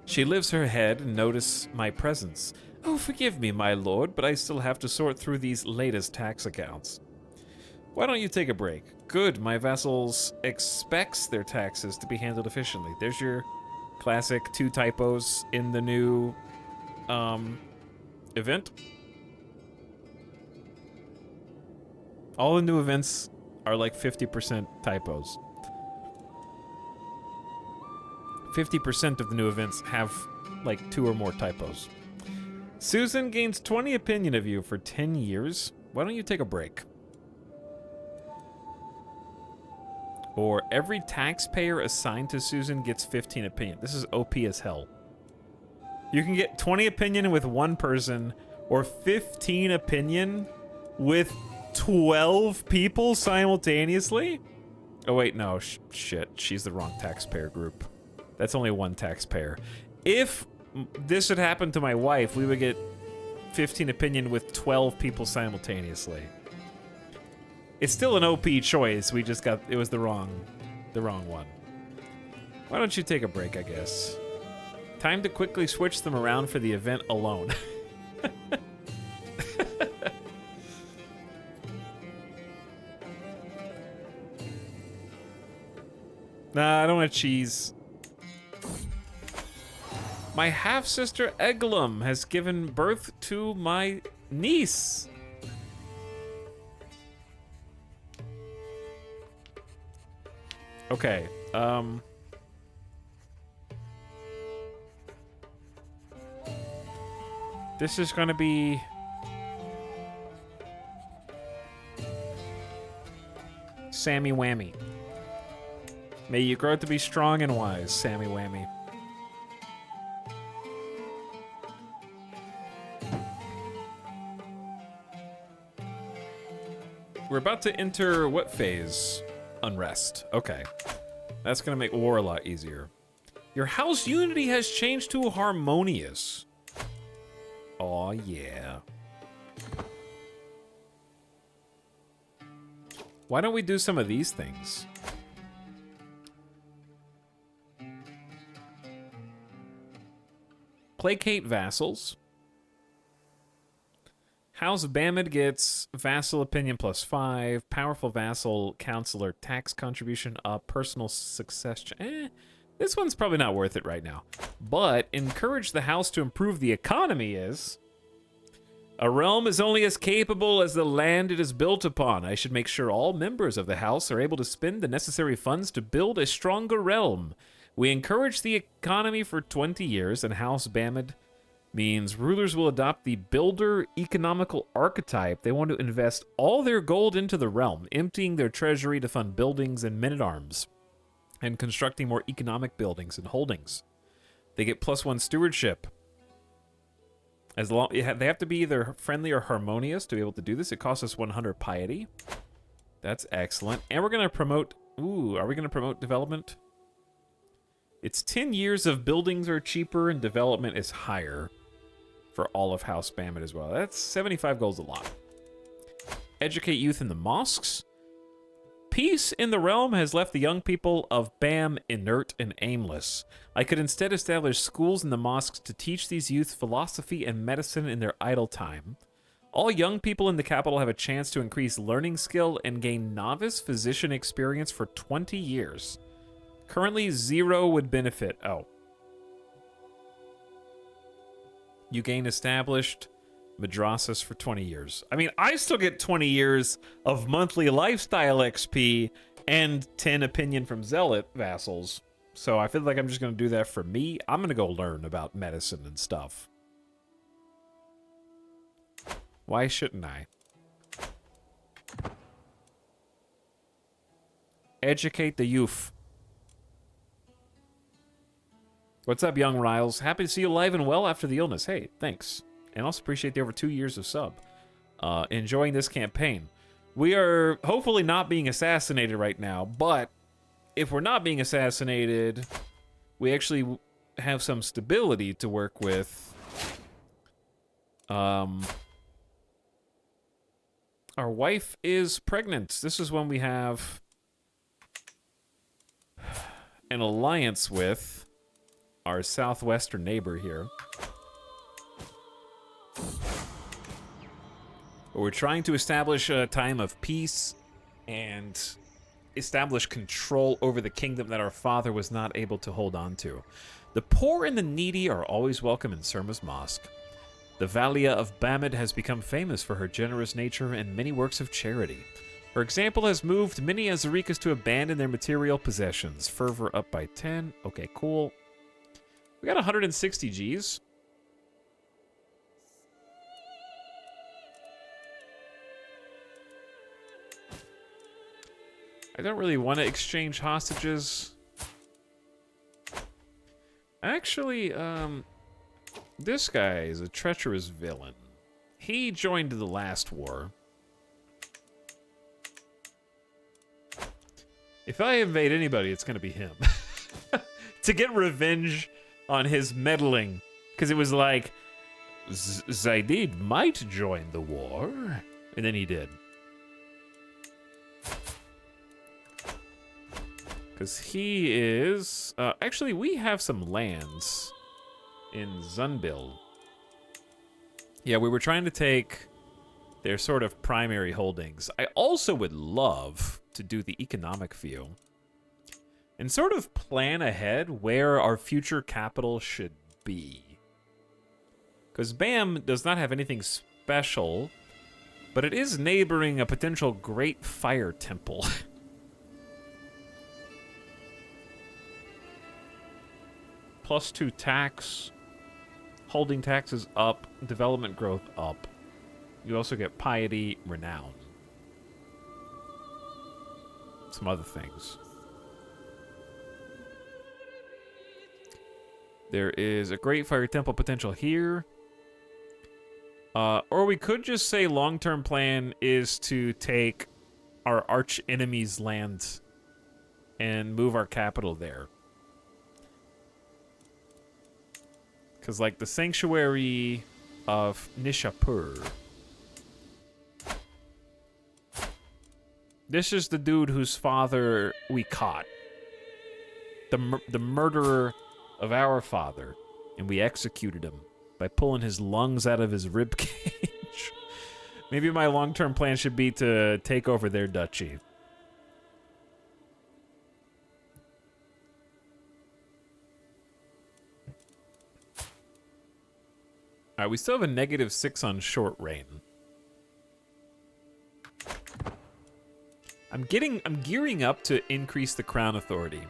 She lifts her head and notices my presence. Oh, forgive me, my lord, but I still have to sort through these latest tax accounts. Why don't you take a break? Good, my vassals expects their taxes to be handled efficiently. There's your classic 2 typos in the new event. All the new events are like 50% typos. 50% of the new events have like 2 or more typos. Susan gains 20 opinion of you for 10 years. Why don't you take a break? Or every taxpayer assigned to Susan gets 15 opinion. This is OP as hell. You can get 20 opinion with 1 person, or 15 opinion with 12 people simultaneously? Oh wait, no, shit. She's the wrong taxpayer group. That's only 1 taxpayer. If this had happened to my wife, we would get 15 opinion with 12 people simultaneously. It's still an OP choice. We just got, it was the wrong one. Why don't you take a break, I guess? Time to quickly switch them around for the event alone. Nah, I don't want cheese. My half-sister Eglum has given birth to my niece. Okay, this is gonna be... Sammy Whammy. May you grow to be strong and wise, Sammy Whammy. We're about to enter what phase? Unrest. Okay. That's going to make war a lot easier. Your house unity has changed to harmonious. Oh yeah. Why don't we do some of these things? Placate vassals. House Bamid gets vassal opinion +5, powerful vassal counselor tax contribution up, personal success. This one's probably not worth it right now. But encourage the house to improve the economy is. A realm is only as capable as the land it is built upon. I should make sure all members of the house are able to spend the necessary funds to build a stronger realm. We encourage the economy for 20 years, and House Bamid means rulers will adopt the builder economical archetype. They want to invest all their gold into the realm, emptying their treasury to fund buildings and men-at-arms, and constructing more economic buildings and holdings. They get +1 stewardship. As long they have to be either friendly or harmonious to be able to do this. It costs us 100 piety. That's excellent. And we're going to promote... Ooh, are we going to promote development? It's 10 years of buildings are cheaper and development is higher for all of House Bamid as well. That's 75 gold's a lot. Educate youth in the mosques. Peace in the realm has left the young people of Bam inert and aimless. I could instead establish schools in the mosques to teach these youth philosophy and medicine in their idle time. All young people in the capital have a chance to increase learning skill and gain novice physician experience for 20 years. Currently, 0 would benefit. Oh. You gain established madrasas for 20 years. I mean, I still get 20 years of monthly lifestyle XP and 10 opinion from zealot vassals. So I feel like I'm just going to do that for me. I'm going to go learn about medicine and stuff. Why shouldn't I? Educate the youth. What's up, young Riles? Happy to see you alive and well after the illness. Hey, thanks. And also appreciate the over 2 years of sub. Enjoying this campaign. We are hopefully not being assassinated right now, but if we're not being assassinated, we actually have some stability to work with. Our wife is pregnant. This is when we have an alliance with our southwestern neighbor here. We're trying to establish a time of peace and establish control over the kingdom that our father was not able to hold on to. The poor and the needy are always welcome in Surma's mosque. The Valia of Bamid has become famous for her generous nature and many works of charity. Her example has moved many Azarikas to abandon their material possessions. Fervor up by 10. Okay, cool. We got 160 Gs. I don't really want to exchange hostages. Actually, this guy is a treacherous villain. He joined the last war. If I invade anybody, it's going to be him. To get revenge on his meddling. Because it was like, Zaidid might join the war. And then he did. Because he is... actually, we have some lands in Zunbil. Yeah, we were trying to take their sort of primary holdings. I also would love to do the economic view and sort of plan ahead where our future capital should be. Because Bam does not have anything special, but it is neighboring a potential great fire temple. +2 tax, holding taxes up, development growth up. You also get piety, renown. Some other things. There is a great fire temple potential here. Or we could just say long-term plan is to take our arch enemy's land and move our capital there. Because, like, the Sanctuary of Nishapur. This is the dude whose father we caught. The murderer of our father. And we executed him by pulling his lungs out of his rib cage. Maybe my long-term plan should be to take over their duchy. Alright, we still have a -6 on short reign. I'm gearing up to increase the crown authority.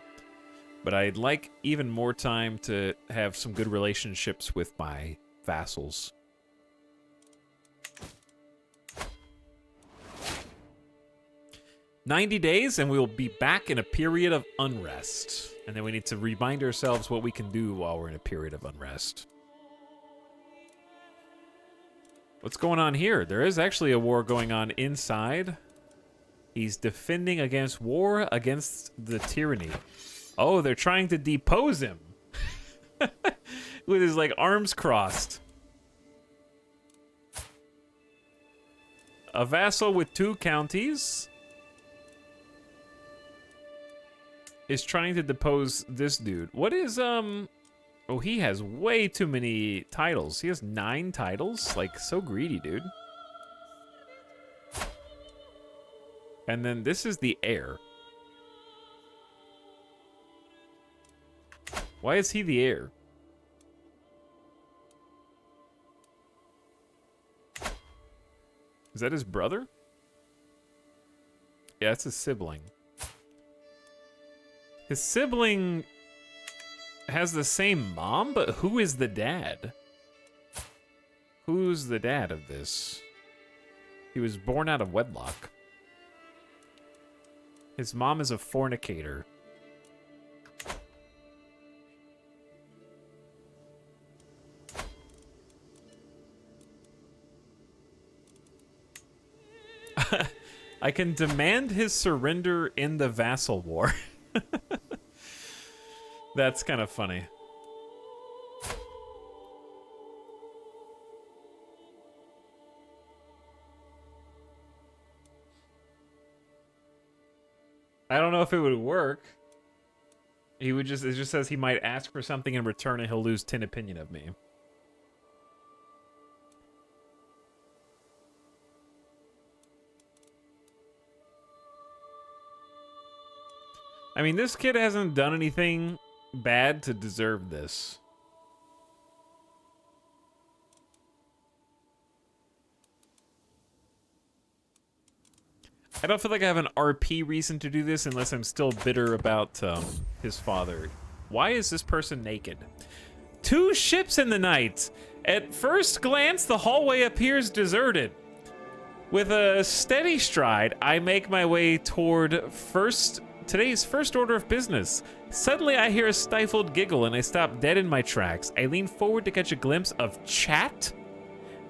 But I'd like even more time to have some good relationships with my vassals. "90 days and we will be back in a period of unrest." And then we need to remind ourselves what we can do while we're in a period of unrest. What's going on here? There is actually a war going on inside. He's defending against war against the tyranny. Oh, they're trying to depose him. With his, like, arms crossed. A vassal with 2 counties is trying to depose this dude. What is, Oh, he has way too many titles. He has 9 titles? Like, so greedy, dude. And then this is the heir. Why is he the heir? Is that his brother? Yeah, it's his sibling. His sibling has the same mom, but who is the dad? Who's the dad of this? He was born out of wedlock. His mom is a fornicator. I can demand his surrender in the vassal war. That's kind of funny. I don't know if it would work. He would just, it just says he might ask for something in return and he'll lose 10 opinion of me. I mean, this kid hasn't done anything bad to deserve this. I don't feel like I have an RP reason to do this unless I'm still bitter about his father. Why is this person naked? 2 ships in the night. At first glance, the hallway appears deserted. With a steady stride, I make my way toward today's first order of business. Suddenly, I hear a stifled giggle and I stop dead in my tracks. I lean forward to catch a glimpse of Chat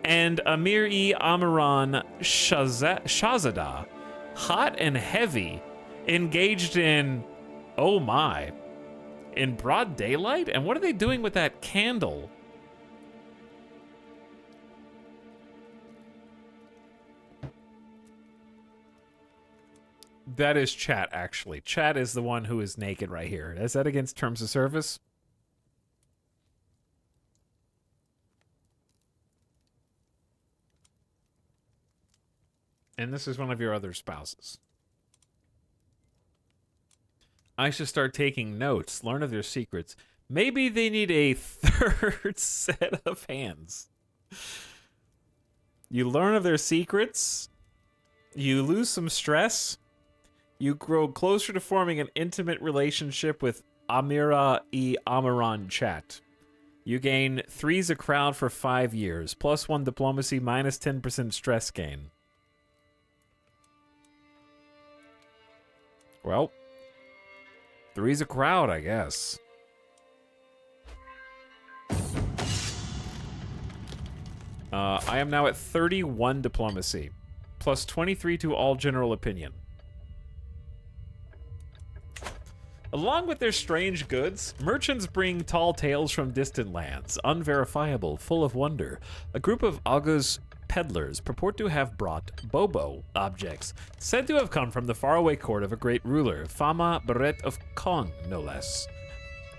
and Amir-e-Amaran Shahzada. Hot and heavy, engaged in, oh my, in broad daylight? And what are they doing with that candle? That is Chat, actually. Chat is the one who is naked right here. Is that against terms of service? And this is one of your other spouses. I should start taking notes, learn of their secrets. Maybe they need a 3rd set of hands. You learn of their secrets. You lose some stress. You grow closer to forming an intimate relationship with Amir-e-Amaran Chat. You gain 3's a crowd for 5 years, +1 diplomacy, minus 10% stress gain. Well, 3's a crowd, I guess. I am now at 31 diplomacy, +23 to all general opinion. Along with their strange goods, merchants bring tall tales from distant lands, unverifiable, full of wonder. A group of Aga's peddlers purport to have brought Bobo objects, said to have come from the faraway court of a great ruler, Fama Beret of Kong, no less.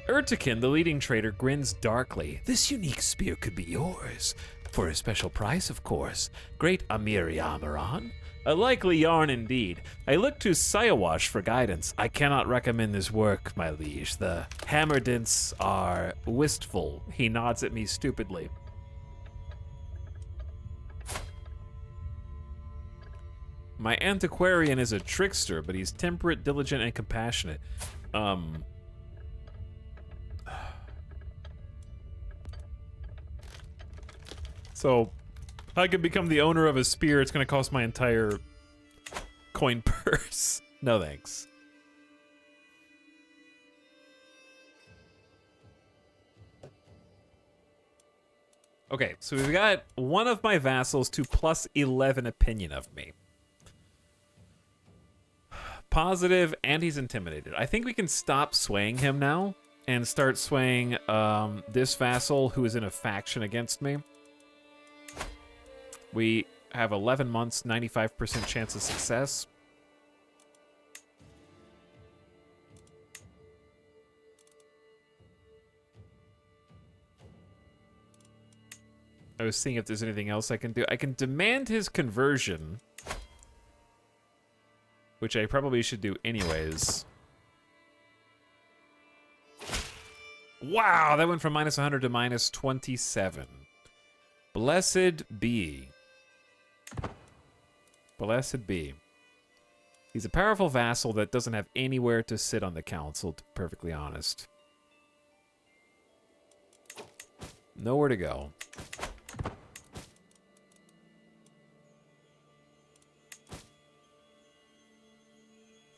Urtikin, the leading trader, grins darkly. This unique spear could be yours. For a special price, of course. Great Amir Yamaran. A likely yarn indeed. I look to Sayawash for guidance. I cannot recommend this work, my liege. The Hammerdints are wistful. He nods at me stupidly. My antiquarian is a trickster, but he's temperate, diligent, and compassionate. So, I can become the owner of a spear. It's going to cost my entire coin purse. No thanks. Okay, so we've got one of my vassals to plus 11 opinion of me. Positive, and he's intimidated. I think we can stop swaying him now and start swaying this vassal who is in a faction against me. We have 11 months, 95% chance of success. I was seeing if there's anything else I can do. I can demand his conversion, which I probably should do anyways. Wow, that went from minus 100 to minus 27. Blessed be. Blessed be. He's a powerful vassal that doesn't have anywhere to sit on the council, to be perfectly honest. Nowhere to go.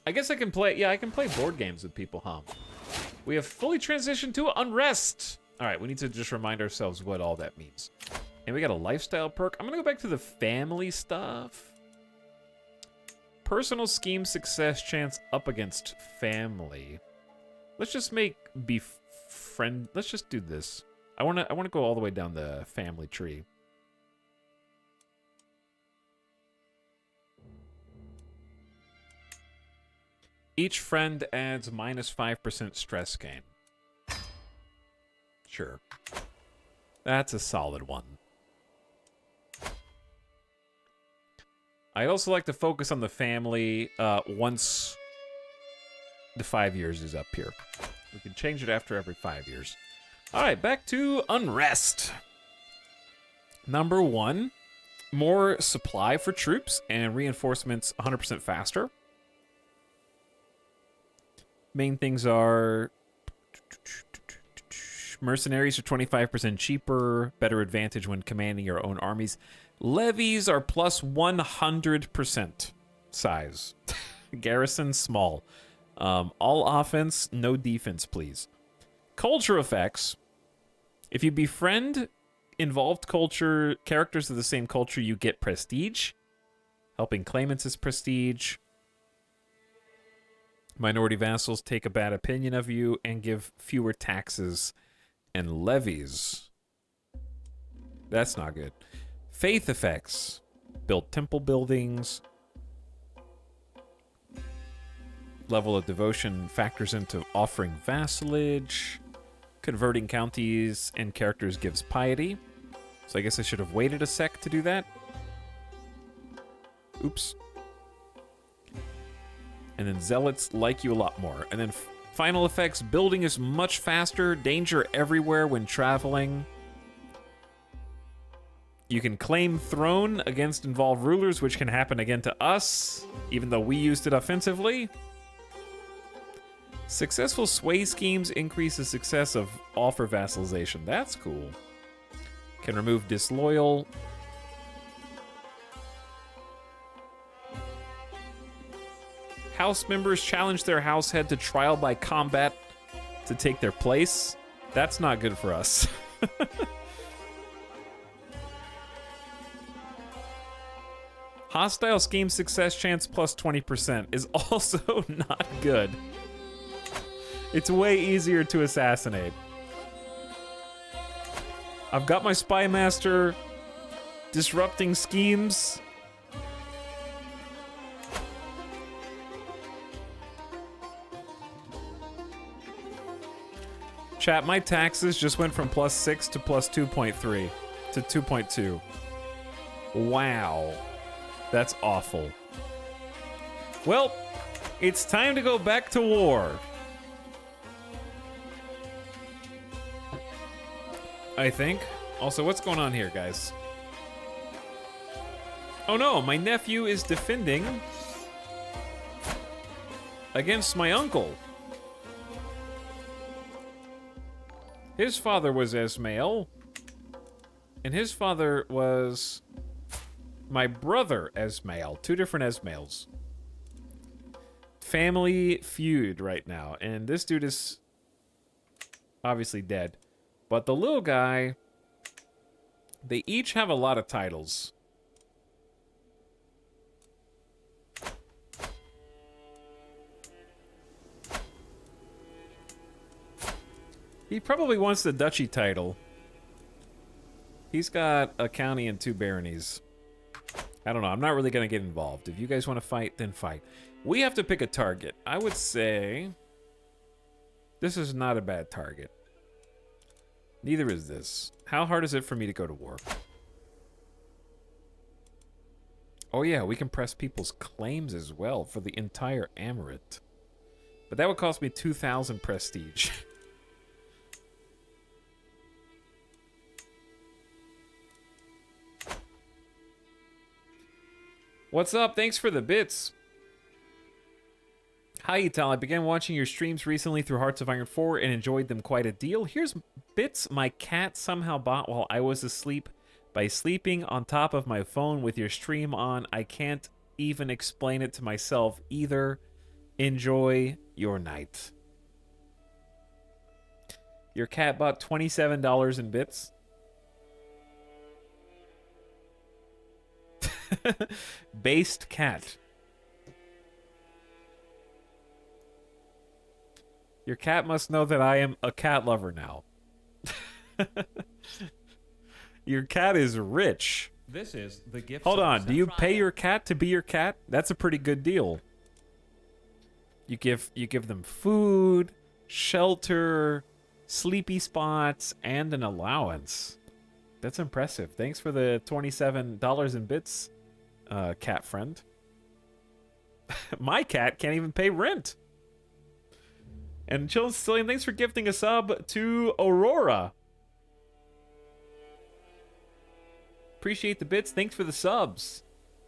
I guess I can play, yeah, I can play board games with people, huh? We have fully transitioned to unrest. All right, we need to just remind ourselves what all that means. And we got a lifestyle perk. I'm gonna go back to the family stuff. Personal scheme success chance up against family. Let's just make befriend. Let's just do this. I wanna go all the way down the family tree. Each friend adds minus 5% stress gain. Sure. That's a solid one. I'd also like to focus on the family once the 5 years is up here. We can change it after every 5 years. All right, back to unrest. Number 1, more supply for troops and reinforcements 100% faster. Main things are mercenaries are 25% cheaper, better advantage when commanding your own armies. Levies are plus 100% size. Garrison small. All offense, no defense, please. Culture effects. If you befriend involved culture, characters of the same culture, you get prestige. Helping claimants is prestige. Minority vassals take a bad opinion of you and give fewer taxes and levies. That's not good. Faith effects. Build temple buildings. Level of devotion factors into offering vassalage. Converting counties and characters gives piety. So I guess I should have waited a sec to do that. Oops. And then zealots like you a lot more. And then final effects, building is much faster, danger everywhere when traveling. You can claim throne against involved rulers, which can happen again to us, even though we used it offensively. Successful sway schemes increase the success of offer vassalization. That's cool. Can remove disloyal. House members challenge their house head to trial by combat to take their place. That's not good for us. Hostile scheme success chance plus 20% is also not good. It's way easier to assassinate. I've got my spy master disrupting schemes. Chat, my taxes just went from +6 to +2.3 to 2.2. Wow. That's awful. Well, it's time to go back to war. I think. Also, what's going on here, guys? Oh no, my nephew is defending against my uncle. His father was Esmail, and his father was my brother Esmail. Two different Esmails. Family feud right now, and this dude is obviously dead. But the little guy, they each have a lot of titles. He probably wants the duchy title. He's got a county and 2 baronies. I don't know. I'm not really going to get involved. If you guys want to fight, then fight. We have to pick a target. I would say this is not a bad target. Neither is this. How hard is it for me to go to war? Oh yeah, we can press people's claims as well for the entire Amorit. But that would cost me 2,000 prestige. What's up? Thanks for the bits. Hi, Etal. I began watching your streams recently through Hearts of Iron 4 and enjoyed them quite a deal. Here's bits my cat somehow bought while I was asleep by sleeping on top of my phone with your stream on. I can't even explain it to myself either. Enjoy your night. Your cat bought $27 in bits. Based cat. Your cat must know that I am a cat lover now. Your cat is rich. This is the gift. Hold on, do you pay your cat to be your cat? That's a pretty good deal. You give them food, shelter, sleepy spots, and an allowance. That's impressive. Thanks for the $27 in bits, cat friend. My cat can't even pay rent. And Chill Sicilian, thanks for gifting a sub to Aurora. Appreciate the bits. Thanks for the subs.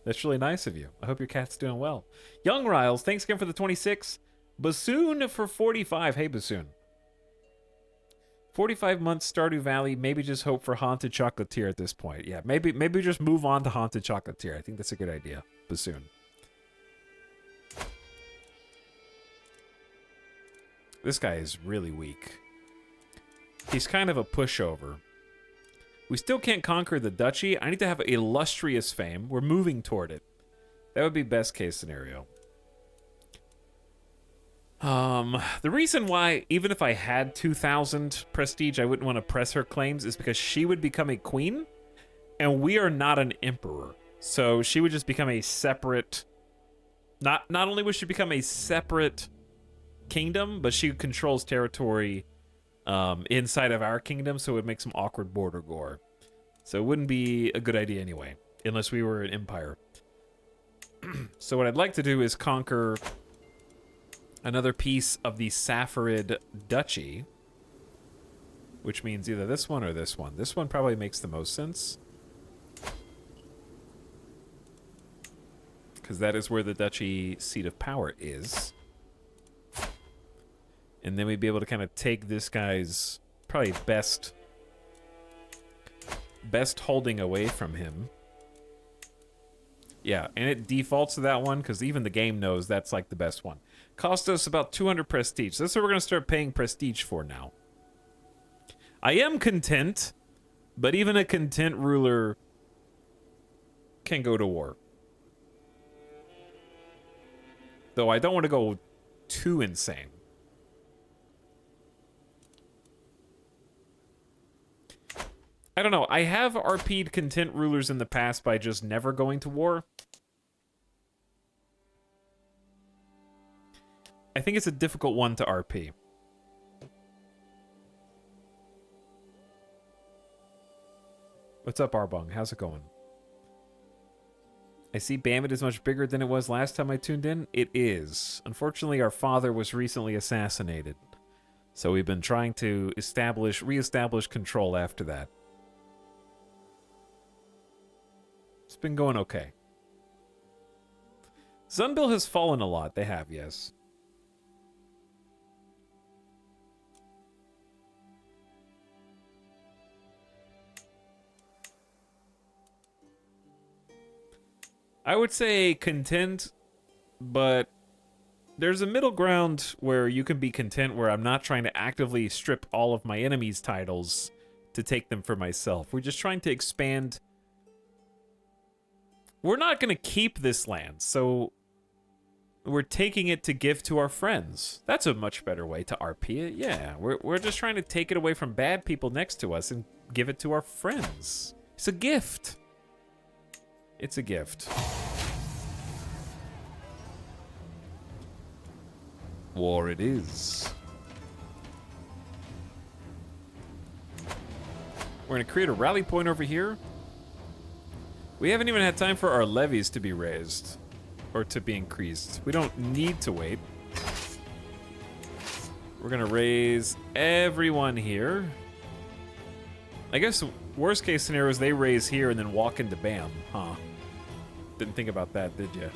That's really nice of you. I hope your cat's doing well. Young Riles, thanks again for the 26. Bassoon for 45. Hey, Bassoon. 45 months Stardew Valley. Maybe just hope for Haunted Chocolatier at this point. Yeah, maybe just move on to Haunted Chocolatier. I think that's a good idea. Bassoon. This guy is really weak. He's kind of a pushover. We still can't conquer the duchy. I need to have illustrious fame. We're moving toward it. That would be best case scenario. The reason why, even if I had 2,000 prestige, I wouldn't want to press her claims is because she would become a queen, and we are not an emperor. So she would just become a separate... Not only would she become a separate kingdom, but she controls territory inside of our kingdom, so it would make some awkward border gore. So it wouldn't be a good idea anyway, unless we were an empire. So what I'd like to do is conquer another piece of the Safarid Duchy, which means either this one or this one. This one probably makes the most sense, because that is where the duchy seat of power is. And then we'd be able to kind of take this guy's probably best holding away from him. Yeah, and it defaults to that one because even the game knows that's like the best one. Cost us about 200 prestige. So that's what we're going to start paying prestige for now. I am content, but even a content ruler can go to war. Though I don't want to go too insane. I don't know. I have RP'd content rulers in the past by just never going to war. I think it's a difficult one to RP. What's up, Arbong? How's it going? I see Bamit is much bigger than it was last time I tuned in. It is. Unfortunately, our father was recently assassinated. So we've been trying to reestablish control after that. It's been going okay. Zunbil has fallen a lot. They have, yes. I would say content, but there's a middle ground where you can be content where I'm not trying to actively strip all of my enemies' titles to take them for myself. We're just trying to expand. We're not going to keep this land, so we're taking it to give to our friends. That's a much better way to RP it. Yeah, we're just trying to take it away from bad people next to us and give it to our friends. It's a gift. It's a gift. War it is. We're going to create a rally point over here. We haven't even had time for our levies to be raised. Or to be increased. We don't need to wait. We're going to raise everyone here. I guess worst case scenario is they raise here and then walk into Bam. Huh. Didn't think about that, did you?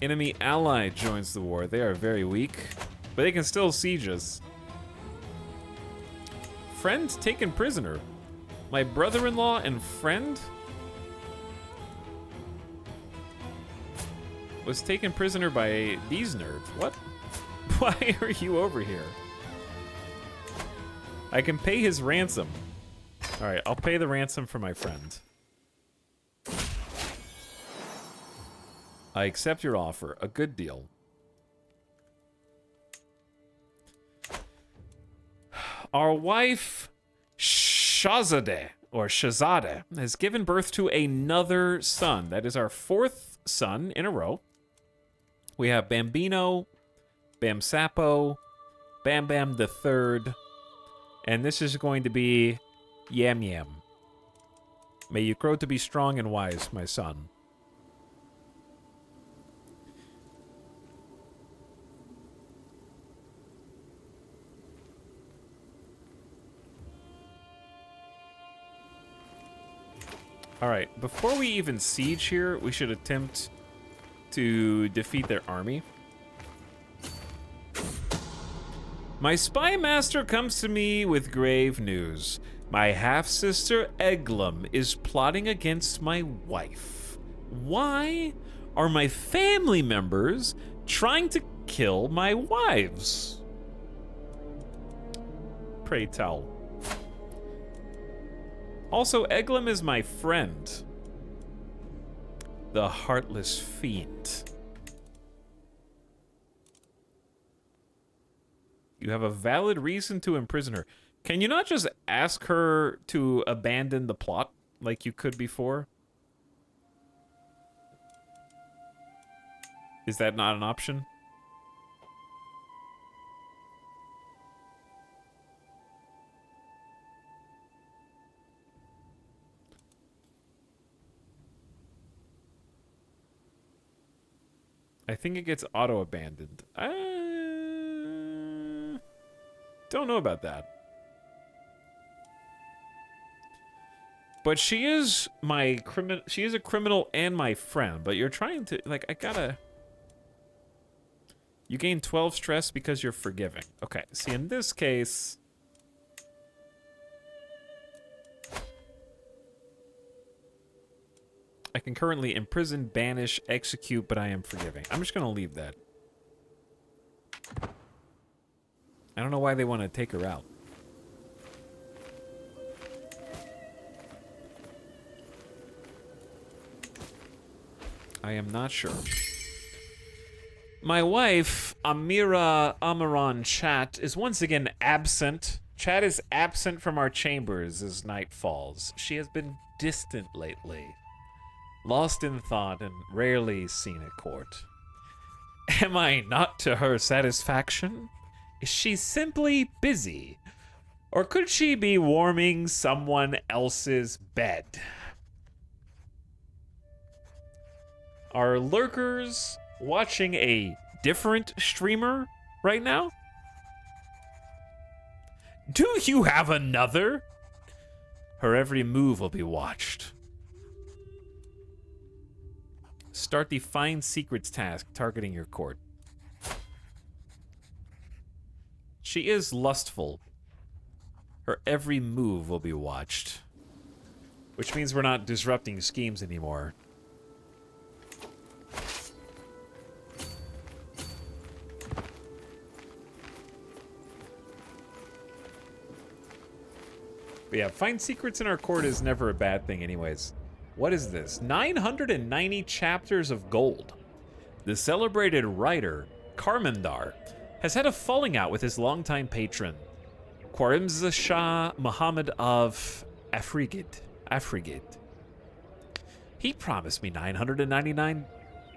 Enemy ally joins the war. They are very weak, but they can still siege us. Friend taken prisoner. My brother-in-law and friend was taken prisoner by these nerds. What? Why are you over here? I can pay his ransom. All right, I'll pay the ransom for my friend. I accept your offer. A good deal. Our wife, Shazadeh, or Shazadeh, has given birth to another son. That is our fourth son in a row. We have Bambino, Bamsapo, Bam Bam the Third, and this is going to be Yam Yam. May you grow to be strong and wise, my son. Alright, before we even siege here, we should attempt to defeat their army. My spy master comes to me with grave news. My half-sister Eglum is plotting against my wife. Why are my family members trying to kill my wives? Pray tell. Also, Eglum is my friend. The heartless fiend. You have a valid reason to imprison her. Can you not just ask her to abandon the plot like you could before? Is that not an option? I think it gets auto-abandoned. Don't know about that. But she is my criminal. She is a criminal and my friend. But you're trying to, like, I gotta. You gain 12 stress because you're forgiving. Okay. See, in this case. I can currently imprison, banish, execute, but I am forgiving. I'm just going to leave that. I don't know why they want to take her out. I am not sure. My wife, Amira Amaran Chat, is once again absent. Chat is absent from our chambers as night falls. She has been distant lately, lost in thought and rarely seen at court. Am I not to her satisfaction? Is she simply busy? Or could she be warming someone else's bed? Are lurkers watching a different streamer right now? Do you have another? Her every move will be watched. Start the Find Secrets task targeting your court. She is lustful. Her every move will be watched. Which means we're not disrupting schemes anymore. But yeah, find secrets in our court is never a bad thing anyways. What is this? 990 chapters of gold. The celebrated writer, Karmandar, has had a falling out with his longtime patron, Khwarizm Shah Muhammad of Afrigid. He promised me 999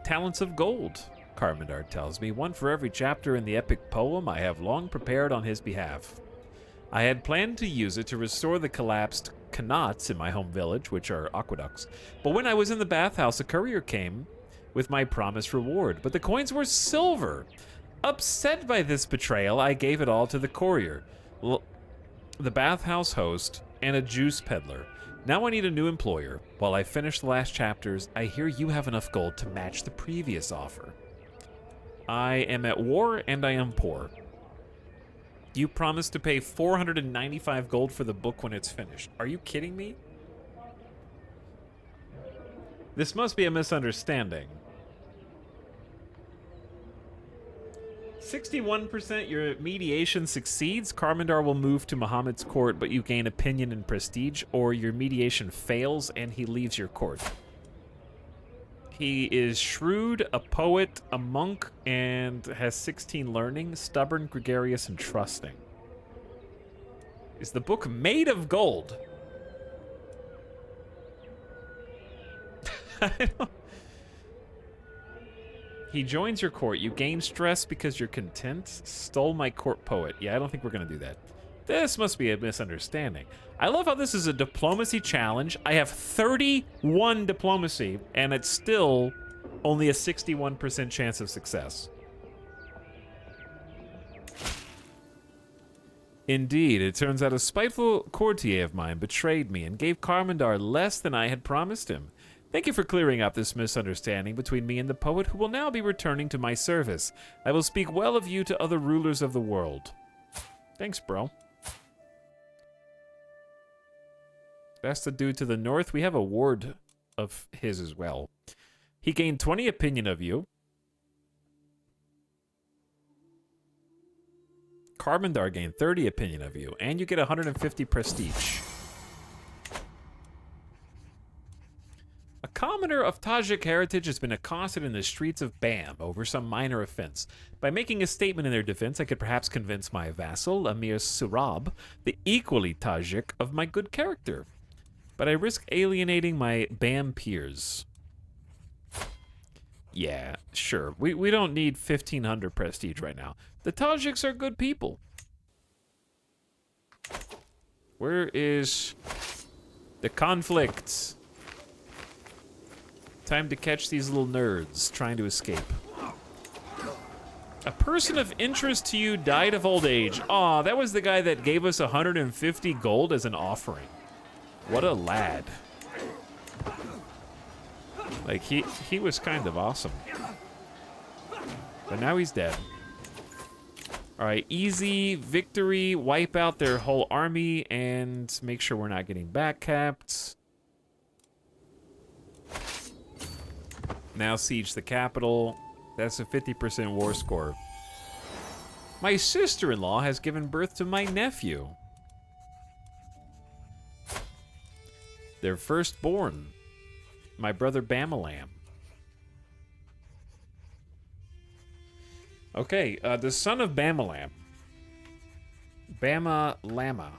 talents of gold, Karmandar tells me, one for every chapter in the epic poem I have long prepared on his behalf. I had planned to use it to restore the collapsed qanats in my home village, which are aqueducts. But when I was in the bathhouse, a courier came with my promised reward, but the coins were silver. Upset by this betrayal, I gave it all to the courier, the bathhouse host, and a juice peddler. Now I need a new employer. While I finish the last chapters, I hear you have enough gold to match the previous offer. I am at war and I am poor. You promised to pay 495 gold for the book when it's finished. Are you kidding me? This must be a misunderstanding. 61% your mediation succeeds. Karmandar will move to Muhammad's court, but you gain opinion and prestige, or your mediation fails and he leaves your court. He is shrewd, a poet, a monk, and has 16 learning, stubborn, gregarious, and trusting. Is the book made of gold? He joins your court. You gain stress because you're content. Stole my court poet. Yeah, I don't think we're going to do that. This must be a misunderstanding. I love how this is a diplomacy challenge. I have 31 diplomacy, and it's still only a 61% chance of success. Indeed, it turns out a spiteful courtier of mine betrayed me and gave Karmandar less than I had promised him. Thank you for clearing up this misunderstanding between me and the poet, who will now be returning to my service. I will speak well of you to other rulers of the world. Thanks, bro. That's the dude to the north. We have a ward of his as well. He gained 20 opinion of you. Karmandar gained 30 opinion of you, and you get 150 prestige. A commoner of Tajik heritage has been accosted in the streets of Bam over some minor offense. By making a statement in their defense, I could perhaps convince my vassal, Amir Surab, the equally Tajik, of my good character. But I risk alienating my Bam peers. Yeah, sure. We don't need 1,500 prestige right now. The Tajiks are good people. Where is the conflict? Time to catch these little nerds trying to escape. A person of interest to you died of old age. Aw, that was the guy that gave us 150 gold as an offering. What a lad. Like, he was kind of awesome. But now he's dead. Alright, easy victory. Wipe out their whole army and make sure we're not getting back capped. Now siege the capital. That's a 50% war score. My sister-in-law has given birth to my nephew. Their firstborn. My brother Bamalam. Okay, the son of Bamalam. Bama Lama.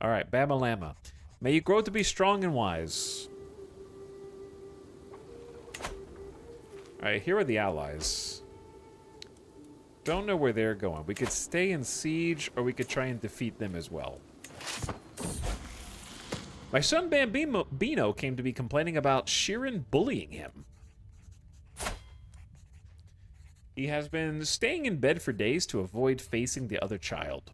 All right, Bama Lama. May you grow to be strong and wise. All right, here are the allies. Don't know where they're going. We could stay in siege, or we could try and defeat them as well. My son Bambino came to me complaining about Sheeran bullying him. He has been staying in bed for days to avoid facing the other child.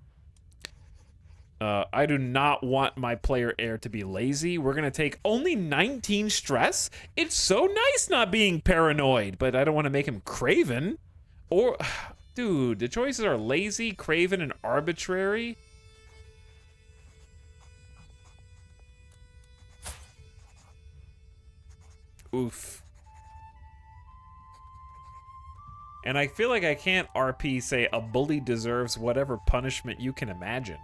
I do not want my player heir to be lazy. We're going to take only 19 stress? It's so nice not being paranoid, but I don't want to make him craven. Or, dude, the choices are lazy, craven, and arbitrary. Oof. And I feel like I can't RP say a bully deserves whatever punishment you can imagine.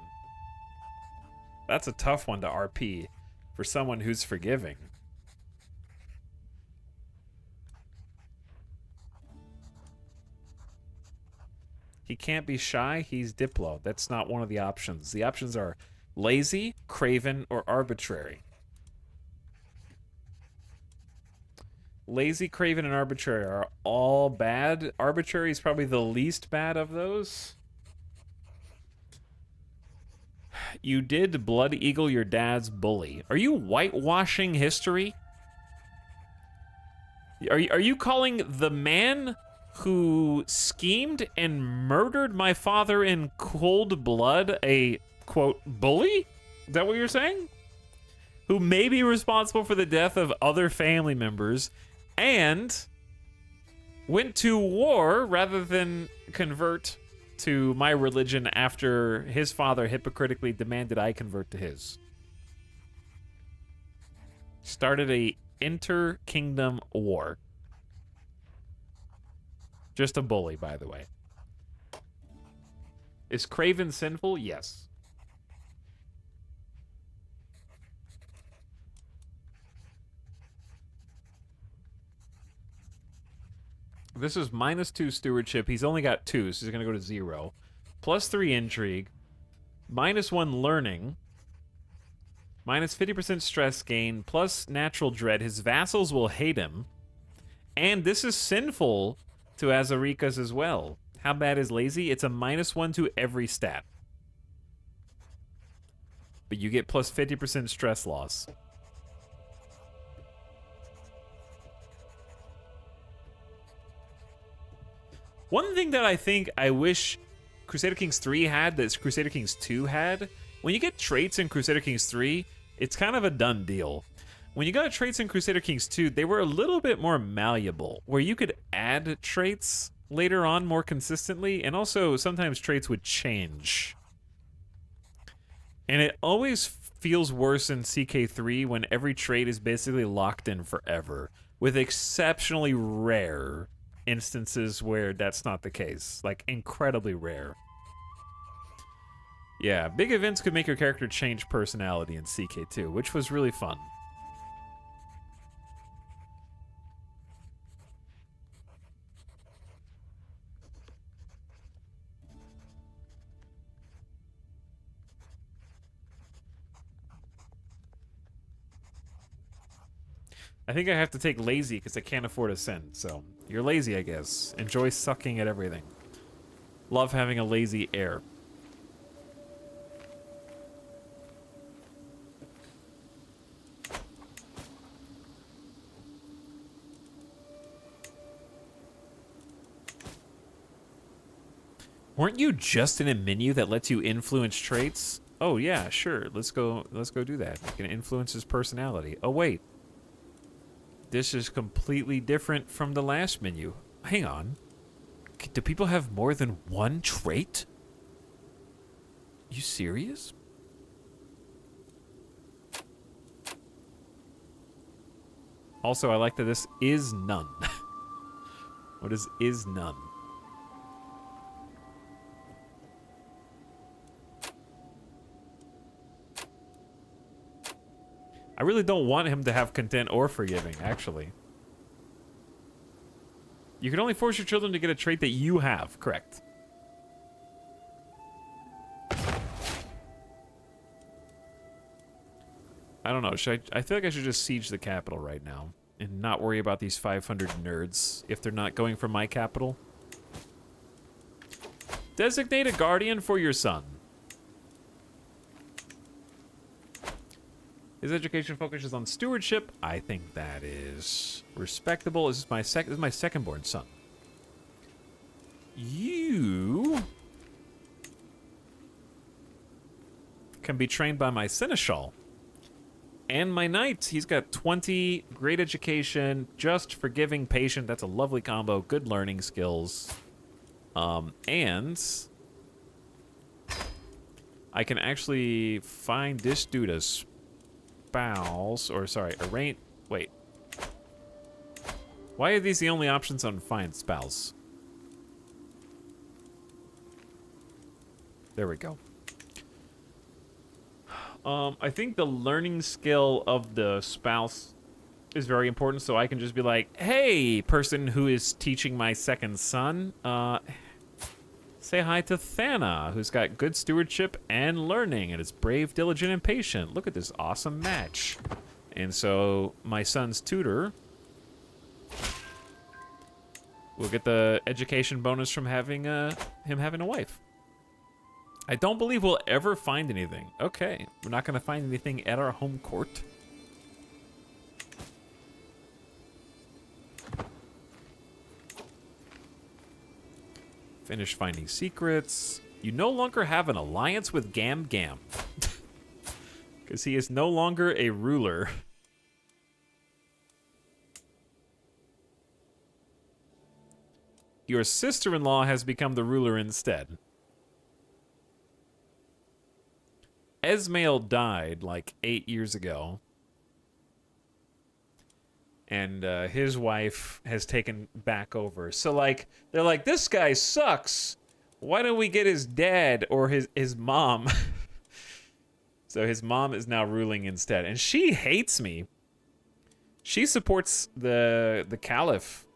That's a tough one to RP for someone who's forgiving. He can't be shy, he's Diplo. That's not one of the options. The options are lazy, craven, or arbitrary. Lazy, craven, and arbitrary are all bad. Arbitrary is probably the least bad of those. You did Blood Eagle your dad's bully. Are you whitewashing history? Are you calling the man who schemed and murdered my father in cold blood a, quote, bully? Is that what you're saying? Who may be responsible for the death of other family members and went to war rather than convert to my religion after his father hypocritically demanded I convert to his. Started a inter-kingdom war. Just a bully, by the way. Is Craven sinful? Yes. This is -2 stewardship. He's only got 2, so he's going to go to 0. +3 intrigue. -1 learning. -50% stress gain. Plus natural dread. His vassals will hate him. And this is sinful to Azarika's as well. How bad is lazy? It's a -1 to every stat. But you get plus 50% stress loss. One thing that I think I wish Crusader Kings 3 had that Crusader Kings 2 had, when you get traits in Crusader Kings 3, it's kind of a done deal. When you got traits in Crusader Kings 2, they were a little bit more malleable, where you could add traits later on more consistently, and also sometimes traits would change. And it always feels worse in CK3 when every trait is basically locked in forever, with exceptionally rare instances where that's not the case. Like, incredibly rare. Yeah, big events could make your character change personality in CK2, which was really fun. I think I have to take lazy because I can't afford a send, so you're lazy, I guess. Enjoy sucking at everything. Love having a lazy heir. Weren't you just in a menu that lets you influence traits? Oh yeah, sure. Let's go do that. You can influence his personality. Oh wait. This is completely different from the last menu. Hang on. Do people have more than one trait? You serious? Also, I like that this is none. What is none? I really don't want him to have content or forgiving, actually. You can only force your children to get a trait that you have, correct. I don't know, I feel like I should just siege the capital right now and not worry about these 500 nerds if they're not going for my capital. Designate a guardian for your son. His education focuses on stewardship. I think that is respectable. This is my second born son. You can be trained by my seneschal. And my knight, he's got 20, great education, just, forgiving, patient. That's a lovely combo. Good learning skills. And I can actually find this dude a spouse, or sorry, wait. Why are these the only options on find spouse? There we go. I think the learning skill of the spouse is very important, so I can just be like, hey, person who is teaching my second son, say hi to Thana, who's got good stewardship and learning, and is brave, diligent, and patient. Look at this awesome match. And so my son's tutor will get the education bonus from having him having a wife. I don't believe we'll ever find anything. Okay, we're not going to find anything at our home court. Finish finding secrets. You no longer have an alliance with Gam Gam. Because he is no longer a ruler. Your sister-in-law has become the ruler instead. Esmail died like 8 years ago. And his wife has taken back over. So, like, they're like, this guy sucks. Why don't we get his dad or his mom? So his mom is now ruling instead. And she hates me. She supports the Caliph.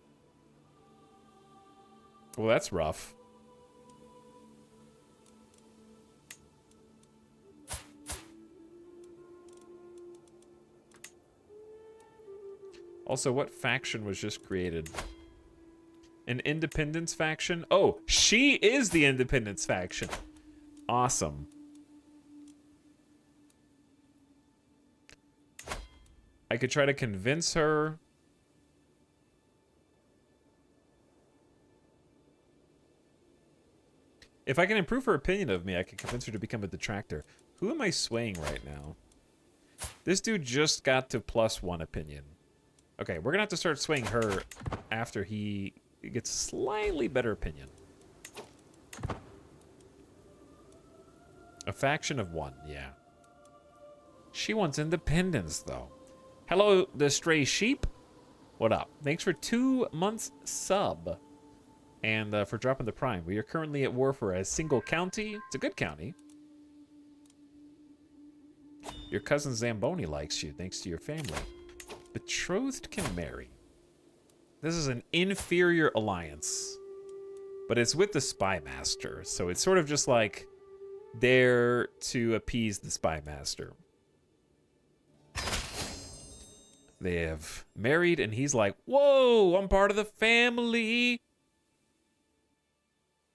Well, that's rough. Also, what faction was just created? An independence faction? Oh, she is the independence faction. Awesome. I could try to convince her. If I can improve her opinion of me, I can convince her to become a detractor. Who am I swaying right now? This dude just got to +1 opinion. Okay, we're gonna have to start swaying her after he gets a slightly better opinion. A faction of 1, yeah. She wants independence, though. Hello, the stray sheep. What up? Thanks for 2 months sub. And for dropping the prime. We are currently at war for a single county. It's a good county. Your cousin Zamboni likes you, thanks to your family. Betrothed can marry. This is an inferior alliance. But it's with the Spy Master. So it's sort of just like there to appease the Spy Master. They have married, and he's like, whoa, I'm part of the family.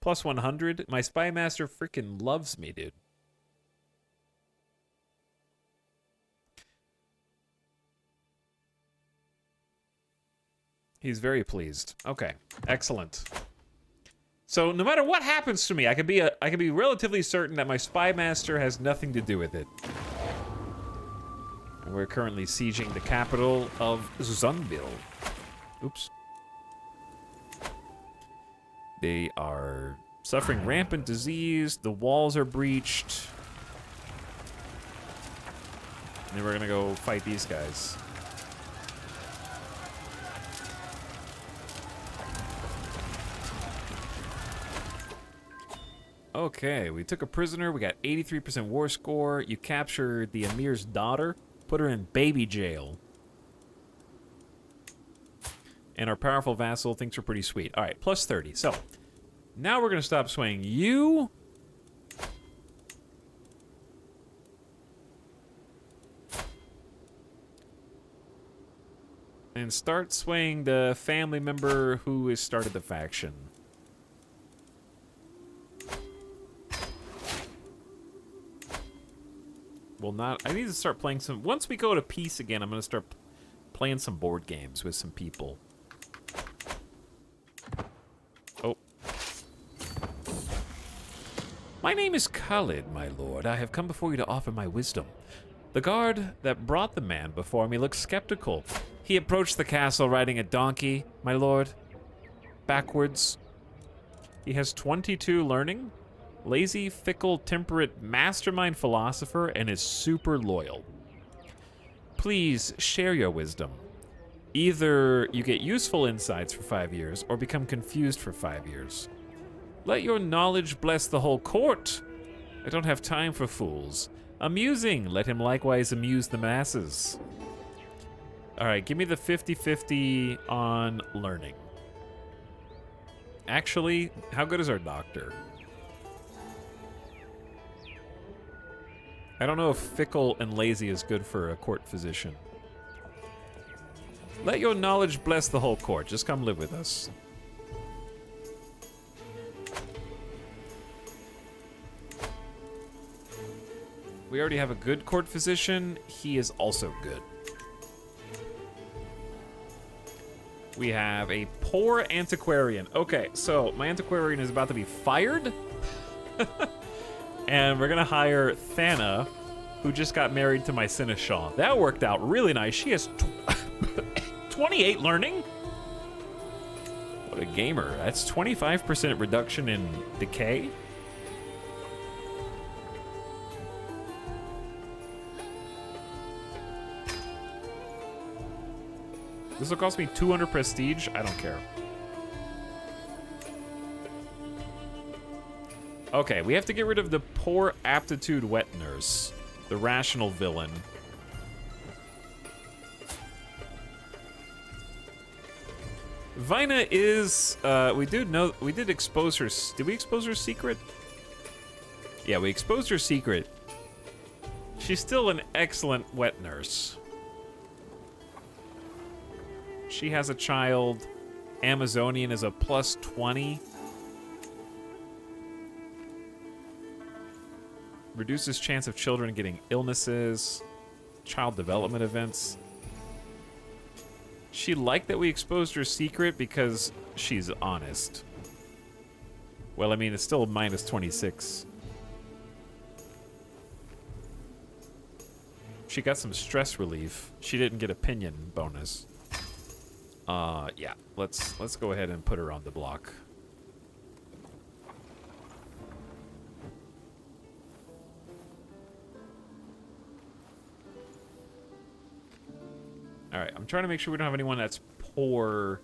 +100. My Spy Master freaking loves me, dude. He's very pleased. Okay, excellent. So no matter what happens to me, I can be relatively certain that my Spy Master has nothing to do with it. And we're currently sieging the capital of Zunbil. Oops. They are suffering rampant disease. The walls are breached. And then we're gonna go fight these guys. Okay, we took a prisoner. We got 83% war score. You captured the Emir's daughter. Put her in baby jail. And our powerful vassal thinks we're pretty sweet. All right, plus 30. So, now we're going to stop swaying you. And start swaying the family member who has started the faction. Well, not... I need to start playing some... Once we go to peace again, I'm going to start playing some board games with some people. Oh. My name is Khalid, my lord. I have come before you to offer my wisdom. The guard that brought the man before me looked skeptical. He approached the castle riding a donkey, my lord. Backwards. He has 22 learning. Lazy, fickle, temperate, mastermind philosopher, and is super loyal. Please share your wisdom. Either you get useful insights for 5 years, or become confused for 5 years. Let your knowledge bless the whole court. I don't have time for fools. Amusing, let him likewise amuse the masses. Alright, give me the 50-50 on learning. Actually, how good is our doctor? I don't know if fickle and lazy is good for a court physician. Let your knowledge bless the whole court. Just come live with us. We already have a good court physician. He is also good. We have a poor antiquarian. Okay, so my antiquarian is about to be fired. And we're gonna hire Thana, who just got married to my Seneschal. That worked out really nice. She has 28 learning. What a gamer. That's 25% reduction in decay. This will cost me 200 prestige. I don't care. Okay, we have to get rid of the poor aptitude wet nurse, the rational villain. Vina is, we did expose her, did we expose her secret? Yeah, we exposed her secret. She's still an excellent wet nurse. She has a child. Amazonian is a plus 20. Reduces chance of children getting illnesses. Child development events. She liked that we exposed her secret because she's honest. Well, I mean, it's still minus 26. She got some stress relief. She didn't get opinion bonus. Yeah. Let's go ahead and put her on the block. All right, I'm trying to make sure we don't have anyone that's poor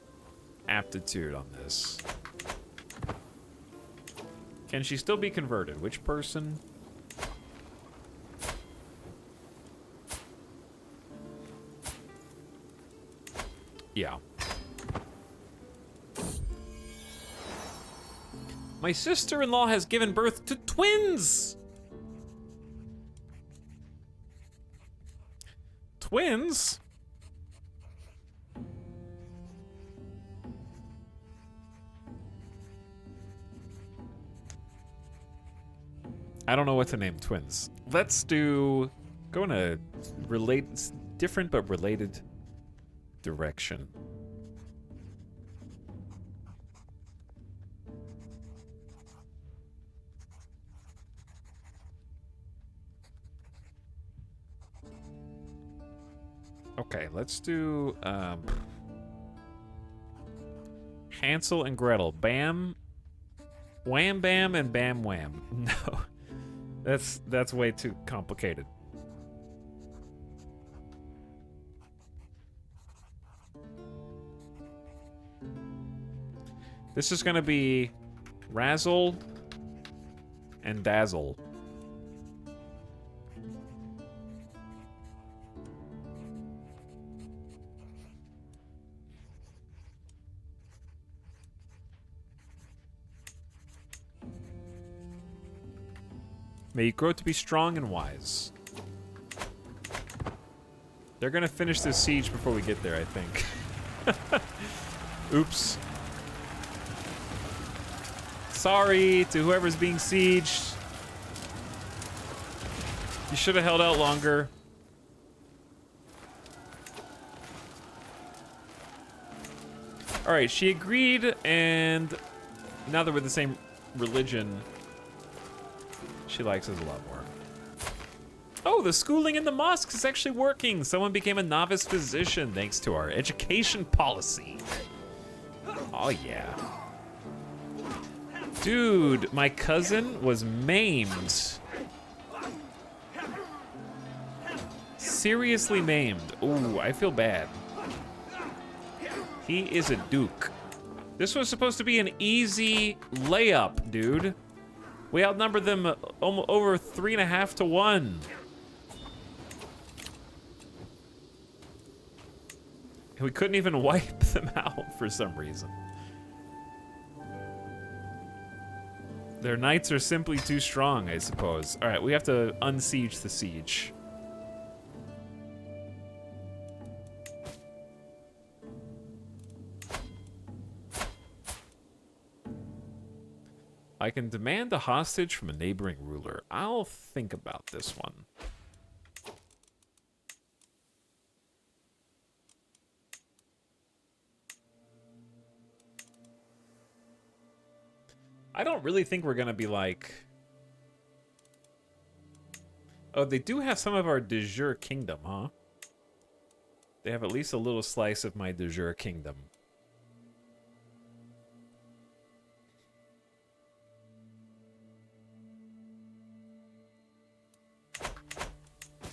aptitude on this. Can she still be converted? Which person? Yeah. My sister-in-law has given birth to twins! Twins? I don't know what to name twins. Let's do... Go in a different but related direction. Okay, let's do Hansel and Gretel. Bam, Wham Bam, and Bam Wham. No, that's way too complicated. This is gonna be Razzle and Dazzle. May you grow to be strong and wise. They're gonna finish this siege before we get there, I think. Oops. Sorry to whoever's being sieged. You should have held out longer. Alright, she agreed, and now that we're the same religion, she likes us a lot more. Oh, the schooling in the mosques is actually working. Someone became a novice physician thanks to our education policy. Oh, yeah. Dude, my cousin was maimed. Seriously maimed. Ooh, I feel bad. He is a duke. This was supposed to be an easy layup, dude. We outnumbered them over 3.5 to 1. And we couldn't even wipe them out for some reason. Their knights are simply too strong, I suppose. All right, we have to unsiege the siege. I can demand a hostage from a neighboring ruler. I'll think about this one. I don't really think we're gonna be like... Oh, they do have some of our de jure kingdom, huh? They have at least a little slice of my de jure kingdom.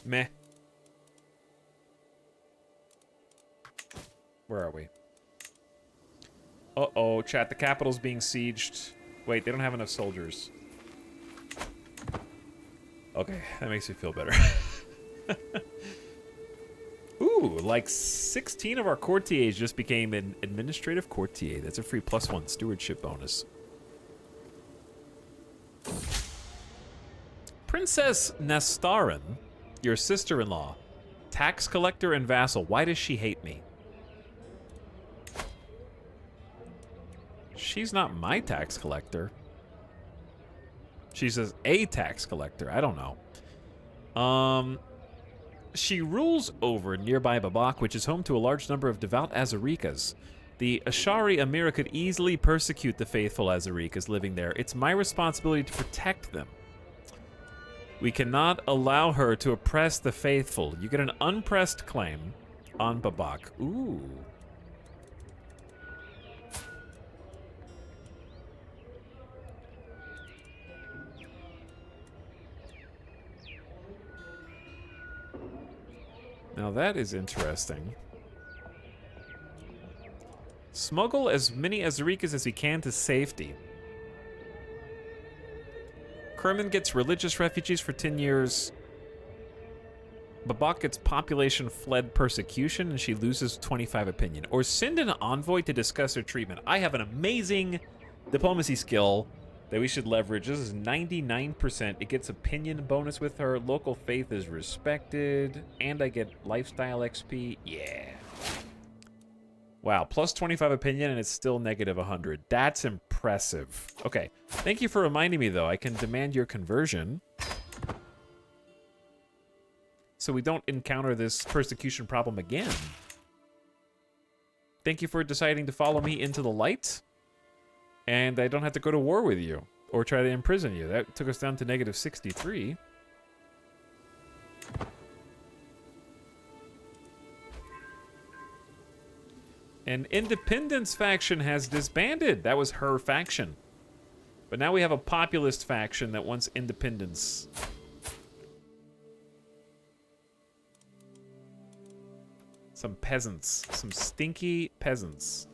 Meh. Where are we? Uh-oh, chat, the capital's being sieged. Wait, they don't have enough soldiers. Okay, that makes me feel better. Ooh, like 16 of our courtiers just became an administrative courtier. That's a free +1 stewardship bonus. Princess Nastarin, your sister-in-law, tax collector and vassal. Why does she hate me? She's not my tax collector. She's a tax collector. I don't know. She rules over nearby Babak, which is home to a large number of devout Azarikas. The Ashari Amira could easily persecute the faithful Azarikas living there. It's my responsibility to protect them. We cannot allow her to oppress the faithful. You get an unpressed claim on Babak. Ooh. Now that is interesting. Smuggle as many Azarikas as we can to safety. Kerman gets religious refugees for 10 years. Babak gets population fled persecution, and she loses 25 opinion. Or send an envoy to discuss her treatment. I have an amazing diplomacy skill that we should leverage. This is 99%. It gets opinion bonus with her. Local faith is respected. And I get lifestyle XP. Yeah. Wow, plus 25 opinion, and it's still negative 100. That's impressive. Okay, thank you for reminding me, though. I can demand your conversion, so we don't encounter this persecution problem again. Thank you for deciding to follow me into the light, and I don't have to go to war with you or try to imprison you. That took us down to negative 63. An independence faction has disbanded. That was her faction. But now we have a populist faction that wants independence. Some peasants. Some stinky peasants.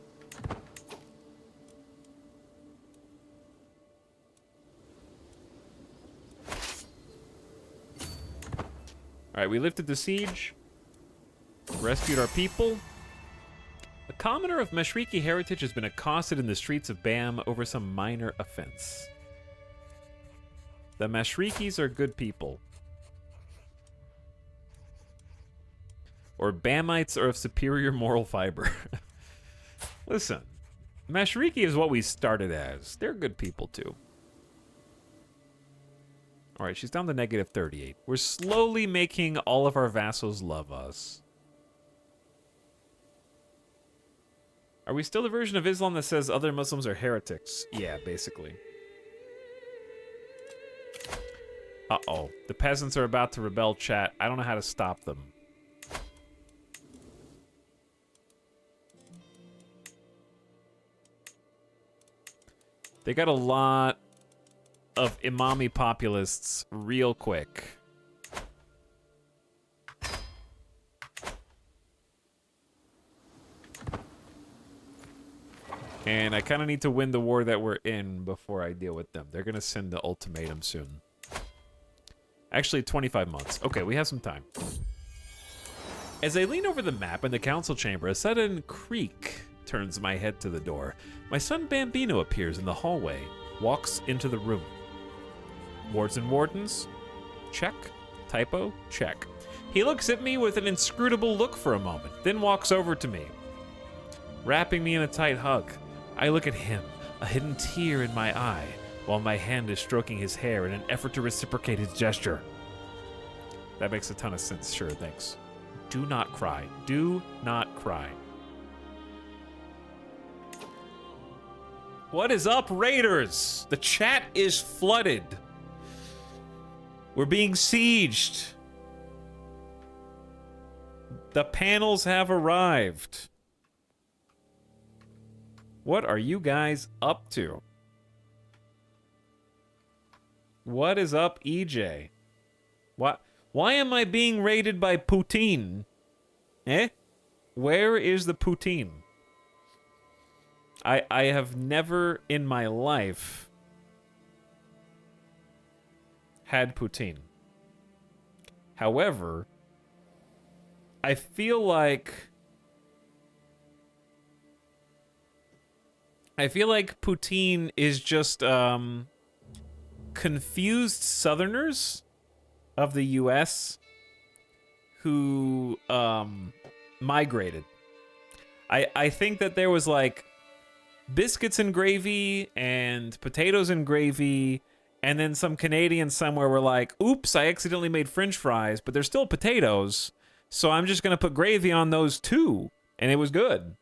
Alright, we lifted the siege. Rescued our people. A commoner of Mashriki heritage has been accosted in the streets of Bam over some minor offense. The Mashrikis are good people. Or Bamites are of superior moral fiber. Listen, Mashriki is what we started as. They're good people too. Alright, she's down to negative 38. We're slowly making all of our vassals love us. Are we still the version of Islam that says other Muslims are heretics? Yeah, basically. Uh-oh. The peasants are about to rebel, chat. I don't know how to stop them. They got a lot of Imami populists real quick. And I kind of need to win the war that we're in before I deal with them. They're going to send the ultimatum soon. Actually, 25 months. Okay, we have some time. As I lean over the map in the council chamber, a sudden creak turns my head to the door. My son Bambino appears in the hallway, walks into the room. Wards and wardens? Check. Typo? Check. He looks at me with an inscrutable look for a moment, then walks over to me, wrapping me in a tight hug. I look at him, a hidden tear in my eye, while my hand is stroking his hair in an effort to reciprocate his gesture. That makes a ton of sense. Sure, thanks. Do not cry. Do not cry. What is up, Raiders? The chat is flooded. We're being sieged. The panels have arrived. What are you guys up to? What is up, EJ? What? Why am I being raided by Putin? Eh? Where is the Putin? I have never in my life had Putin. However, I feel like Putin is just confused Southerners of the U.S. who migrated. I think that there was like biscuits and gravy and potatoes and gravy, and then some Canadians somewhere were like, oops, I accidentally made French fries, but they're still potatoes, so I'm just going to put gravy on those too. And it was good.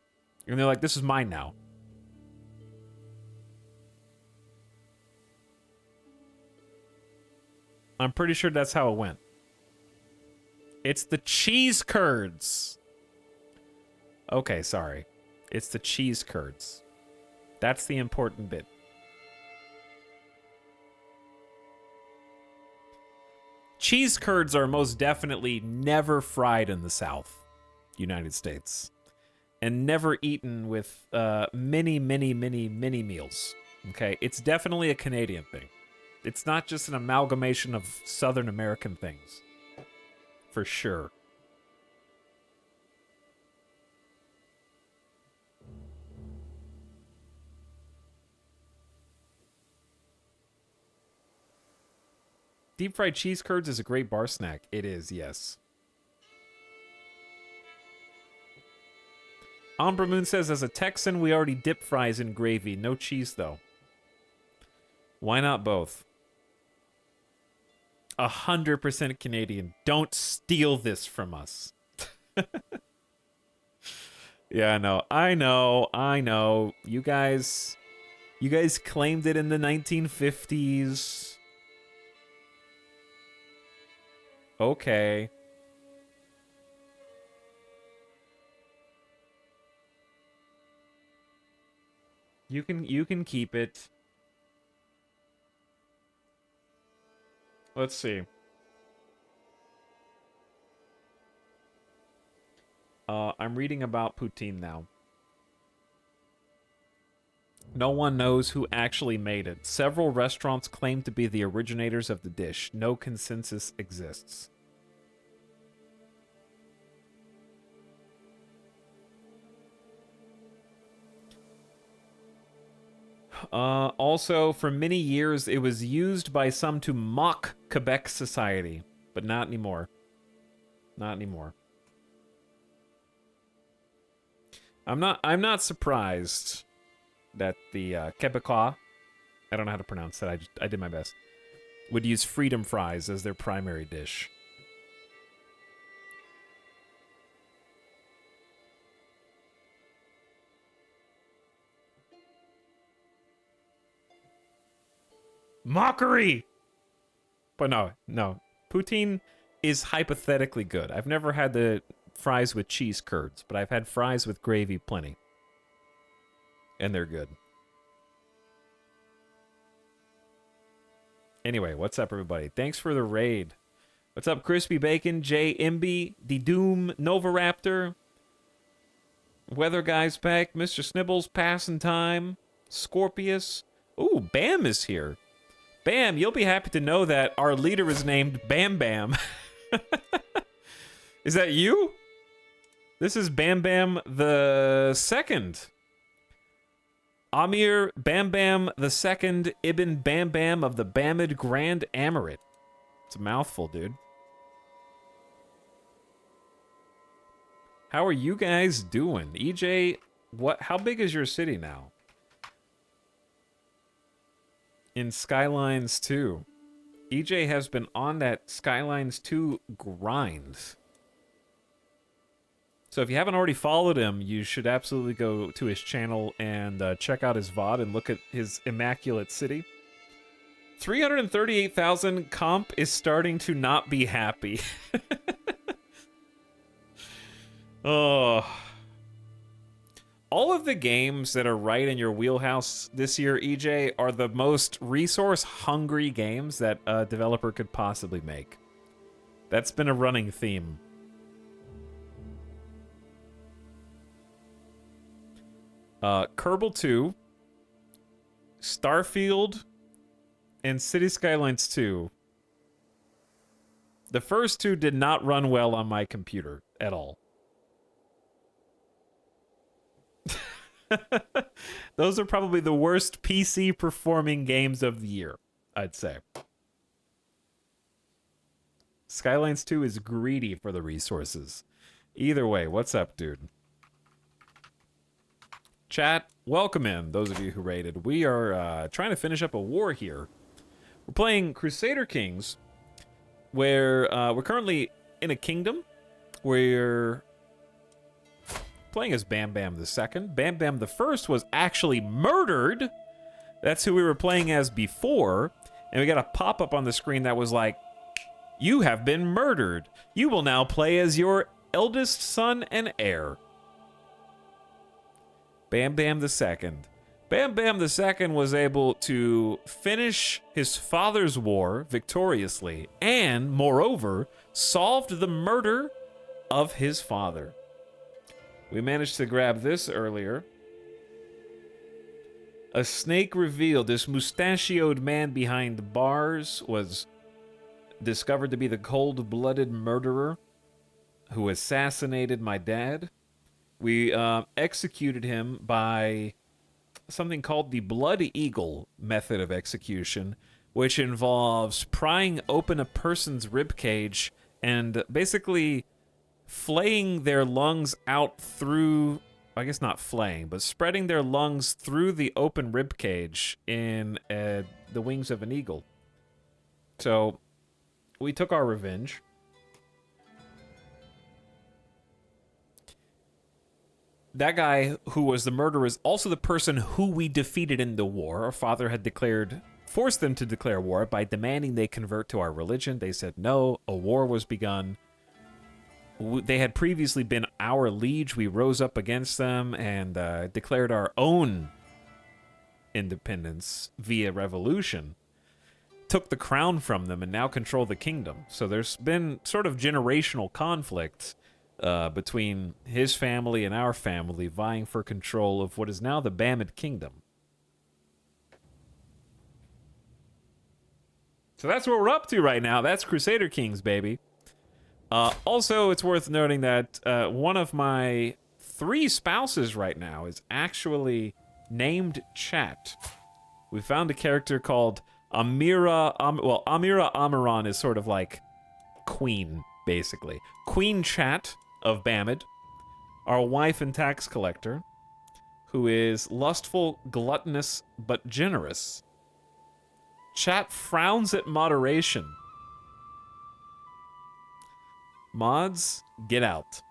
And they're like, this is mine now. I'm pretty sure that's how it went. It's the cheese curds. Okay, sorry. It's the cheese curds. That's the important bit. Cheese curds are most definitely never fried in the South, United States, and never eaten with many meals. Okay, it's definitely a Canadian thing. It's not just an amalgamation of Southern American things. For sure. Deep fried cheese curds is a great bar snack. It is, yes. Umbra Moon says, as a Texan, we already dip fries in gravy. No cheese, though. Why not both? 100% Canadian. Don't steal this from us. Yeah, I know. You guys claimed it in the 1950s. Okay. You can keep it. Let's see. I'm reading about poutine now. No one knows who actually made it. Several restaurants claim to be the originators of the dish. No consensus exists. Also, for many years, it was used by some to mock Quebec society, but not anymore. Not anymore. I'm not surprised that the Quebecois, I don't know how to pronounce that. I did my best. Would use freedom fries as their primary dish. Mockery! But no. Poutine is hypothetically good. I've never had the fries with cheese curds, but I've had fries with gravy plenty. And they're good. Anyway, what's up, everybody? Thanks for the raid. What's up, Crispy Bacon, Jay Imby, The Doom, Nova Raptor, Weather Guy's back, Mr. Snibbles, Passing Time, Scorpius. Ooh, Bam is here. Bam, you'll be happy to know that our leader is named Bam Bam. Is that you? This is Bam Bam the Second. Amir Bam Bam the Second Ibn Bam Bam of the Bamid Grand Amorit. It's a mouthful, dude. How are you guys doing? EJ, how big is your city now? In Skylines 2. EJ has been on that Skylines 2 grind. So if you haven't already followed him, you should absolutely go to his channel and check out his VOD and look at his immaculate city. 338,000 comp is starting to not be happy. Oh. All of the games that are right in your wheelhouse this year, EJ, are the most resource-hungry games that a developer could possibly make. That's been a running theme. Kerbal 2, Starfield, and City Skylines 2. The first two did not run well on my computer at all. Those are probably the worst PC performing games of the year, I'd say. Skylines 2 is greedy for the resources. Either way, what's up, dude? Chat, welcome in, those of you who raided. We are trying to finish up a war here. We're playing Crusader Kings, where we're currently in a kingdom. We're playing as Bam Bam the Second. Bam Bam the First was actually murdered. That's who we were playing as before. And we got a pop-up on the screen that was like, "You have been murdered. You will now play as your eldest son and heir." Bam Bam the Second. Bam Bam the Second was able to finish his father's war victoriously and, moreover, solved the murder of his father. We managed to grab this earlier. A snake revealed. This mustachioed man behind bars was discovered to be the cold-blooded murderer who assassinated my dad. We executed him by something called the Blood Eagle method of execution, which involves prying open a person's ribcage and basically flaying their lungs out through, I guess not flaying, but spreading their lungs through the open ribcage in the wings of an eagle. So we took our revenge. That guy who was the murderer is also the person who we defeated in the war. Our father had forced them to declare war by demanding they convert to our religion. They said no, a war was begun. They had previously been our liege. We rose up against them and declared our own independence via revolution. Took the crown from them and now control the kingdom. So there's been sort of generational conflict between his family and our family vying for control of what is now the Bamid Kingdom. So that's what we're up to right now. That's Crusader Kings, baby. Also, it's worth noting that one of my 3 spouses right now is actually named Chat. We found a character called Amira. Amira Amaran is sort of like Queen, basically. Queen Chat of Bamid, our wife and tax collector, who is lustful, gluttonous, but generous. Chat frowns at moderation. Mods, get out.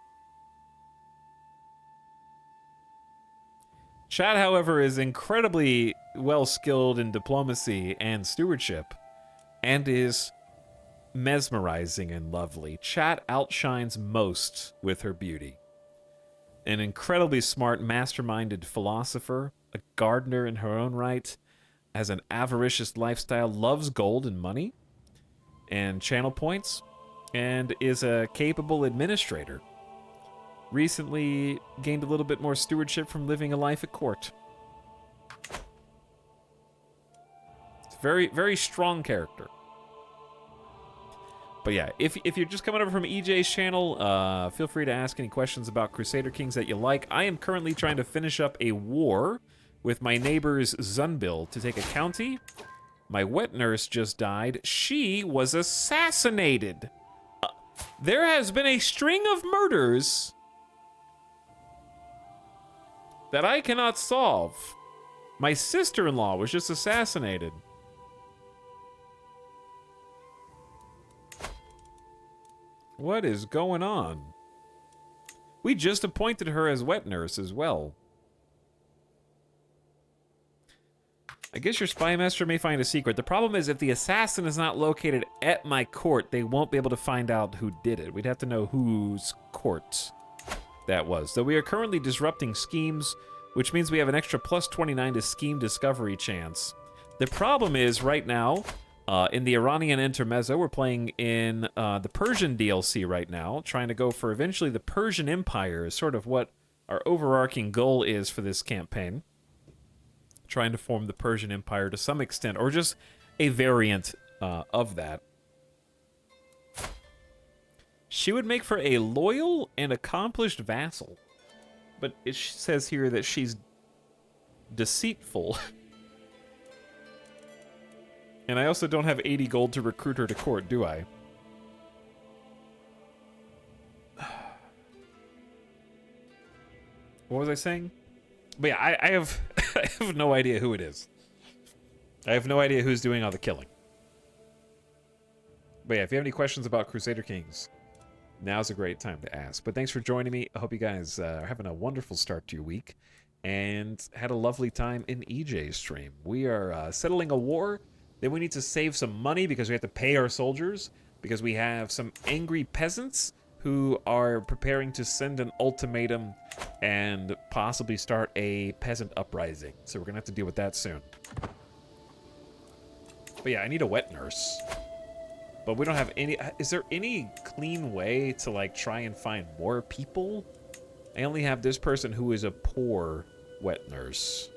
Chat, however, is incredibly well-skilled in diplomacy and stewardship, and is mesmerizing and lovely. Chat outshines most with her beauty. An incredibly smart, masterminded philosopher, a gardener in her own right, has an avaricious lifestyle, loves gold and money, and channel points, and is a capable administrator. Recently gained a little bit more stewardship from living a life at court. It's a very, very strong character. But yeah, if you're just coming over from EJ's channel, feel free to ask any questions about Crusader Kings that you like. I am currently trying to finish up a war with my neighbors Zunbil to take a county. My wet nurse just died. She was assassinated. There has been a string of murders that I cannot solve. My sister-in-law was just assassinated. What is going on? We just appointed her as wet nurse as well. I guess your spy master may find a secret. The problem is if the assassin is not located at my court, they won't be able to find out who did it. We'd have to know whose court that was. Though we are currently disrupting schemes, which means we have an extra plus 29 to scheme discovery chance. The problem is right now, in the Iranian Intermezzo, we're playing in the Persian DLC right now, trying to go for eventually the Persian Empire is sort of what our overarching goal is for this campaign. Trying to form the Persian Empire to some extent, or just a variant of that. She would make for a loyal and accomplished vassal. But it says here that she's deceitful. And I also don't have 80 gold to recruit her to court, do I? What was I saying? But yeah, I have I have no idea who it is. I have no idea who's doing all the killing. But yeah, if you have any questions about Crusader Kings, now's a great time to ask. But thanks for joining me. I hope you guys are having a wonderful start to your week and had a lovely time in EJ's stream. We are settling a war. Then we need to save some money because we have to pay our soldiers because we have some angry peasants who are preparing to send an ultimatum and possibly start a peasant uprising. So we're going to have to deal with that soon. But yeah, I need a wet nurse. But we don't have any... Is there any clean way to, like, try and find more people? I only have this person who is a poor wet nurse.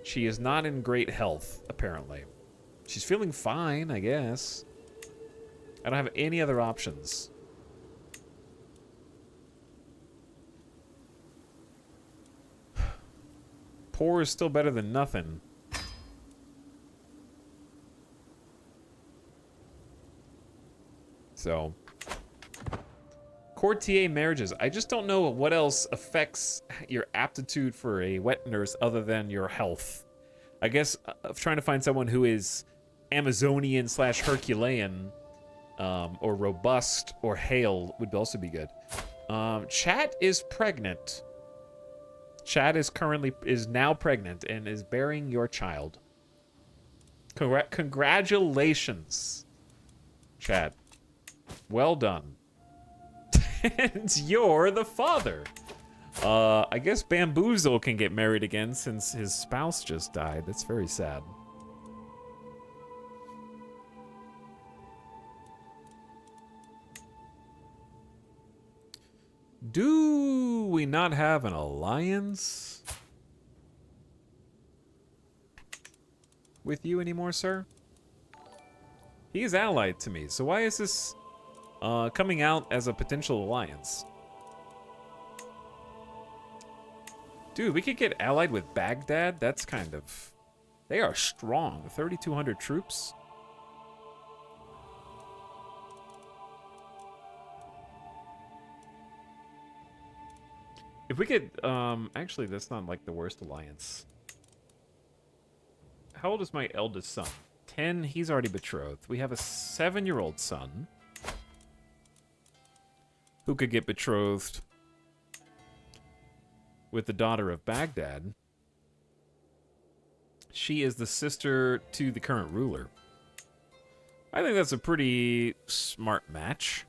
She is not in great health, apparently. She's feeling fine, I guess. I don't have any other options. Poor is still better than nothing. So, courtier marriages. I just don't know what else affects your aptitude for a wet nurse other than your health. I guess trying to find someone who is Amazonian / Herculean, or robust or hale would also be good. Chat is pregnant. Chat is now pregnant and is bearing your child. Congratulations, Chat. Well done. And you're the father. I guess Bamboozle can get married again since his spouse just died. That's very sad. Do we not have an alliance with you anymore, sir? He is allied to me, so why is this coming out as a potential alliance? Dude, we could get allied with Baghdad? That's kind of They are strong. 3,200 troops. If we could, actually, that's not like the worst alliance. How old is my eldest son? 10, he's already betrothed. We have a 7-year-old son who could get betrothed with the daughter of Baghdad. She is the sister to the current ruler. I think that's a pretty smart match.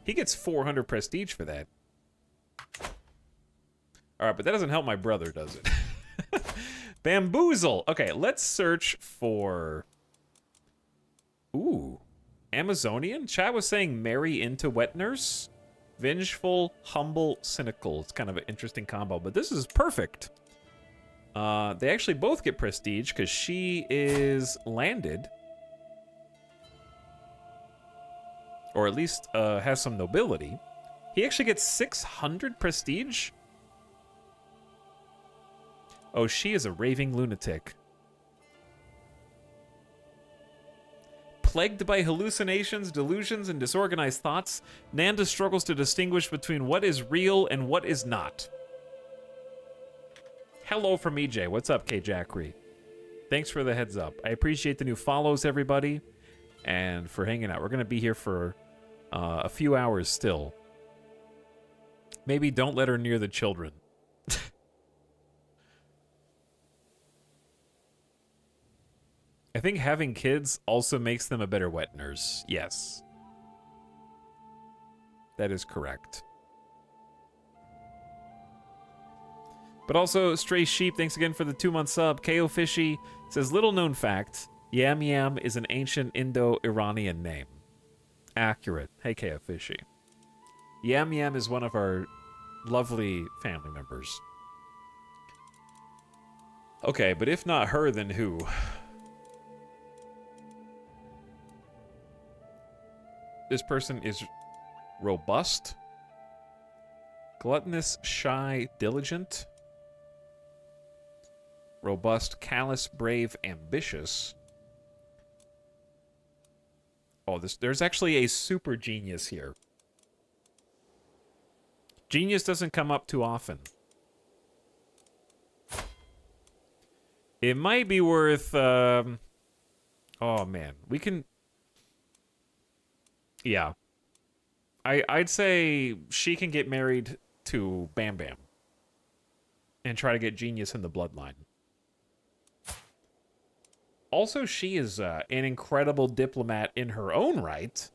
He gets 400 prestige for that. Alright, but that doesn't help my brother, does it? Bamboozle! Okay, let's search for... Ooh. Amazonian? Chat was saying marry into wet nurse. Vengeful, humble, cynical. It's kind of an interesting combo, but this is perfect. They actually both get prestige because she is landed. Or at least has some nobility. He actually gets 600 prestige. Oh, she is a raving lunatic. Plagued by hallucinations, delusions, and disorganized thoughts, Nanda struggles to distinguish between what is real and what is not. Hello from EJ. What's up, K. Jackery? Thanks for the heads up. I appreciate the new follows, everybody, and for hanging out. We're going to be here for a few hours still. Maybe don't let her near the children. I think having kids also makes them a better wet nurse. Yes. That is correct. But also, Stray Sheep, thanks again for the 2-month sub. KO Fishy says, little known fact, Yam Yam is an ancient Indo-Iranian name. Accurate. Hey, KO Fishy. Yam Yam is one of our lovely family members. Okay, but if not her, then who? This person is robust, gluttonous, shy, diligent, robust, callous, brave, ambitious. Oh, there's actually a super genius here. Genius doesn't come up too often. It might be worth... oh, man. We can... Yeah. I'd say she can get married to Bam Bam. And try to get Genius in the bloodline. Also, she is an incredible diplomat in her own right.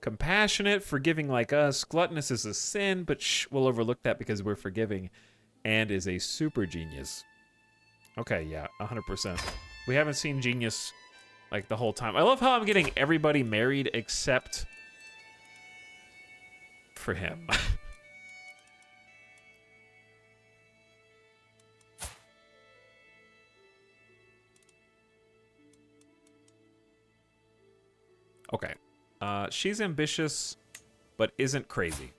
Compassionate, forgiving like us. Gluttonous is a sin, but we'll overlook that because we're forgiving. And is a super genius. Okay, yeah, 100%. We haven't seen Genius... like, the whole time. I love how I'm getting everybody married except for him. Okay. She's ambitious, but isn't crazy.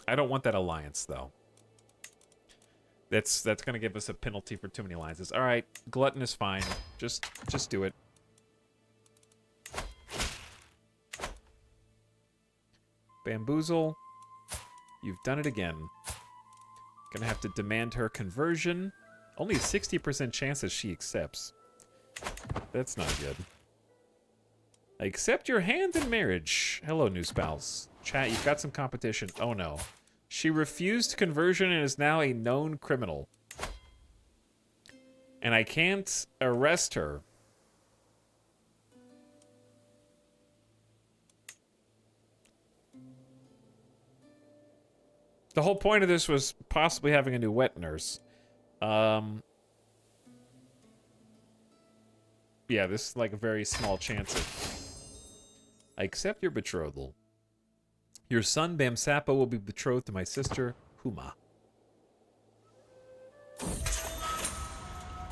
I don't want that alliance, though. That's gonna give us a penalty for too many alliances. All right, glutton is fine. Just do it. Bamboozle, you've done it again. Gonna have to demand her conversion. Only a 60% chance that she accepts. That's not good. I accept your hand in marriage. Hello, new spouse. Chat, you've got some competition. Oh no. She refused conversion and is now a known criminal. And I can't arrest her. The whole point of this was possibly having a new wet nurse. Yeah, this is like a very small chance of... I accept your betrothal. Your son, Bamsapa, will be betrothed to my sister, Huma.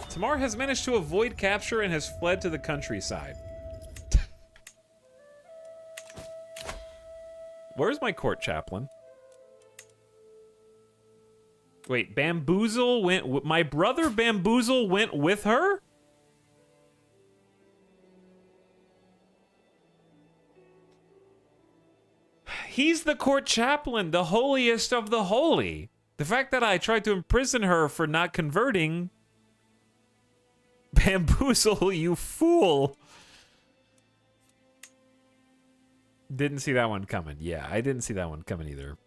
Tamar has managed to avoid capture and has fled to the countryside. Where's my court chaplain? Wait, Bamboozle went... My brother Bamboozle went with her? He's the court chaplain, the holiest of the holy. The fact that I tried to imprison her for not converting... Bamboozle, you fool! Didn't see that one coming. Yeah, I didn't see that one coming either.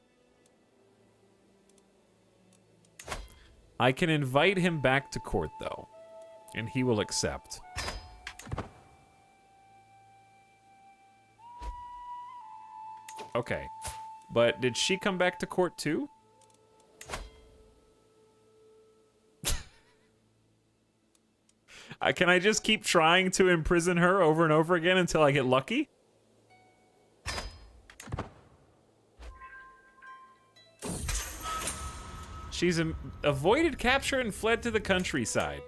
I can invite him back to court, though. And he will accept. Okay. But did she come back to court, too? Can I just keep trying to imprison her over and over again until I get lucky? She's avoided capture and fled to the countryside.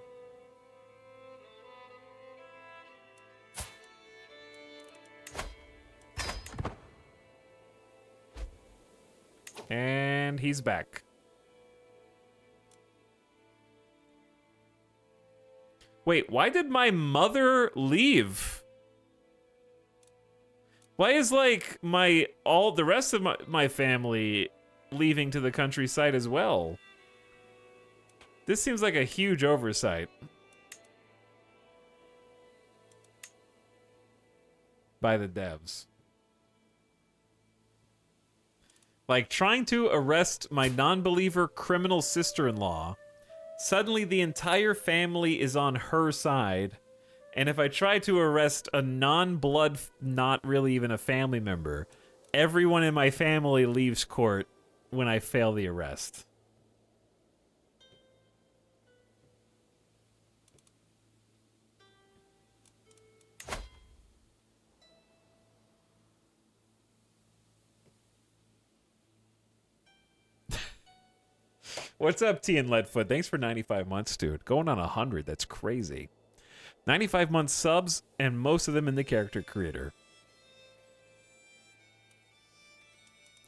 And he's back. Wait, why did my mother leave? Why is like all the rest of my family leaving to the countryside as well? This seems like a huge oversight by the devs. Like trying to arrest my non-believer criminal sister-in-law. Suddenly the entire family is on her side. And if I try to arrest a non-blood, not really even a family member, everyone in my family leaves court when I fail the arrest. What's up, T and Leadfoot? Thanks for 95 months, dude. Going on 100, that's crazy. 95 months subs, and most of them in the character creator.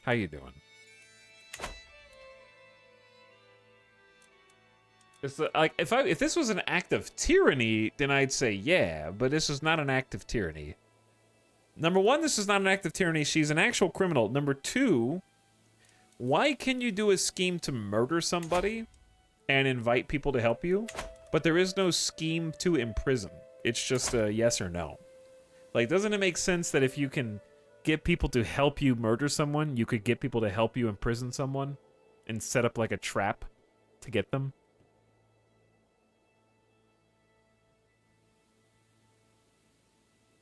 How you doing? It's like if this was an act of tyranny, then I'd say yeah, but this is not an act of tyranny. Number one, this is not an act of tyranny. She's an actual criminal. Number two, why can you do a scheme to murder somebody and invite people to help you, but there is no scheme to imprison? It's just a yes or no. Like, doesn't it make sense that if you can get people to help you murder someone, you could get people to help you imprison someone and set up like a trap to get them?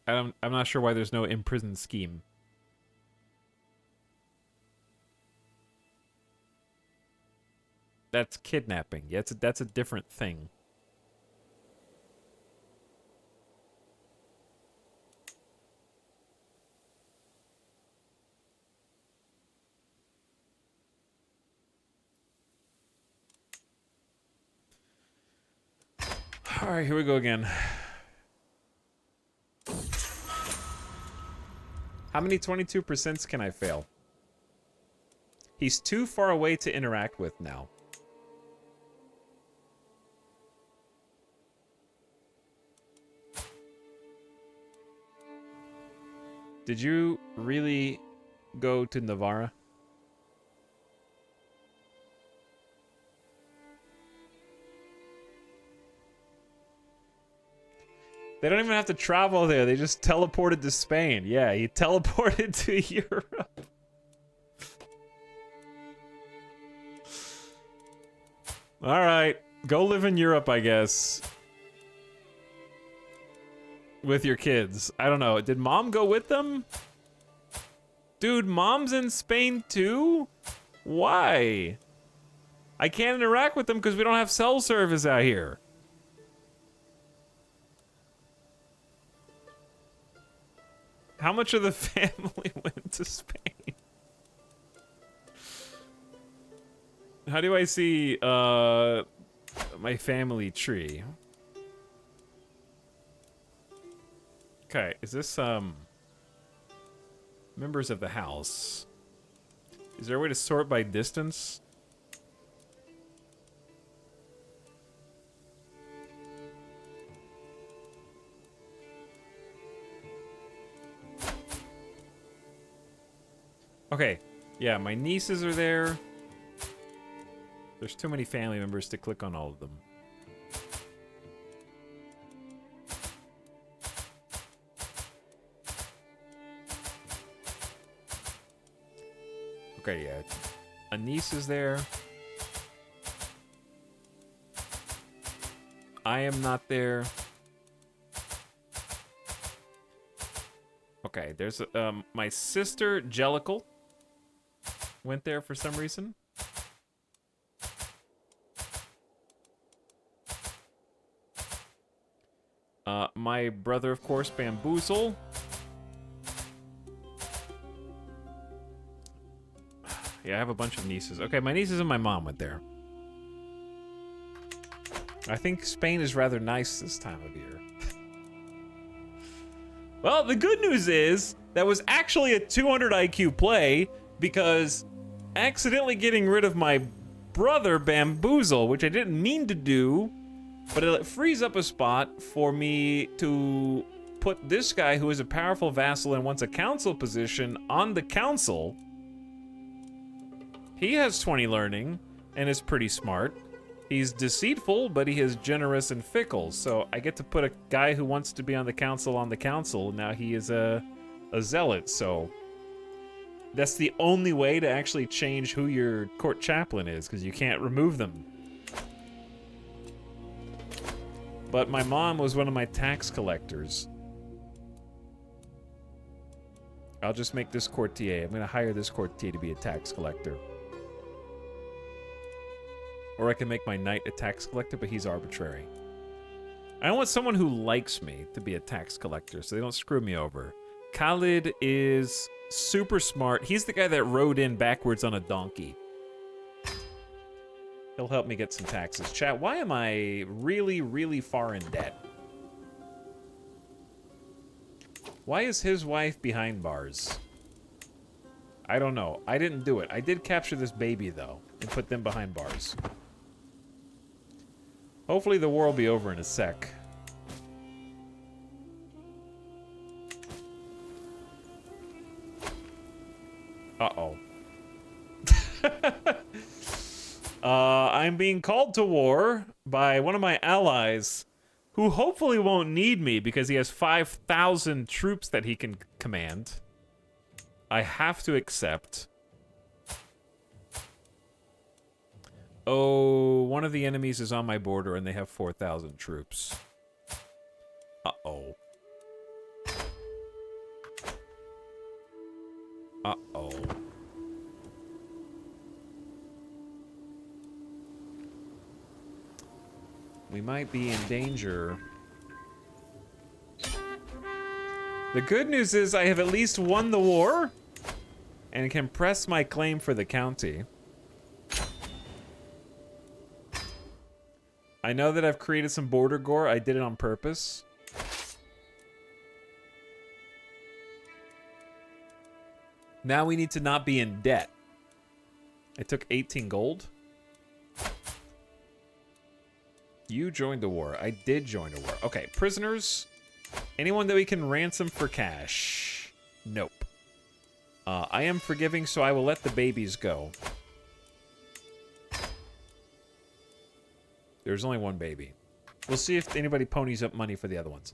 I'm not sure why there's no imprison scheme. That's kidnapping. Yeah, that's a different thing. All right, here we go again. How many 22% can I fail? He's too far away to interact with now. Did you really go to Navarra? They don't even have to travel there. They just teleported to Spain. Yeah, he teleported to Europe. All right. Go live in Europe, I guess. With your kids. I don't know. Did mom go with them? Dude, mom's in Spain too? Why? I can't interact with them because we don't have cell service out here. How much of the family went to Spain? How do I see my family tree? Okay, is this members of the house? Is there a way to sort by distance? Okay. Yeah, my nieces are there. There's too many family members to click on all of them. Okay, yeah. A niece is there. I am not there. Okay, there's my sister Jellicle went there for some reason. My brother, of course, Bamboozle. Yeah, I have a bunch of nieces. Okay, my nieces and my mom went there. I think Spain is rather nice this time of year. Well, the good news is that was actually a 200 IQ play because accidentally getting rid of my brother Bamboozle, which I didn't mean to do, but it frees up a spot for me to put this guy who is a powerful vassal and wants a council position on the council. He has 20 learning and is pretty smart. He's deceitful, but he is generous and fickle. So I get to put a guy who wants to be on the council. Now he is a zealot, so that's the only way to actually change who your court chaplain is, because you can't remove them. But my mom was one of my tax collectors. I'll just make this courtier. I'm going to hire this courtier to be a tax collector. Or I can make my knight a tax collector, but he's arbitrary. I want someone who likes me to be a tax collector, so they don't screw me over. Khalid is super smart. He's the guy that rode in backwards on a donkey. He'll help me get some taxes. Chat, why am I really, really far in debt? Why is his wife behind bars? I don't know. I didn't do it. I did capture this baby, though, and put them behind bars. Hopefully the war will be over in a sec. Uh-oh. I'm being called to war by one of my allies, who hopefully won't need me because he has 5,000 troops that he can command. I have to accept. Oh, one of the enemies is on my border and they have 4,000 troops. Uh-oh. Uh-oh. We might be in danger. The good news is I have at least won the war and can press my claim for the county. I know that I've created some border gore. I did it on purpose. Now we need to not be in debt. I took 18 gold. You joined the war. I did join a war. Okay, prisoners. Anyone that we can ransom for cash? Nope. I am forgiving, so I will let the babies go. There's only one baby. We'll see if anybody ponies up money for the other ones.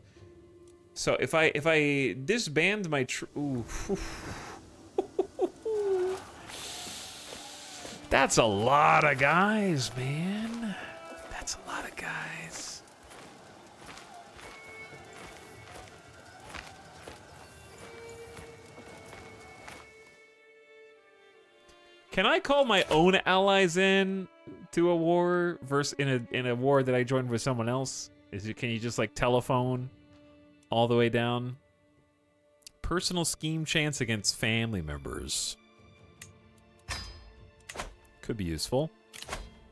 So if I disband my ooh. That's a lot of guys, man. That's a lot of guys. Can I call my own allies in to a war versus in a war that I joined with someone else? Can you just like telephone all the way down? Personal scheme chance against family members. Could be useful.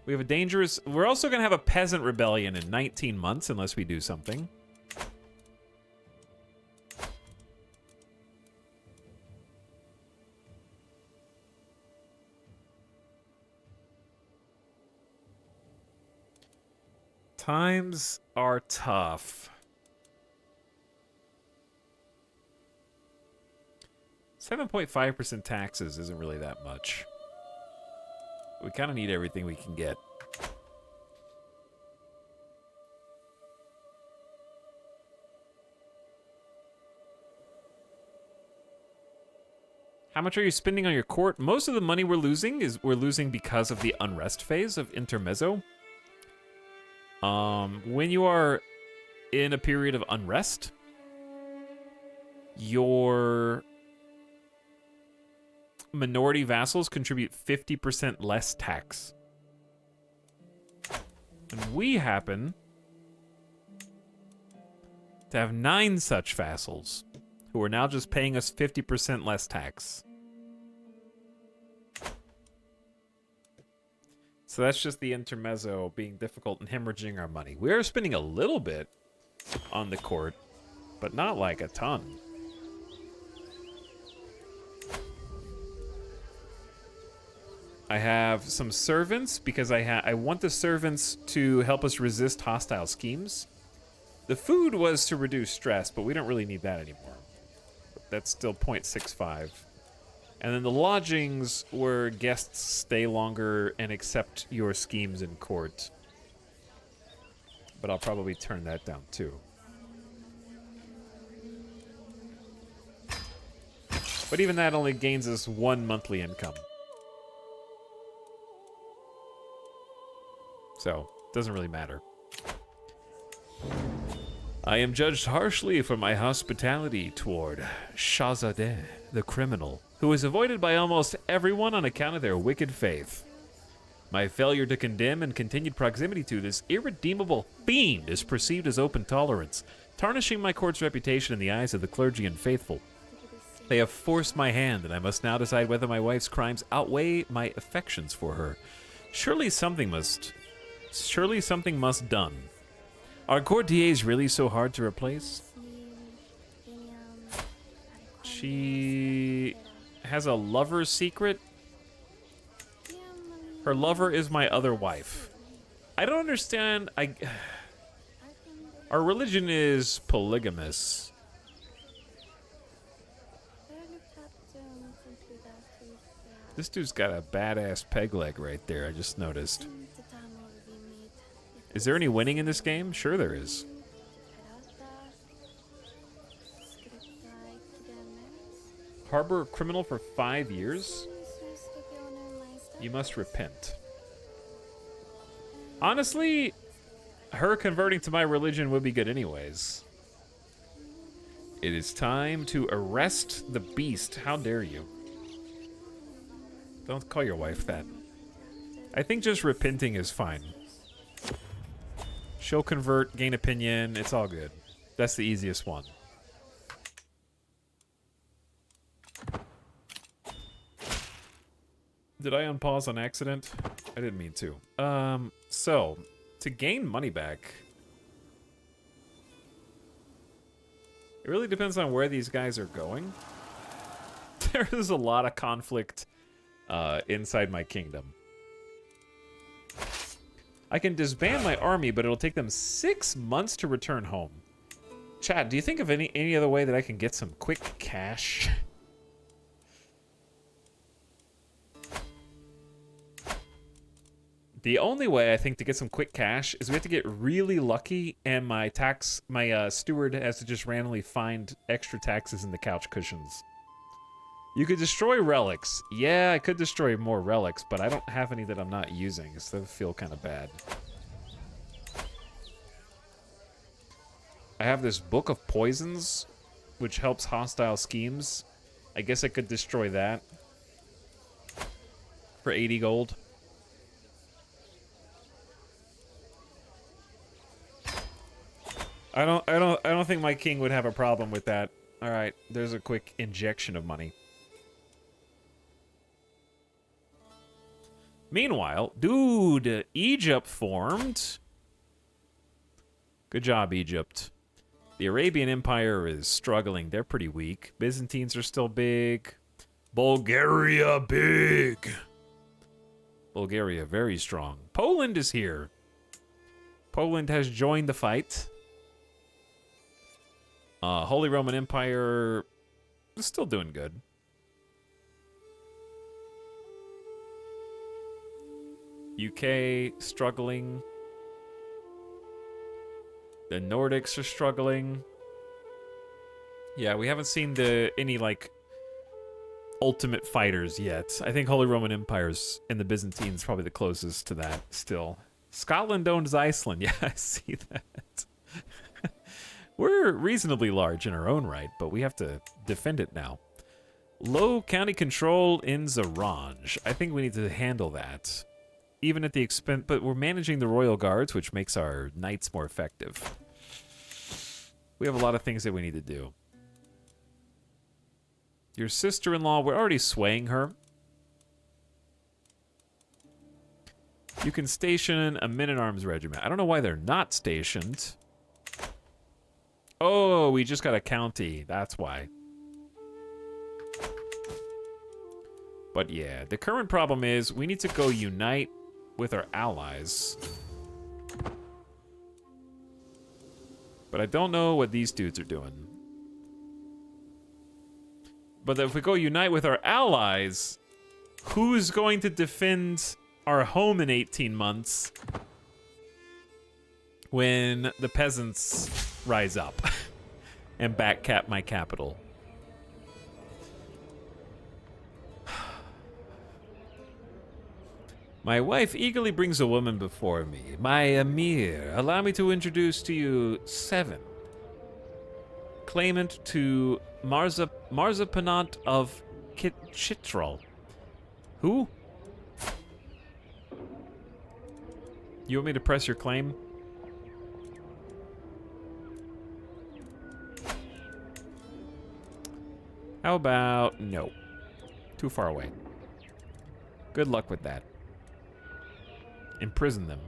We have a dangerous... We're also going to have a peasant rebellion in 19 months unless we do something. Times are tough. 7.5% taxes isn't really that much. We kind of need everything we can get. How much are you spending on your court? Most of the money we're losing because of the unrest phase of Intermezzo. When you are in a period of unrest, your minority vassals contribute 50% less tax. And we happen to have 9 such vassals who are now just paying us 50% less tax. So that's just the Intermezzo being difficult and hemorrhaging our money. We are spending a little bit on the court, but not like a ton. I have some servants because I want the servants to help us resist hostile schemes. The food was to reduce stress, but we don't really need that anymore. That's still 0.65. And then the lodgings where guests stay longer and accept your schemes in court. But I'll probably turn that down too. But even that only gains us 1 monthly income. So, doesn't really matter. I am judged harshly for my hospitality toward Shahzadeh, the criminal, who is avoided by almost everyone on account of their wicked faith. My failure to condemn and continued proximity to this irredeemable fiend is perceived as open tolerance, tarnishing my court's reputation in the eyes of the clergy and faithful. They have forced my hand, and I must now decide whether my wife's crimes outweigh my affections for her. Surely something must done. Are courtiers really so hard to replace? She has a lover's secret. Her lover is my other wife. I don't understand. Our religion is polygamous. This dude's got a badass peg leg right there, I just noticed. Is there any winning in this game? Sure there is. Harbor criminal for 5 years? You must repent. Honestly, her converting to my religion would be good anyways. It is time to arrest the beast. How dare you? Don't call your wife that. I think just repenting is fine. She'll convert, gain opinion, it's all good. That's the easiest one. Did I unpause on accident? I didn't mean to. So, to gain money back, it really depends on where these guys are going. There is a lot of conflict inside my kingdom. I can disband my army, but it'll take them 6 months to return home. Chad, do you think of any other way that I can get some quick cash? The only way I think to get some quick cash is we have to get really lucky, and my steward has to just randomly find extra taxes in the couch cushions. You could destroy relics. Yeah, I could destroy more relics, but I don't have any that I'm not using, so that would feel kind of bad. I have this book of poisons, which helps hostile schemes. I guess I could destroy that for 80 gold. I don't think my king would have a problem with that. All right, there's a quick injection of money. Meanwhile, dude, Egypt formed. Good job, Egypt. The Arabian Empire is struggling. They're pretty weak. Byzantines are still big. Bulgaria, big. Bulgaria, very strong. Poland is here. Poland has joined the fight. Holy Roman Empire is still doing good. UK struggling. The Nordics are struggling. Yeah, we haven't seen any like ultimate fighters yet. I think Holy Roman Empire's and the Byzantines probably the closest to that still. Scotland owns Iceland. Yeah, I see that. We're reasonably large in our own right, but we have to defend it now. Low county control in Zaranj. I think we need to handle that. Even at the expense, but we're managing the royal guards, which makes our knights more effective. We have a lot of things that we need to do. Your sister-in-law, we're already swaying her. You can station a men-at-arms regiment. I don't know why they're not stationed. Oh, we just got a county. That's why. But yeah, the current problem is we need to go unite with our allies. But I don't know what these dudes are doing. But if we go unite with our allies, who's going to defend our home in 18 months when the peasants rise up and backcap my capital? My wife eagerly brings a woman before me. My Emir, allow me to introduce to you Seven, claimant to Marzapanat of Chitral. Who? You want me to press your claim? How about no? Too far away. Good luck with that. Imprison them.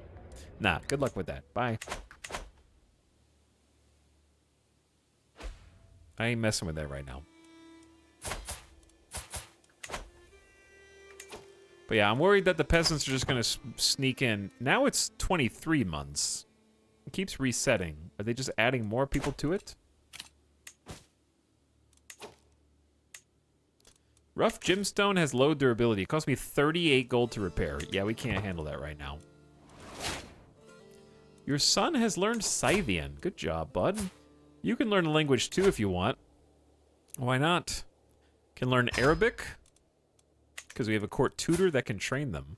Nah, good luck with that. Bye. I ain't messing with that right now. But yeah, I'm worried that the peasants are just going to sneak in. Now it's 23 months. It keeps resetting. Are they just adding more people to it? Rough Gemstone has low durability. It cost me 38 gold to repair. Yeah, we can't handle that right now. Your son has learned Scythian. Good job, bud. You can learn a language too if you want. Why not? Can learn Arabic. Because we have a court tutor that can train them.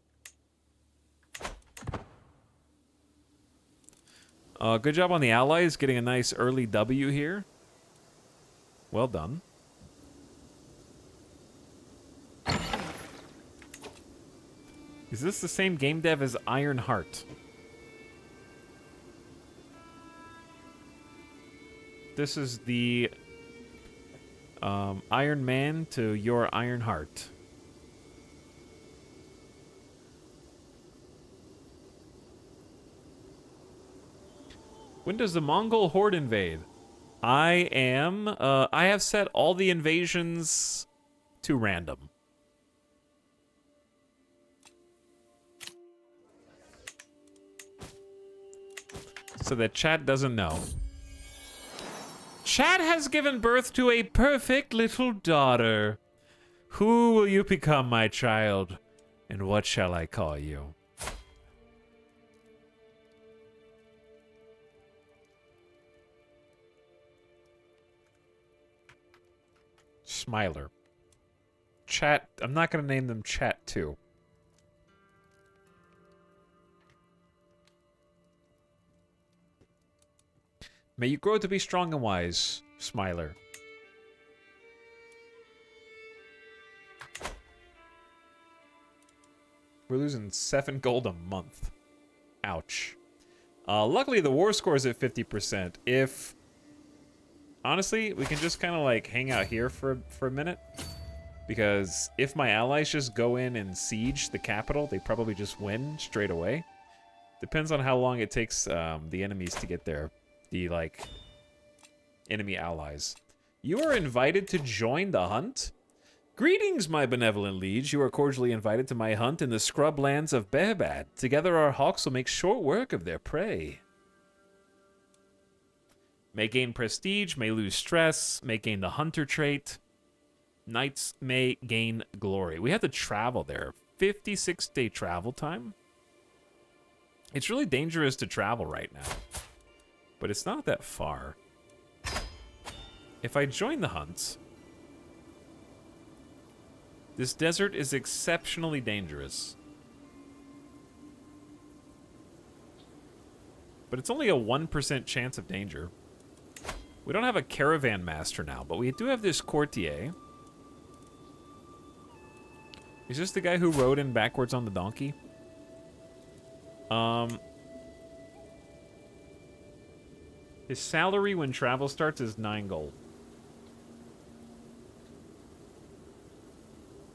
Good job on the allies, getting a nice early W here. Well done. Is this the same game dev as Ironheart? This is the Iron Man to your Ironheart. When does the Mongol horde invade? I have set all the invasions to random. So that chat doesn't know. Chat has given birth to a perfect little daughter. Who will you become, my child? And what shall I call you? Smiler. Chat, I'm not going to name them Chat 2. May you grow to be strong and wise, Smiler. We're losing 7 gold a month. Ouch. Luckily, the war score is at 50%. If... Honestly, we can just kind of like hang out here for a minute. Because if my allies just go in and siege the capital, they probably just win straight away. Depends on how long it takes the enemies to get there. The, like, enemy allies. You are invited to join the hunt? Greetings, my benevolent liege. You are cordially invited to my hunt in the scrub lands of Behbad. Together our hawks will make short work of their prey. May gain prestige, may lose stress, may gain the hunter trait. Knights may gain glory. We have to travel there. 56-day travel time. It's really dangerous to travel right now, but it's not that far. If I join the hunt, this desert is exceptionally dangerous. But it's only a 1% chance of danger. We don't have a caravan master now, but we do have this courtier. Is this the guy who rode in backwards on the donkey? His salary when travel starts is 9 gold.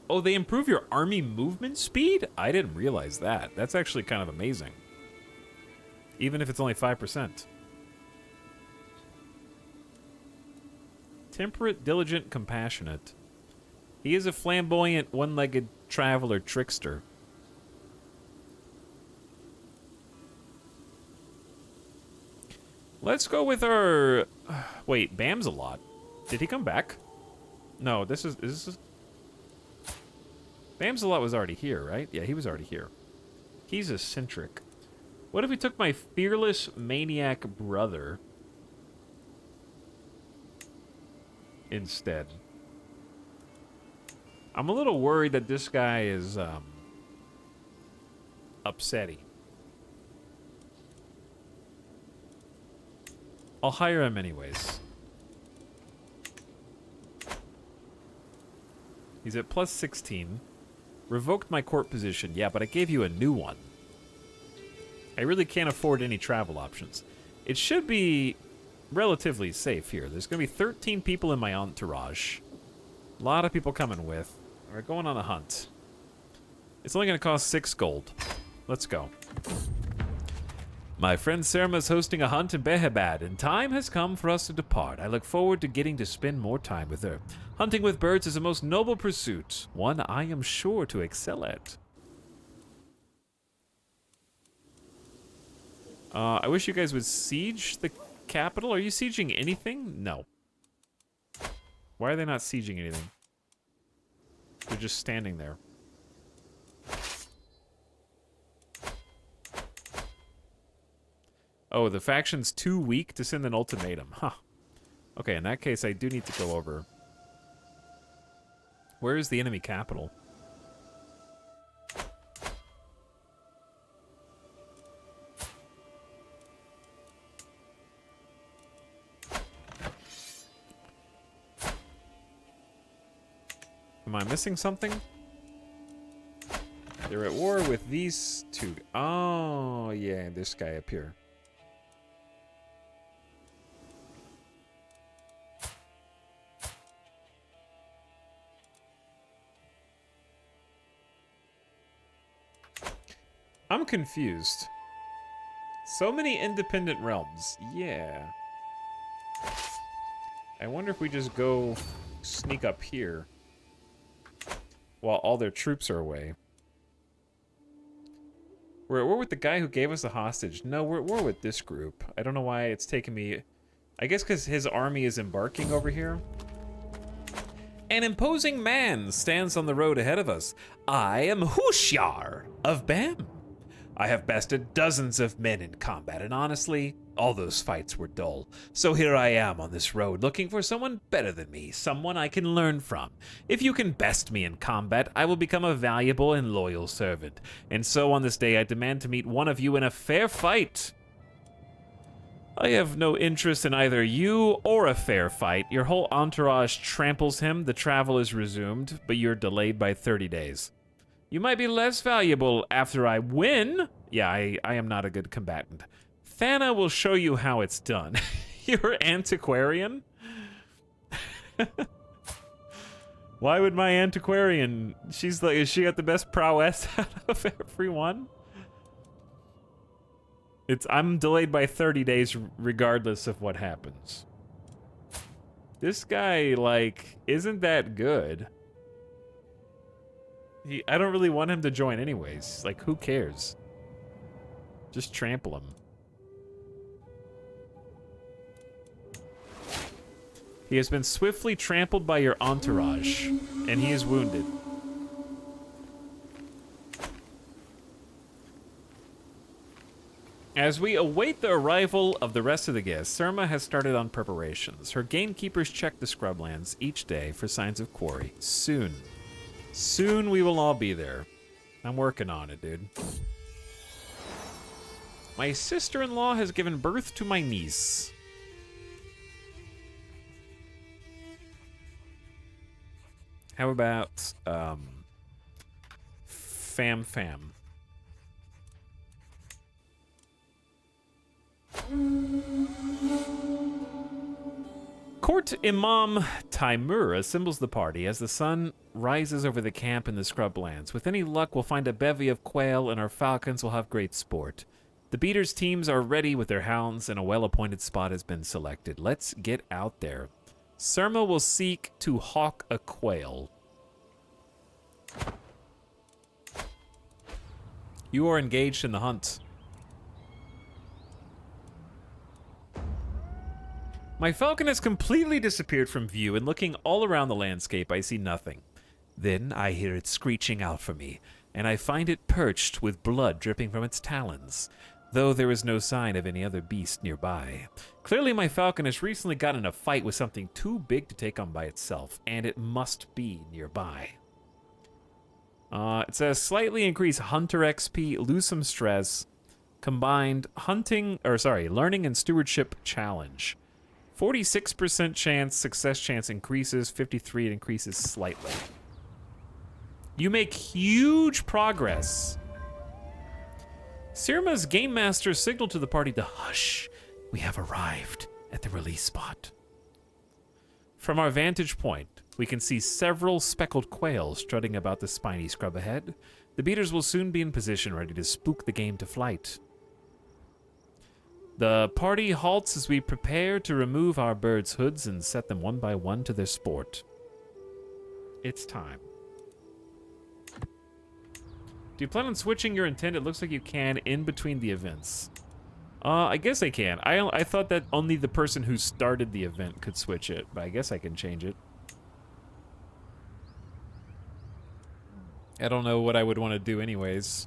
Oh, they improve your army movement speed? I didn't realize that. That's actually kind of amazing. Even if it's only 5%. Temperate, diligent, compassionate. He is a flamboyant, one-legged traveler trickster. Let's go with our... Wait, Bam's a lot. Did he come back? No, this is... Bam's a lot was already here, right? Yeah, he was already here. He's eccentric. What if we took my fearless maniac brother instead? I'm a little worried that this guy is upsetty. I'll hire him anyways. He's at plus 16. Revoked my court position. Yeah, but I gave you a new one. I really can't afford any travel options. It should be relatively safe here. There's going to be 13 people in my entourage. A lot of people coming with. We're going on a hunt. It's only going to cost 6 gold. Let's go. My friend Serma is hosting a hunt in Behabad, and time has come for us to depart. I look forward to getting to spend more time with her. Hunting with birds is a most noble pursuit, one I am sure to excel at. I wish you guys would siege the capital. Are you sieging anything? No. Why are they not sieging anything? They're just standing there. Oh, the faction's too weak to send an ultimatum. Huh. Okay, in that case, I do need to go over. Where is the enemy capital? Am I missing something? They're at war with these two. Oh, yeah, this guy up here. I'm confused. So many independent realms. Yeah. I wonder if we just go sneak up here while all their troops are away. We're with the guy who gave us the hostage. No, we're with this group. I don't know why it's taking me... I guess because his army is embarking over here. An imposing man stands on the road ahead of us. I am Hushyar of Bam. I have bested dozens of men in combat, and honestly, all those fights were dull. So here I am on this road, looking for someone better than me, someone I can learn from. If you can best me in combat, I will become a valuable and loyal servant. And so on this day, I demand to meet one of you in a fair fight. I have no interest in either you or a fair fight. Your whole entourage tramples him, the travel is resumed, but you're delayed by 30 days. You might be less valuable after I win. Yeah, I am not a good combatant. Thana will show you how it's done. You're antiquarian? Why would my antiquarian... She's like, is she got the best prowess out of everyone? I'm delayed by 30 days regardless of what happens. This guy, like, isn't that good. I don't really want him to join anyways. Like, who cares? Just trample him. He has been swiftly trampled by your entourage, and he is wounded. As we await the arrival of the rest of the guests, Surma has started on preparations. Her gamekeepers check the scrublands each day for signs of quarry. Soon. Soon we will all be there. I'm working on it, dude. My sister-in-law has given birth to my niece. How about, Fam Fam? Court Imam Timur assembles the party as the sun rises over the camp in the scrublands. With any luck, we'll find a bevy of quail and our falcons will have great sport. The beaters' teams are ready with their hounds and a well-appointed spot has been selected. Let's get out there. Surma will seek to hawk a quail. You are engaged in the hunt. My falcon has completely disappeared from view, and looking all around the landscape, I see nothing. Then I hear it screeching out for me, and I find it perched with blood dripping from its talons, though there is no sign of any other beast nearby. Clearly my falcon has recently gotten in a fight with something too big to take on by itself, and it must be nearby. It says slightly increase hunter XP, lose some stress, combined learning and stewardship challenge. 46% chance, success chance increases, 53 it increases slightly. You make huge progress. Sirma's game master signaled to the party to hush. We have arrived at the release spot. From our vantage point, we can see several speckled quails strutting about the spiny scrub ahead. The beaters will soon be in position, ready to spook the game to flight. The party halts as we prepare to remove our birds' hoods and set them one by one to their sport. It's time. Do you plan on switching your intent? It looks like you can in between the events. I guess I can. I thought that only the person who started the event could switch it, but I guess I can change it. I don't know what I would want to do anyways.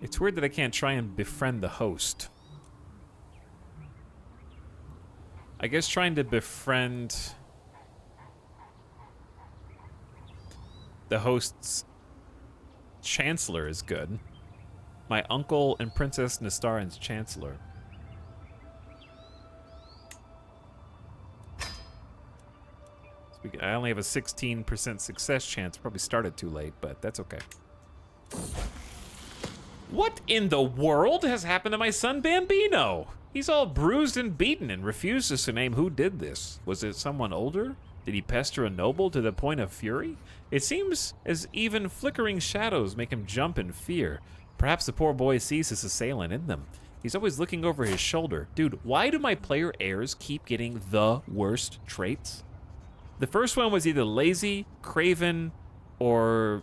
It's weird that I can't try and befriend the host. I guess trying to befriend the host's chancellor is good. My uncle and Princess Nastarin's chancellor. I only have a 16% success chance. Probably started too late, but that's okay. What in the world has happened to my son Bambino? He's all bruised and beaten and refuses to name who did this. Was it someone older? Did he pester a noble to the point of fury? It seems as even flickering shadows make him jump in fear. Perhaps the poor boy sees his assailant in them. He's always looking over his shoulder. Dude, why do my player heirs keep getting the worst traits? The first one was either lazy, craven, or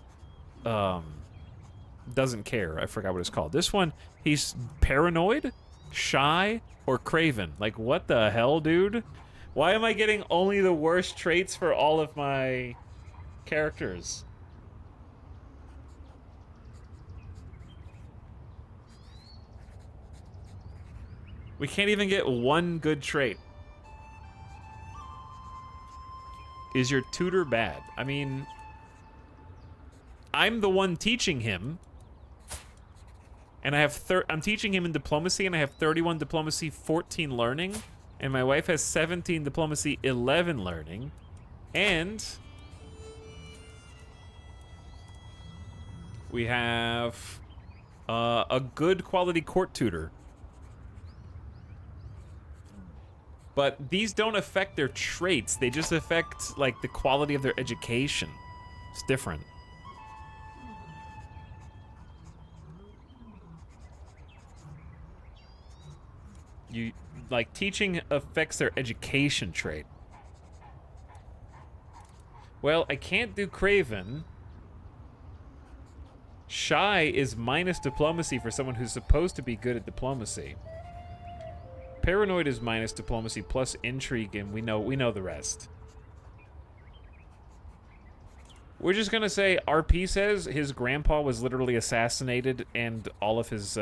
doesn't care. I forgot what it's called. This one, he's paranoid, shy, or craven. Like, what the hell, dude? Why am I getting only the worst traits for all of my characters? We can't even get one good trait. Is your tutor bad? I mean, I'm the one teaching him. And I have I'm teaching him in diplomacy, and I have 31 diplomacy, 14 learning. And my wife has 17 diplomacy, 11 learning. And we have a good quality court tutor. But these don't affect their traits. They just affect, like, the quality of their education. It's different. Like, teaching affects their education trait. Well, I can't do Craven. Shy is minus diplomacy for someone who's supposed to be good at diplomacy. Paranoid is minus diplomacy plus intrigue, and we know the rest. We're just gonna say RP says his grandpa was literally assassinated and all of his,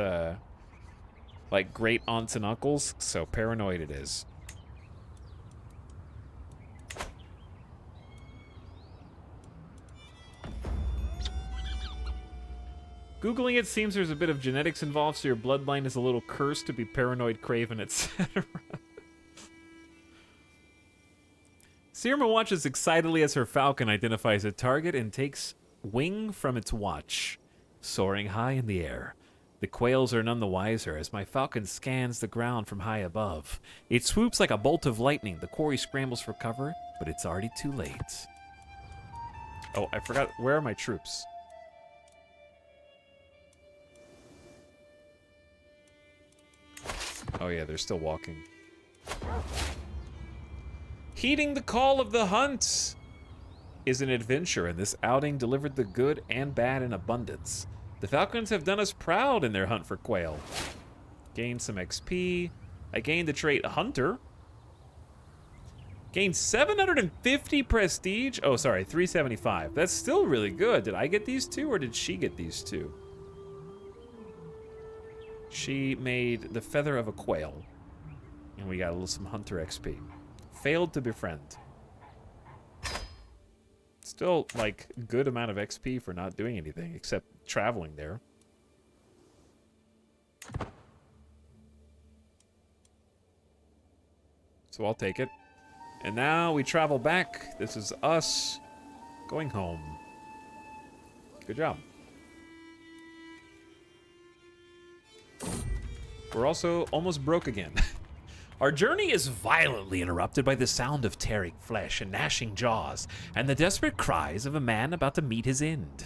like, great aunts and uncles, so paranoid it is. Googling it seems there's a bit of genetics involved, so your bloodline is a little cursed to be paranoid, craven, etc. Sirma watches excitedly as her falcon identifies a target and takes wing from its watch, soaring high in the air. The quails are none the wiser as my falcon scans the ground from high above. It swoops like a bolt of lightning. The quarry scrambles for cover, but it's already too late. Oh, I forgot. Where are my troops? Oh yeah, they're still walking. Heeding the call of the hunt is an adventure, and this outing delivered the good and bad in abundance. The falcons have done us proud in their hunt for quail. Gained some XP. I gained the trait Hunter. Gained 750 prestige. Oh, sorry, 375. That's still really good. Did I get these two, or did she get these two? She made the feather of a quail, and we got a little some Hunter XP. Failed to befriend. Still, like, good amount of XP for not doing anything except traveling there. So I'll take it. And now we travel back. This is us going home. Good job. We're also almost broke again. Our journey is violently interrupted by the sound of tearing flesh and gnashing jaws, and the desperate cries of a man about to meet his end.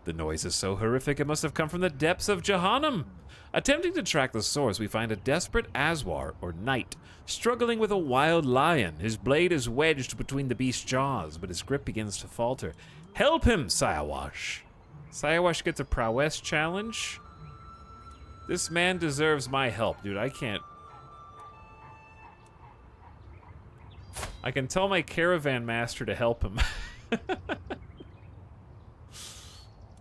The noise is so horrific it must have come from the depths of Jahannam. Attempting to track the source, we find a desperate Aswar, or knight, struggling with a wild lion. His blade is wedged between the beast's jaws, but his grip begins to falter. Help him, Sayawash. Sayawash gets a prowess challenge. This man deserves my help, dude. I can tell my caravan master to help him.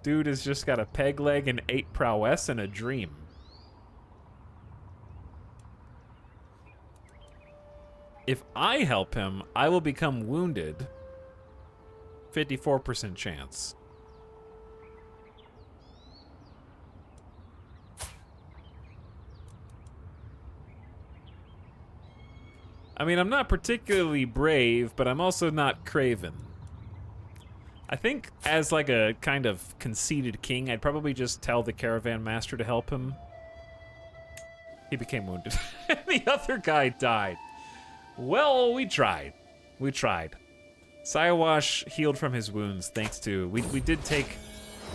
Dude has just got a peg leg and 8 prowess and a dream. If I help him, I will become wounded. 54% chance. I mean, I'm not particularly brave, but I'm also not craven. I think as like a kind of conceited king, I'd probably just tell the caravan master to help him. He became wounded. The other guy died. Well, we tried. We tried. Sayawash healed from his wounds thanks to... We did take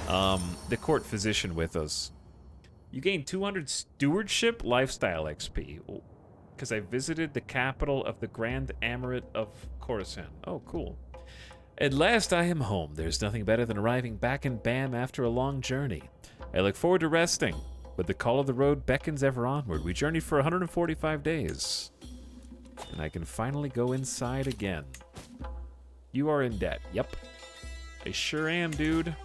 the court physician with us. You gain 200 stewardship lifestyle XP. Because I visited the capital of the Grand Emirate of Khorasan. Oh, cool. At last I am home. There's nothing better than arriving back in Bam after a long journey. I look forward to resting, but the call of the road beckons ever onward. We journeyed for 145 days, and I can finally go inside again. You are in debt. Yep. I sure am, dude.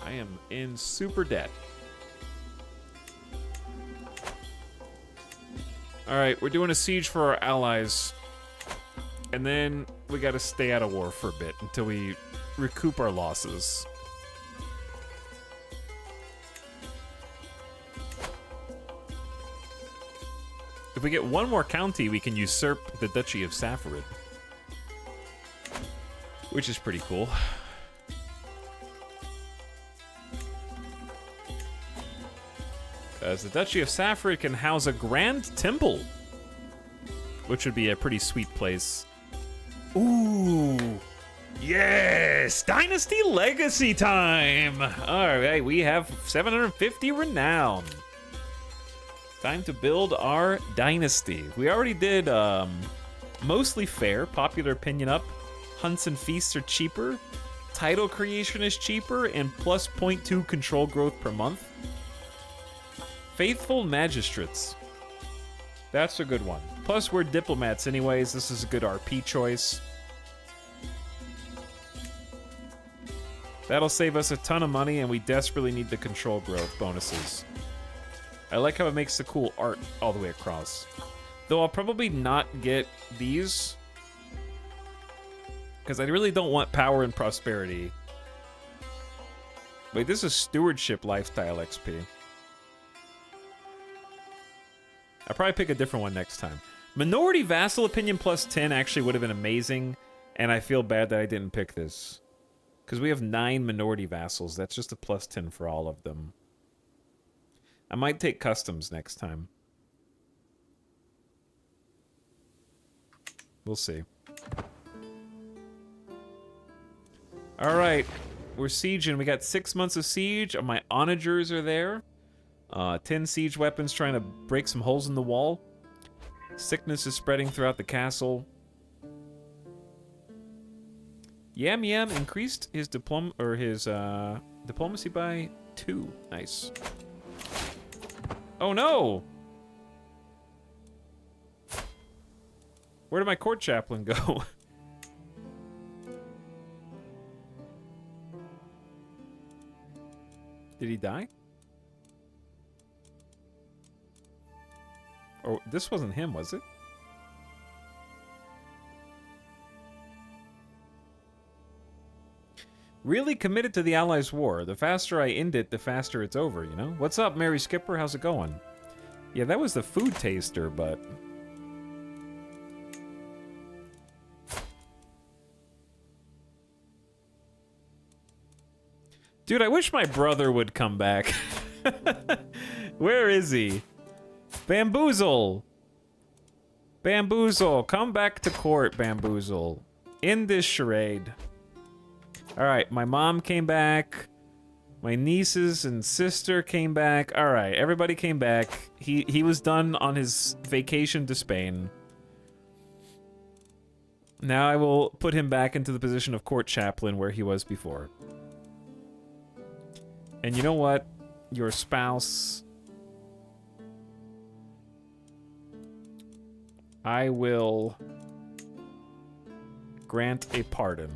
I am in super debt. Alright, we're doing a siege for our allies. And then we gotta stay out of war for a bit until we recoup our losses. If we get one more county, we can usurp the Duchy of Safarid. Which is pretty cool. As the Duchy of Safarid can house a grand temple, which would be a pretty sweet place. Ooh, yes! Dynasty Legacy time! Alright, we have 750 renown. Time to build our dynasty. We already did mostly fair, popular opinion up. Hunts and feasts are cheaper. Title creation is cheaper, and plus 0.2 control growth per month. Faithful Magistrates. That's a good one. Plus, we're diplomats anyways. This is a good RP choice. That'll save us a ton of money, and we desperately need the control growth bonuses. I like how it makes the cool art all the way across. Though I'll probably not get these, because I really don't want power and prosperity. Wait, this is stewardship lifestyle XP. I'll probably pick a different one next time. Minority vassal opinion plus 10 actually would have been amazing, and I feel bad that I didn't pick this. Because we have 9 minority vassals. That's just a plus 10 for all of them. I might take customs next time. We'll see. Alright. We're sieging. We got 6 months of siege. My onagers are there. 10 siege weapons trying to break some holes in the wall. Sickness is spreading throughout the castle. Yam Yam increased his diplomacy by 2. Nice. Oh no! Where did my court chaplain go? Did he die? Or this wasn't him, was it? Really committed to the Allies' war. The faster I end it, the faster it's over, you know? What's up, Mary Skipper? How's it going? Yeah, that was the food taster, but... Dude, I wish my brother would come back. Where is he? Bamboozle! Bamboozle, come back to court, Bamboozle. End this charade. Alright, my mom came back. My nieces and sister came back. Alright, everybody came back. He was done on his vacation to Spain. Now I will put him back into the position of court chaplain where he was before. And you know what? Your spouse... I will grant a pardon.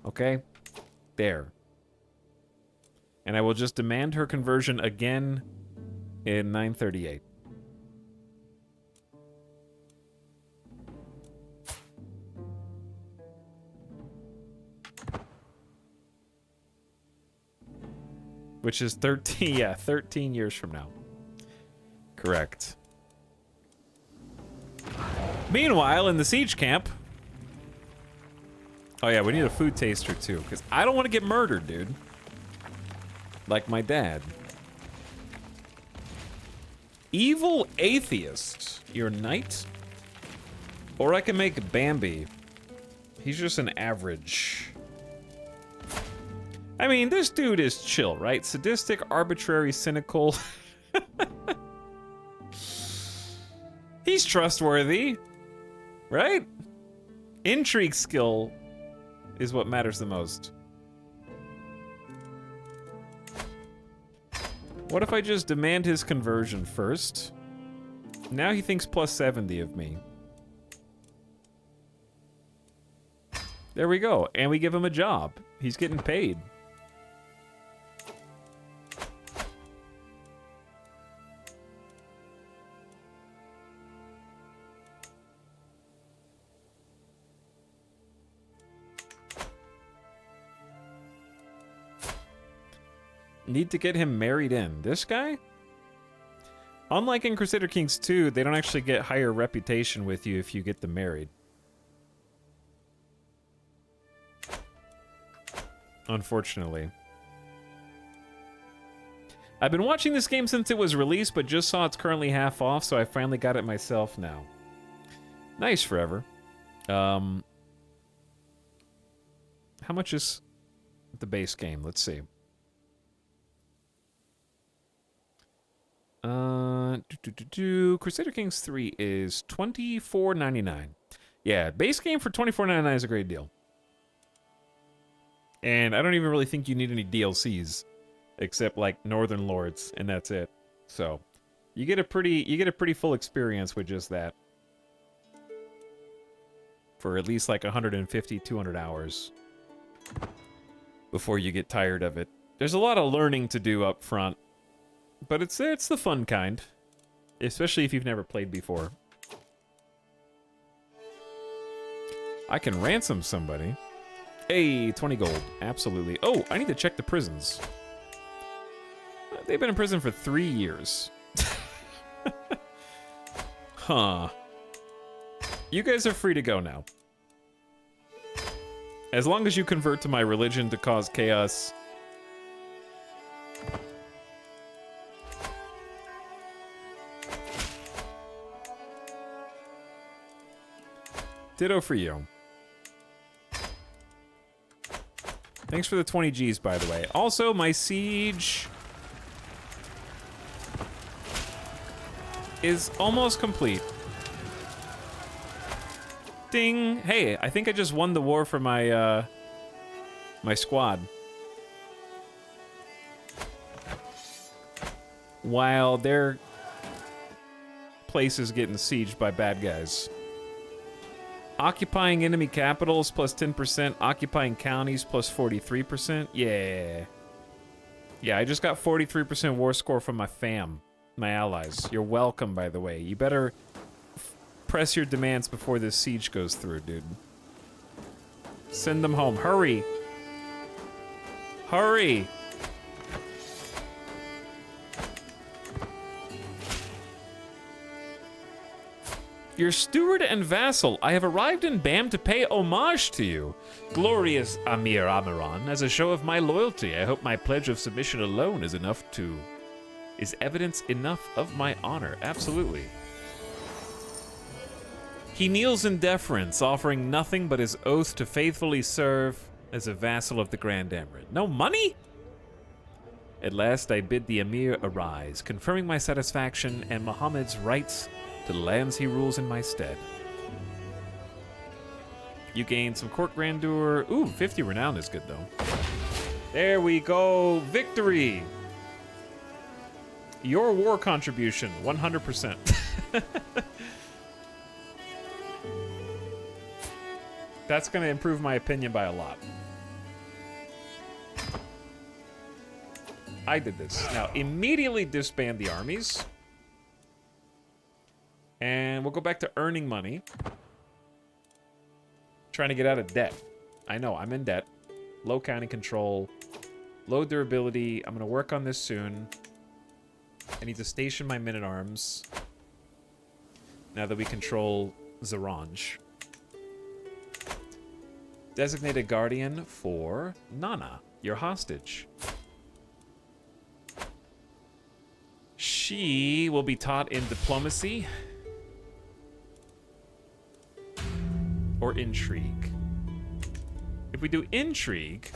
Okay? There. And I will just demand her conversion again in 938. Which is 13, yeah, 13 years from now. Correct. Meanwhile, in the siege camp... Oh yeah, we need a food taster too, because I don't want to get murdered, dude. Like my dad. Evil atheist. Your knight? Or I can make Bambi. He's just an average. I mean, this dude is chill, right? Sadistic, arbitrary, cynical. He's trustworthy, right? Intrigue skill is what matters the most. What if I just demand his conversion first? Now he thinks plus 70 of me. There we go, and we give him a job. He's getting paid. Need to get him married in. This guy? Unlike in Crusader Kings 2, they don't actually get higher reputation with you if you get them married. Unfortunately. I've been watching this game since it was released, but just saw it's currently half off, so I finally got it myself now. Nice, Forever. How much is the base game? Let's see. Crusader Kings 3 is $24.99. Yeah, base game for $24.99 is a great deal. And I don't even really think you need any DLCs, except like Northern Lords, and that's it. So, You get a pretty full experience with just that. For at least like 150, 200 hours. Before you get tired of it. There's a lot of learning to do up front. But it's the fun kind. Especially if you've never played before. I can ransom somebody. Hey, 20 gold. Absolutely. Oh, I need to check the prisons. They've been in prison for 3 years. Huh. You guys are free to go now. As long as you convert to my religion to cause chaos. Ditto for you. Thanks for the 20 Gs, by the way. Also, my siege is almost complete. Ding! Hey, I think I just won the war for my, my squad. While their place is getting sieged by bad guys. Occupying enemy capitals plus 10%. Occupying counties plus 43%. Yeah. Yeah, I just got 43% war score from my fam. My allies. You're welcome, by the way. You better press your demands before this siege goes through, dude. Send them home. Hurry. Hurry. Your steward and vassal, I have arrived in Bam to pay homage to you. Glorious Amir Amaran, as a show of my loyalty, I hope my pledge of submission alone is evidence enough of my honor. Absolutely. He kneels in deference, offering nothing but his oath to faithfully serve as a vassal of the Grand Emirate. No money? At last I bid the Emir arise, confirming my satisfaction and Muhammad's rights to the lands he rules in my stead. You gain some court grandeur. Ooh, 50 renown is good, though. There we go. Victory! Your war contribution, 100%. That's going to improve my opinion by a lot. I did this. Now, immediately disband the armies. And we'll go back to earning money. Trying to get out of debt. I know, I'm in debt. Low county control. Low durability. I'm going to work on this soon. I need to station my men-at-arms. Now that we control Zaranj. Designate a guardian for Nana, your hostage. She will be taught in diplomacy. Or intrigue. If we do intrigue...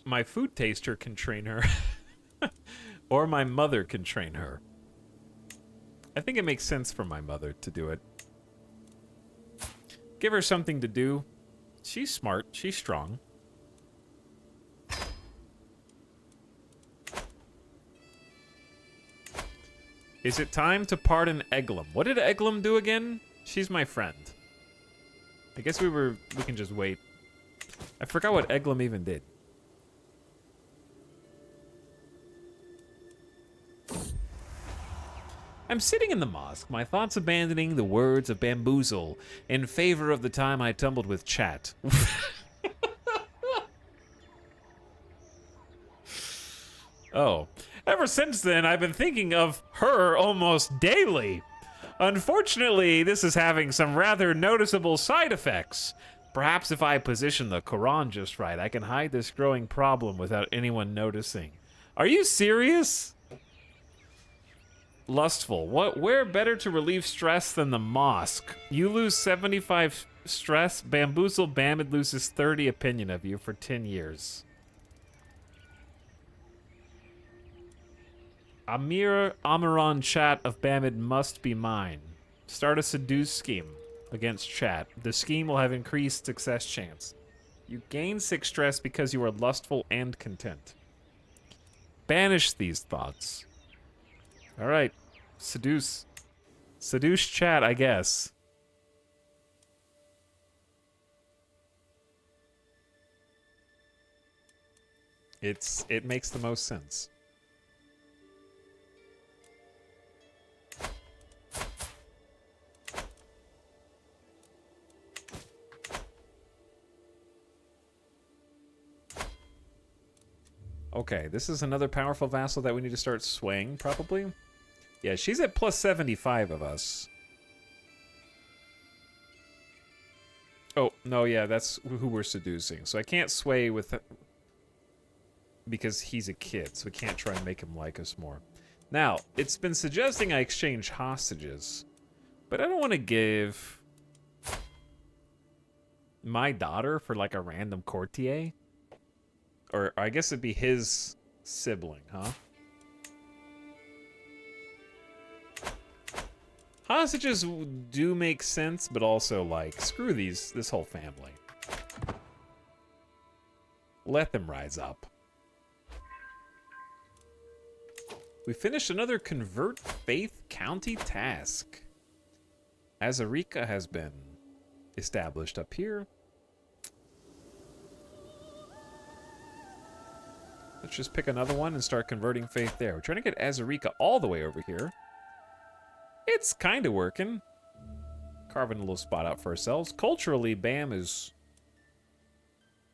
my food taster can train her. Or my mother can train her. I think it makes sense for my mother to do it. Give her something to do. She's smart. She's strong. Is it time to pardon Eglum? What did Eglum do again? She's my friend. I guess we can just wait. I forgot what Eglum even did. I'm sitting in the mosque, my thoughts abandoning the words of bamboozle in favor of the time I tumbled with chat. Oh. Ever since then, I've been thinking of her almost daily. Unfortunately, this is having some rather noticeable side effects. Perhaps if I position the Quran just right, I can hide this growing problem without anyone noticing. Are you serious? Lustful. Where better to relieve stress than the mosque? You lose 75 stress, Bamboozle Bamid loses 30 opinion of you for 10 years. Amir Amaran chat of Bamid must be mine. Start a seduce scheme. against chat. The scheme will have increased success chance. You gain 6 stress because you are lustful and content. Banish these thoughts. All right. Seduce. Seduce chat, I guess. It makes the most sense. Okay, this is another powerful vassal that we need to start swaying, probably. Yeah, she's at plus 75 of us. Oh, no, yeah, that's who we're seducing. So I can't sway with... because he's a kid, so we can't try and make him like us more. Now, it's been suggesting I exchange hostages, but I don't want to give my daughter for like a random courtier. Or I guess it'd be his sibling, huh? Hostages do make sense, but also like, screw this whole family. Let them rise up. We finished another Convert Faith County task. Azarica has been established up here. Let's just pick another one and start converting faith there. We're trying to get Azarica all the way over here. It's kind of working. Carving a little spot out for ourselves. Culturally, BAM is...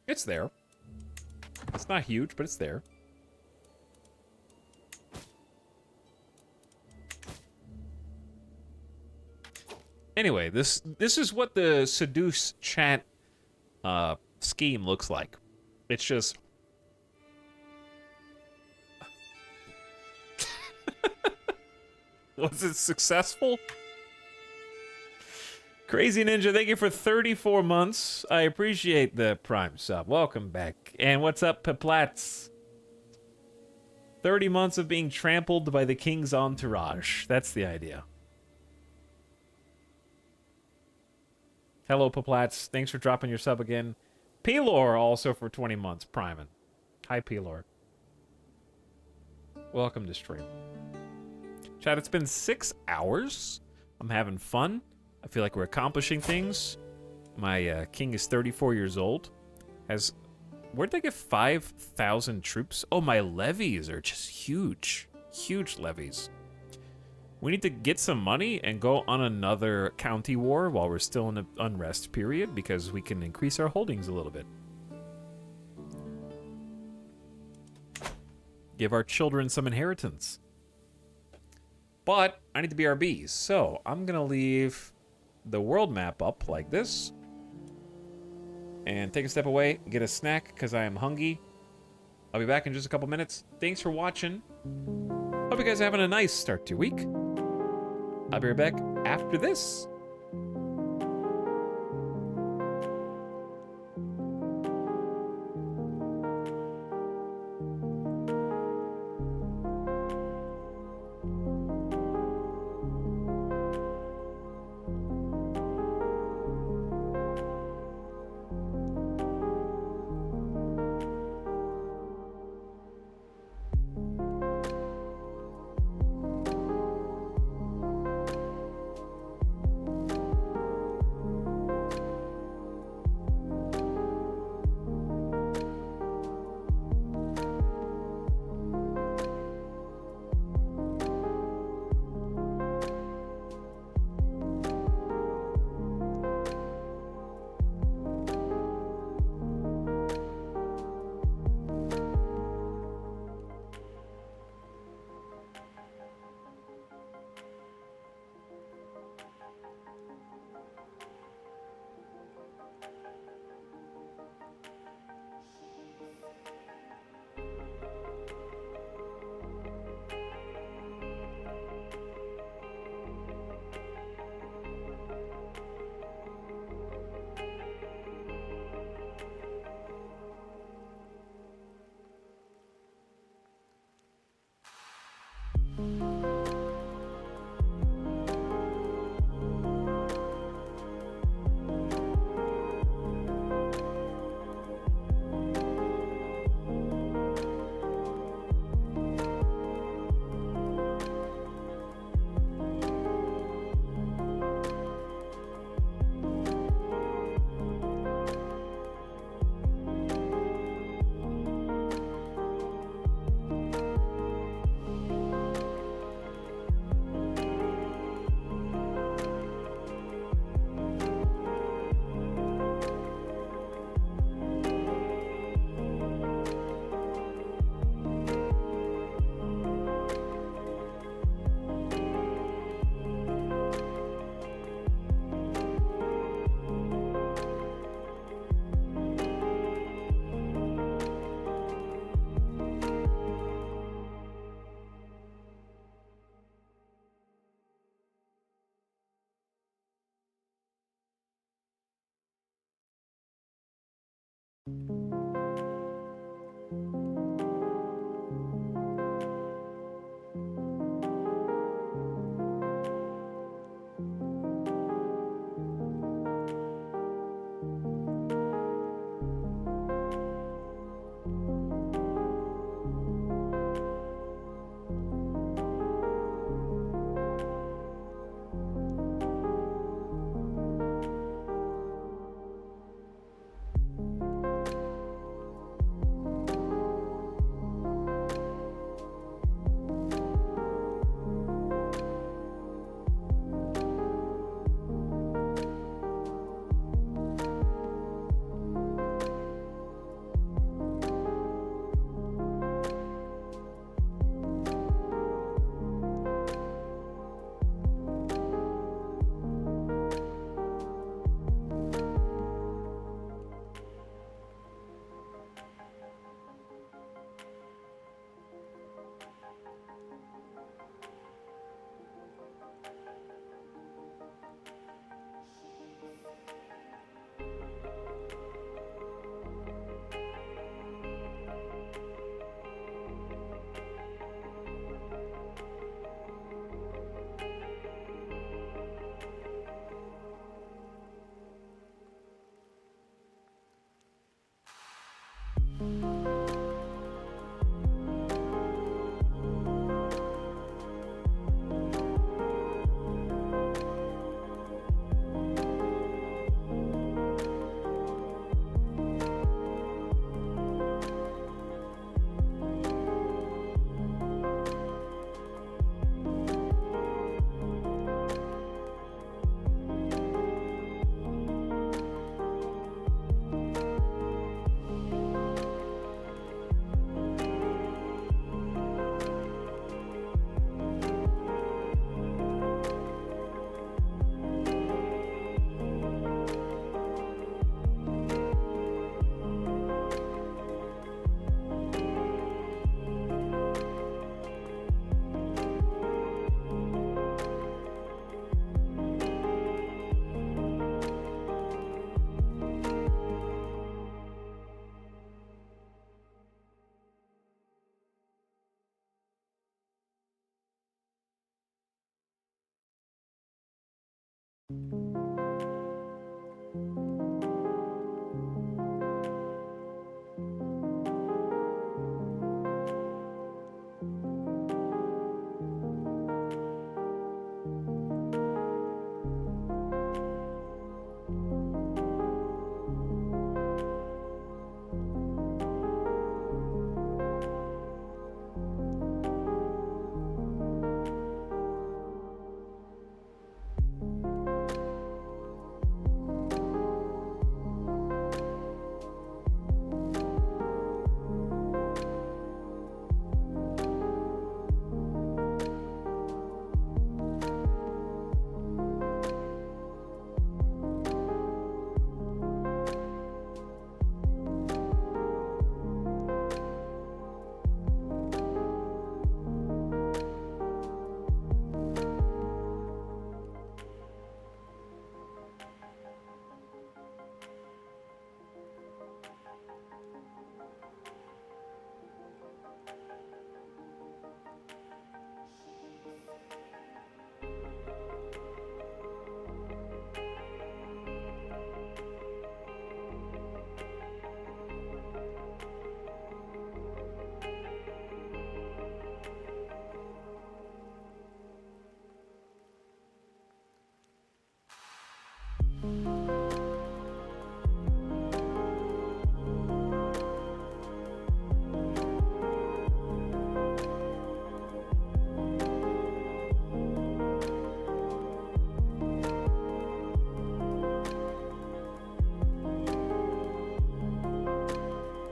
it's there. It's not huge, but it's there. Anyway, this is what the Seduce chat scheme looks like. It's just... was it successful? Crazy Ninja, thank you for 34 months. I appreciate the Prime sub. Welcome back. And what's up, Peplats? 30 months of being trampled by the king's entourage. That's the idea. Hello, Peplats. Thanks for dropping your sub again. Pelor also for 20 months, priming. Hi, Pelor. Welcome to stream. Chat, it's been 6 hours. I'm having fun. I feel like we're accomplishing things. My king is 34 years old. Where'd they get 5,000 troops? Oh, my levies are just huge. Huge levies. We need to get some money and go on another county war while we're still in an unrest period because we can increase our holdings a little bit. Give our children some inheritance. But I need the BRBs, so I'm going to leave the world map up like this. And take a step away, get a snack because I am hungry. I'll be back in just a couple minutes. Thanks for watching. Hope you guys are having a nice start to your week. I'll be right back after this.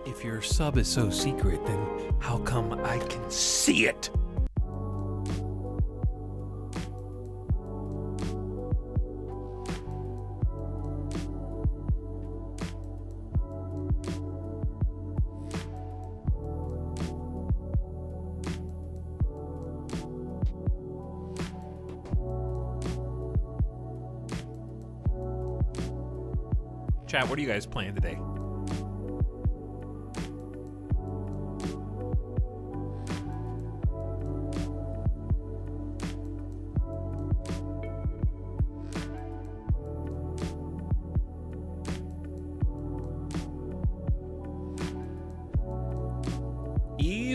If your sub is so secret, then how come I can see it? Chat, what are you guys playing today?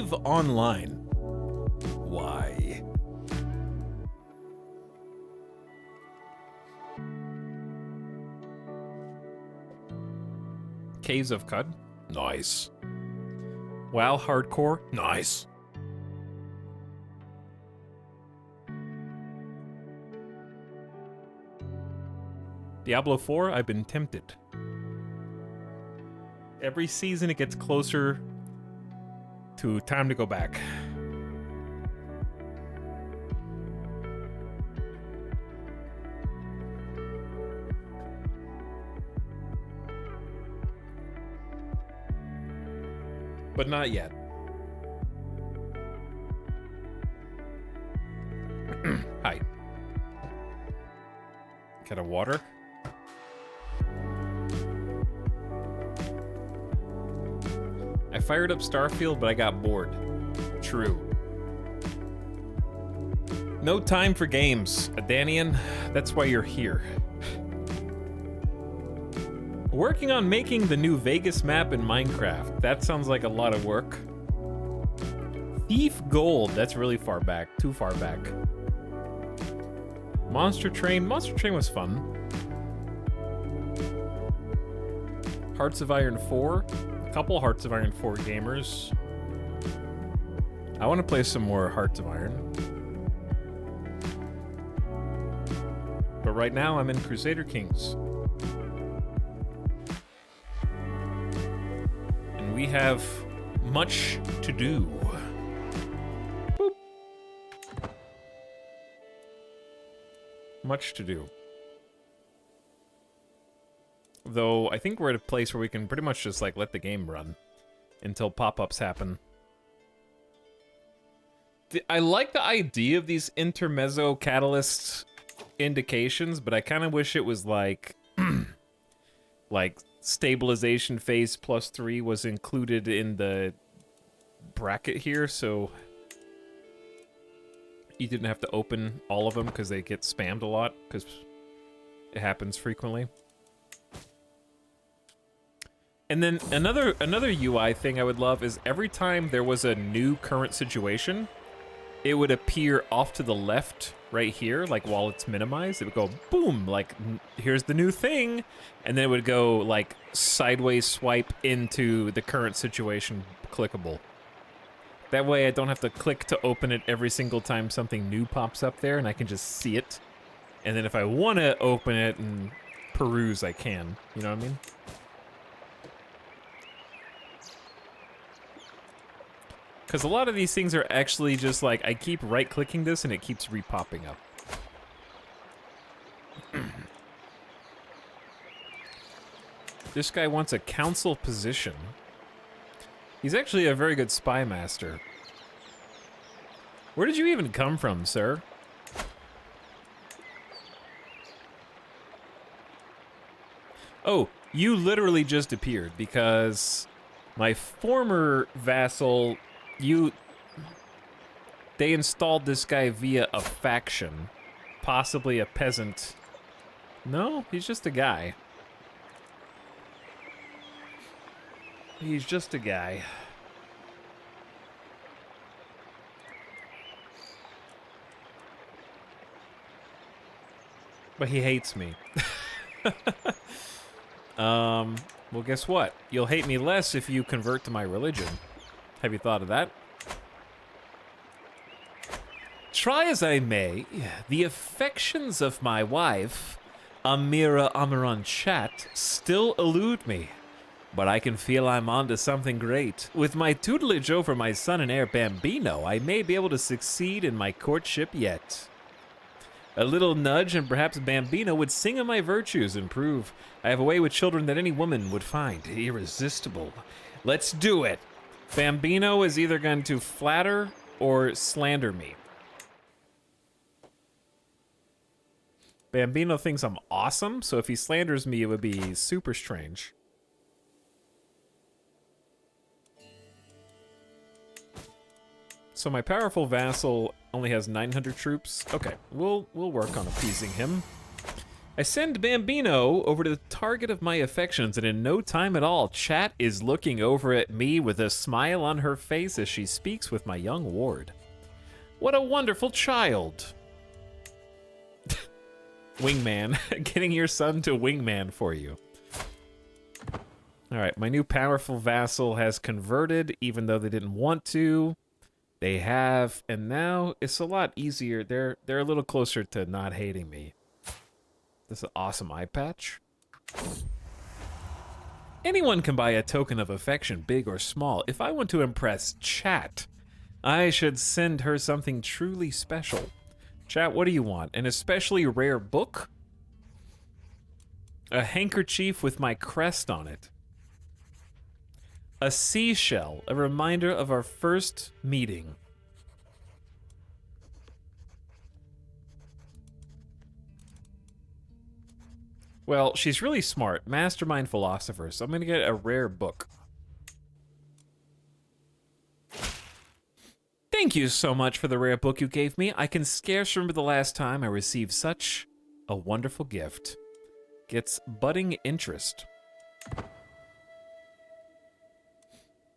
EVE Online. Why? Caves of Cud. Nice. WoW Hardcore. Nice. Diablo 4, I've been tempted. Every season it gets closer to time to go back. But not yet. Hi. Get a water? I fired up Starfield, but I got bored. True. No time for games, Danian. That's why you're here. Working on making the new Vegas map in Minecraft. That sounds like a lot of work. Thief Gold. That's really far back. Too far back. Monster Train. Monster Train was fun. Hearts of Iron 4. A couple Hearts of Iron 4 gamers. I want to play some more Hearts of Iron. But right now I'm in Crusader Kings. And we have much to do. Boop. Much to do. Though I think we're at a place where we can pretty much just like let the game run until pop-ups happen. I like the idea of these intermezzo catalyst indications, but I kind of wish it was like like stabilization phase +3 was included in the bracket here, so you didn't have to open all of them because they get spammed a lot because it happens frequently. And then another UI thing I would love is every time there was a new current situation, it would appear off to the left right here, like while it's minimized. It would go boom, like here's the new thing, and then it would go like sideways swipe into the current situation clickable. That way I don't have to click to open it every single time something new pops up there, and I can just see it. And then if I want to open it and peruse, I can. You know what I mean? Because a lot of these things are actually just like, I keep right-clicking this and it keeps re-popping up. This guy wants a council position. He's actually a very good spy master. Where did you even come from, sir? Oh, you literally just appeared because my former vassal... They installed this guy via a faction. Possibly a peasant. No, he's just a guy. He's just a guy. But he hates me. Well, guess what? You'll hate me less if you convert to my religion. Have you thought of that? Try as I may, the affections of my wife, Amira Amaran Chat, still elude me. But I can feel I'm onto something great. With my tutelage over my son and heir Bambino, I may be able to succeed in my courtship yet. A little nudge and perhaps Bambino would sing of my virtues and prove I have a way with children that any woman would find irresistible. Let's do it! Bambino is either going to flatter or slander me. Bambino thinks I'm awesome, so if he slanders me, it would be super strange. So my powerful vassal only has 900 troops. Okay, we'll work on appeasing him. I send Bambino over to the target of my affections, and in no time at all, Chat is looking over at me with a smile on her face as she speaks with my young ward. What a wonderful child. Wingman. Getting your son to wingman for you. All right, my new powerful vassal has converted, even though they didn't want to. They have, and now it's a lot easier. They're a little closer to not hating me. This is an awesome eye patch. Anyone can buy a token of affection, big or small. If I want to impress Chat, I should send her something truly special. Chat, what do you want? An especially rare book? A handkerchief with my crest on it. A seashell, a reminder of our first meeting. Well, she's really smart, mastermind philosopher, so I'm gonna get a rare book. Thank you so much for the rare book you gave me. I can scarce remember the last time I received such a wonderful gift. Gets budding interest.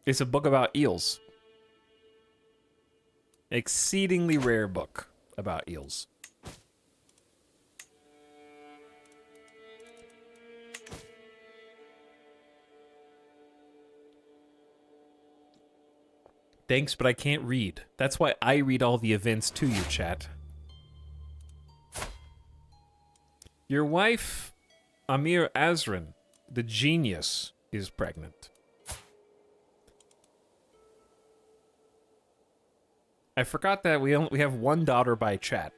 It's a book about eels. Exceedingly rare book about eels. Thanks, but I can't read. That's why I read all the events to you, Chat. Your wife, Amir Azrin, the genius, is pregnant. I forgot that we have one daughter by Chat.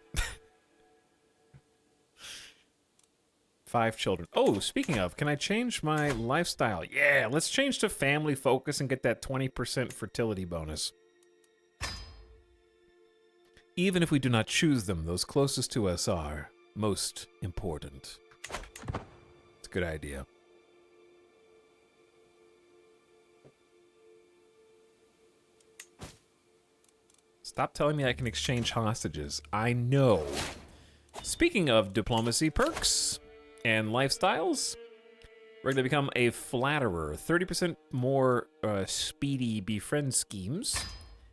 5 children. Oh, speaking of, can I change my lifestyle? Yeah, let's change to family focus and get that 20% fertility bonus. Even if we do not choose them, those closest to us are most important. It's a good idea. Stop telling me I can exchange hostages. I know. Speaking of diplomacy perks and lifestyles, we're going to become a flatterer. 30% more speedy befriend schemes.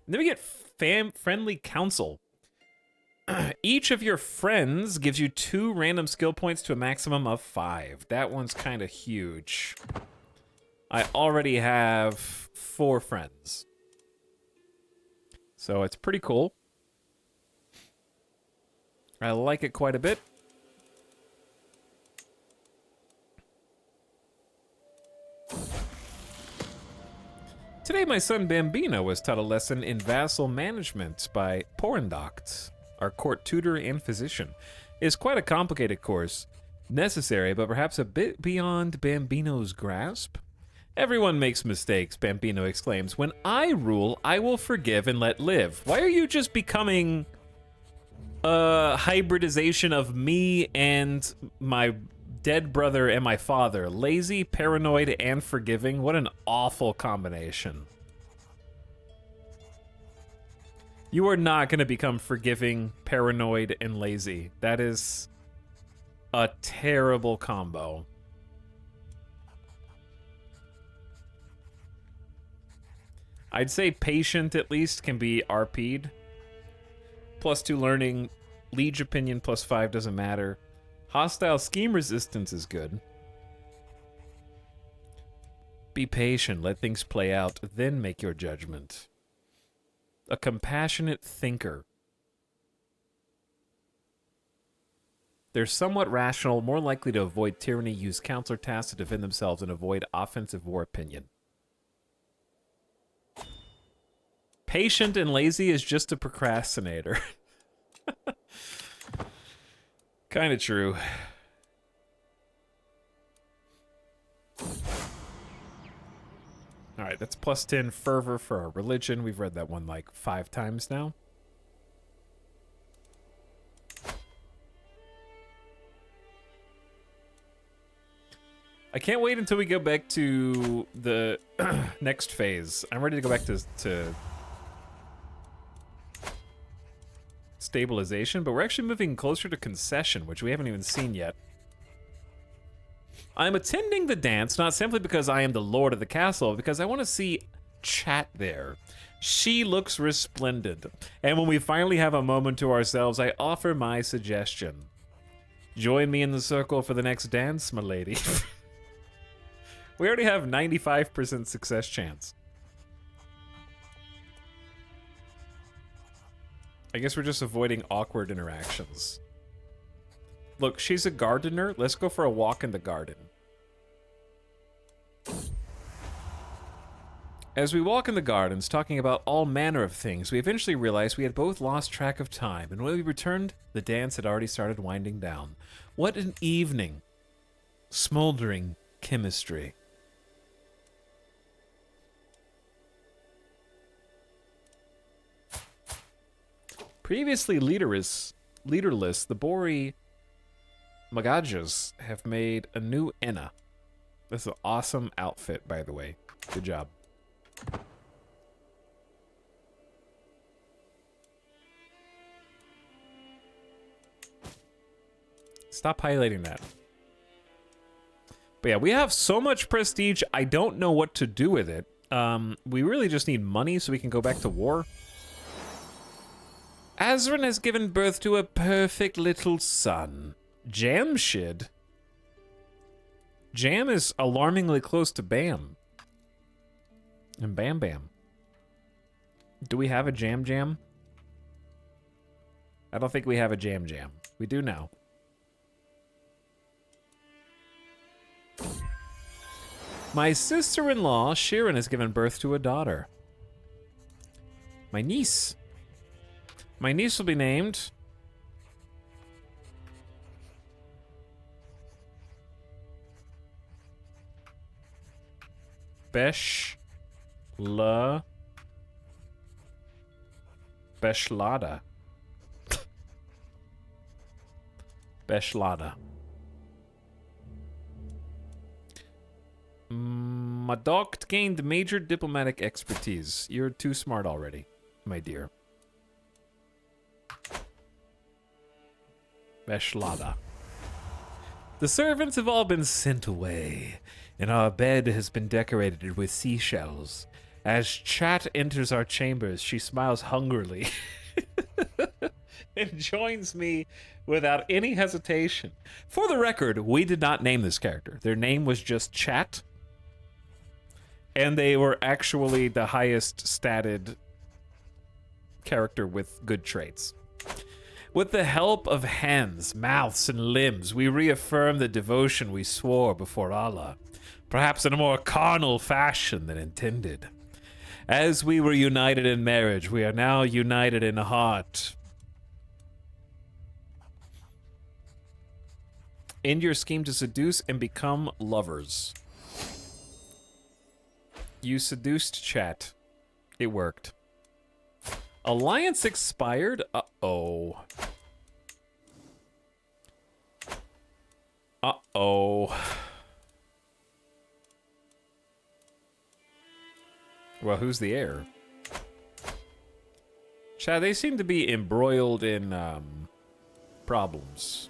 And then we get friendly counsel. Each of your friends gives you 2 random skill points to a maximum of 5. That one's kind of huge. I already have 4 friends. So it's pretty cool. I like it quite a bit. Today, my son Bambino was taught a lesson in vassal management by Porendoct, our court tutor and physician. It is quite a complicated course, necessary, but perhaps a bit beyond Bambino's grasp. Everyone makes mistakes, Bambino exclaims. When I rule, I will forgive and let live. Why are you just becoming a hybridization of me and my dead brother and my father? Lazy, paranoid, and forgiving? What an awful combination. You are not going to become forgiving, paranoid, and lazy. That is a terrible combo. I'd say patient at least can be RP'd. +2 learning, liege opinion +5 doesn't matter. Hostile scheme resistance is good. Be patient, let things play out, then make your judgment. A compassionate thinker. They're somewhat rational, more likely to avoid tyranny, use counselor tasks to defend themselves, and avoid offensive war opinion. Patient and lazy is just a procrastinator. Kind of true. All right, that's +10 fervor for our religion. We've read that one like 5 times now. I can't wait until we go back to the next phase. I'm ready to go back to stabilization, but we're actually moving closer to concession, which we haven't even seen yet. I'm attending the dance not simply because I am the lord of the castle, because I want to see Chat there. She looks resplendent. And when we finally have a moment to ourselves, I offer my suggestion. Join me in the circle for the next dance, my lady. We already have 95% success chance. I guess we're just avoiding awkward interactions. Look, she's a gardener. Let's go for a walk in the garden. As we walk in the gardens, talking about all manner of things, we eventually realized we had both lost track of time, and when we returned, the dance had already started winding down. What an evening. Smoldering chemistry. Previously leaderless, the Bori Magajas have made a new Enna. This is an awesome outfit, by the way. Good job. Stop highlighting that. But yeah, we have so much prestige, I don't know what to do with it. We really just need money so we can go back to war. Azran has given birth to a perfect little son. Jamshid? Jam is alarmingly close to Bam. And Bam Bam. Do we have a Jam Jam? I don't think we have a Jam Jam. We do now. My sister-in-law, Shirin, has given birth to a daughter. My niece. My niece will be named... Beshlada. Beshlada. Madokt gained major diplomatic expertise. You're too smart already, my dear. Beshlada. The servants have all been sent away, and our bed has been decorated with seashells. As Chat enters our chambers, she smiles hungrily and joins me without any hesitation. For the record, we did not name this character. Their name was just Chat, and they were actually the highest statted character with good traits. With the help of hands, mouths, and limbs, we reaffirm the devotion we swore before Allah, perhaps in a more carnal fashion than intended. As we were united in marriage, we are now united in heart. End your scheme to seduce and become lovers. You seduced Chat. It worked. Alliance expired? Uh-oh. Uh-oh. Well, who's the heir? Chad, they seem to be embroiled in, problems.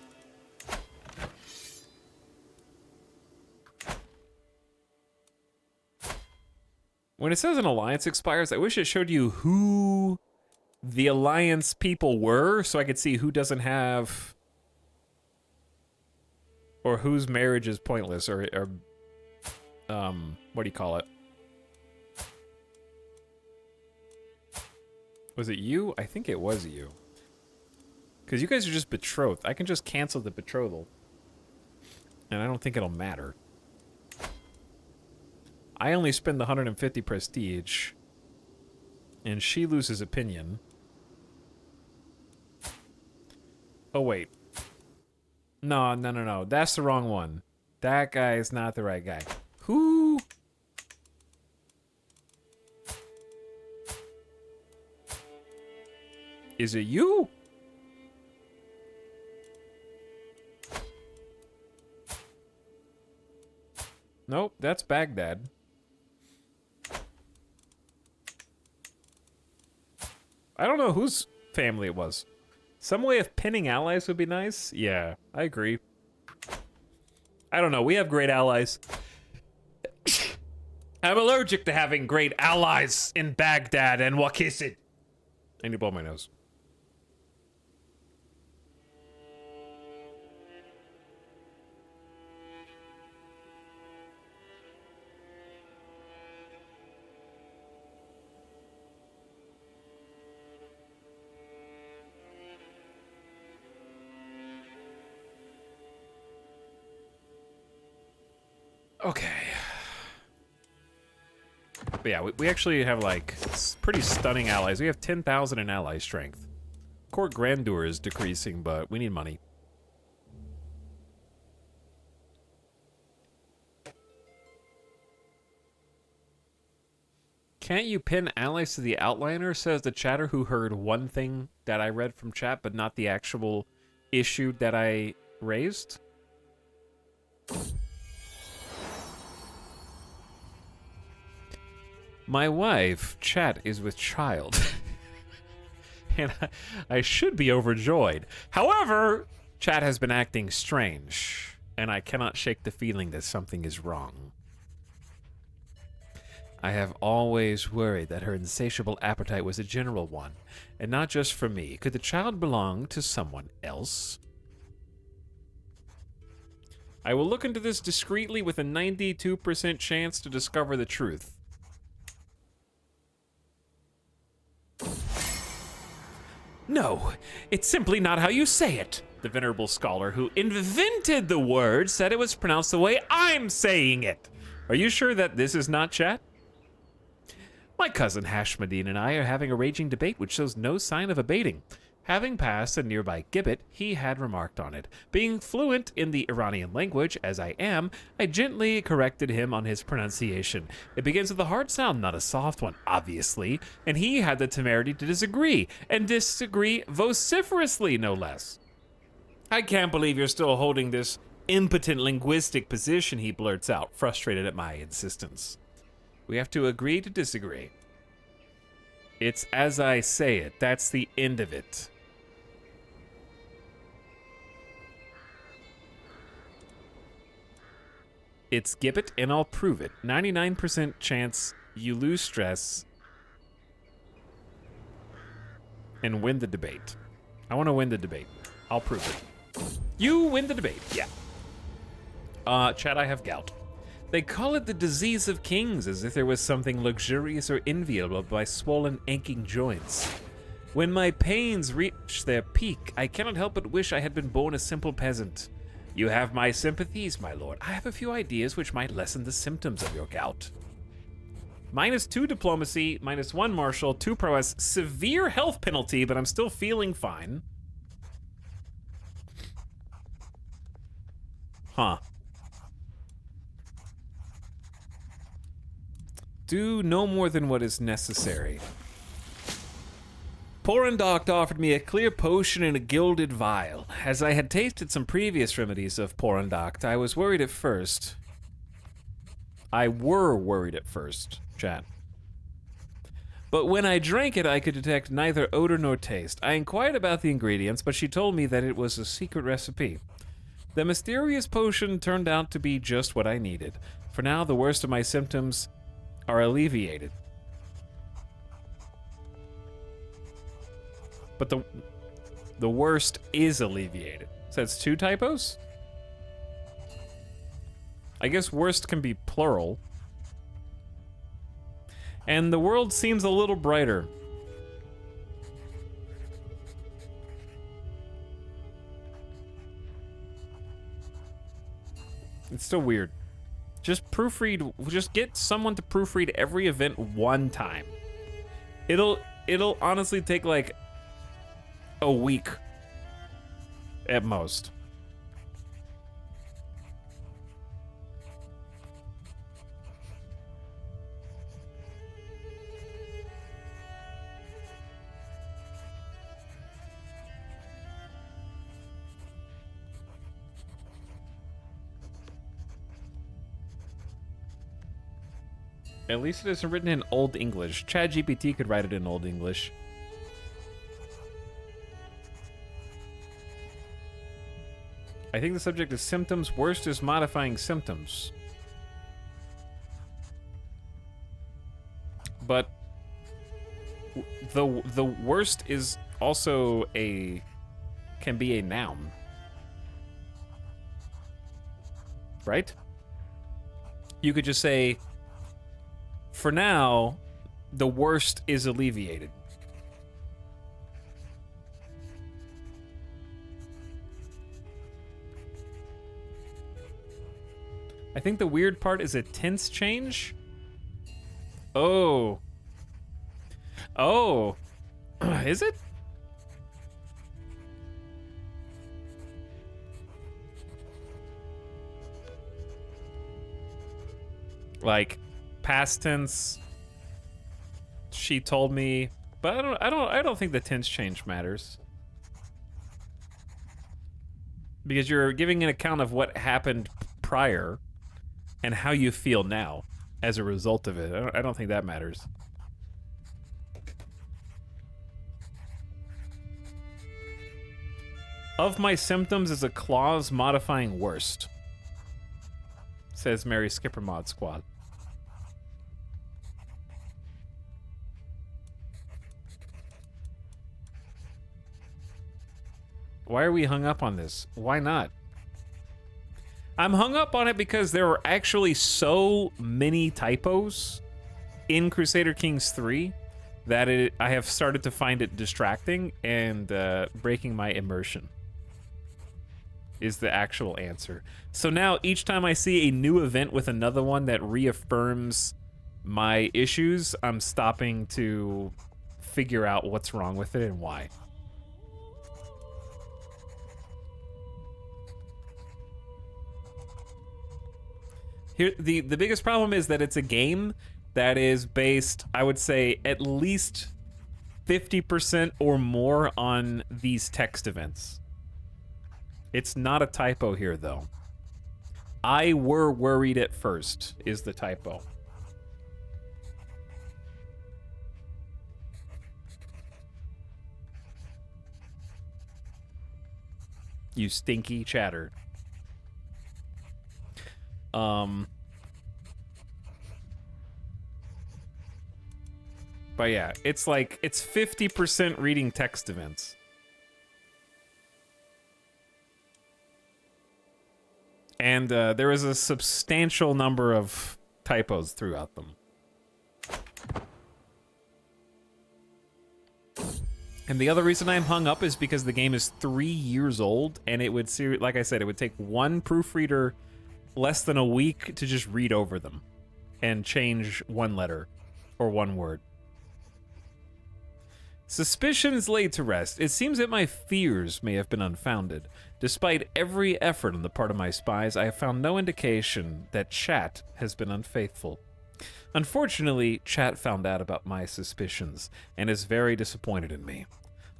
When it says an alliance expires, I wish it showed you who the alliance people were, so I could see who doesn't have, or whose marriage is pointless, or what do you call it? Was it you? I think it was you. Because you guys are just betrothed. I can just cancel the betrothal. And I don't think it'll matter. I only spend the 150 prestige. And she loses opinion. Oh, wait. No. That's the wrong one. That guy is not the right guy. Who? Is it you? Nope, that's Baghdad. I don't know whose family it was. Some way of pinning allies would be nice. Yeah, I agree. I don't know. We have great allies. I'm allergic to having great allies in Baghdad and Waqissid. I need to blow my nose. Okay. But yeah, we actually have, like, pretty stunning allies. We have 10,000 in ally strength. Court grandeur is decreasing, but we need money. Can't you pin allies to the outliner, says the chatter who heard one thing that I read from chat, but not the actual issue that I raised? My wife, chat, is with child. And I should be overjoyed. However, chat has been acting strange, and I cannot shake the feeling that something is wrong. I have always worried that her insatiable appetite was a general one, and not just for me. Could the child belong to someone else? I will look into this discreetly with a 92% chance to discover the truth. No, it's simply not how you say it. The venerable scholar who invented the word said it was pronounced the way I'm saying it. Are you sure that this is not chat? My cousin Hashmadine and I are having a raging debate which shows no sign of abating. Having passed a nearby gibbet, he had remarked on it. Being fluent in the Iranian language, as I am, I gently corrected him on his pronunciation. It begins with a hard sound, not a soft one, obviously, and he had the temerity to disagree, and disagree vociferously, no less. I can't believe you're still holding this impotent linguistic position, he blurts out, frustrated at my insistence. We have to agree to disagree. It's as I say it. That's the end of it. It's gibbet, and I'll prove it. 99% chance you lose stress and win the debate. I want to win the debate. I'll prove it. You win the debate. Yeah. Chat, I have gout. They call it the disease of kings, as if there was something luxurious or enviable by swollen, aching joints. When my pains reach their peak, I cannot help but wish I had been born a simple peasant. You have my sympathies, my lord. I have a few ideas which might lessen the symptoms of your gout. -2 diplomacy, -1 martial, 2 prowess, severe health penalty, but I'm still feeling fine. Huh. Do no more than what is necessary. Porendoct offered me a clear potion in a gilded vial. As I had tasted some previous remedies of Porendoct, I was worried at first. Chat. But when I drank it, I could detect neither odor nor taste. I inquired about the ingredients, but she told me that it was a secret recipe. The mysterious potion turned out to be just what I needed. For now, the worst of my symptoms are alleviated. But the worst is alleviated. So that's 2 typos? I guess worst can be plural. And the world seems a little brighter. It's still weird. Just proofread, just get someone to proofread every event one time. It'll honestly take like a week at most. At least it isn't written in Old English. ChatGPT could write it in Old English. I think the subject is symptoms. Worst is modifying symptoms. But the worst is also can be a noun. Right? You could just say, for now, the worst is alleviated. I think the weird part is a tense change. Oh. Oh. Is it? Like past tense, she told me, but I don't think the tense change matters. Because you're giving an account of what happened prior and how you feel now as a result of it. I don't think that matters. Of my symptoms is a clause modifying worst, says Mary Skipper Mod Squad. Why are we hung up on this? Why not? I'm hung up on it because there are actually so many typos in Crusader Kings 3 that I have started to find it distracting and breaking my immersion. Is the actual answer. So now each time I see a new event with another one that reaffirms my issues, I'm stopping to figure out what's wrong with it and why. Here, the biggest problem is that it's a game that is based, I would say, at least 50% or more on these text events. It's not a typo here, though. I were worried at first, is the typo. You stinky chatter. But yeah, it's like, it's 50% reading text events. And there is a substantial number of typos throughout them. And the other reason I'm hung up is because the game is 3 years old, and it would, like I said, it would take one proofreader less than a week to just read over them and change one letter or one word. Suspicions laid to rest. It seems that my fears may have been unfounded. Despite every effort on the part of my spies, I have found no indication that Chat has been unfaithful. Unfortunately, Chat found out about my suspicions and is very disappointed in me.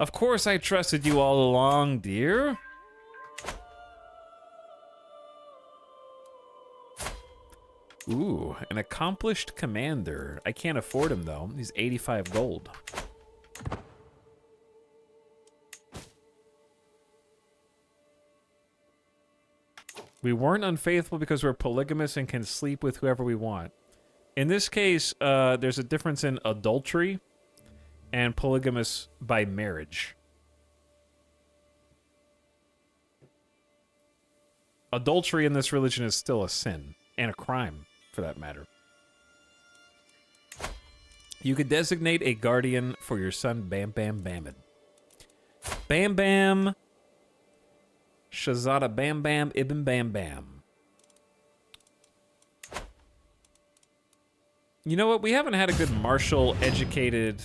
Of course I trusted you all along, dear. Ooh, an accomplished commander. I can't afford him, though. He's 85 gold. We weren't unfaithful because we're polygamous and can sleep with whoever we want. In this case, there's a difference in adultery and polygamous by marriage. Adultery in this religion is still a sin, and a crime, for that matter. You could designate a guardian for your son, Bam Bam Bamid. Bam Bam... Shahzada Bam Bam Ibn Bam Bam. You know what? We haven't had a good martial educated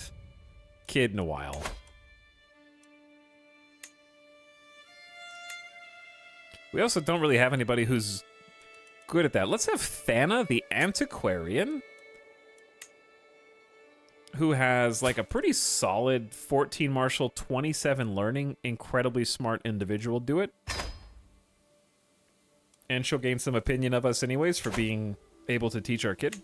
kid in a while. We also don't really have anybody who's good at that. Let's have Thana, the antiquarian, who has like a pretty solid 14 martial, 27 learning, incredibly smart individual do it. And she'll gain some opinion of us anyways for being able to teach our kid.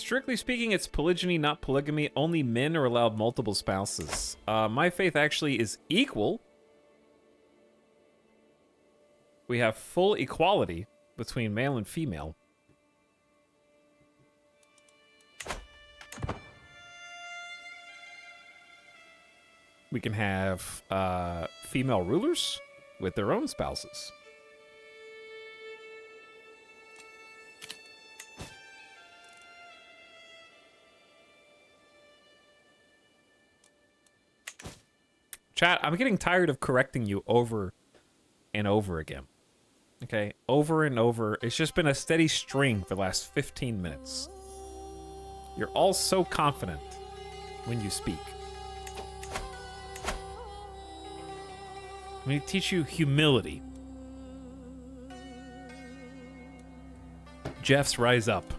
Strictly speaking, it's polygyny, not polygamy. Only men are allowed multiple spouses. My faith actually is equal. We have full equality between male and female. We can have female rulers with their own spouses. Chat, I'm getting tired of correcting you over and over again. Okay? Over and over. It's just been a steady string for the last 15 minutes. You're all so confident when you speak. I'm going to teach you humility. Jeff's rise up.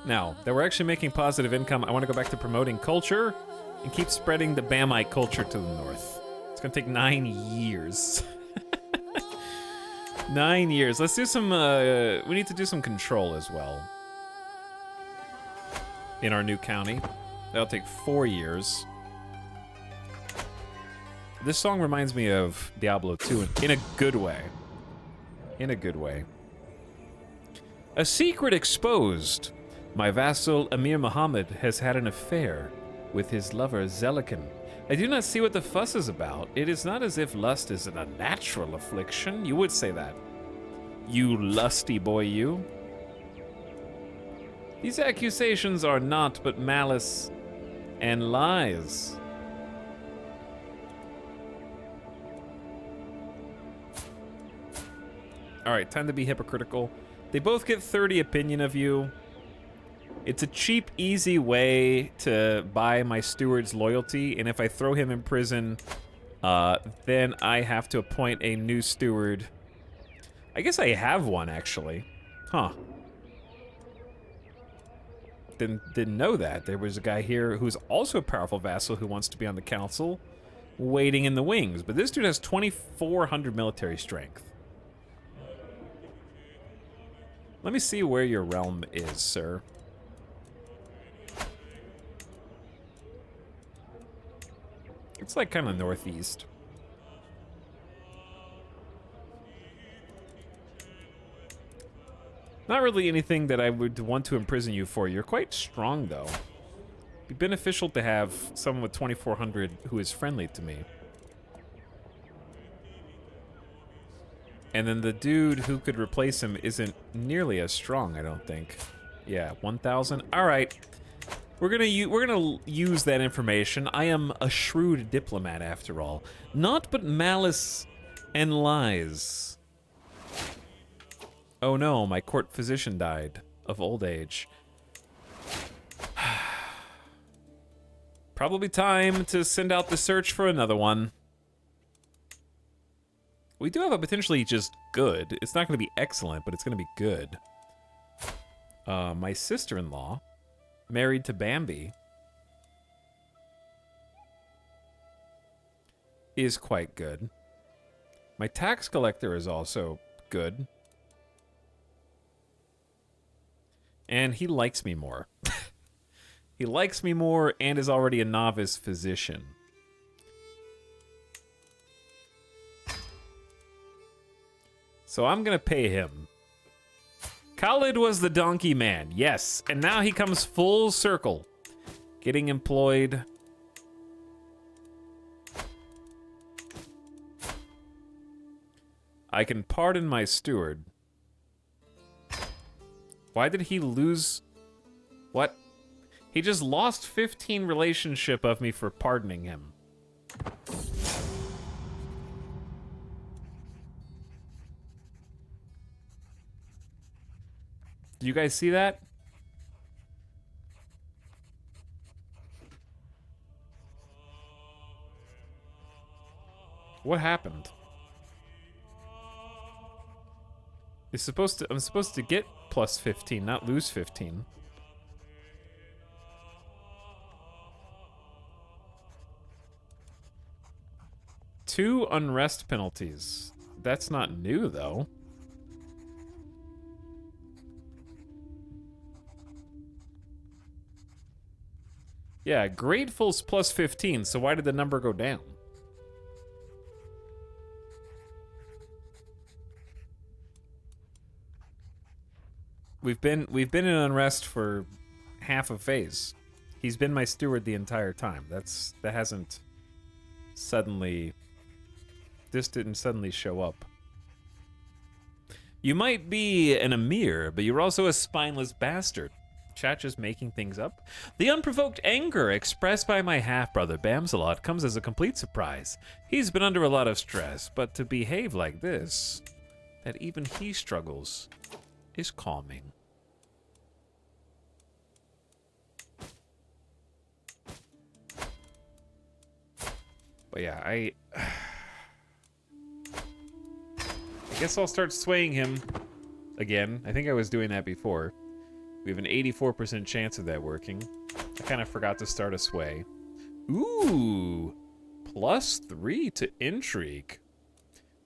Now, that we're actually making positive income, I want to go back to promoting culture and keep spreading the Bamite culture to the north. It's going to take 9 years. 9 years. Let's do some, we need to do some control as well. In our new county. That'll take 4 years. This song reminds me of Diablo 2 in a good way. In a good way. A secret exposed. My vassal Amir Muhammad has had an affair with his lover Zelikin. I do not see what the fuss is about. It is not as if lust is an unnatural affliction. You would say that. You lusty boy, you. These accusations are naught but malice and lies. Alright, time to be hypocritical. They both get 30 opinion of you. It's a cheap, easy way to buy my steward's loyalty, and if I throw him in prison, then I have to appoint a new steward. I guess I have one, actually. Huh. Didn't know that. There was a guy here who's also a powerful vassal who wants to be on the council, waiting in the wings. But this dude has 2,400 military strength. Let me see where your realm is, sir. It's like kind of northeast. Not really anything that I would want to imprison you for. You're quite strong, though. It'd be beneficial to have someone with 2,400 who is friendly to me. And then the dude who could replace him isn't nearly as strong, I don't think. Yeah, 1,000. All right. We're gonna use that information. I am a shrewd diplomat, after all. Naught but malice and lies. Oh no, my court physician died of old age. Probably time to send out the search for another one. We do have a potentially just good. It's not going to be excellent, but it's going to be good. My sister-in-law, married to Bambi, is quite good. My tax collector is also good. And he likes me more. He likes me more and is already a novice physician. So I'm gonna pay him. Khalid was the donkey man, yes. And now he comes full circle. Getting employed. I can pardon my steward. Why did he lose? What? He just lost 15 relationship of me for pardoning him. Do you guys see that? What happened? I'm supposed to get plus 15, not lose 15. Two unrest penalties. That's not new, though. Yeah, Grateful's plus 15, so why did the number go down? We've been in unrest for half a phase. He's been my steward the entire time. That hasn't suddenly. This didn't suddenly show up. You might be an Emir, but you're also a spineless bastard. Chat just making things up. The unprovoked anger expressed by my half-brother Bamsalot comes as a complete surprise. He's been under a lot of stress, but to behave like this, that even he struggles, is calming. But yeah, I guess I'll start swaying him again. I think I was doing that before. We have an 84% chance of that working. I kind of forgot to start a sway. Ooh, +3 to intrigue.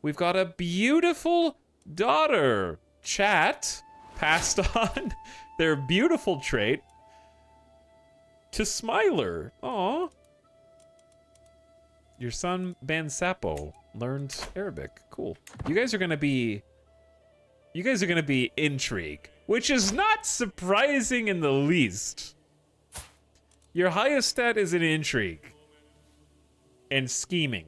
We've got a beautiful daughter. Chat passed on their beautiful trait to Smiler. Aw. Your son Ben Sapo learned Arabic. Cool. You guys are gonna be intrigue, which is not surprising in the least. Your highest stat is in intrigue and scheming.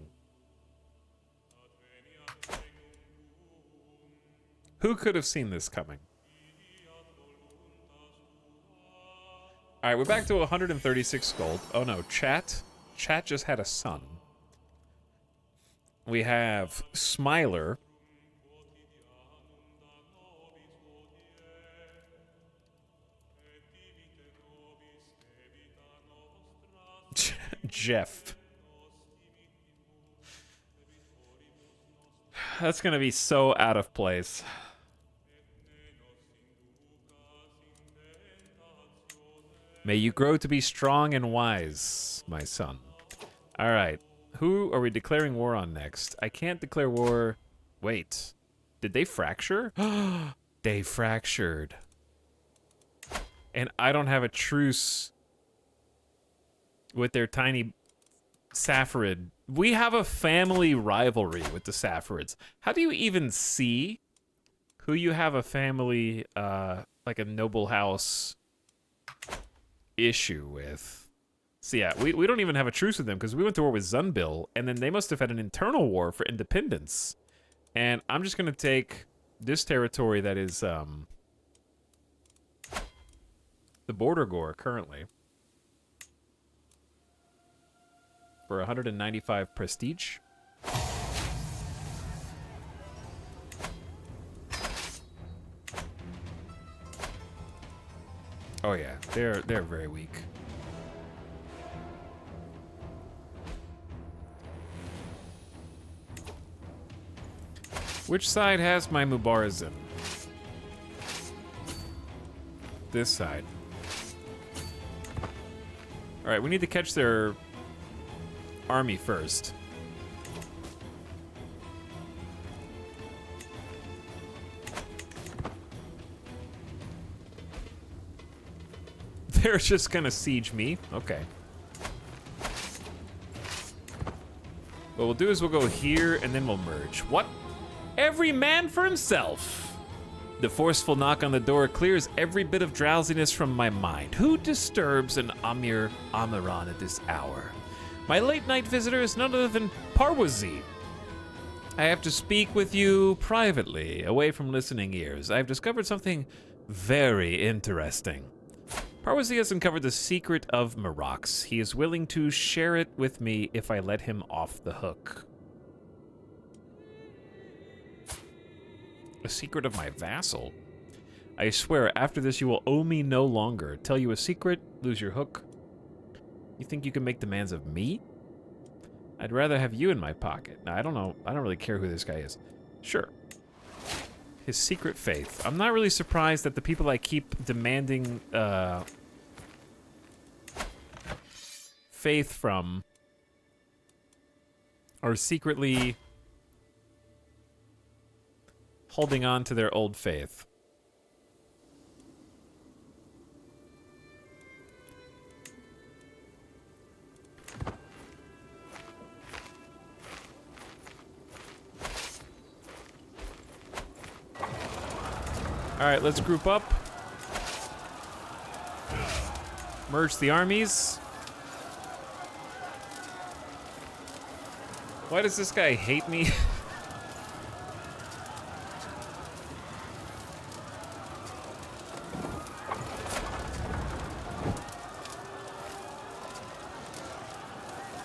Who could have seen this coming? All right, we're back to 136 gold. Oh no, chat just had a son. We have Smiler. Jeff. That's gonna be so out of place. May you grow to be strong and wise, my son. All right. Who are we declaring war on next? I can't declare war. Wait. Did they fracture? They fractured. And I don't have a truce with their tiny Safarid. We have a family rivalry with the Safarids. How do you even see who you have a family, like a noble house issue with? So yeah, we don't even have a truce with them because we went to war with Zunbil, and then they must have had an internal war for independence. And I'm just gonna take this territory that is the Border Gore currently for 195 prestige. Oh yeah, they're very weak. Which side has my Mubarazin? This side. All right, we need to catch their army first. They're just gonna siege me. Okay. What we'll do is we'll go here and then we'll merge. What? Every man for himself. The forceful knock on the door clears every bit of drowsiness from my mind. Who disturbs an Amir Amiran at this hour? My late night visitor is none other than Parwazi. I have to speak with you privately, away from listening ears. I've discovered something very interesting. Parwazi has uncovered the secret of Marax. He is willing to share it with me if I let him off the hook. A secret of my vassal? I swear, after this you will owe me no longer. Tell you a secret, lose your hook. You think you can make demands of me? I'd rather have you in my pocket. Now, I don't know. I don't really care who this guy is. Sure. His secret faith. I'm not really surprised that the people I keep demanding faith from are secretly holding on to their old faith. All right, let's group up. Merge the armies. Why does this guy hate me?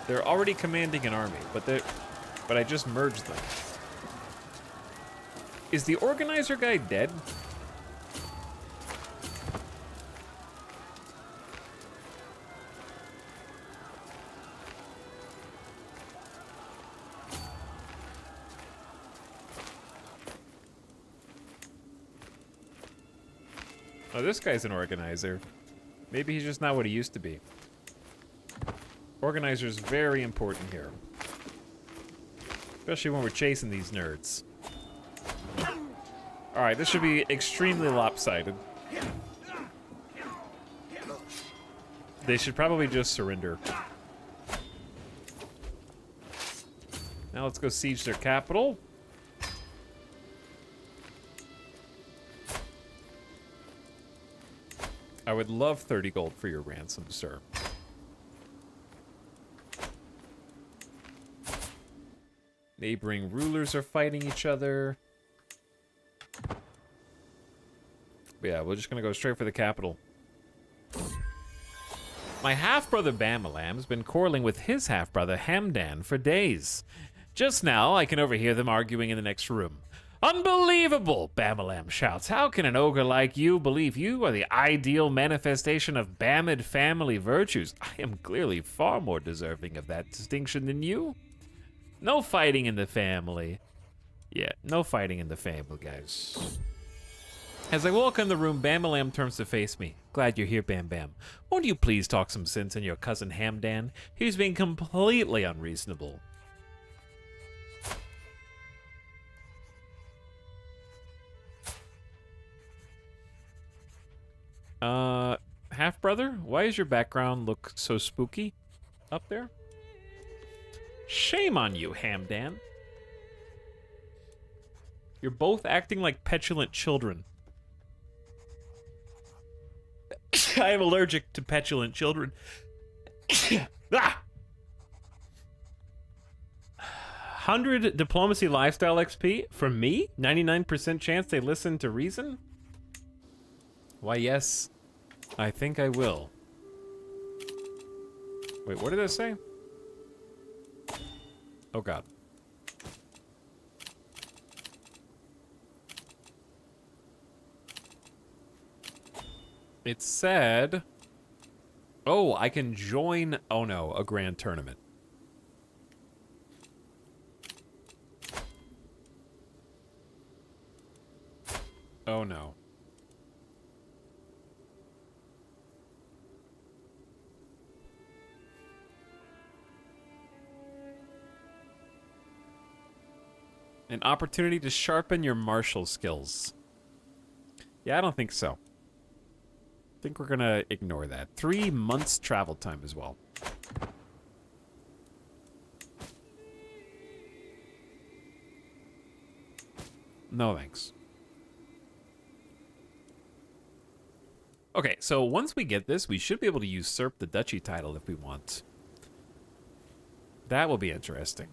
They're already commanding an army, but I just merged them. Is the organizer guy dead? Oh, this guy's an organizer. Maybe he's just not what he used to be. Organizer's very important here. Especially when we're chasing these nerds. Alright, this should be extremely lopsided. They should probably just surrender. Now let's go siege their capital. I would love 30 gold for your ransom, sir. Neighboring rulers are fighting each other. But yeah, we're just gonna go straight for the capital. My half-brother Bamalam's been quarreling with his half-brother Hamdan for days. Just now, I can overhear them arguing in the next room. Unbelievable, Bamalam shouts. How can an ogre like you believe you are the ideal manifestation of Bamid family virtues? I am clearly far more deserving of that distinction than you. No fighting in the family. Yeah, no fighting in the family, guys. As I walk in the room, Bamalam turns to face me. Glad you're here, Bam Bam. Won't you please talk some sense in your cousin Hamdan? He's being completely unreasonable. Half-brother, why does your background look so spooky up there? Shame on you, Hamdan. You're both acting like petulant children. I am allergic to petulant children. Ah! 100 diplomacy lifestyle XP from me? 99% chance they listen to reason? Why, yes, I think I will. Wait, what did I say? Oh, God. It said... Oh, I can join... Oh, no, a grand tournament. Oh, no. An opportunity to sharpen your martial skills. Yeah, I don't think so. I think we're gonna ignore that. 3 months travel time as well. No thanks. Okay, so once we get this, we should be able to usurp the duchy title if we want. That will be interesting.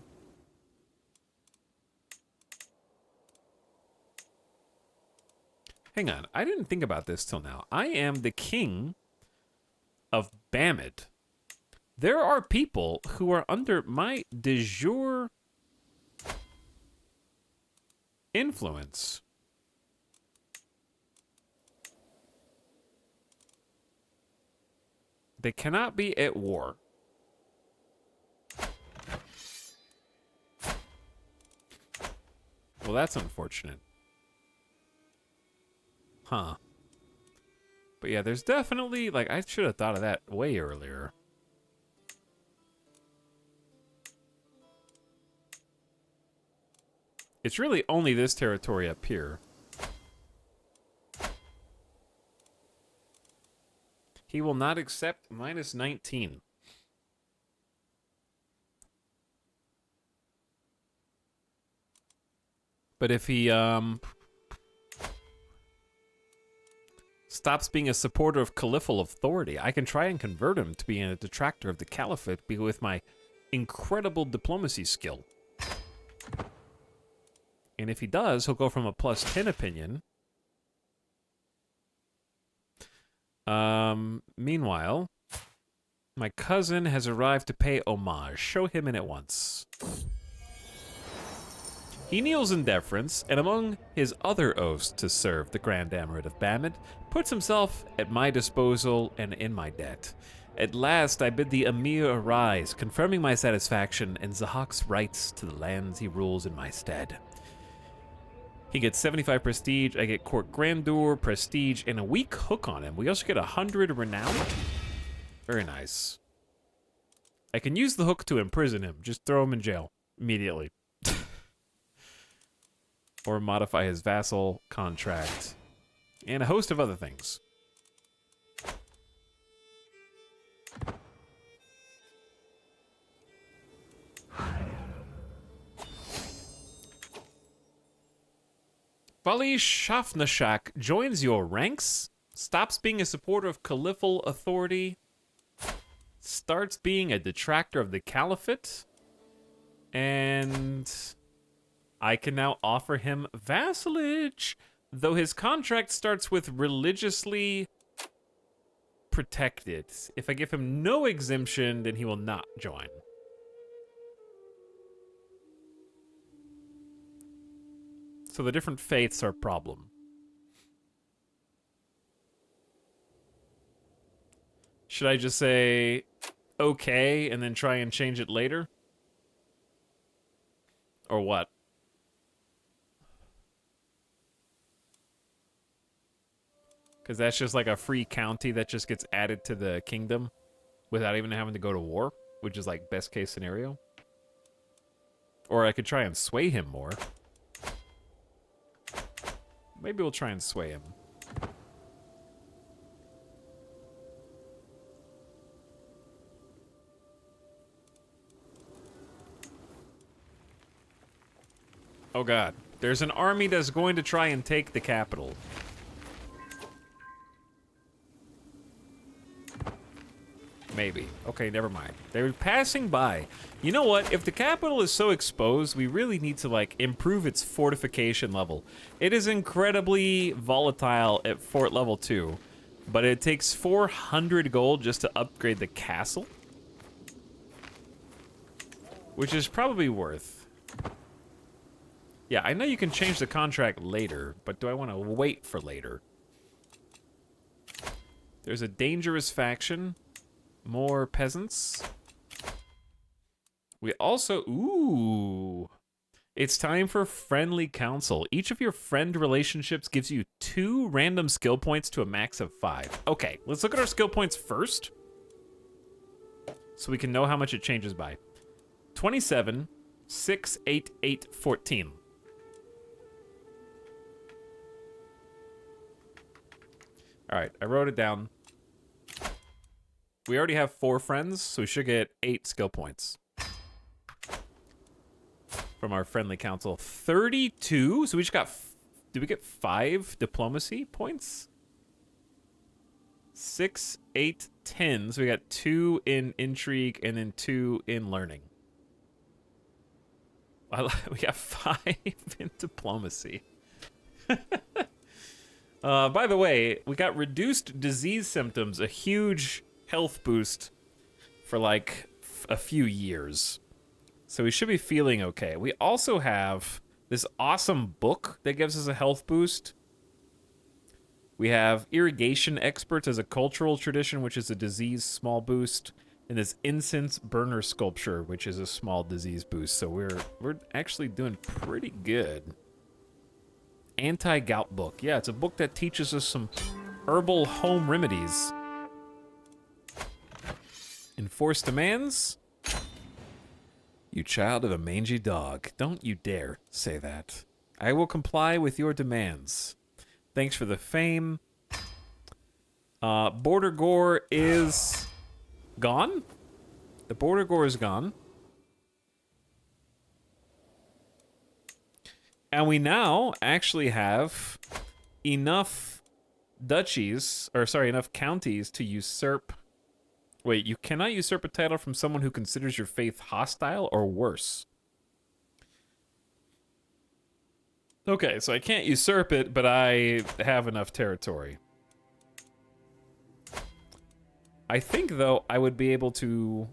Hang on, I didn't think about this till now. I am the king of Bamid. There are people who are under my de jure influence. They cannot be at war. Well, that's unfortunate. Huh. But yeah, there's definitely, like, I should have thought of that way earlier. It's really only this territory up here. He will not accept -19. But if he, stops being a supporter of caliphal authority. I can try and convert him to being a detractor of the caliphate with my incredible diplomacy skill. And if he does, he'll go from a +10 opinion. Meanwhile, my cousin has arrived to pay homage. Show him in at once. He kneels in deference, and among his other oaths to serve the Grand Emirate of Bamid, puts himself at my disposal and in my debt. At last I bid the Emir arise, confirming my satisfaction and Zahak's rights to the lands he rules in my stead. He gets 75 prestige, I get court grandeur, prestige, and a weak hook on him. We also get 100 renown. Very nice. I can use the hook to imprison him. Just throw him in jail immediately. Or modify his vassal contract. And a host of other things. Vali Shafnashak joins your ranks, stops being a supporter of caliphal authority, starts being a detractor of the caliphate, and I can now offer him vassalage, though his contract starts with religiously protected. If I give him no exemption, then he will not join. So the different faiths are a problem. Should I just say okay and then try and change it later? Or what? Because that's just like a free county that just gets added to the kingdom without even having to go to war, which is like best case scenario. Or I could try and sway him more. Maybe we'll try and sway him. Oh god. There's an army that's going to try and take the capital. Maybe. Okay, never mind. They're passing by. You know what? If the capital is so exposed, we really need to, like, improve its fortification level. It is incredibly volatile at fort level 2, but it takes 400 gold just to upgrade the castle, which is probably worth. Yeah, I know you can change the contract later, but do I want to wait for later? There's a dangerous faction. More peasants. We also... Ooh. It's time for friendly council. Each of your friend relationships gives you 2 random skill points to a max of 5. Okay, let's look at our skill points first, so we can know how much it changes by. 27, 6, 8, 8, 14. All right, I wrote it down. We already have 4 friends, so we should get 8 skill points from our friendly council. 32? So we just got... Did we get 5 diplomacy points? 6, 8, 10. So we got 2 in intrigue and then 2 in learning. We got 5 in diplomacy. By the way, we got reduced disease symptoms, a huge health boost for like a few years. So we should be feeling okay. We also have this awesome book that gives us a health boost. We have irrigation experts as a cultural tradition, which is a disease small boost, and this incense burner sculpture, which is a small disease boost. So we're actually doing pretty good. Anti-gout book. Yeah, it's a book that teaches us some herbal home remedies. Enforce demands. You child of a mangy dog. Don't you dare say that. I will comply with your demands. Thanks for the fame. Border Gore is gone? The Border Gore is gone. And we now actually have enough duchies, or sorry, enough counties to usurp. Wait, you cannot usurp a title from someone who considers your faith hostile or worse. Okay, so I can't usurp it, but I have enough territory. I think, though, I would be able to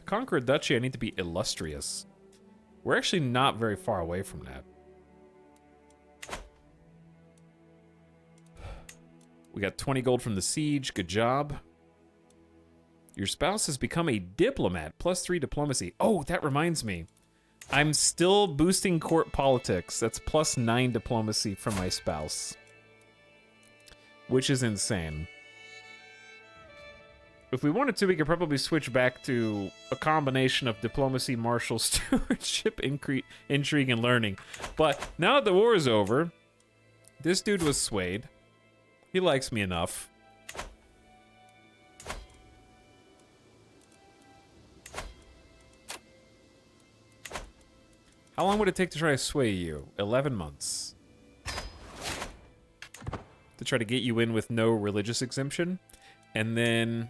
conquer a duchy, I need to be illustrious. We're actually not very far away from that. We got 20 gold from the siege. Good job. Your spouse has become a diplomat. +3 diplomacy. Oh, that reminds me. I'm still boosting court politics. That's +9 diplomacy from my spouse. Which is insane. If we wanted to, we could probably switch back to a combination of diplomacy, martial stewardship, intrigue, and learning. But now that the war is over, this dude was swayed. He likes me enough. How long would it take to try to sway you? 11 months. To try to get you in with no religious exemption. And then...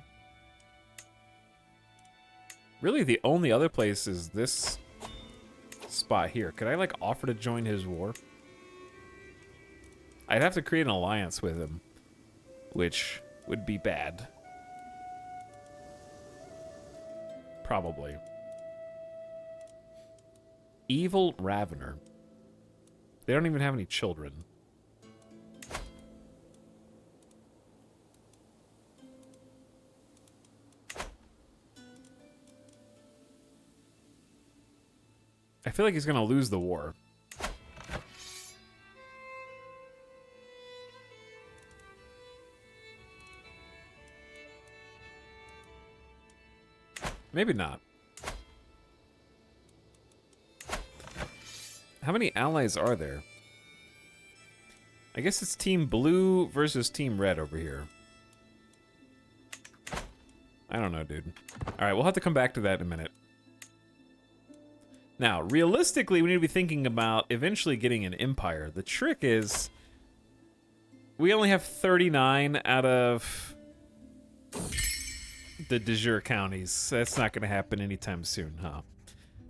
really, the only other place is this spot here. Could I, like, offer to join his war? I'd have to create an alliance with him, which would be bad. Probably. Evil Ravener. They don't even have any children. I feel like he's gonna lose the war. Maybe not. How many allies are there? I guess it's Team Blue versus Team Red over here. I don't know, dude. Alright, we'll have to come back to that in a minute. Now, realistically, we need to be thinking about eventually getting an empire. The trick is... we only have 39 out of the de jure counties. That's not going to happen anytime soon, huh?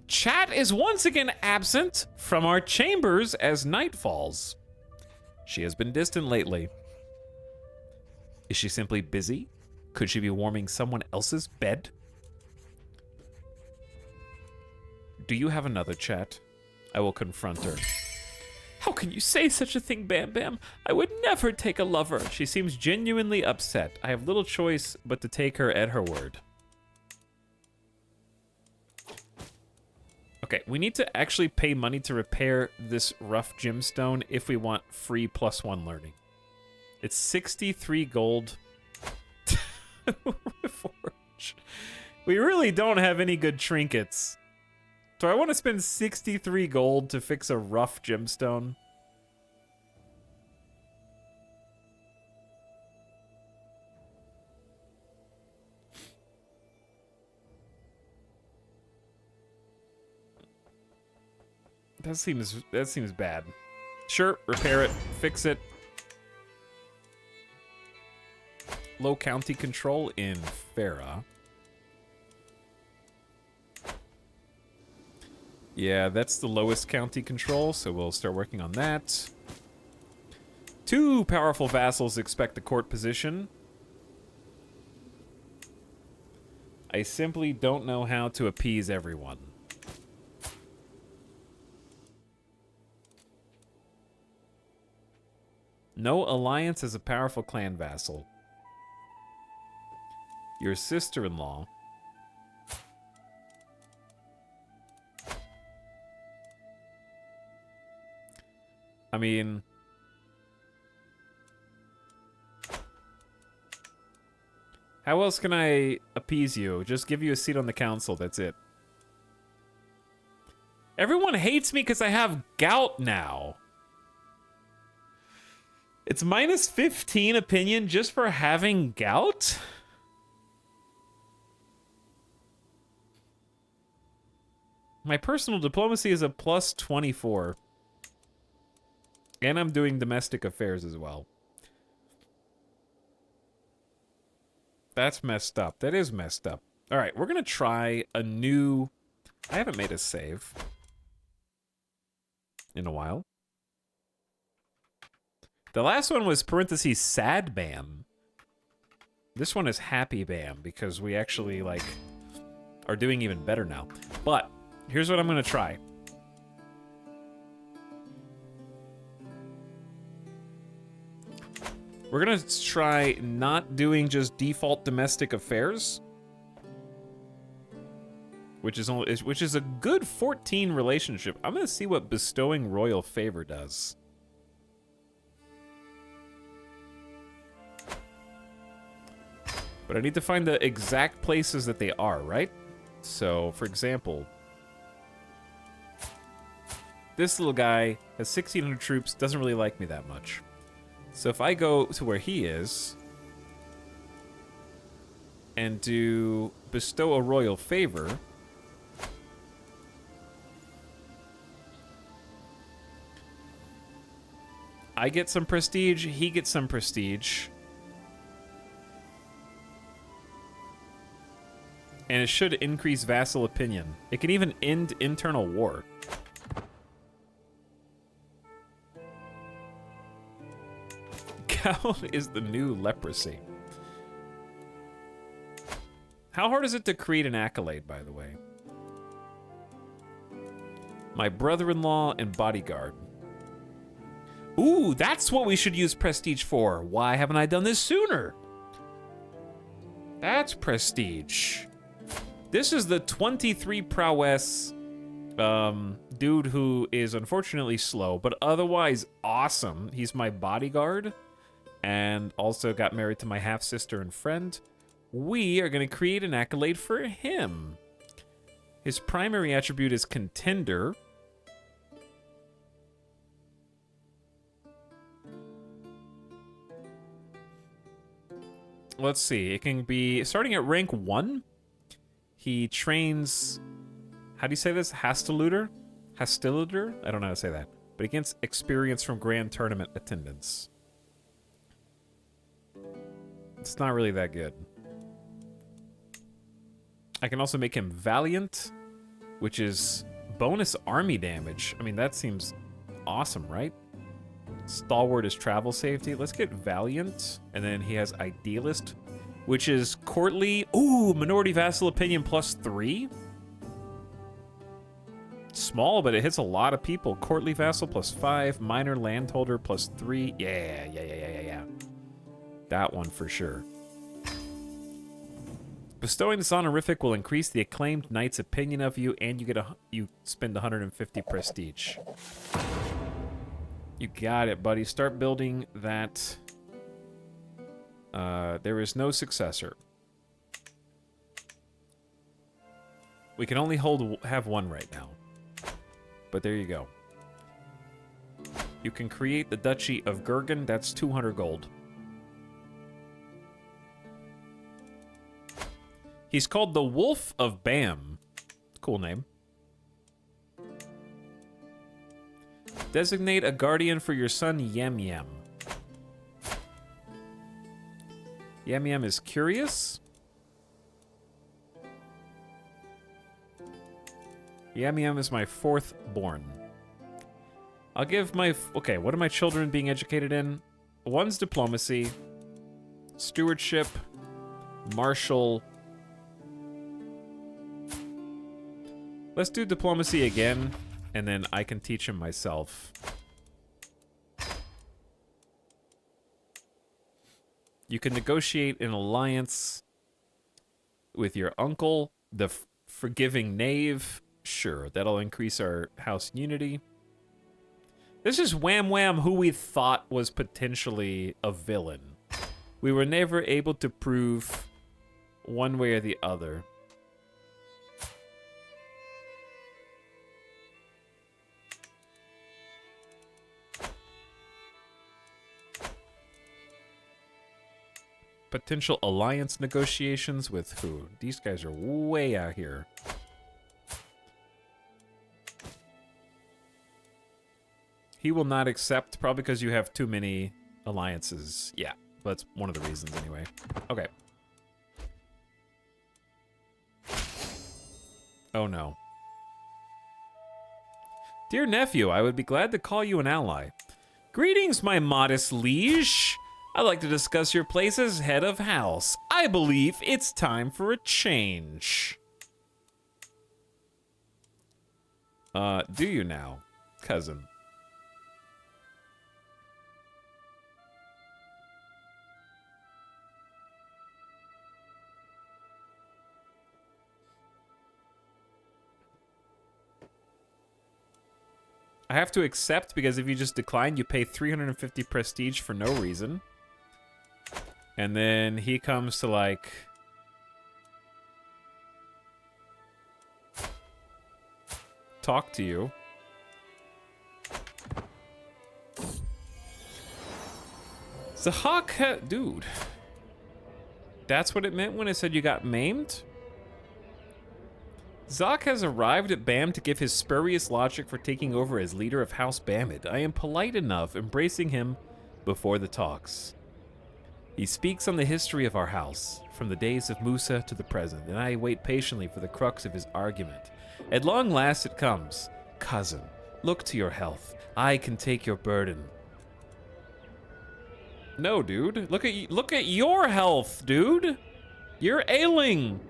Chat is once again absent from our chambers as night falls. She has been distant lately. Is she simply busy? Could she be warming someone else's bed? Do you have another, chat? I will confront her. How can you say such a thing, Bam Bam? I would never take a lover. She seems genuinely upset. I have little choice but to take her at her word. Okay, we need to actually pay money to repair this rough gemstone if we want free +1 learning. It's 63 gold. Reforge. We really don't have any good trinkets. So I want to spend 63 gold to fix a rough gemstone. That seems bad. Sure, repair it, fix it. Low county control in Farah. Yeah, that's the lowest county control, so we'll start working on that. 2 powerful vassals expect the court position. I simply don't know how to appease everyone. No alliance as a powerful clan vassal. Your sister-in-law. I mean... how else can I appease you? Just give you a seat on the council, that's it. Everyone hates me because I have gout now. It's -15 opinion just for having gout? My personal diplomacy is a +24. And I'm doing domestic affairs as well. That's messed up. That is messed up. All right, we're going to try a new... I haven't made a save in a while. The last one was parentheses sad bam. This one is happy bam because we actually, like, are doing even better now. But here's what I'm going to try. We're going to try not doing just default domestic affairs, which is a good 14 relationship. I'm going to see what bestowing royal favor does. But I need to find the exact places that they are, right? So, for example, this little guy has 1,600 troops, doesn't really like me that much. So if I go to where he is and do bestow a royal favor, I get some prestige, he gets some prestige. And it should increase vassal opinion. It can even end internal war. Gout is the new leprosy. How hard is it to create an accolade, by the way? My brother-in-law and bodyguard. Ooh, that's what we should use prestige for. Why haven't I done this sooner? That's prestige. This is the 23 prowess dude who is unfortunately slow, but otherwise awesome. He's my bodyguard and also got married to my half-sister and friend. We are going to create an accolade for him. His primary attribute is contender. Let's see. It can be starting at rank 1. He trains, how do you say this? Hastiluder? Hastiluder? I don't know how to say that. But he gets experience from grand tournament attendance. It's not really that good. I can also make him Valiant, which is bonus army damage. I mean, that seems awesome, right? Stalwart is travel safety. Let's get Valiant. And then he has Idealist, which is courtly. Ooh, minority vassal opinion +3. Small, but it hits a lot of people. Courtly vassal +5. Minor landholder +3. Yeah. That one for sure. Bestowing this honorific will increase the acclaimed knight's opinion of you, and you spend 150 prestige. You got it, buddy. Start building that. There is no successor. We can only have one right now. But there you go. You can create the Duchy of Gurgen. That's 200 gold. He's called the Wolf of Bam. Cool name. Designate a guardian for your son, Yem Yem. Yem Yem is curious. Yem Yem is my 4th born. I'll give my... Okay, what are my children being educated in? One's diplomacy, stewardship, martial. Let's do diplomacy again, and then I can teach him myself. You can negotiate an alliance with your uncle, the forgiving knave. Sure, that'll increase our house unity. This is Wham Wham, who we thought was potentially a villain. We were never able to prove one way or the other. Potential alliance negotiations with who? These guys are way out here. He will not accept, probably because you have too many alliances. Yeah, that's one of the reasons anyway. Okay. Oh no. Dear nephew, I would be glad to call you an ally. Greetings, my modest liege. I'd like to discuss your place as head of house. I believe it's time for a change. Do you now, cousin? I have to accept because if you just decline, you pay 350 prestige for no reason. And then he comes to like... talk to you. Zahak, dude. That's what it meant when I said you got maimed? Zahak has arrived at BAM to give his spurious logic for taking over as leader of House Bamid. I am polite enough, embracing him before the talks. He speaks on the history of our house, from the days of Musa to the present, and I wait patiently for the crux of his argument. At long last it comes. Cousin, look to your health. I can take your burden. No, dude. Look at your health, dude. You're ailing.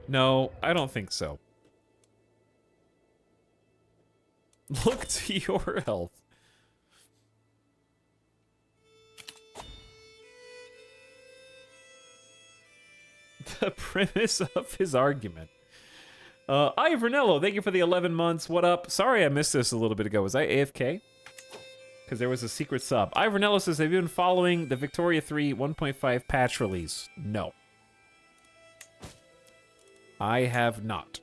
No, I don't think so. Look to your health. The premise of his argument. Ivernello, thank you for the 11 months. What up? Sorry I missed this a little bit ago. Was I AFK? Because there was a secret sub. Ivernello says, have you been following the Victoria 3 1.5 patch release? No. I have not.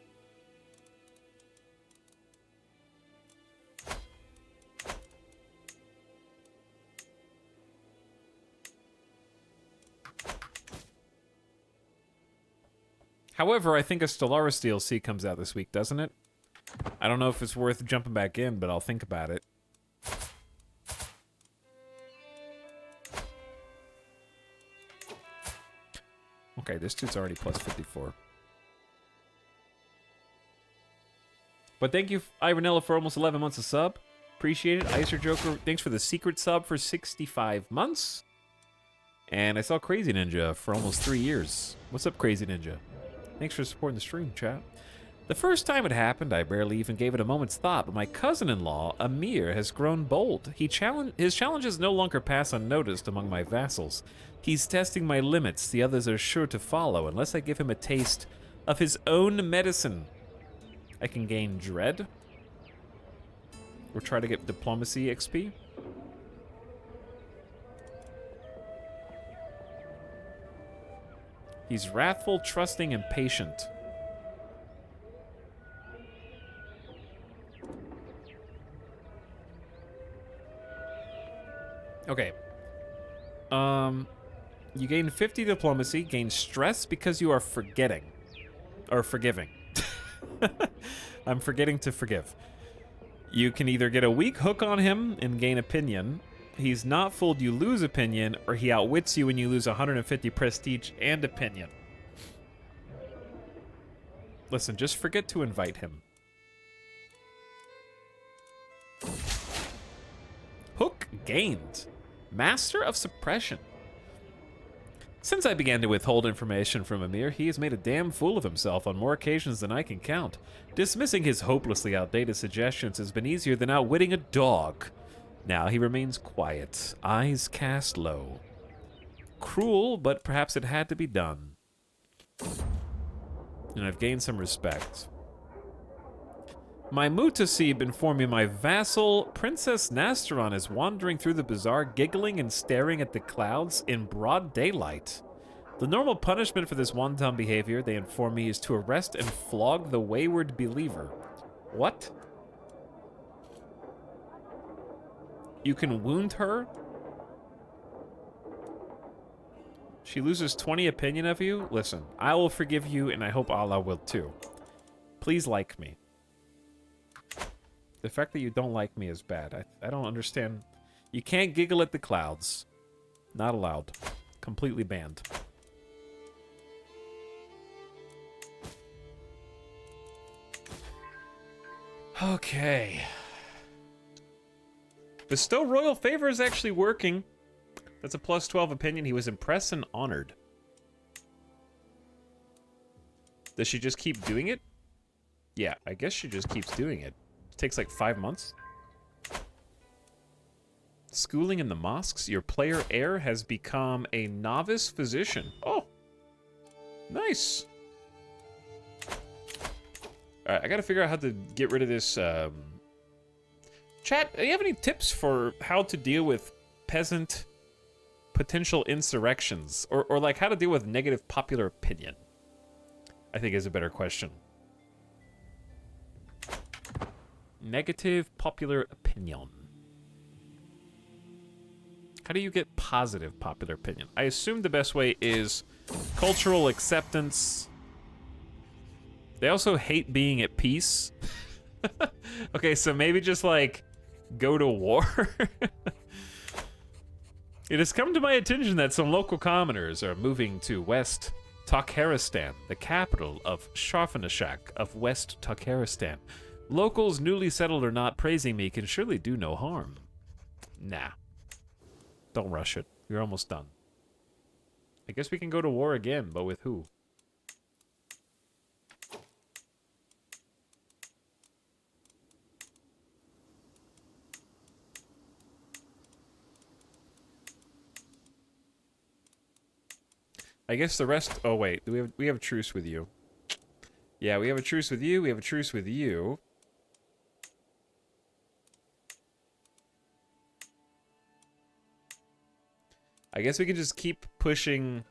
However, I think a Stellaris DLC comes out this week, doesn't it? I don't know if it's worth jumping back in, but I'll think about it. Okay, this dude's already plus 54. But thank you, Ivanella, for almost 11 months of sub. Appreciate it. Icer Joker, thanks for the secret sub for 65 months. And I saw Crazy Ninja for almost 3 years. What's up, Crazy Ninja? Thanks for supporting the stream, chat. The first time it happened, I barely even gave it a moment's thought, but my cousin-in-law, Amir, has grown bold. His challenges no longer pass unnoticed among my vassals. He's testing my limits. The others are sure to follow, unless I give him a taste of his own medicine. I can gain Dread. Or try to get Diplomacy XP. He's wrathful, trusting, and patient. Okay. You gain 50 diplomacy, gain stress because you are forgetting. Or forgiving. I'm forgetting to forgive. You can either get a weak hook on him and gain opinion. He's not fooled, you lose opinion, or he outwits you when you lose 150 prestige and opinion. Listen, just forget to invite him. Hook gained. Master of Suppression. Since I began to withhold information from Amir, he has made a damn fool of himself on more occasions than I can count. Dismissing his hopelessly outdated suggestions has been easier than outwitting a dog. Now he remains quiet, eyes cast low. Cruel, but perhaps it had to be done. And I've gained some respect. My Mutasib informed me my vassal, Princess Nasteron, is wandering through the bazaar, giggling and staring at the clouds in broad daylight. The normal punishment for this wanton behavior, they inform me, is to arrest and flog the wayward believer. What? You can wound her? She loses 20 opinion of you? Listen, I will forgive you, and I hope Allah will too. Please like me. The fact that you don't like me is bad. I don't understand. You can't giggle at the clouds. Not allowed. Completely banned. Okay. Bestow royal favor is actually working. That's a plus 12 opinion. He was impressed and honored. Does she just keep doing it? Yeah, I guess she just keeps doing it. It takes like 5 months. Schooling in the mosques. Your player heir has become a novice physician. Oh, nice. All right, I gotta figure out how to get rid of this. Chat, do you have any tips for how to deal with peasant potential insurrections? Or like how to deal with negative popular opinion? I think is a better question. Negative popular opinion. How do you get positive popular opinion? I assume the best way is cultural acceptance. They also hate being at peace. Okay, so maybe just like go to war. It has come to my attention that some local commoners are moving to West Takharistan, the capital of Sharfanashak of West Takharistan. Locals newly settled or not praising me can surely do no harm. Nah. Don't rush it. You're almost done. I guess we can go to war again, but with who? I guess the rest... Oh, wait. We have a truce with you. Yeah, we have a truce with you. We have a truce with you. I guess we can just keep pushing...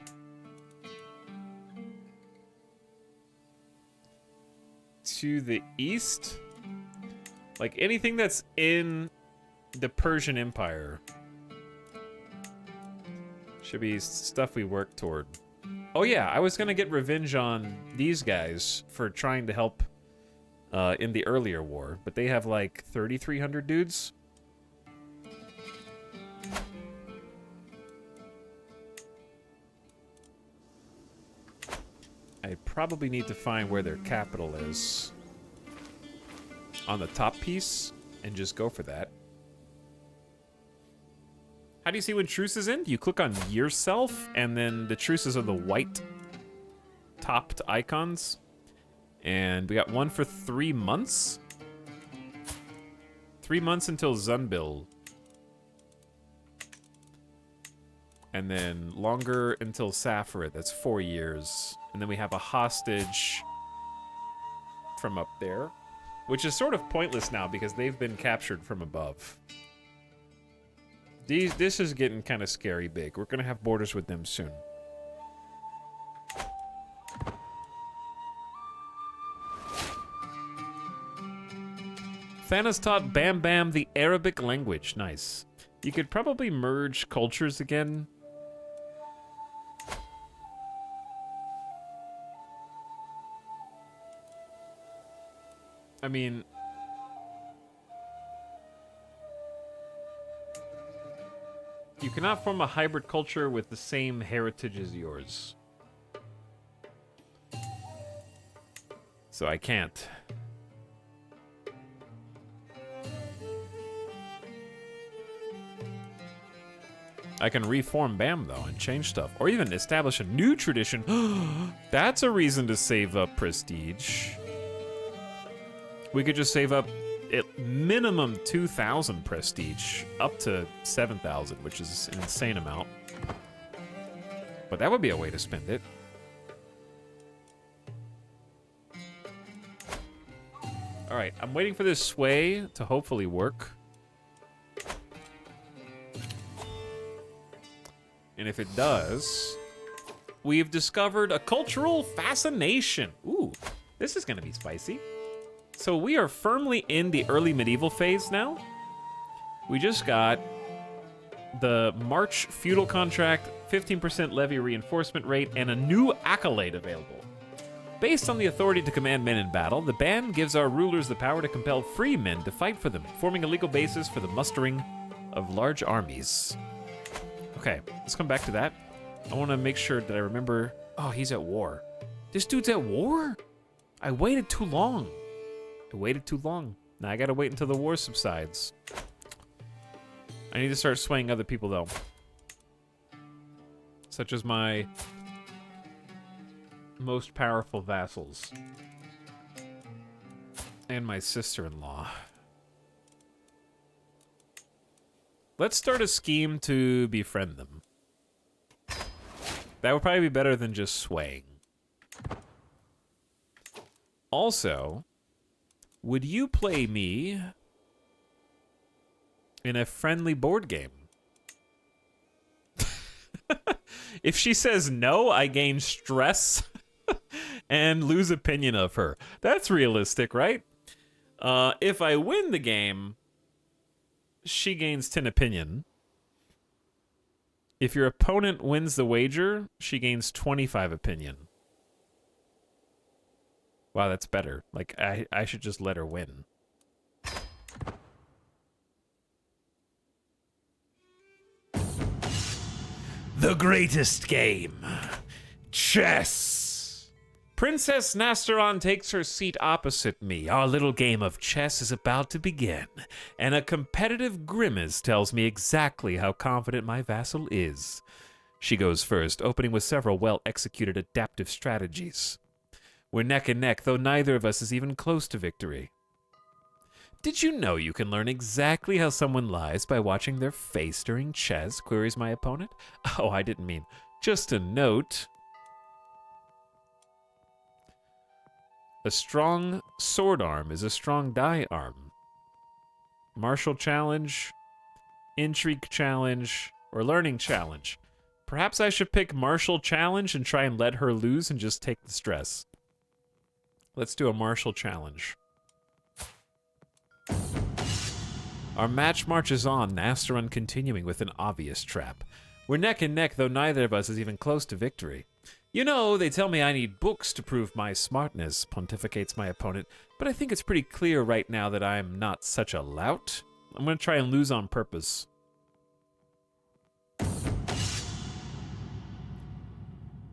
to the east? Like, anything that's in the Persian Empire should be stuff we work toward. Oh yeah, I was gonna get revenge on these guys for trying to help in the earlier war, but they have like 3,300 dudes. I probably need to find where their capital is on the top piece and just go for that. How do you see when truces end? You click on yourself, and then the truces are the white topped icons. And we got one for 3 months. 3 months until Zunbil. And then longer until Safarid. That's 4 years. And then we have a hostage from up there, which is sort of pointless now because they've been captured from above. This is getting kind of scary big. We're going to have borders with them soon. Thanos taught Bam Bam the Arabic language. Nice. You could probably merge cultures again. I mean... you cannot form a hybrid culture with the same heritage as yours. So I can't. I can reform BAM, though, and change stuff. Or even establish a new tradition. That's a reason to save up prestige. We could just save up at minimum 2,000 prestige, up to 7,000, which is an insane amount. But that would be a way to spend it. All right, I'm waiting for this sway to hopefully work. And if it does, we've discovered a cultural fascination. Ooh, this is gonna be spicy. So we are firmly in the early medieval phase now. We just got the March feudal contract, 15% levy reinforcement rate, and a new accolade available. Based on the authority to command men in battle, the ban gives our rulers the power to compel free men to fight for them, forming a legal basis for the mustering of large armies. Okay, let's come back to that. I want to make sure that I remember... Oh, he's at war. This dude's at war? I waited too long. Now I gotta wait until the war subsides. I need to start swaying other people, though. Such as my most powerful vassals. And my sister-in-law. Let's start a scheme to befriend them. That would probably be better than just swaying. Also, would you play me in a friendly board game? If she says no, I gain stress and lose opinion of her. That's realistic, right? If I win the game, she gains 10 opinion. If your opponent wins the wager, she gains 25 opinion. Wow, that's better. Like, I should just let her win. The greatest game. Chess. Princess Nasteron takes her seat opposite me. Our little game of chess is about to begin, and a competitive grimace tells me exactly how confident my vassal is. She goes first, opening with several well-executed adaptive strategies. We're neck and neck, though neither of us is even close to victory. Did you know you can learn exactly how someone lies by watching their face during chess? Queries my opponent. Oh, I didn't mean. Just a note. A strong sword arm is a strong die arm. Martial challenge, intrigue challenge, or learning challenge. Perhaps I should pick martial challenge and try and let her lose and just take the stress. Let's do a martial challenge. Our match marches on, Nasteron continuing with an obvious trap. We're neck and neck, though neither of us is even close to victory. You know, they tell me I need books to prove my smartness, pontificates my opponent, but I think it's pretty clear right now that I'm not such a lout. I'm going to try and lose on purpose.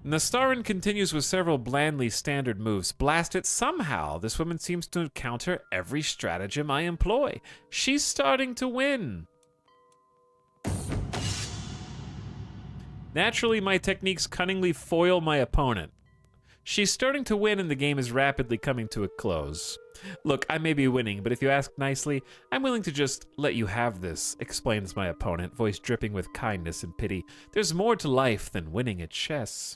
Nasteron continues with several blandly standard moves. Blast it, somehow this woman seems to counter every stratagem I employ. She's starting to win. Naturally, my techniques cunningly foil my opponent. She's starting to win and the game is rapidly coming to a close. Look, I may be winning, but if you ask nicely, I'm willing to just let you have this, explains my opponent, voice dripping with kindness and pity. There's more to life than winning at chess.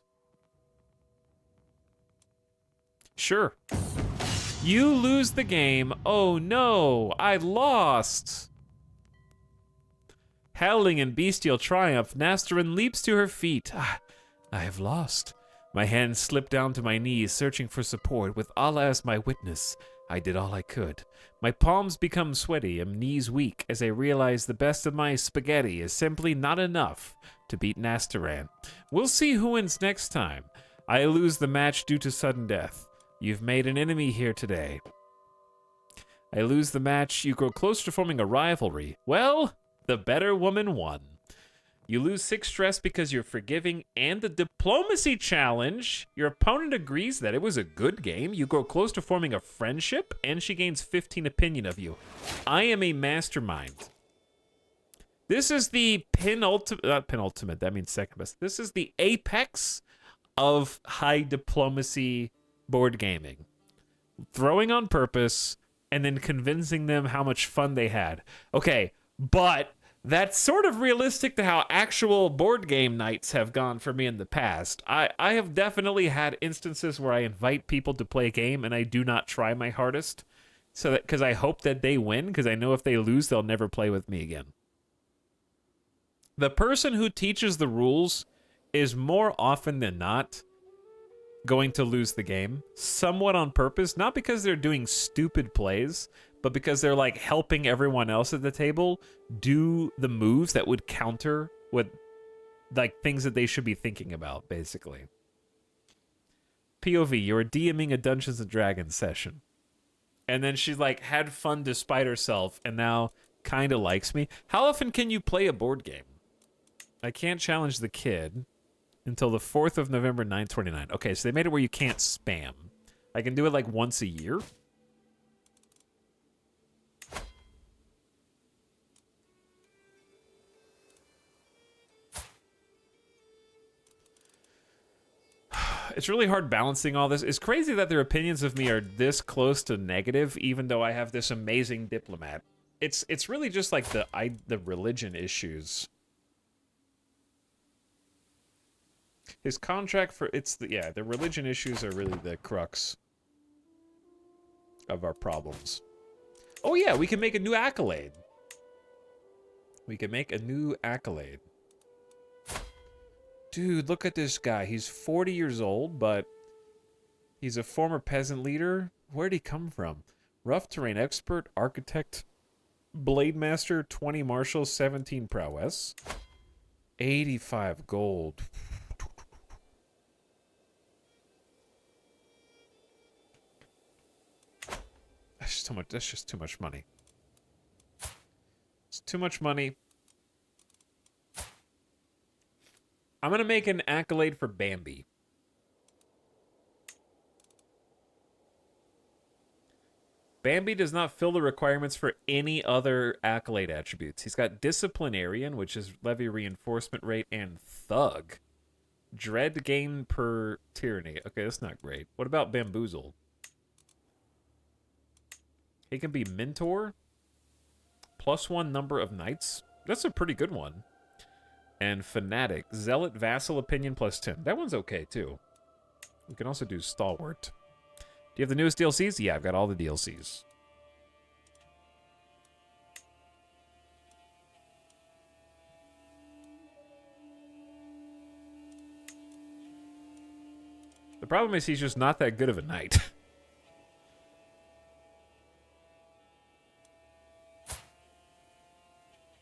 Sure. You lose the game. Oh no, I lost. Howling in bestial triumph, Nasteron leaps to her feet. I have lost. My hands slip down to my knees, searching for support. With Allah as my witness, I did all I could. My palms become sweaty and knees weak as I realize the best of my spaghetti is simply not enough to beat Nasteron. We'll see who wins next time. I lose the match due to sudden death. You've made an enemy here today. I lose the match. You grow close to forming a rivalry. Well, the better woman won. You lose 6 stress because you're forgiving and the diplomacy challenge. Your opponent agrees that it was a good game. You grow close to forming a friendship and she gains 15 opinion of you. I am a mastermind. This is the not penultimate, that means second best. This is the apex of high diplomacy board gaming. Throwing on purpose and then convincing them how much fun they had. Okay, but that's sort of realistic to how actual board game nights have gone for me in the past. I have definitely had instances where I invite people to play a game and I do not try my hardest, so that because I hope that they win, because I know if they lose, they'll never play with me again. The person who teaches the rules is more often than not going to lose the game, somewhat on purpose, not because they're doing stupid plays, but because they're like helping everyone else at the table do the moves that would counter what, like, things that they should be thinking about, basically. POV, you were DMing a Dungeons and Dragons session. And then she like had fun despite herself and now kind of likes me. How often can you play a board game? I can't challenge the kid until the 4th of November, 9/29. Okay, so they made it where you can't spam. I can do it like once a year. It's really hard balancing all this. It's crazy that their opinions of me are this close to negative, even though I have this amazing diplomat. It's really just like the religion issues. His contract for the religion issues are really the crux of our problems. Oh yeah, we can make a new accolade. We can make a new accolade. Dude, look at this guy. He's 40 years old, but he's a former peasant leader. Where'd he come from? Rough terrain expert, architect, blade master, 20 martial, 17 prowess, 85 gold. That's just too much money. It's too much money. I'm going to make an accolade for Bambi. Bambi does not fill the requirements for any other accolade attributes. He's got Disciplinarian, which is levy reinforcement rate, and Thug. Dread gain per tyranny. Okay, that's not great. What about Bamboozle? He can be Mentor. +1 number of knights. That's a pretty good one. And Fanatic. Zealot, Vassal, Opinion, +10. That one's okay, too. We can also do Stalwart. Do you have the newest DLCs? Yeah, I've got all the DLCs. The problem is he's just not that good of a knight.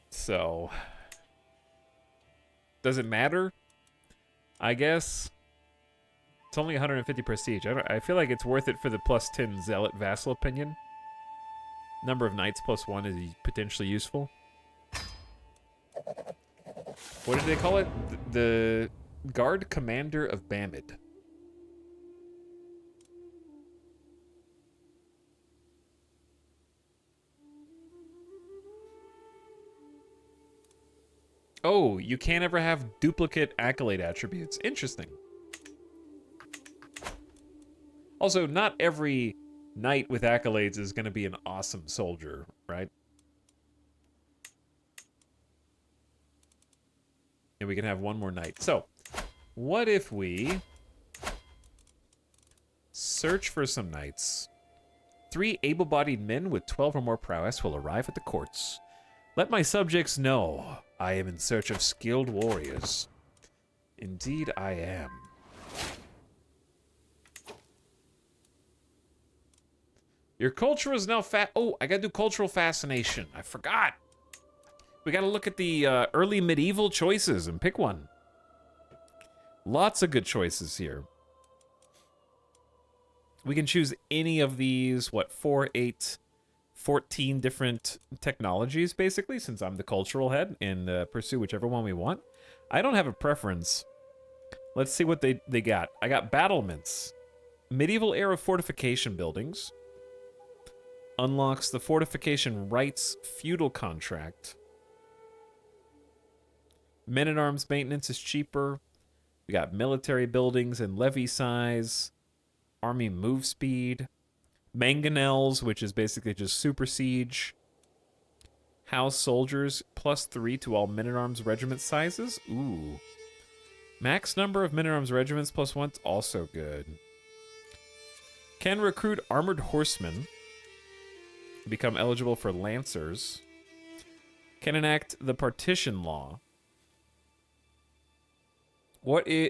So, does it matter? I guess. It's only 150 prestige. I feel like it's worth it for the +10 Zealot Vassal Opinion. Number of knights +1 is potentially useful. What did they call it? The Guard Commander of Bamid. Oh, you can't ever have duplicate accolade attributes. Interesting. Also, not every knight with accolades is going to be an awesome soldier, right? And we can have one more knight. So, what if we search for some knights? 3 able-bodied men with 12 or more prowess will arrive at the courts. Let my subjects know I am in search of skilled warriors. Indeed, I am. Your culture is now Oh, I gotta do cultural fascination. I forgot. We gotta look at the early medieval choices and pick one. Lots of good choices here. We can choose any of these, what, 4, 8, 14 different technologies, basically, since I'm the cultural head, and pursue whichever one we want. I don't have a preference. Let's see what they got. I got battlements. Medieval era fortification buildings. Unlocks the fortification rights feudal contract. Men-at-arms maintenance is cheaper. We got military buildings and levy size. Army move speed. Mangonels, which is basically just super siege. House soldiers, +3 to all men-at-arms regiment sizes. Ooh. Max number of men-at-arms regiments +1's also good. Can recruit armored horsemen. Become eligible for lancers. Can enact the partition law.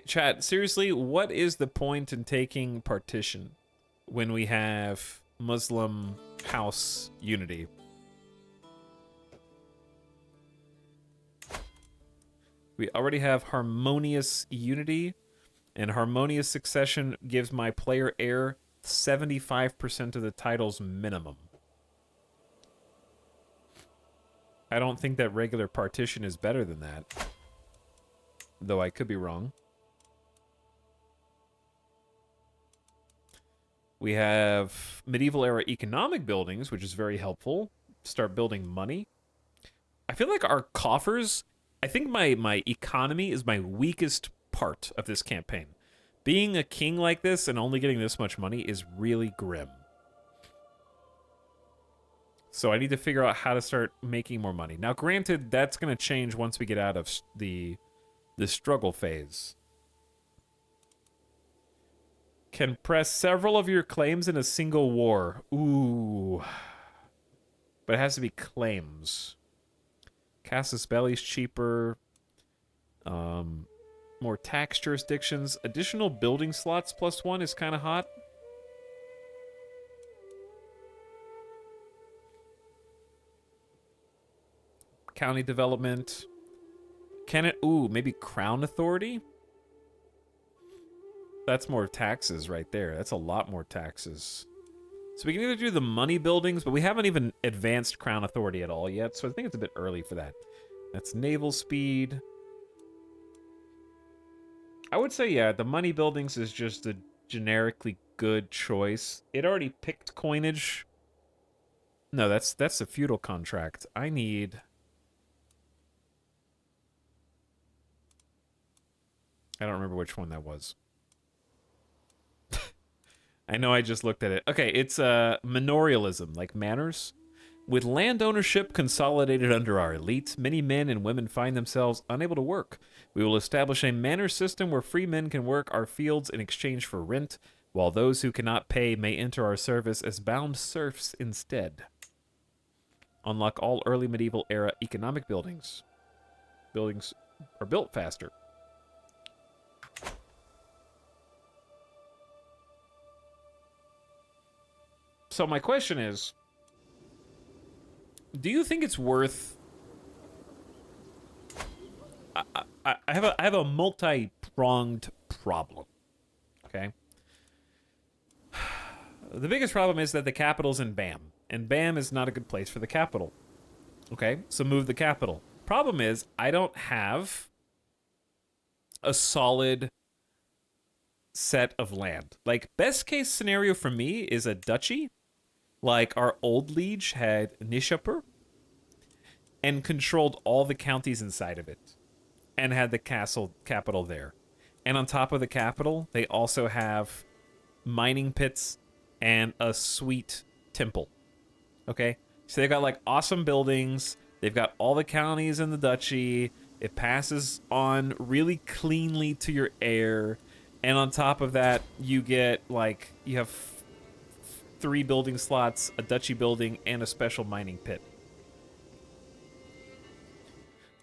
Chat, seriously, what is the point in taking partition when we have Muslim house unity? We already have harmonious unity. And harmonious succession gives my player heir 75% of the title's minimum. I don't think that regular partition is better than that. Though I could be wrong. We have medieval era economic buildings, which is very helpful. Start building money. I feel like our coffers, I think my economy is my weakest part of this campaign. Being a king like this and only getting this much money is really grim. So I need to figure out how to start making more money. Now, granted, that's going to change once we get out of the struggle phase. Can press several of your claims in a single war. Ooh. But it has to be claims. Casus Belli's cheaper. More tax jurisdictions. Additional building slots +1 is kind of hot. County development. Can it? Ooh, maybe Crown Authority? That's more taxes right there. That's a lot more taxes. So we can either do the money buildings, but we haven't even advanced Crown Authority at all yet, so I think it's a bit early for that. That's naval speed. I would say, yeah, the money buildings is just a generically good choice. It already picked coinage. No, that's a feudal contract. I need... I don't remember which one that was. I know I just looked at it. Okay, it's manorialism, like manors. With land ownership consolidated under our elite, many men and women find themselves unable to work. We will establish a manor system where free men can work our fields in exchange for rent, while those who cannot pay may enter our service as bound serfs instead. Unlock all early medieval era economic buildings. Buildings are built faster. So my question is, do you think it's worth... I have a multi-pronged problem, okay? The biggest problem is that the capital's in Bam, and Bam is not a good place for the capital. Okay, so move the capital. Problem is, I don't have a solid set of land. Like, best case scenario for me is a duchy. Like, our old liege had Nishapur and controlled all the counties inside of it and had the capital there. And on top of the capital, they also have mining pits and a sweet temple. Okay? So they've got, like, awesome buildings. They've got all the counties in the duchy. It passes on really cleanly to your heir. And on top of that, you get, like, you have 3 building slots, a duchy building, and a special mining pit.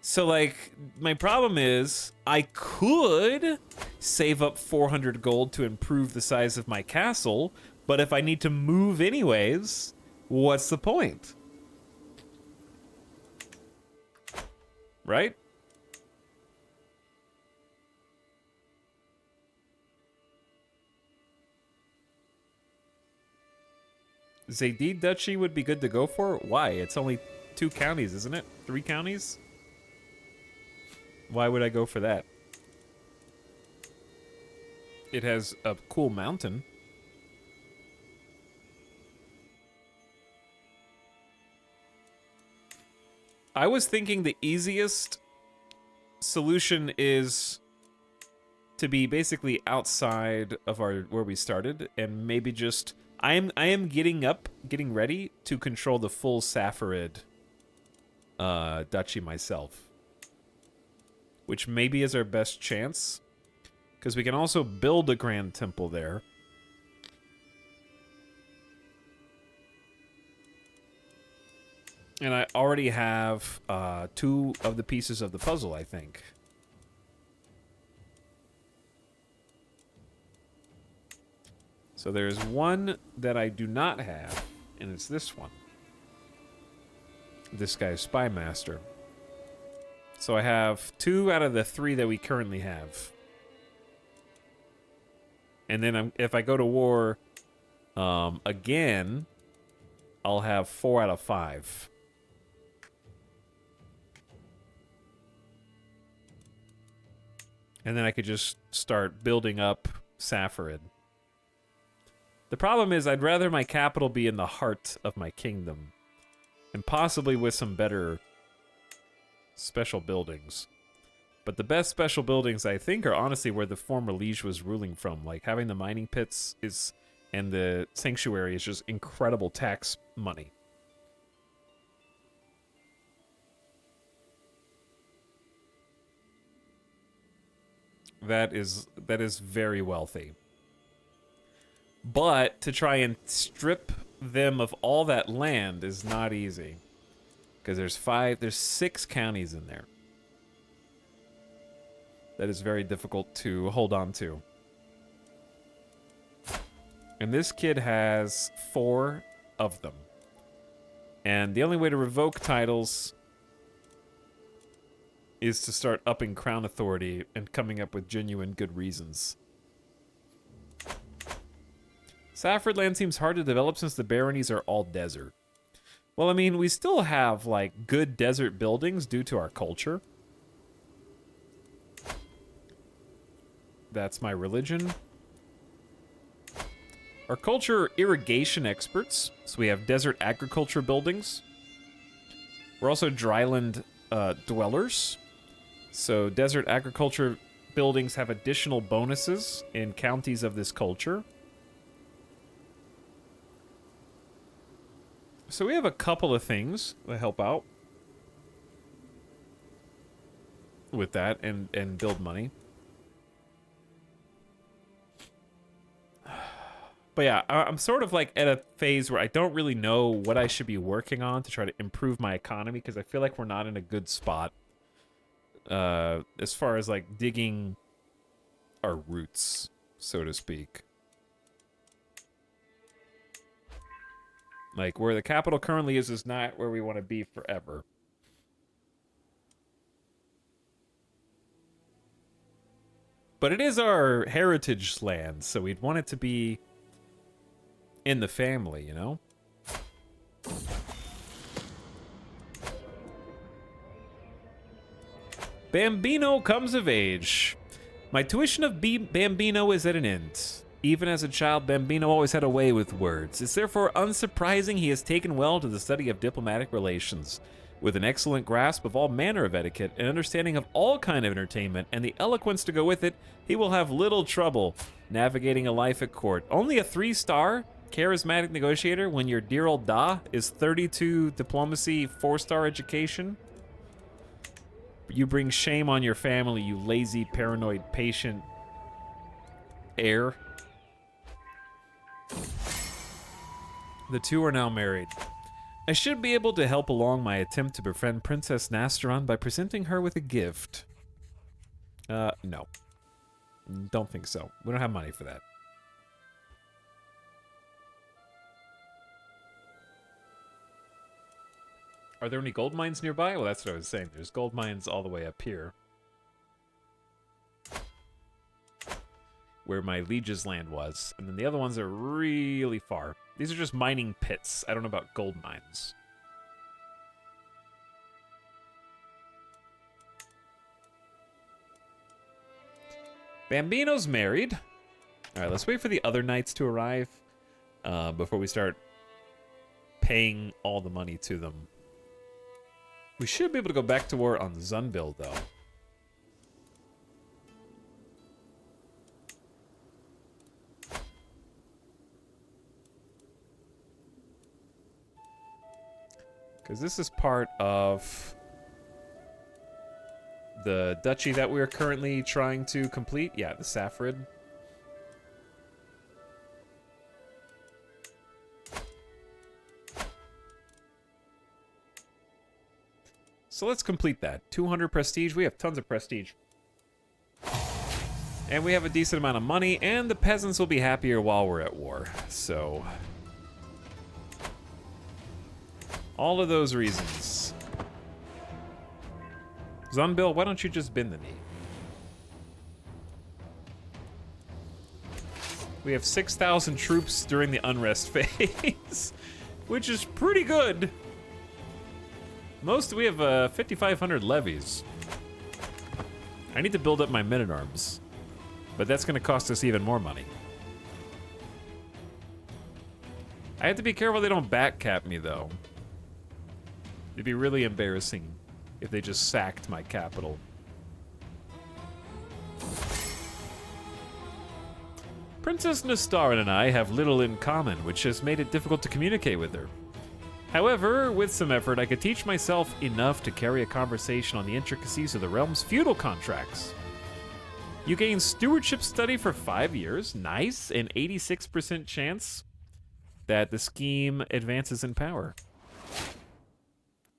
So, like, my problem is I could save up 400 gold to improve the size of my castle, but if I need to move anyways, what's the point? Right? Zaydid Duchy would be good to go for? Why? It's only 2 counties, isn't it? 3 counties? Why would I go for that? It has a cool mountain. I was thinking the easiest solution is to be basically outside of where we started, and maybe just I am getting ready to control the full Safarid duchy myself, which maybe is our best chance, because we can also build a grand temple there. And I already have 2 of the pieces of the puzzle, I think. So there's one that I do not have, and it's this one. This guy's Spy Master. So I have 2 out of the 3 that we currently have. And then if I go to war again, I'll have 4 out of 5. And then I could just start building up Safarid. The problem is I'd rather my capital be in the heart of my kingdom. And possibly with some better special buildings. But the best special buildings, I think, are honestly where the former liege was ruling from. Like, having the mining pits and the sanctuary is just incredible tax money. That is very wealthy. But to try and strip them of all that land is not easy. Because there's 6 counties in there. That is very difficult to hold on to. And this kid has 4 of them. And the only way to revoke titles is to start upping crown authority and coming up with genuine good reasons. Safford land seems hard to develop since the baronies are all desert. Well, I mean, we still have, like, good desert buildings due to our culture. That's my religion. Our culture are irrigation experts, so we have desert agriculture buildings. We're also dryland dwellers, so desert agriculture buildings have additional bonuses in counties of this culture. So we have a couple of things that help out with that and build money. But yeah, I'm sort of like at a phase where I don't really know what I should be working on to try to improve my economy, because I feel like we're not in a good spot as far as like digging our roots, so to speak. Like, where the capital currently is not where we want to be forever. But it is our heritage land, so we'd want it to be in the family, you know? Bambino comes of age. My tuition of Bambino is at an end. Even as a child, Bambino always had a way with words. It's therefore unsurprising he has taken well to the study of diplomatic relations. With an excellent grasp of all manner of etiquette, an understanding of all kind of entertainment, and the eloquence to go with it, he will have little trouble navigating a life at court. Only a 3-star charismatic negotiator when your dear old Da is 32 diplomacy, 4-star education? You bring shame on your family, you lazy, paranoid, patient heir. The two are now married. I should be able to help along my attempt to befriend Princess Nasteron by presenting her with a gift. No. Don't think so. We don't have money for that. Are there any gold mines nearby? Well, that's what I was saying. There's gold mines all the way up here, where my liege's land was. And then the other ones are really far. These are just mining pits. I don't know about gold mines. Bambino's married. All right, let's wait for the other knights to arrive before we start paying all the money to them. We should be able to go back to war on Zunbil, though. Because this is part of the duchy that we are currently trying to complete. Yeah, the Safarid. So let's complete that. 200 prestige. We have tons of prestige. And we have a decent amount of money, and the peasants will be happier while we're at war. So all of those reasons. Zunbil, why don't you just bend the knee? We have 6,000 troops during the unrest phase, which is pretty good. We have 5,500 levies. I need to build up my men-at-arms, but that's going to cost us even more money. I have to be careful they don't backcap me, though. It'd be really embarrassing if they just sacked my capital. Princess Nastarin and I have little in common, which has made it difficult to communicate with her. However, with some effort, I could teach myself enough to carry a conversation on the intricacies of the realm's feudal contracts. You gain stewardship study for 5 years. Nice. An 86% chance that the scheme advances in power.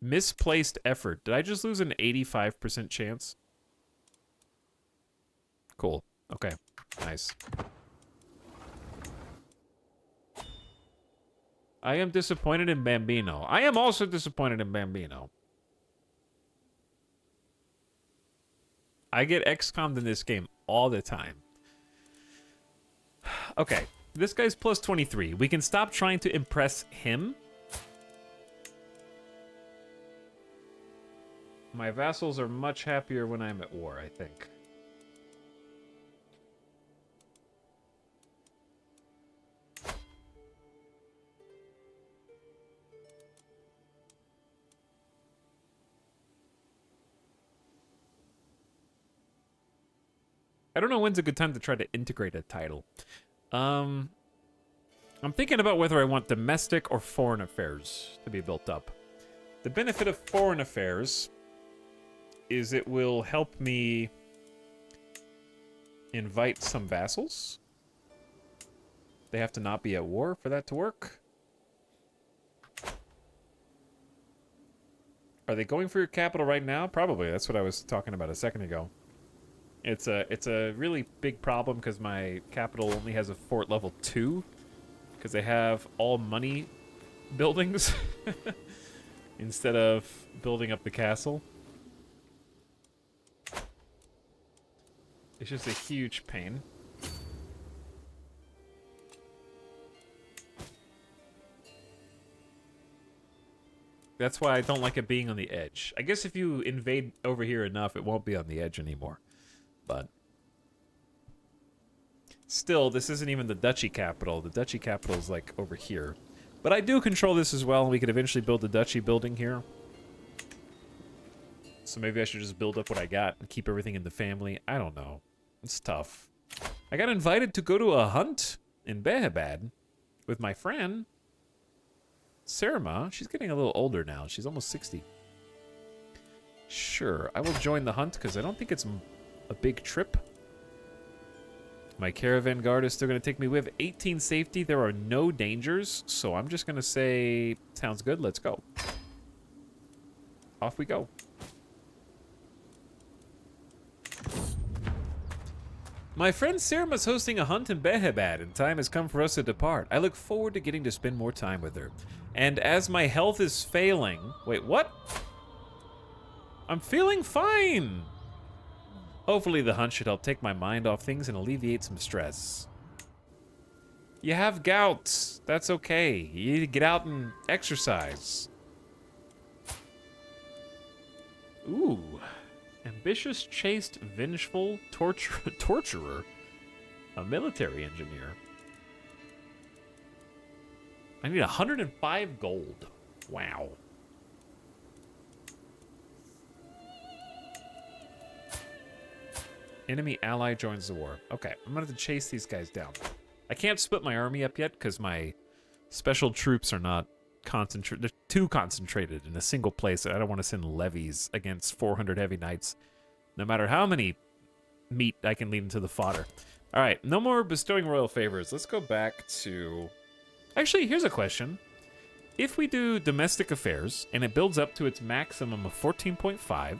Misplaced effort. Did I just lose an 85% chance? Cool. Okay. Nice. I am disappointed in Bambino. I am also disappointed in Bambino. I get XCOM'd in this game all the time. Okay, this guy's plus 23. We can stop trying to impress him. My vassals are much happier when I'm at war, I think. I don't know when's a good time to try to integrate a title. I'm thinking about whether I want domestic or foreign affairs to be built up. The benefit of foreign affairs is it will help me invite some vassals. They have to not be at war for that to work. Are they going for your capital right now? Probably. That's what I was talking about a second ago. It's a really big problem because my capital only has a fort level 2 because they have all money buildings instead of building up the castle. It's just a huge pain. That's why I don't like it being on the edge. I guess if you invade over here enough, it won't be on the edge anymore. But still, this isn't even the duchy capital. The duchy capital is like over here. But I do control this as well, and we could eventually build the duchy building here. So maybe I should just build up what I got and keep everything in the family. I don't know. It's tough. I got invited to go to a hunt in Behabad with my friend, Serma. She's getting a little older now. She's almost 60. Sure, I will join the hunt because I don't think it's a big trip. My caravan guard is still going to take me. We have 18 safety. There are no dangers, so I'm just going to say, sounds good, let's go. Off we go. My friend Serma's hosting a hunt in Behabad, and time has come for us to depart. I look forward to getting to spend more time with her. And as my health is failing... Wait, what? I'm feeling fine! Hopefully the hunt should help take my mind off things and alleviate some stress. You have gout. That's okay. You need to get out and exercise. Ooh. Ambitious, chaste, vengeful, torturer. A military engineer. I need 105 gold. Wow. Enemy ally joins the war. Okay, I'm gonna have to chase these guys down. I can't split my army up yet because my special troops are not concentrated. They're too concentrated in a single place. I don't want to send levies against 400 heavy knights. No matter how many meat I can lead into the fodder. All right, no more bestowing royal favors. Let's go back to... Actually, here's a question. If we do domestic affairs and it builds up to its maximum of 14.5...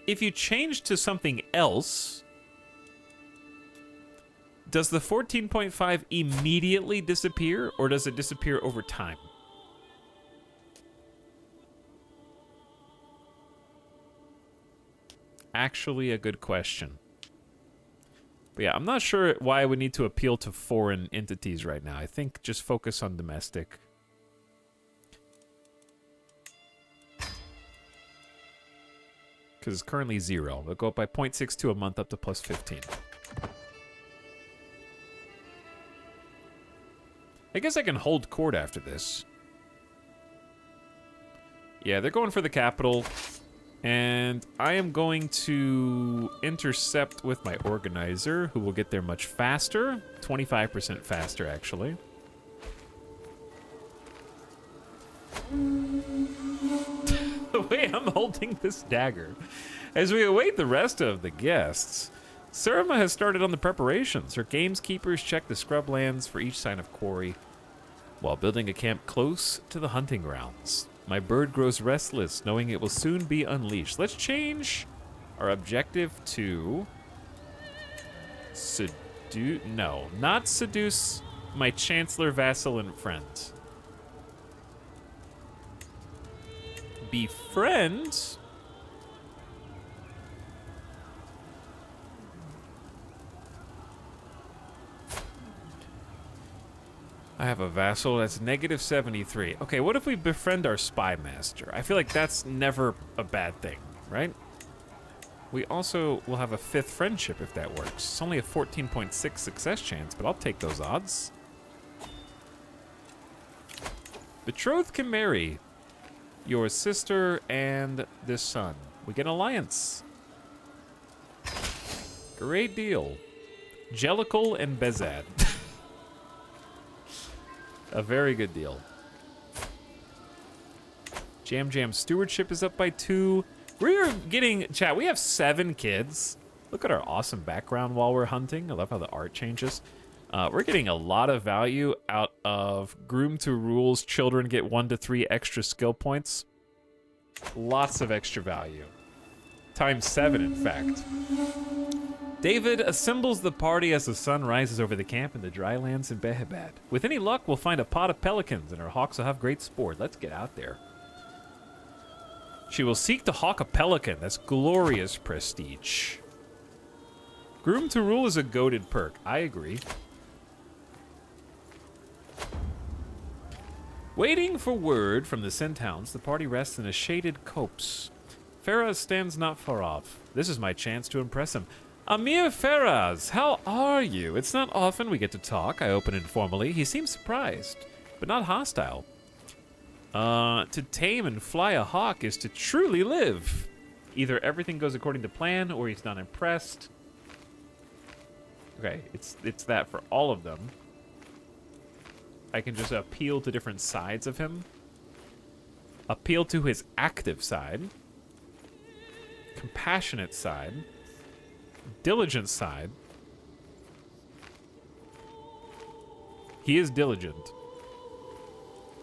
If you change to something else, does the 14.5 immediately disappear, or does it disappear over time? Actually, a good question. But yeah, I'm not sure why I would need to appeal to foreign entities right now. I think just focus on domestic. Because it's currently 0. We'll go up by 0.62 a month up to plus 15. I guess I can hold court after this. Yeah, they're going for the capital. And I am going to intercept with my organizer, who will get there much faster. 25% faster, actually. The way I'm holding this dagger. As we await the rest of the guests, Surma has started on the preparations. Her gameskeepers check the scrublands for each sign of quarry, while building a camp close to the hunting grounds. My bird grows restless, knowing it will soon be unleashed. Let's change our objective to no, not seduce my chancellor, vassal, and friend. Befriend. I have a vassal that's negative 73. Okay, what if we befriend our spy master? I feel like that's never a bad thing, right? We also will have a 5th friendship if that works. It's only a 14.6 success chance, but I'll take those odds. Betrothed can marry your sister and this son. We get an alliance. Great deal. Jellicle and Bezad. A very good deal. Jam Jam stewardship is up by 2. We're getting, chat, we have 7 kids. Look at our awesome background while we're hunting. I love how the art changes. We're getting a lot of value out of Groom to Rules. Children get 1 to 3 extra skill points. Lots of extra value. Times 7, in fact. David assembles the party as the sun rises over the camp in the dry lands in Behebad. With any luck, we'll find a pod of pelicans, and our hawks will have great sport. Let's get out there. She will seek to hawk a pelican. That's glorious prestige. Groom to Rule is a goated perk. I agree. Waiting for word from the scent hounds, the party rests in a shaded copse. Faraz stands not far off. This is my chance to impress him. Amir Faraz, how are you? It's not often we get to talk, I open informally. He seems surprised, but not hostile. To tame and fly a hawk is to truly live. Either everything goes according to plan, or he's not impressed. Okay, it's that for all of them. I can just appeal to different sides of him. Appeal to his active side. Compassionate side. Diligent side. He is diligent.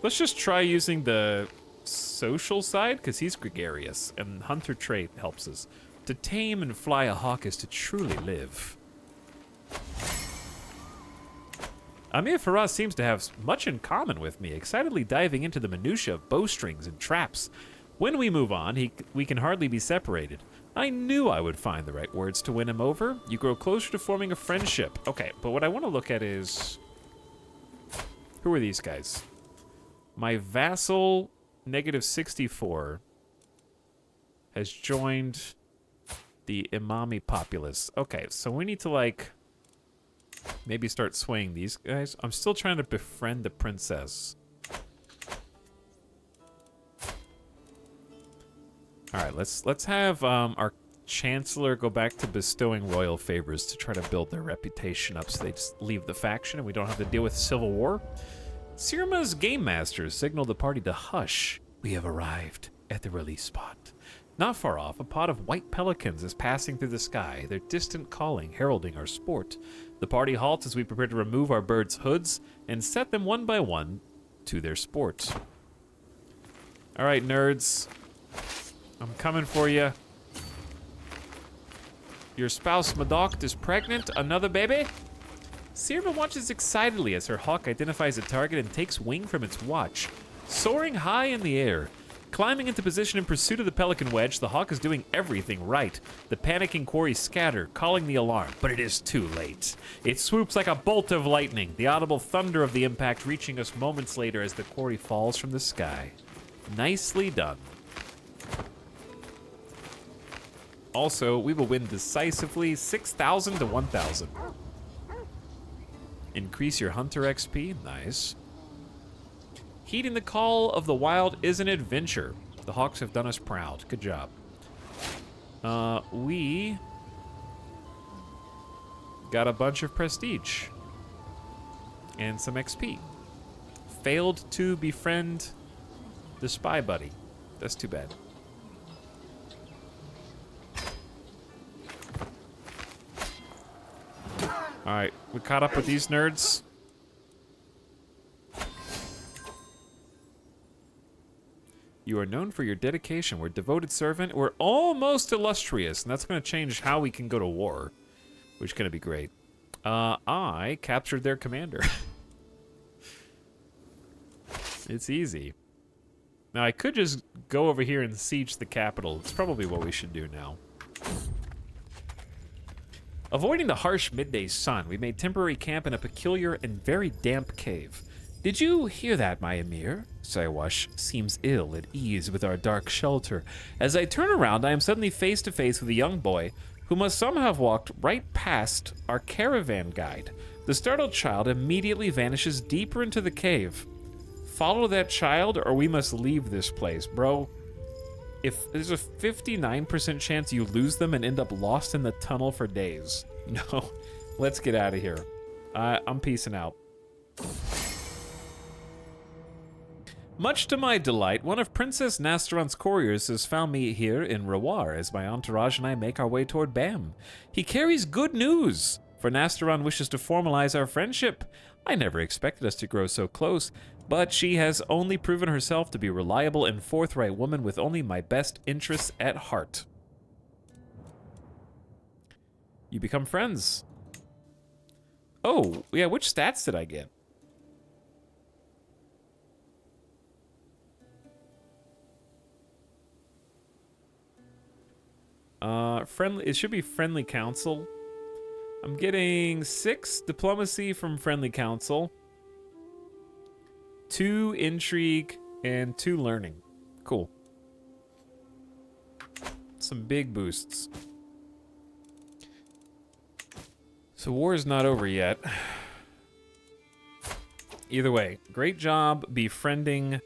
Let's just try using the social side, because he's gregarious, and hunter trait helps us. To tame and fly a hawk is to truly live. Amir Faraz seems to have much in common with me, excitedly diving into the minutiae of bowstrings and traps. When we move on, we can hardly be separated. I knew I would find the right words to win him over. You grow closer to forming a friendship. Okay, but what I want to look at is... who are these guys? My vassal, negative 64, has joined the Imami populace. Okay, so we need to, like, maybe start swaying these guys. I'm still trying to befriend the princess. All right, let's have our chancellor go back to bestowing royal favors to try to build their reputation up so they just leave the faction and we don't have to deal with civil war. Sirma's game masters signal the party to hush. We have arrived at the release spot. Not far off, a pod of white pelicans is passing through the sky, their distant calling heralding our sport. The party halts as we prepare to remove our birds' hoods and set them one by one to their sport. All right, nerds. I'm coming for you. Your spouse, Madokt, is pregnant. Another baby? Sirma watches excitedly as her hawk identifies a target and takes wing from its watch. Soaring high in the air, Climbing into position in pursuit of the Pelican Wedge, the Hawk is doing everything right. The panicking quarries scatter, calling the alarm, but it is too late. It swoops like a bolt of lightning, the audible thunder of the impact reaching us moments later as the quarry falls from the sky. Nicely done. Also, we will win decisively 6,000 to 1,000. Increase your Hunter XP, nice. Heeding the call of the wild is an adventure. The Hawks have done us proud. Good job. We got a bunch of prestige and some XP. Failed to befriend the spy buddy. That's too bad. All right, we caught up with these nerds. You are known for your dedication. We're devoted servant. We're almost illustrious, and that's going to change how we can go to war, which is going to be great. I captured their commander. It's easy. Now, I could just go over here and siege the capital. It's probably what we should do now. Avoiding the harsh midday sun, we made temporary camp in a peculiar and very damp cave. Did you hear that, my Emir? Siwash seems ill at ease with our dark shelter. As I turn around, I am suddenly face to face with a young boy who must somehow have walked right past our caravan guide. The startled child immediately vanishes deeper into the cave. Follow that child or we must leave this place, bro. If there's a 59% chance you lose them and end up lost in the tunnel for days. No, let's get out of here. I'm peacing out. Much to my delight, one of Princess Nastaron's couriers has found me here in Rawar as my entourage and I make our way toward Bam. He carries good news, for Nastaron wishes to formalize our friendship. I never expected us to grow so close, but she has only proven herself to be a reliable and forthright woman with only my best interests at heart. You become friends. Oh, yeah, which stats did I get? Friendly. It should be friendly council. I'm getting 6 diplomacy from friendly council, 2 intrigue, and 2 learning. Cool. Some big boosts. So war is not over yet. Either way, great job befriending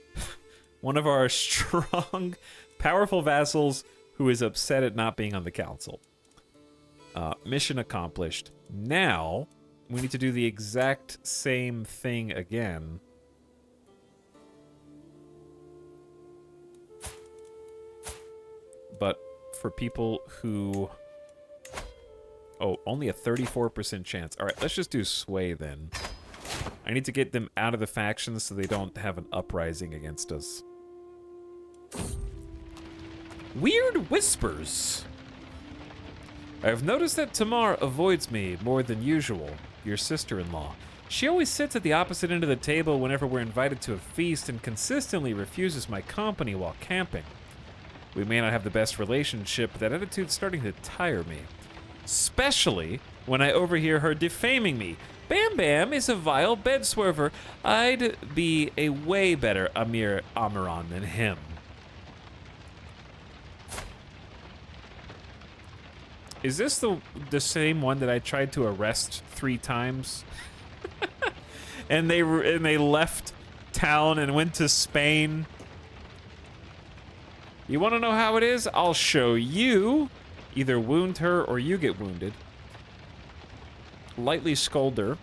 one of our strong, powerful vassals who is upset at not being on the council. Mission accomplished. Now, we need to do the exact same thing again. But for people who... Oh, only a 34% chance. All right, let's just do sway then. I need to get them out of the factions so they don't have an uprising against us. Weird whispers. I have noticed that Tamar avoids me more than usual, your sister-in-law. She always sits at the opposite end of the table whenever we're invited to a feast and consistently refuses my company while camping. We may not have the best relationship, but that attitude's starting to tire me. Especially when I overhear her defaming me. Bam Bam is a vile bedswerver. I'd be a way better Amir Amaran than him. Is this the same one that I tried to arrest 3 times? and they left town and went to Spain? You want to know how it is? I'll show you. Either wound her or you get wounded. Lightly scold her.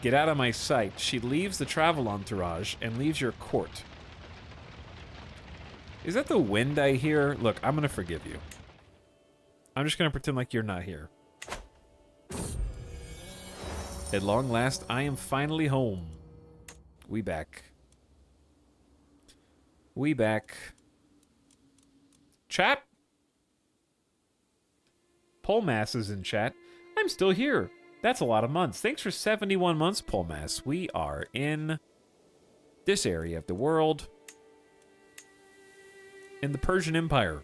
Get out of my sight. She leaves the travel entourage and leaves your court. Is that the wind I hear? Look, I'm gonna forgive you. I'm just gonna pretend like you're not here. At long last, I am finally home. We back. We back. Chat? Polmass is in chat. I'm still here. That's a lot of months. Thanks for 71 months, Polmass. We are in this area of the world. in the Persian Empire.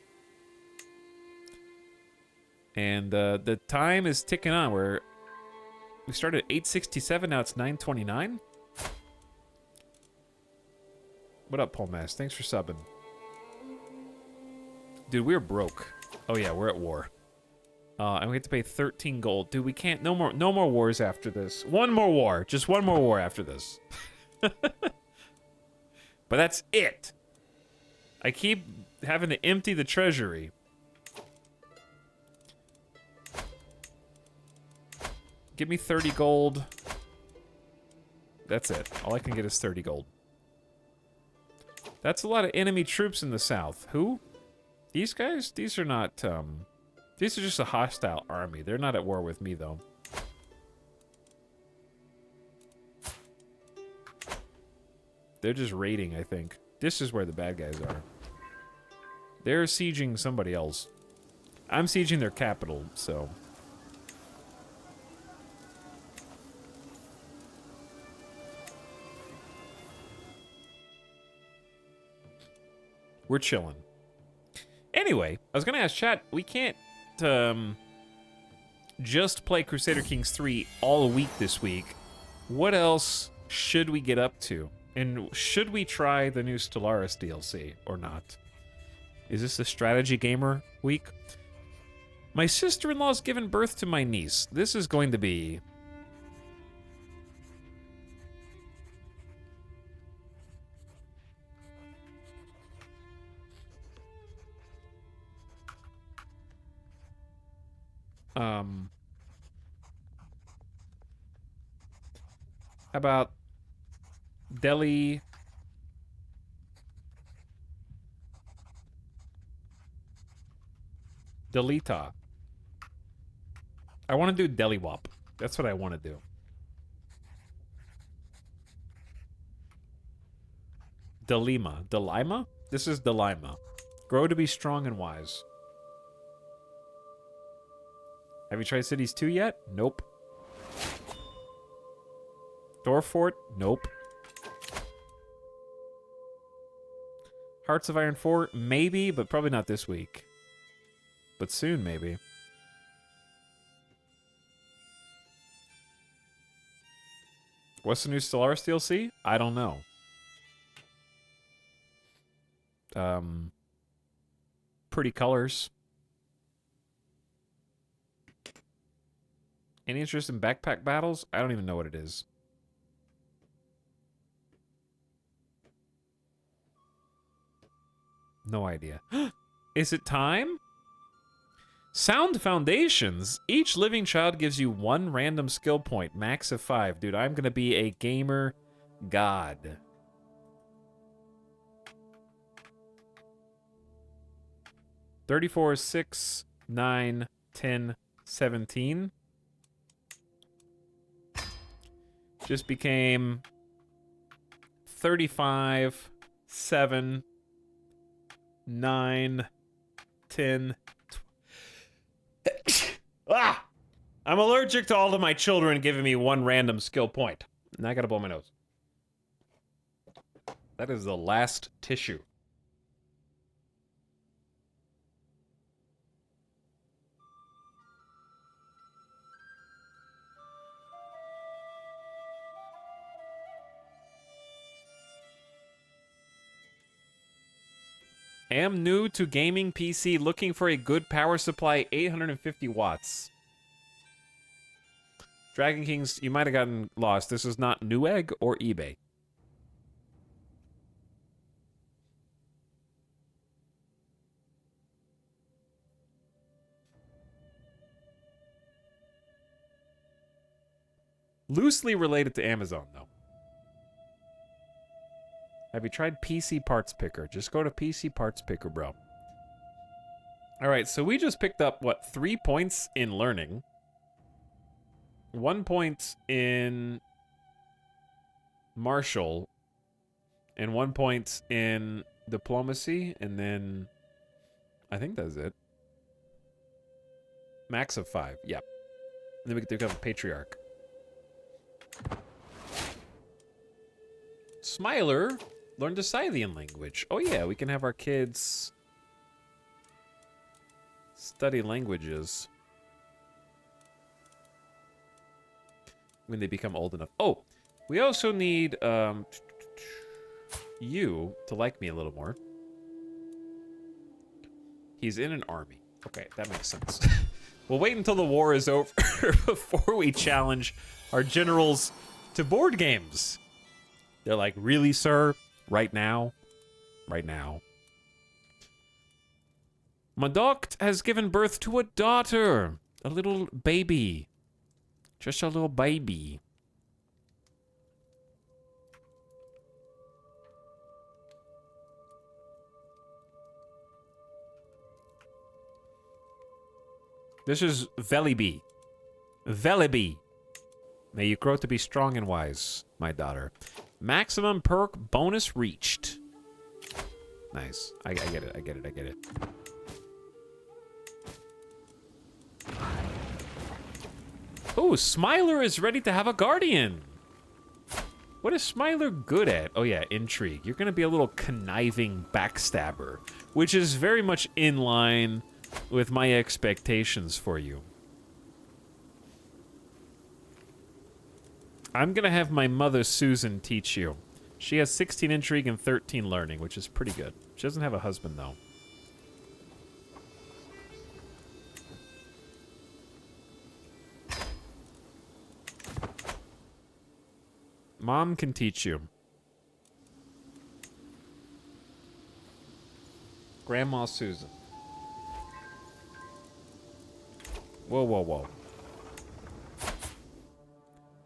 And the time is ticking on. We started at 8:67, now it's 9:29. What up, Paul Mass? Thanks for subbing. Dude, we're broke. Oh yeah, we're at war. And we have to pay 13 gold. Dude, we can't. No more wars after this. One more war. Just one more war after this. But that's it. I keep having to empty the treasury. Give me 30 gold. That's it. All I can get is 30 gold. That's a lot of enemy troops in the south. Who? These guys? These are not, these are just a hostile army. They're not at war with me, though. They're just raiding, I think. This is where the bad guys are. They're sieging somebody else. I'm sieging their capital, so... We're chilling. Anyway, I was gonna ask chat, we can't just play Crusader Kings 3 all week this week. What else should we get up to? And should we try the new Stellaris DLC or not? Is this a strategy gamer week? My sister-in-law's given birth to my niece. This is going to be... How about Delhi? Delita. I want to do Delhi Wop. That's what I want to do. Delima. Delima? This is Delima. Grow to be strong and wise. Have you tried Cities 2 yet? Nope. Dorfort? Nope. Hearts of Iron 4? Maybe, but probably not this week. But soon, maybe. What's the new Stellaris DLC? I don't know. Pretty colors. Any interest in backpack battles? I don't even know what it is. No idea. Is it time? Sound Foundations. Each living child gives you 1 random skill point, max of 5. Dude, I'm gonna be a gamer god. $34, 6, 9, 10, 17. Just became 35, 7, 9, 10. Ah! I'm allergic to all of my children giving me 1 random skill point. And I gotta blow my nose. That is the last tissue. Am new to gaming PC, looking for a good power supply, 850 watts. Dragon Kings, you might have gotten lost. This is not Newegg or eBay. Loosely related to Amazon, though. Have you tried PC Parts Picker? Just go to PC Parts Picker, bro. All right, so we just picked up, what, 3 points in learning. 1 point in martial. And 1 point in diplomacy. And then I think that's it. Max of 5, yep. And then we get to become a patriarch. Smiler learned a Scythian language. Oh yeah, we can have our kids Study languages. When they become old enough. Oh, we also need you to like me a little more. He's in an army. Okay, that makes sense. We'll wait until the war is over before we challenge our generals to board games. They're like, really, sir? Right now? Right now. Madokt has given birth to a daughter. A little baby. Just a little baby. This is Veliby. Veliby. May you grow to be strong and wise, my daughter. Maximum perk bonus reached. Nice. I get it, I get it, I get it. Oh, Smiler is ready to have a guardian. What is Smiler good at? Oh yeah, intrigue. You're gonna be a little conniving backstabber, which is very much in line with my expectations for you. I'm gonna have my mother Susan teach you. She has 16 intrigue and 13 learning, which is pretty good. She doesn't have a husband though. Mom can teach you. Grandma Susan. Whoa, whoa, whoa.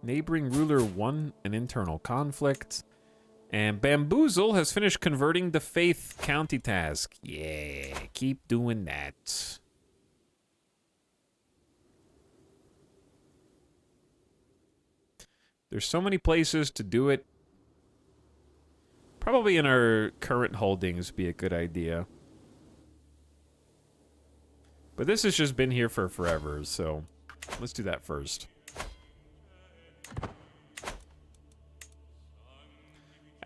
Neighboring ruler won an internal conflict. And Bamboozle has finished converting the Faith County task. Yeah, keep doing that. There's so many places to do it. Probably in our current holdings be a good idea. But this has just been here for forever, so let's do that first.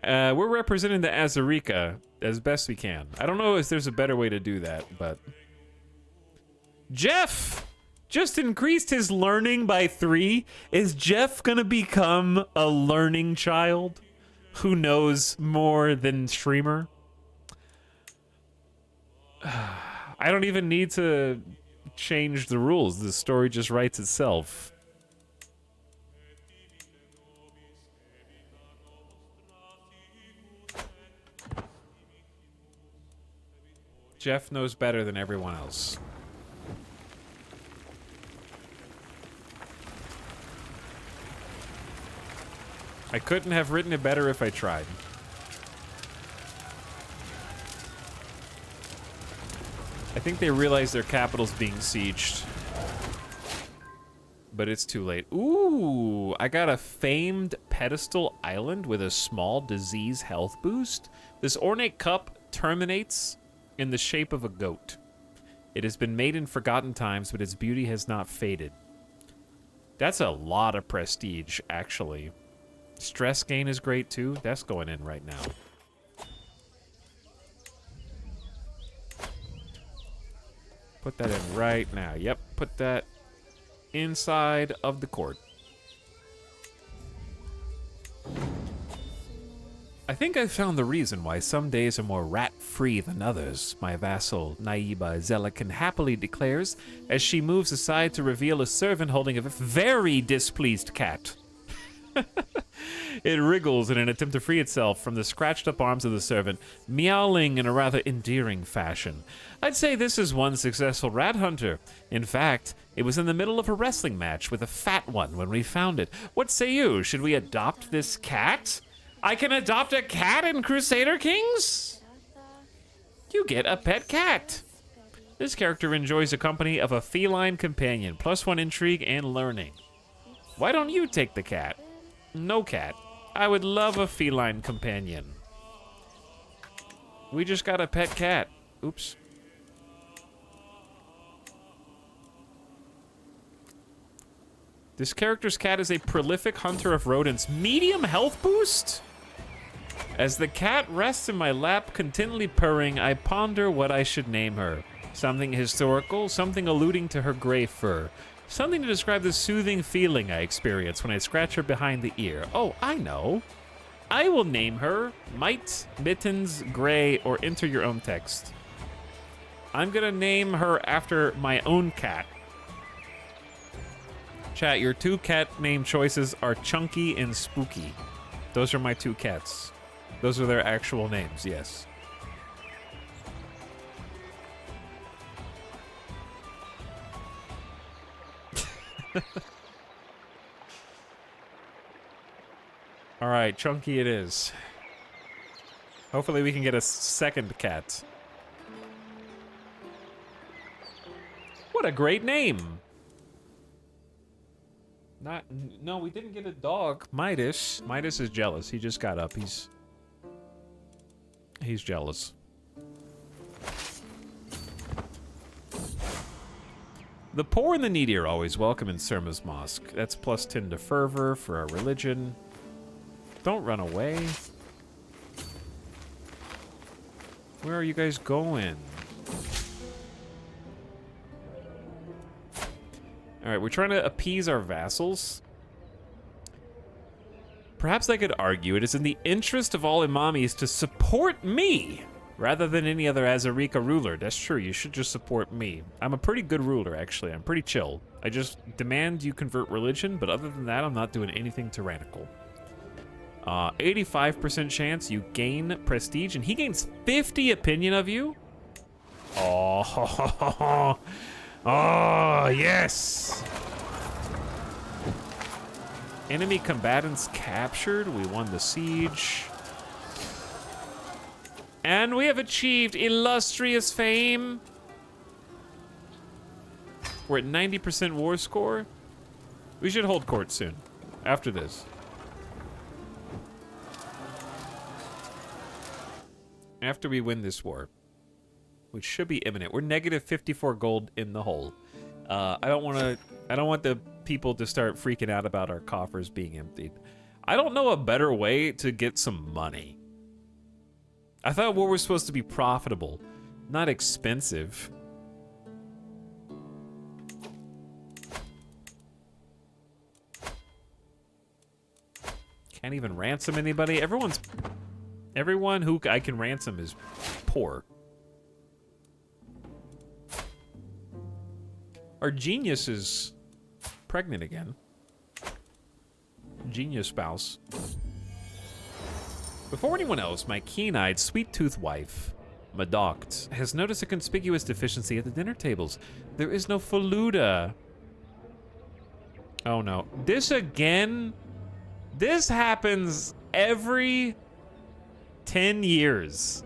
We're representing the Azarika as best we can. I don't know if there's a better way to do that, but... Jeff just increased his learning by 3. Is Jeff gonna become a learning child who knows more than Streamer? I don't even need to change the rules. The story just writes itself. Jeff knows better than everyone else. I couldn't have written it better if I tried. I think they realize their capital's being sieged. But it's too late. Ooh, I got a famed pedestal island with a small disease health boost. This ornate cup terminates in the shape of a goat. It has been made in forgotten times, but its beauty has not faded. That's a lot of prestige, actually. Stress gain is great, too. That's going in right now. Put that in right now. Yep, put that inside of the court. I think I've found the reason why some days are more rat-free than others, my vassal Naiba Zelikin happily declares as she moves aside to reveal a servant holding a very displeased cat. It wriggles in an attempt to free itself from the scratched-up arms of the servant, meowing in a rather endearing fashion. I'd say this is one successful rat hunter. In fact, it was in the middle of a wrestling match with a fat one when we found it. What say you? Should we adopt this cat? I can adopt a cat in Crusader Kings? You get a pet cat. This character enjoys the company of a feline companion, +1 intrigue and learning. Why don't you take the cat? No cat. I would love a feline companion. We just got a pet cat. Oops. This character's cat is a prolific hunter of rodents. Medium health boost? As the cat rests in my lap, continually purring, I ponder what I should name her. Something historical, something alluding to her gray fur. Something to describe the soothing feeling I experience when I scratch her behind the ear. Oh, I know. I will name her Mite, Mittens, Gray, or enter your own text. I'm gonna name her after my own cat. Chat, your 2 cat name choices are Chunky and Spooky. Those are my 2 cats. Those are their actual names, yes. All right, Chunky it is. Hopefully we can get a second cat. What a great name. No, we didn't get a dog. Midas is jealous. He just got up. He's jealous. The poor and the needy are always welcome in Surma's Mosque. That's +10 to fervor for our religion. Don't run away. Where are you guys going? Alright, we're trying to appease our vassals. Perhaps I could argue it is in the interest of all imamis to support me rather than any other Azarika ruler. That's true, you should just support me. I'm a pretty good ruler, actually. I'm pretty chill. I just demand you convert religion, but other than that, I'm not doing anything tyrannical. 85% chance you gain prestige, and he gains 50 opinion of you? Oh, oh, yes! Enemy combatants captured. We won the siege. And we have achieved illustrious fame. We're at 90% war score. We should hold court soon, after this. After we win this war, which should be imminent. We're negative 54 gold in the hole. I don't want the people to start freaking out about our coffers being emptied. I don't know a better way to get some money. I thought war was supposed to be profitable, not expensive. Can't even ransom anybody. Everyone who I can ransom is poor. Our genius is pregnant again. Genius spouse. Before anyone else, my keen-eyed, sweet-toothed wife, Madoct, has noticed a conspicuous deficiency at the dinner tables. There is no Faluda. Oh no. This again? This happens every 10 years.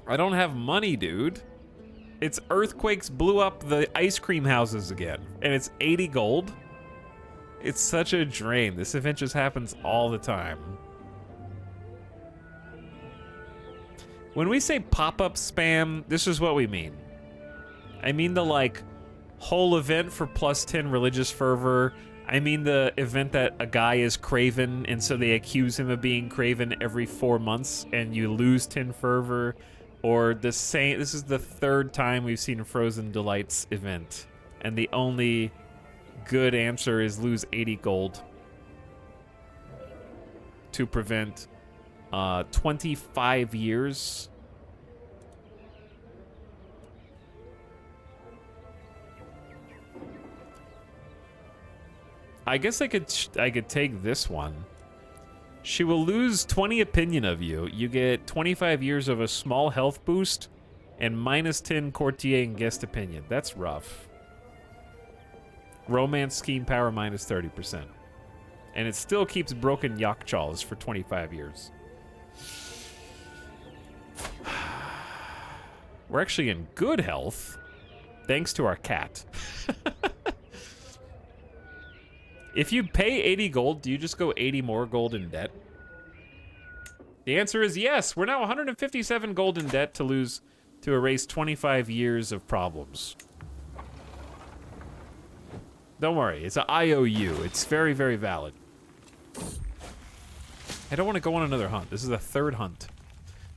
I don't have money, dude. It's earthquakes blew up the ice cream houses again, and it's 80 gold. It's such a drain. This event just happens all the time. When we say pop-up spam, this is what we mean. I mean the, like, whole event for +10 religious fervor. I mean the event that a guy is craven, and so they accuse him of being craven every 4 months, and you lose 10 fervor. Or the same, this is the 3rd time we've seen Frozen Delights event, and the only good answer is lose 80 gold to prevent 25 years. I guess I could take this one. She will lose 20 opinion of you. You get 25 years of a small health boost and -10 courtier and guest opinion. That's rough. Romance scheme power -30%. And it still keeps broken Yakchals for 25 years. We're actually in good health, thanks to our cat. If you pay 80 gold, do you just go 80 more gold in debt? The answer is yes. We're now 157 gold in debt to erase 25 years of problems. Don't worry, it's an IOU. It's very, very valid. I don't want to go on another hunt. This is the 3rd hunt.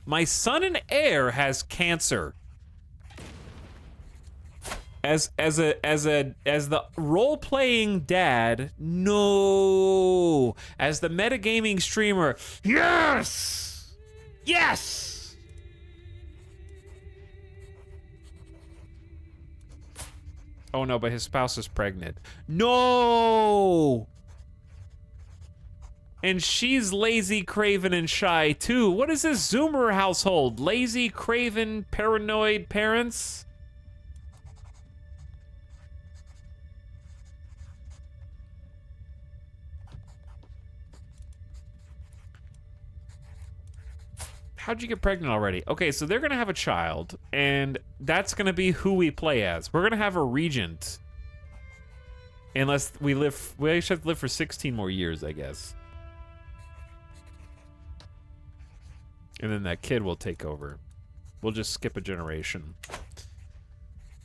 My son and heir has cancer. As the role-playing dad, no. As the metagaming streamer, yes! Yes! Oh no, but his spouse is pregnant. No! And she's lazy, craven, and shy too. What is this Zoomer household? Lazy, craven, paranoid parents? How'd you get pregnant already? Okay, so they're gonna have a child, and that's gonna be who we play as. We're gonna have a regent. Unless we actually have to live for 16 more years, I guess. And then that kid will take over. We'll just skip a generation.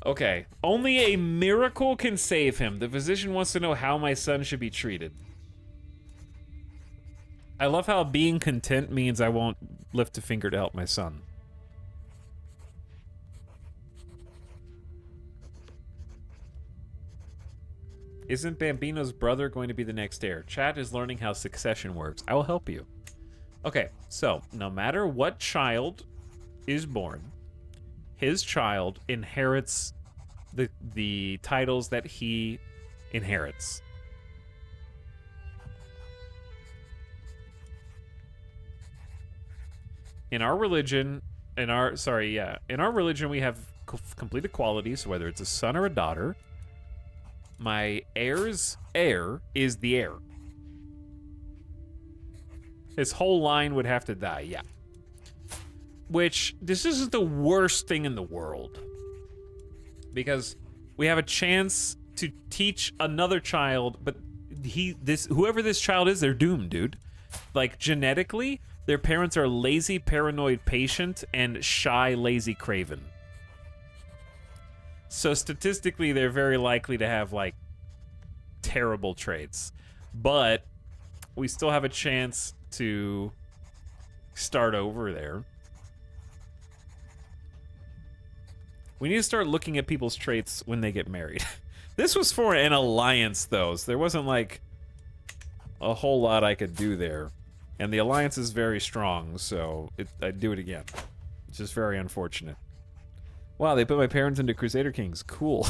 Okay, only a miracle can save him. The physician wants to know how my son should be treated. I love how being content means I won't lift a finger to help my son. Isn't Bambino's brother going to be the next heir? Chat is learning how succession works. I will help you. Okay, so no matter what child is born, his child inherits the titles that he inherits. In our religion, in our religion we have complete equality, so whether it's a son or a daughter, my heir's heir is the heir. His whole line would have to die, yeah. Which, this isn't the worst thing in the world. Because we have a chance to teach another child, but whoever this child is, they're doomed, dude. Like, genetically, their parents are lazy, paranoid, patient, and shy, lazy, craven. So statistically, they're very likely to have, like, terrible traits. But we still have a chance to start over there. We need to start looking at people's traits when they get married. This was for an alliance, though, so there wasn't, like, a whole lot I could do there. And the alliance is very strong, so I'd do it again. It's just very unfortunate. Wow, they put my parents into Crusader Kings. Cool.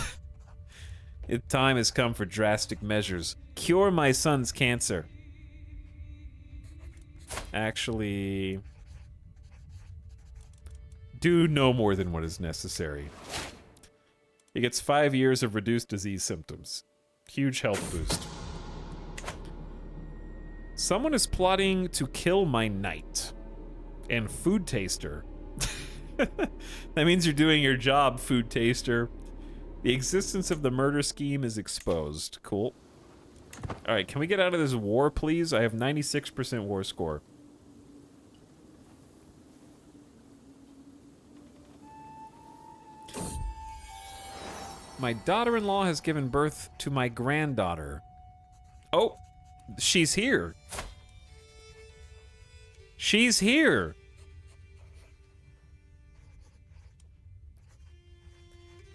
Time has come for drastic measures. Cure my son's cancer. Actually, do no more than what is necessary. He gets 5 years of reduced disease symptoms. Huge health boost. Someone is plotting to kill my knight. And food taster. That means you're doing your job, food taster. The existence of the murder scheme is exposed. Cool. Alright, can we get out of this war, please? I have 96% war score. My daughter-in-law has given birth to my granddaughter. Oh, she's here. She's here.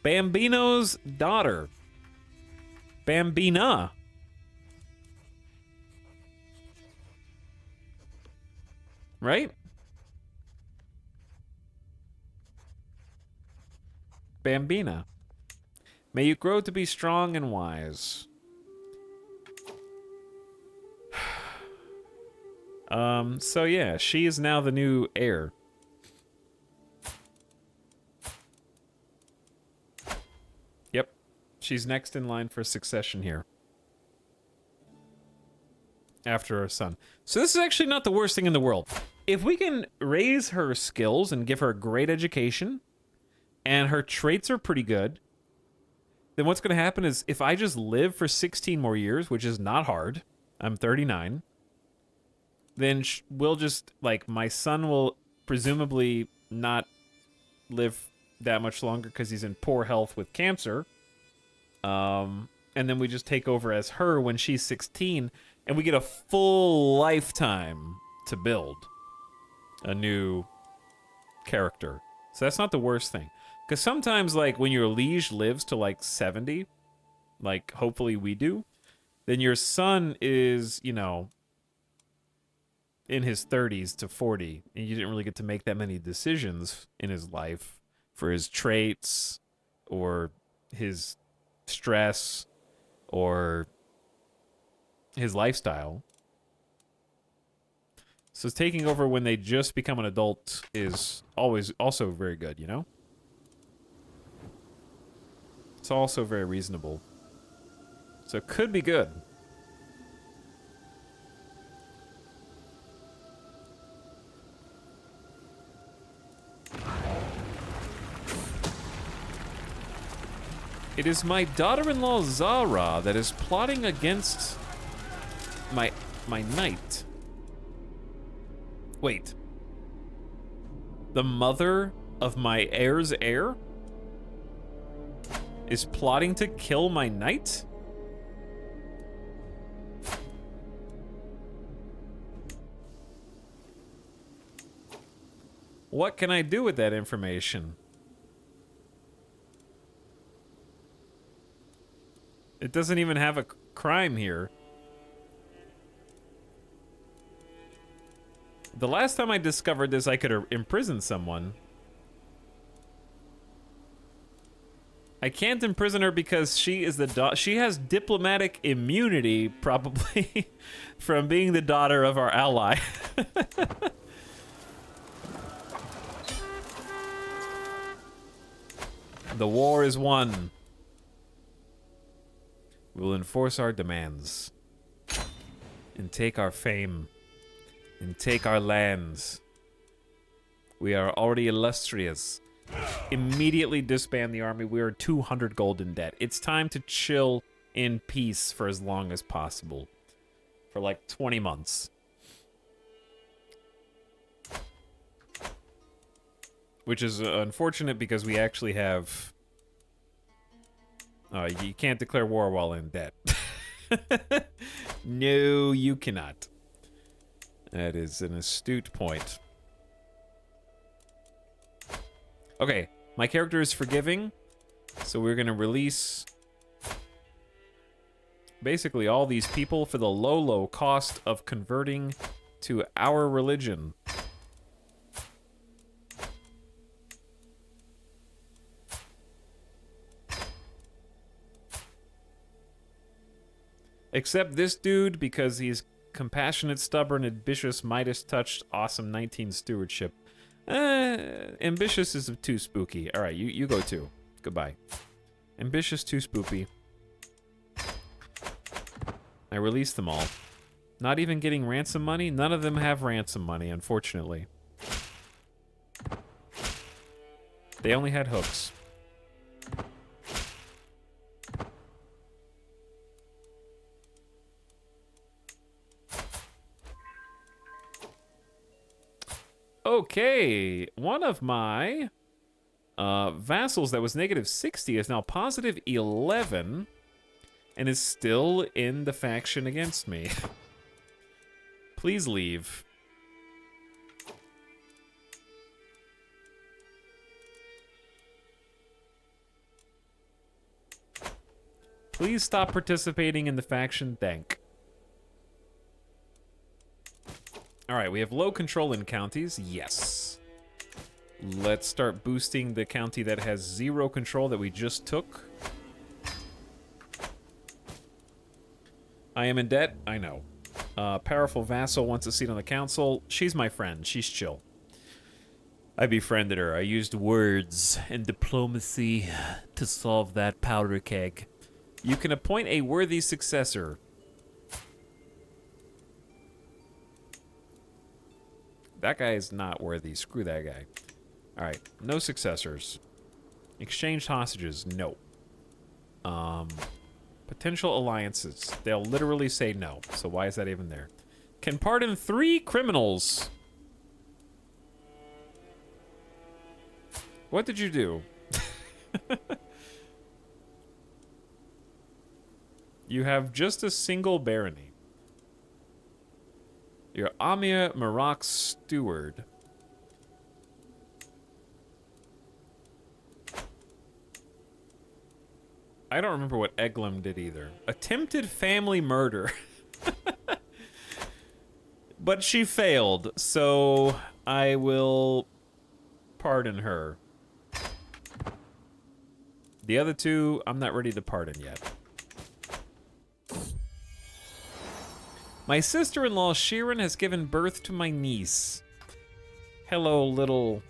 Bambino's daughter. Bambina. Right? Bambina. May you grow to be strong and wise. So yeah, she is now the new heir. Yep. She's next in line for succession here. After her son. So this is actually not the worst thing in the world. If we can raise her skills and give her a great education, and her traits are pretty good, then what's going to happen is if I just live for 16 more years, which is not hard, I'm 39, then we'll just, like, my son will presumably not live that much longer because he's in poor health with cancer. And then we just take over as her when she's 16, and we get a full lifetime to build a new character. So that's not the worst thing. Because sometimes, like, when your liege lives to, like, 70, like, hopefully we do, then your son is, you know, in his 30s to 40, and you didn't really get to make that many decisions in his life for his traits or his stress or his lifestyle. So taking over when they just become an adult is always also very good, you know? It's also very reasonable. So it could be good. It is my daughter-in-law Zara that is plotting against my knight. Wait. The mother of my heir's heir is plotting to kill my knight? What can I do with that information? It doesn't even have a crime here. The last time I discovered this, I could imprison someone. I can't imprison her because she is the she has diplomatic immunity, probably, from being the daughter of our ally. The war is won. We will enforce our demands and take our fame and take our lands. We are already illustrious. Immediately disband the army. We are 200 gold in debt. It's time to chill in peace for as long as possible. For like 20 months. Which is unfortunate because we actually have... you can't declare war while in debt. No, you cannot. That is an astute point. Okay, my character is forgiving, so we're gonna release basically all these people for the low cost of converting to our religion. Except this dude, because he's compassionate, stubborn, ambitious, Midas-touched, awesome, 19 stewardship. Ambitious is too spooky. All right, you go too. Goodbye. Ambitious, too spooky. I released them all. Not even getting ransom money? None of them have ransom money, unfortunately. They only had hooks. Okay, one of my vassals that was -60 is now +11 and is still in the faction against me. Please leave. Please stop participating in the faction dank. All right, we have low control in counties. Yes. Let's start boosting the county that has 0 control that we just took. I am in debt. I know. Powerful vassal wants a seat on the council. She's my friend. She's chill. I befriended her. I used words and diplomacy to solve that powder keg. You can appoint a worthy successor. That guy is not worthy. Screw that guy. All right. No successors. Exchanged hostages. No. Potential alliances. They'll literally say no. So why is that even there? Can pardon 3 criminals. What did you do? You have just a single barony. You're Amia Marak's steward. I don't remember what Eglum did either. Attempted family murder. But she failed, so I will pardon her. The other two, I'm not ready to pardon yet. My sister-in-law, Sheeran, has given birth to my niece. Hello, little...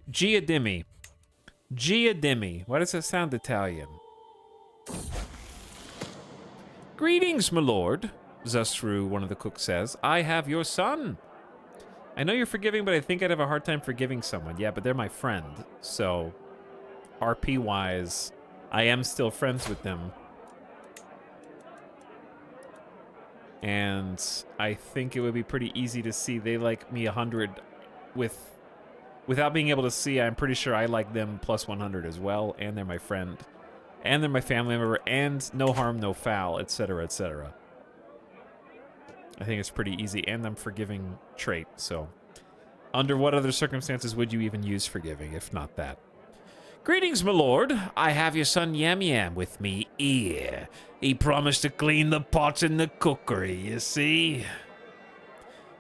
Giadimi. Giadimi. Why does that sound Italian? Greetings, my lord, Zasru, one of the cooks says. I have your son. I know you're forgiving, but I think I'd have a hard time forgiving someone. Yeah, but they're my friend, so RP-wise, I am still friends with them. And I think it would be pretty easy to see they like me 100 without being able to see. I'm pretty sure I like them plus 100 as well, and they're my friend, and they're my family member, and no harm, no foul, etc., etc. I think it's pretty easy, and I'm forgiving trait, so... Under what other circumstances would you even use forgiving, if not that? Greetings, my lord. I have your son Yam Yam with me here. He promised to clean the pots in the cookery, you see?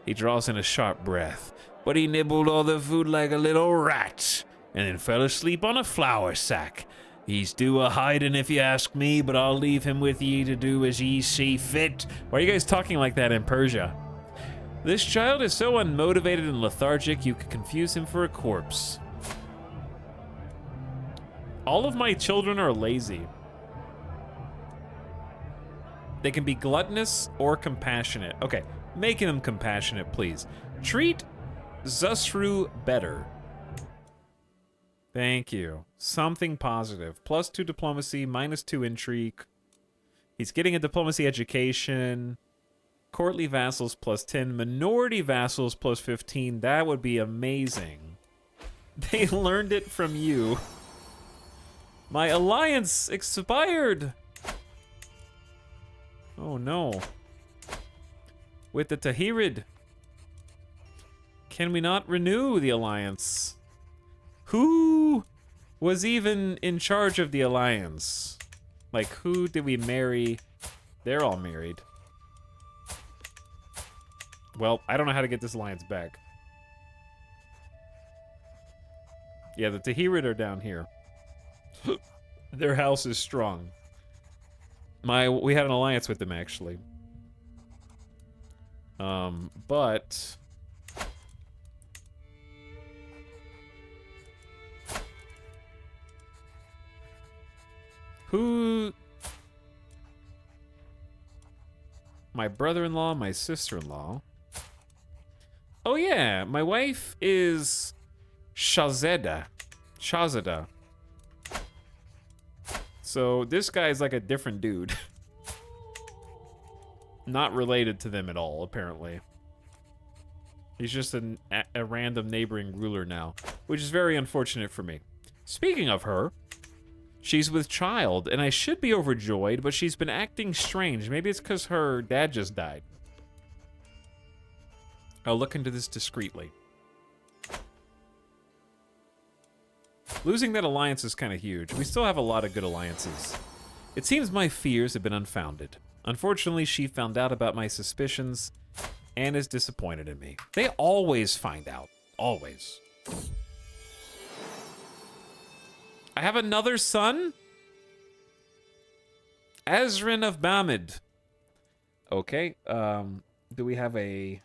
He draws in a sharp breath, but he nibbled all the food like a little rat, and then fell asleep on a flour sack. He's due a hiding if you ask me, but I'll leave him with ye to do as ye see fit. Why are you guys talking like that in Persia? This child is so unmotivated and lethargic you could confuse him for a corpse. All of my children are lazy. They can be gluttonous or compassionate. Okay, making them compassionate, please. Treat Zasru better. Thank you. Something positive. +2 diplomacy, -2 intrigue. He's getting a diplomacy education. Courtly vassals +10. Minority vassals +15. That would be amazing. They learned it from you. My alliance expired. Oh no. With the Tahirid. Can we not renew the alliance? Who was even in charge of the alliance? Like, who did we marry? They're all married. Well, I don't know how to get this alliance back. Yeah, the Tahirid are down here. Their house is strong. We had an alliance with them, actually. But... Who... My brother-in-law, my sister-in-law. Oh yeah, my wife is Shazada. Shazada. So this guy's like a different dude. Not related to them at all, apparently. He's just a random neighboring ruler now, which is very unfortunate for me. Speaking of her, she's with child, and I should be overjoyed, but she's been acting strange. Maybe it's because her dad just died. I'll look into this discreetly. Losing that alliance is kind of huge. We still have a lot of good alliances. It seems my fears have been unfounded. Unfortunately, she found out about my suspicions and is disappointed in me. They always find out. Always. I have another son? Azrin of Bamid. Okay, do we have a...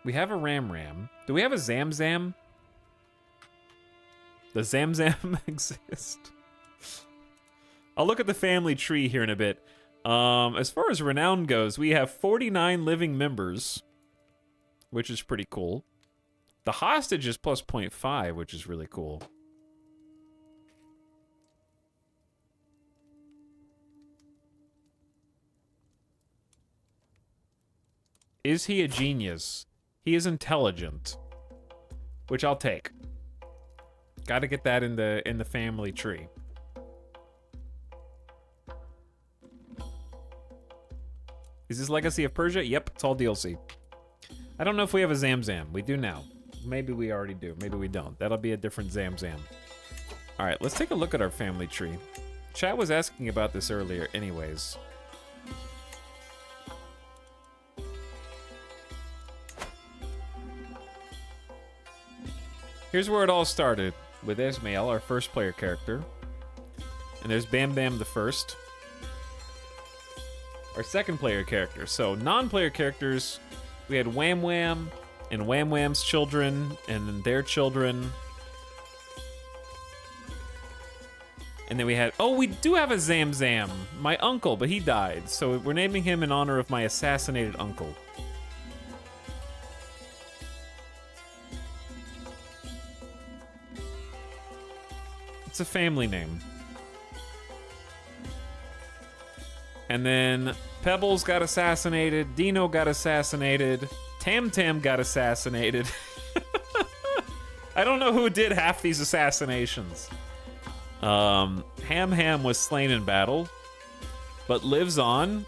We have a Ram. Do we have a Zamzam? Does Zamzam exist? I'll look at the family tree here in a bit. As far as renown goes, we have 49 living members, which is pretty cool. The hostage is plus 0.5, which is really cool. Is he a genius? He is intelligent, which I'll take. Got to get that in the family tree. Is this Legacy of Persia? Yep, it's all DLC. I don't know if we have a Zamzam. We do now. Maybe we already do. Maybe we don't. That'll be a different Zamzam. All right, let's take a look at our family tree. Chat was asking about this earlier anyways. Here's where it all started, with Esmail, our first player character. And there's Bam Bam the first, our second player character. So non-player characters, we had Wham Wham and Wham Wham's children and then their children. And then we had, oh, we do have a Zamzam, my uncle, but he died. So we're naming him in honor of my assassinated uncle. It's a family name. And then Pebbles got assassinated, Dino got assassinated, Tam Tam got assassinated. I don't know who did half these assassinations. Ham Ham was slain in battle, but lives on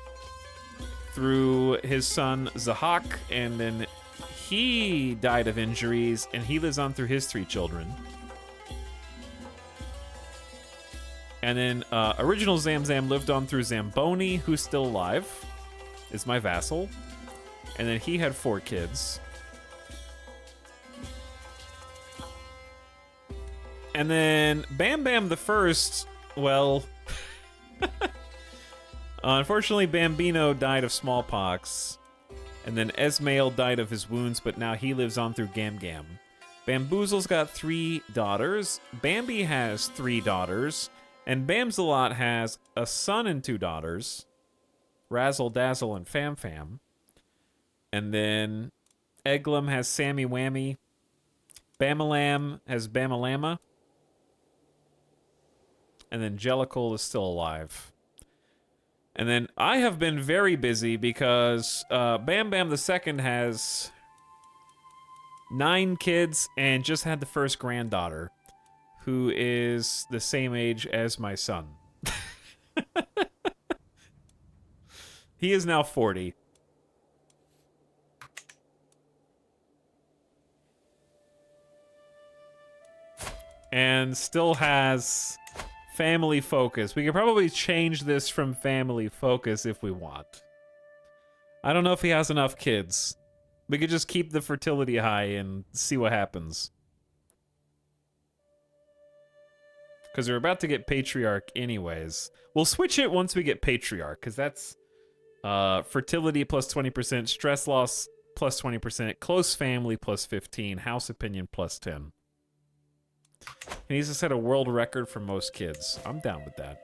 through his son Zahak, and then he died of injuries, and he lives on through his 3 children. And then original Zamzam lived on through Zamboni, who's still alive, is my vassal. And then he had 4 kids. And then Bam Bam the first, well, unfortunately Bambino died of smallpox. And then Esmail died of his wounds, but now he lives on through Gam Gam. Bamboozle's got 3 daughters. Bambi has 3 daughters. And Bamsalot has a son and 2 daughters, Razzle Dazzle and Fam Fam. And then Eglam has Sammy Whammy. Bamalam has Bamalama. And then Jellicle is still alive. And then I have been very busy because Bam Bam the second has 9 kids and just had the first granddaughter, who is the same age as my son. He is now 40. And still has family focus. We could probably change this from family focus if we want. I don't know if he has enough kids. We could just keep the fertility high and see what happens. Because we're about to get Patriarch anyways. We'll switch it once we get Patriarch, because that's fertility plus 20%, stress loss plus 20%, close family plus 15, house opinion plus 10. He needs to set a world record for most kids. I'm down with that.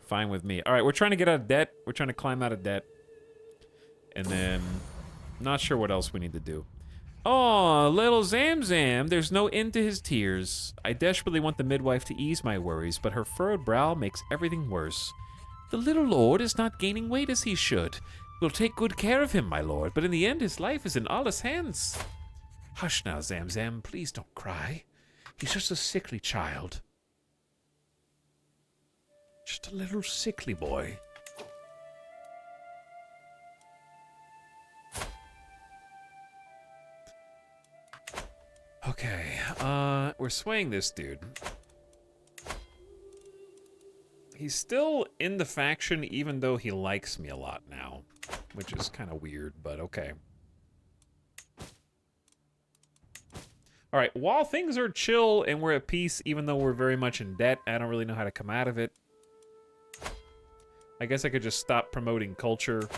Fine with me. All right, we're trying to get out of debt. We're trying to climb out of debt. And then, not sure what else we need to do. Oh, little Zamzam, there's no end to his tears. I desperately want the midwife to ease my worries, but her furrowed brow makes everything worse. The little lord is not gaining weight as he should. We'll take good care of him, my lord, but in the end his life is in Allah's hands. Hush now, Zamzam, please don't cry. He's just a sickly child. Just a little sickly boy. Okay, we're swaying this dude. He's still in the faction even though he likes me a lot now, which is kind of weird, but okay. All right, while things are chill and we're at peace, even though we're very much in debt, I don't really know how to come out of it. I guess I could just stop promoting culture.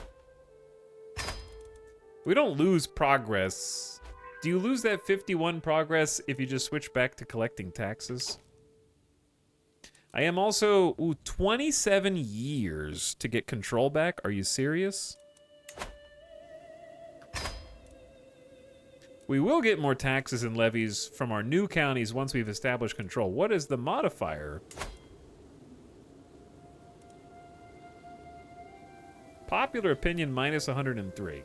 We don't lose progress. Do you lose that 51 progress if you just switch back to collecting taxes? I am also 27 years to get control back. Are you serious? We will get more taxes and levies from our new counties once we've established control. What is the modifier? Popular opinion minus 103.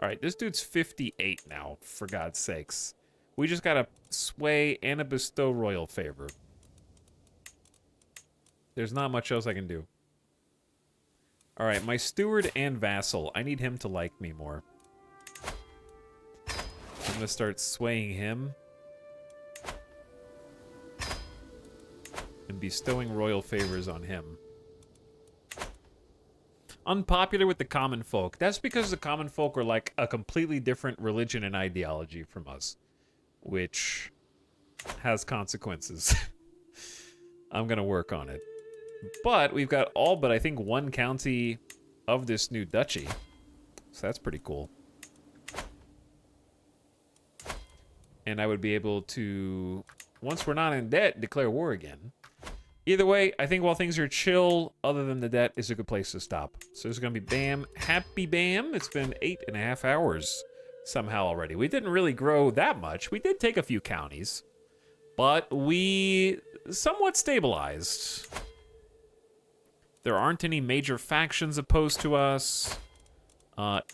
All right, this dude's 58 now, for God's sakes. We just got to sway and a bestow royal favor. There's not much else I can do. All right, my steward and vassal. I need him to like me more. I'm going to start swaying him. And bestowing royal favors on him. Unpopular with the common folk. That's because the common folk are like a completely different religion and ideology from us. Which has consequences. I'm going to work on it. But we've got all but I think one county of this new duchy. So that's pretty cool. And I would be able to, once we're not in debt, declare war again. Either way, I think while things are chill, other than the debt, is a good place to stop. So there's going to be Bam, happy Bam. It's been 8.5 hours somehow already. We didn't really grow that much. We did take a few counties. But we somewhat stabilized. There aren't any major factions opposed to us.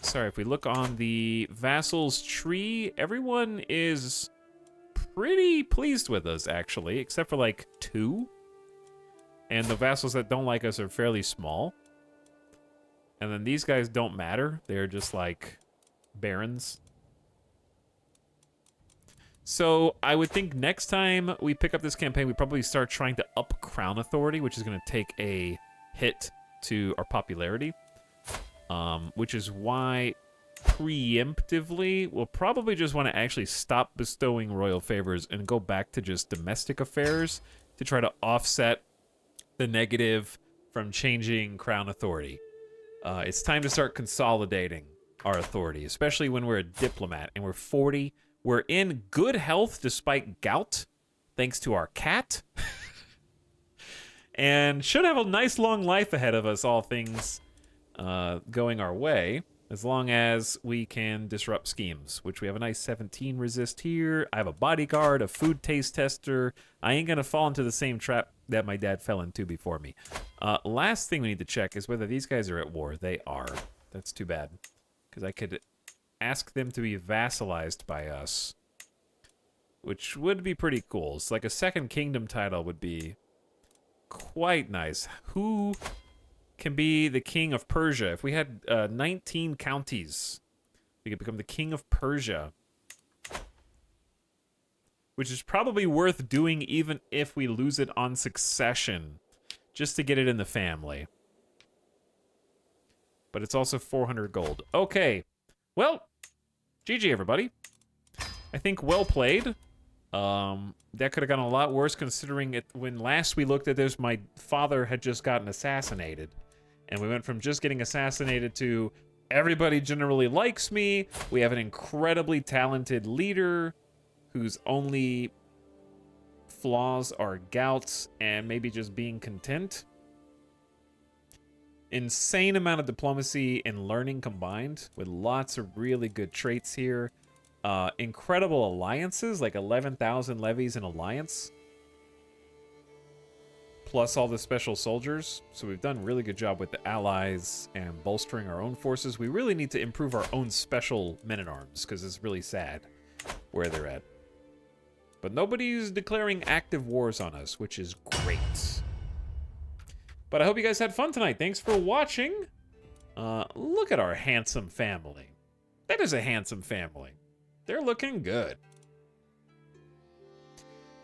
Sorry, if we look on the vassals tree, everyone is pretty pleased with us, actually, except for like 2. And the vassals that don't like us are fairly small. And then these guys don't matter. They're just like barons. So I would think next time we pick up this campaign, we probably start trying to up crown authority, which is going to take a hit to our popularity, which is why preemptively we'll probably just want to actually stop bestowing royal favors and go back to just domestic affairs to try to offset the negative from changing crown authority. It's time to start consolidating our authority, especially when we're a diplomat and we're 40. We're in good health despite gout, thanks to our cat. And should have a nice long life ahead of us, all things going our way, as long as we can disrupt schemes, which we have a nice 17 resist here. I have a bodyguard, a food taste tester. I ain't going to fall into the same trap that my dad fell into before me. Last thing we need to check is whether these guys are at war. They are. That's too bad, because I could ask them to be vassalized by us, which would be pretty cool. It's like a second kingdom title would be quite nice. Who can be the king of Persia? If we had 19 counties, we could become the king of Persia, which is probably worth doing even if we lose it on succession, just to get it in the family. But it's also 400 gold. Okay, well, GG everybody. I think well played. That could have gone a lot worse considering it. When last we looked at this, my father had just gotten assassinated. And we went from just getting assassinated to everybody generally likes me. We have an incredibly talented leader whose only flaws are gout and maybe just being content. Insane amount of diplomacy and learning combined with lots of really good traits here. Incredible alliances, like 11,000 levies in alliance. Plus all the special soldiers. So we've done a really good job with the allies and bolstering our own forces. We really need to improve our own special men-at-arms, because it's really sad where they're at. But nobody's declaring active wars on us, which is great. But I hope you guys had fun tonight. Thanks for watching. Look at our handsome family. That is a handsome family. They're looking good.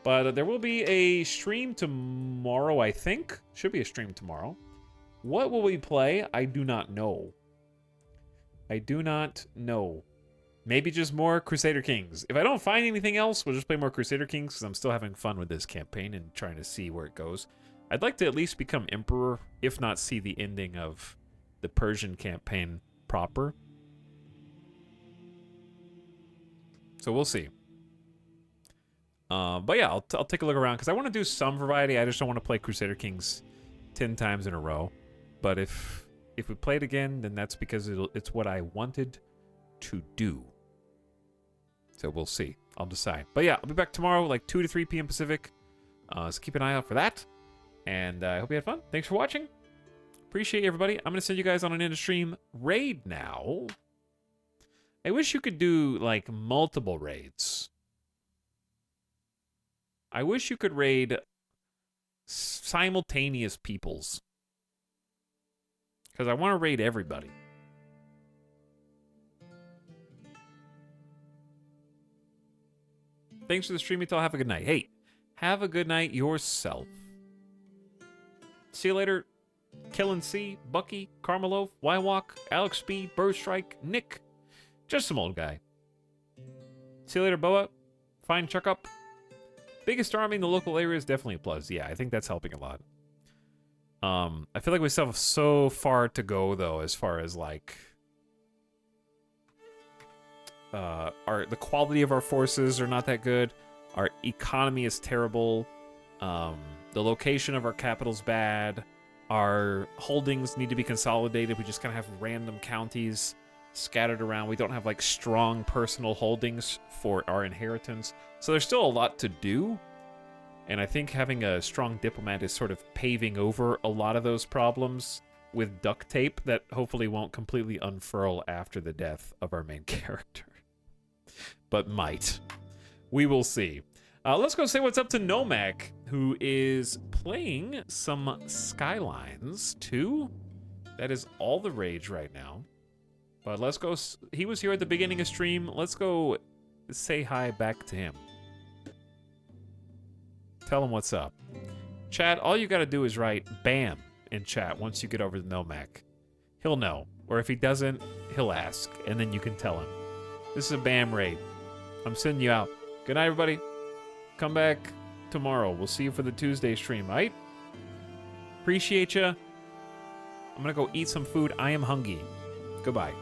But there will be a stream tomorrow, I think. Should be a stream tomorrow. What will we play? I do not know. I do not know. Maybe just more Crusader Kings. If I don't find anything else, we'll just play more Crusader Kings, because I'm still having fun with this campaign and trying to see where it goes. I'd like to at least become Emperor, if not see the ending of the Persian campaign proper. So we'll see. But yeah, I'll take a look around, because I want to do some variety. I just don't want to play Crusader Kings 10 times in a row. But if we play it again, then that's because it's what I wanted to do. So we'll see. I'll decide. But yeah, I'll be back tomorrow, like 2 to 3 p.m. Pacific. So keep an eye out for that. And I hope you had fun. Thanks for watching. Appreciate everybody. I'm going to send you guys on an end of stream raid now. I wish you could do, like, multiple raids. I wish you could raid simultaneous peoples. Because I want to raid everybody. Thanks for the stream, Ethel. Have a good night. Hey, have a good night yourself. See you later. Killin' C, Bucky, Carmelo,Ywalk, Alex B, Birdstrike, Nick. Just some old guy. See you later, Boa. Fine chuck up. Biggest army in the local area is definitely a plus. Yeah, I think that's helping a lot. I feel like we still have so far to go, though, as far as, like, the quality of our forces are not that good. Our economy is terrible. The location of our capital's bad. Our holdings need to be consolidated. We just kind of have random counties scattered around. We don't have, like, strong personal holdings for our inheritance. So there's still a lot to do. And I think having a strong diplomat is sort of paving over a lot of those problems with duct tape that hopefully won't completely unfurl after the death of our main character. But might. We will see. Let's go say what's up to Nomak, who is playing some Skylines 2. That is all the rage right now. But let's go. He was here at the beginning of stream. Let's go say hi back to him. Tell him what's up. Chat, all you gotta do is write BAM in chat once you get over to Nomak. He'll know. Or if he doesn't, he'll ask. And then you can tell him. This is a BAM raid. I'm sending you out. Good night, everybody. Come back tomorrow. We'll see you for the Tuesday stream, right? Appreciate you. I'm gonna go eat some food. I am hungry. Goodbye.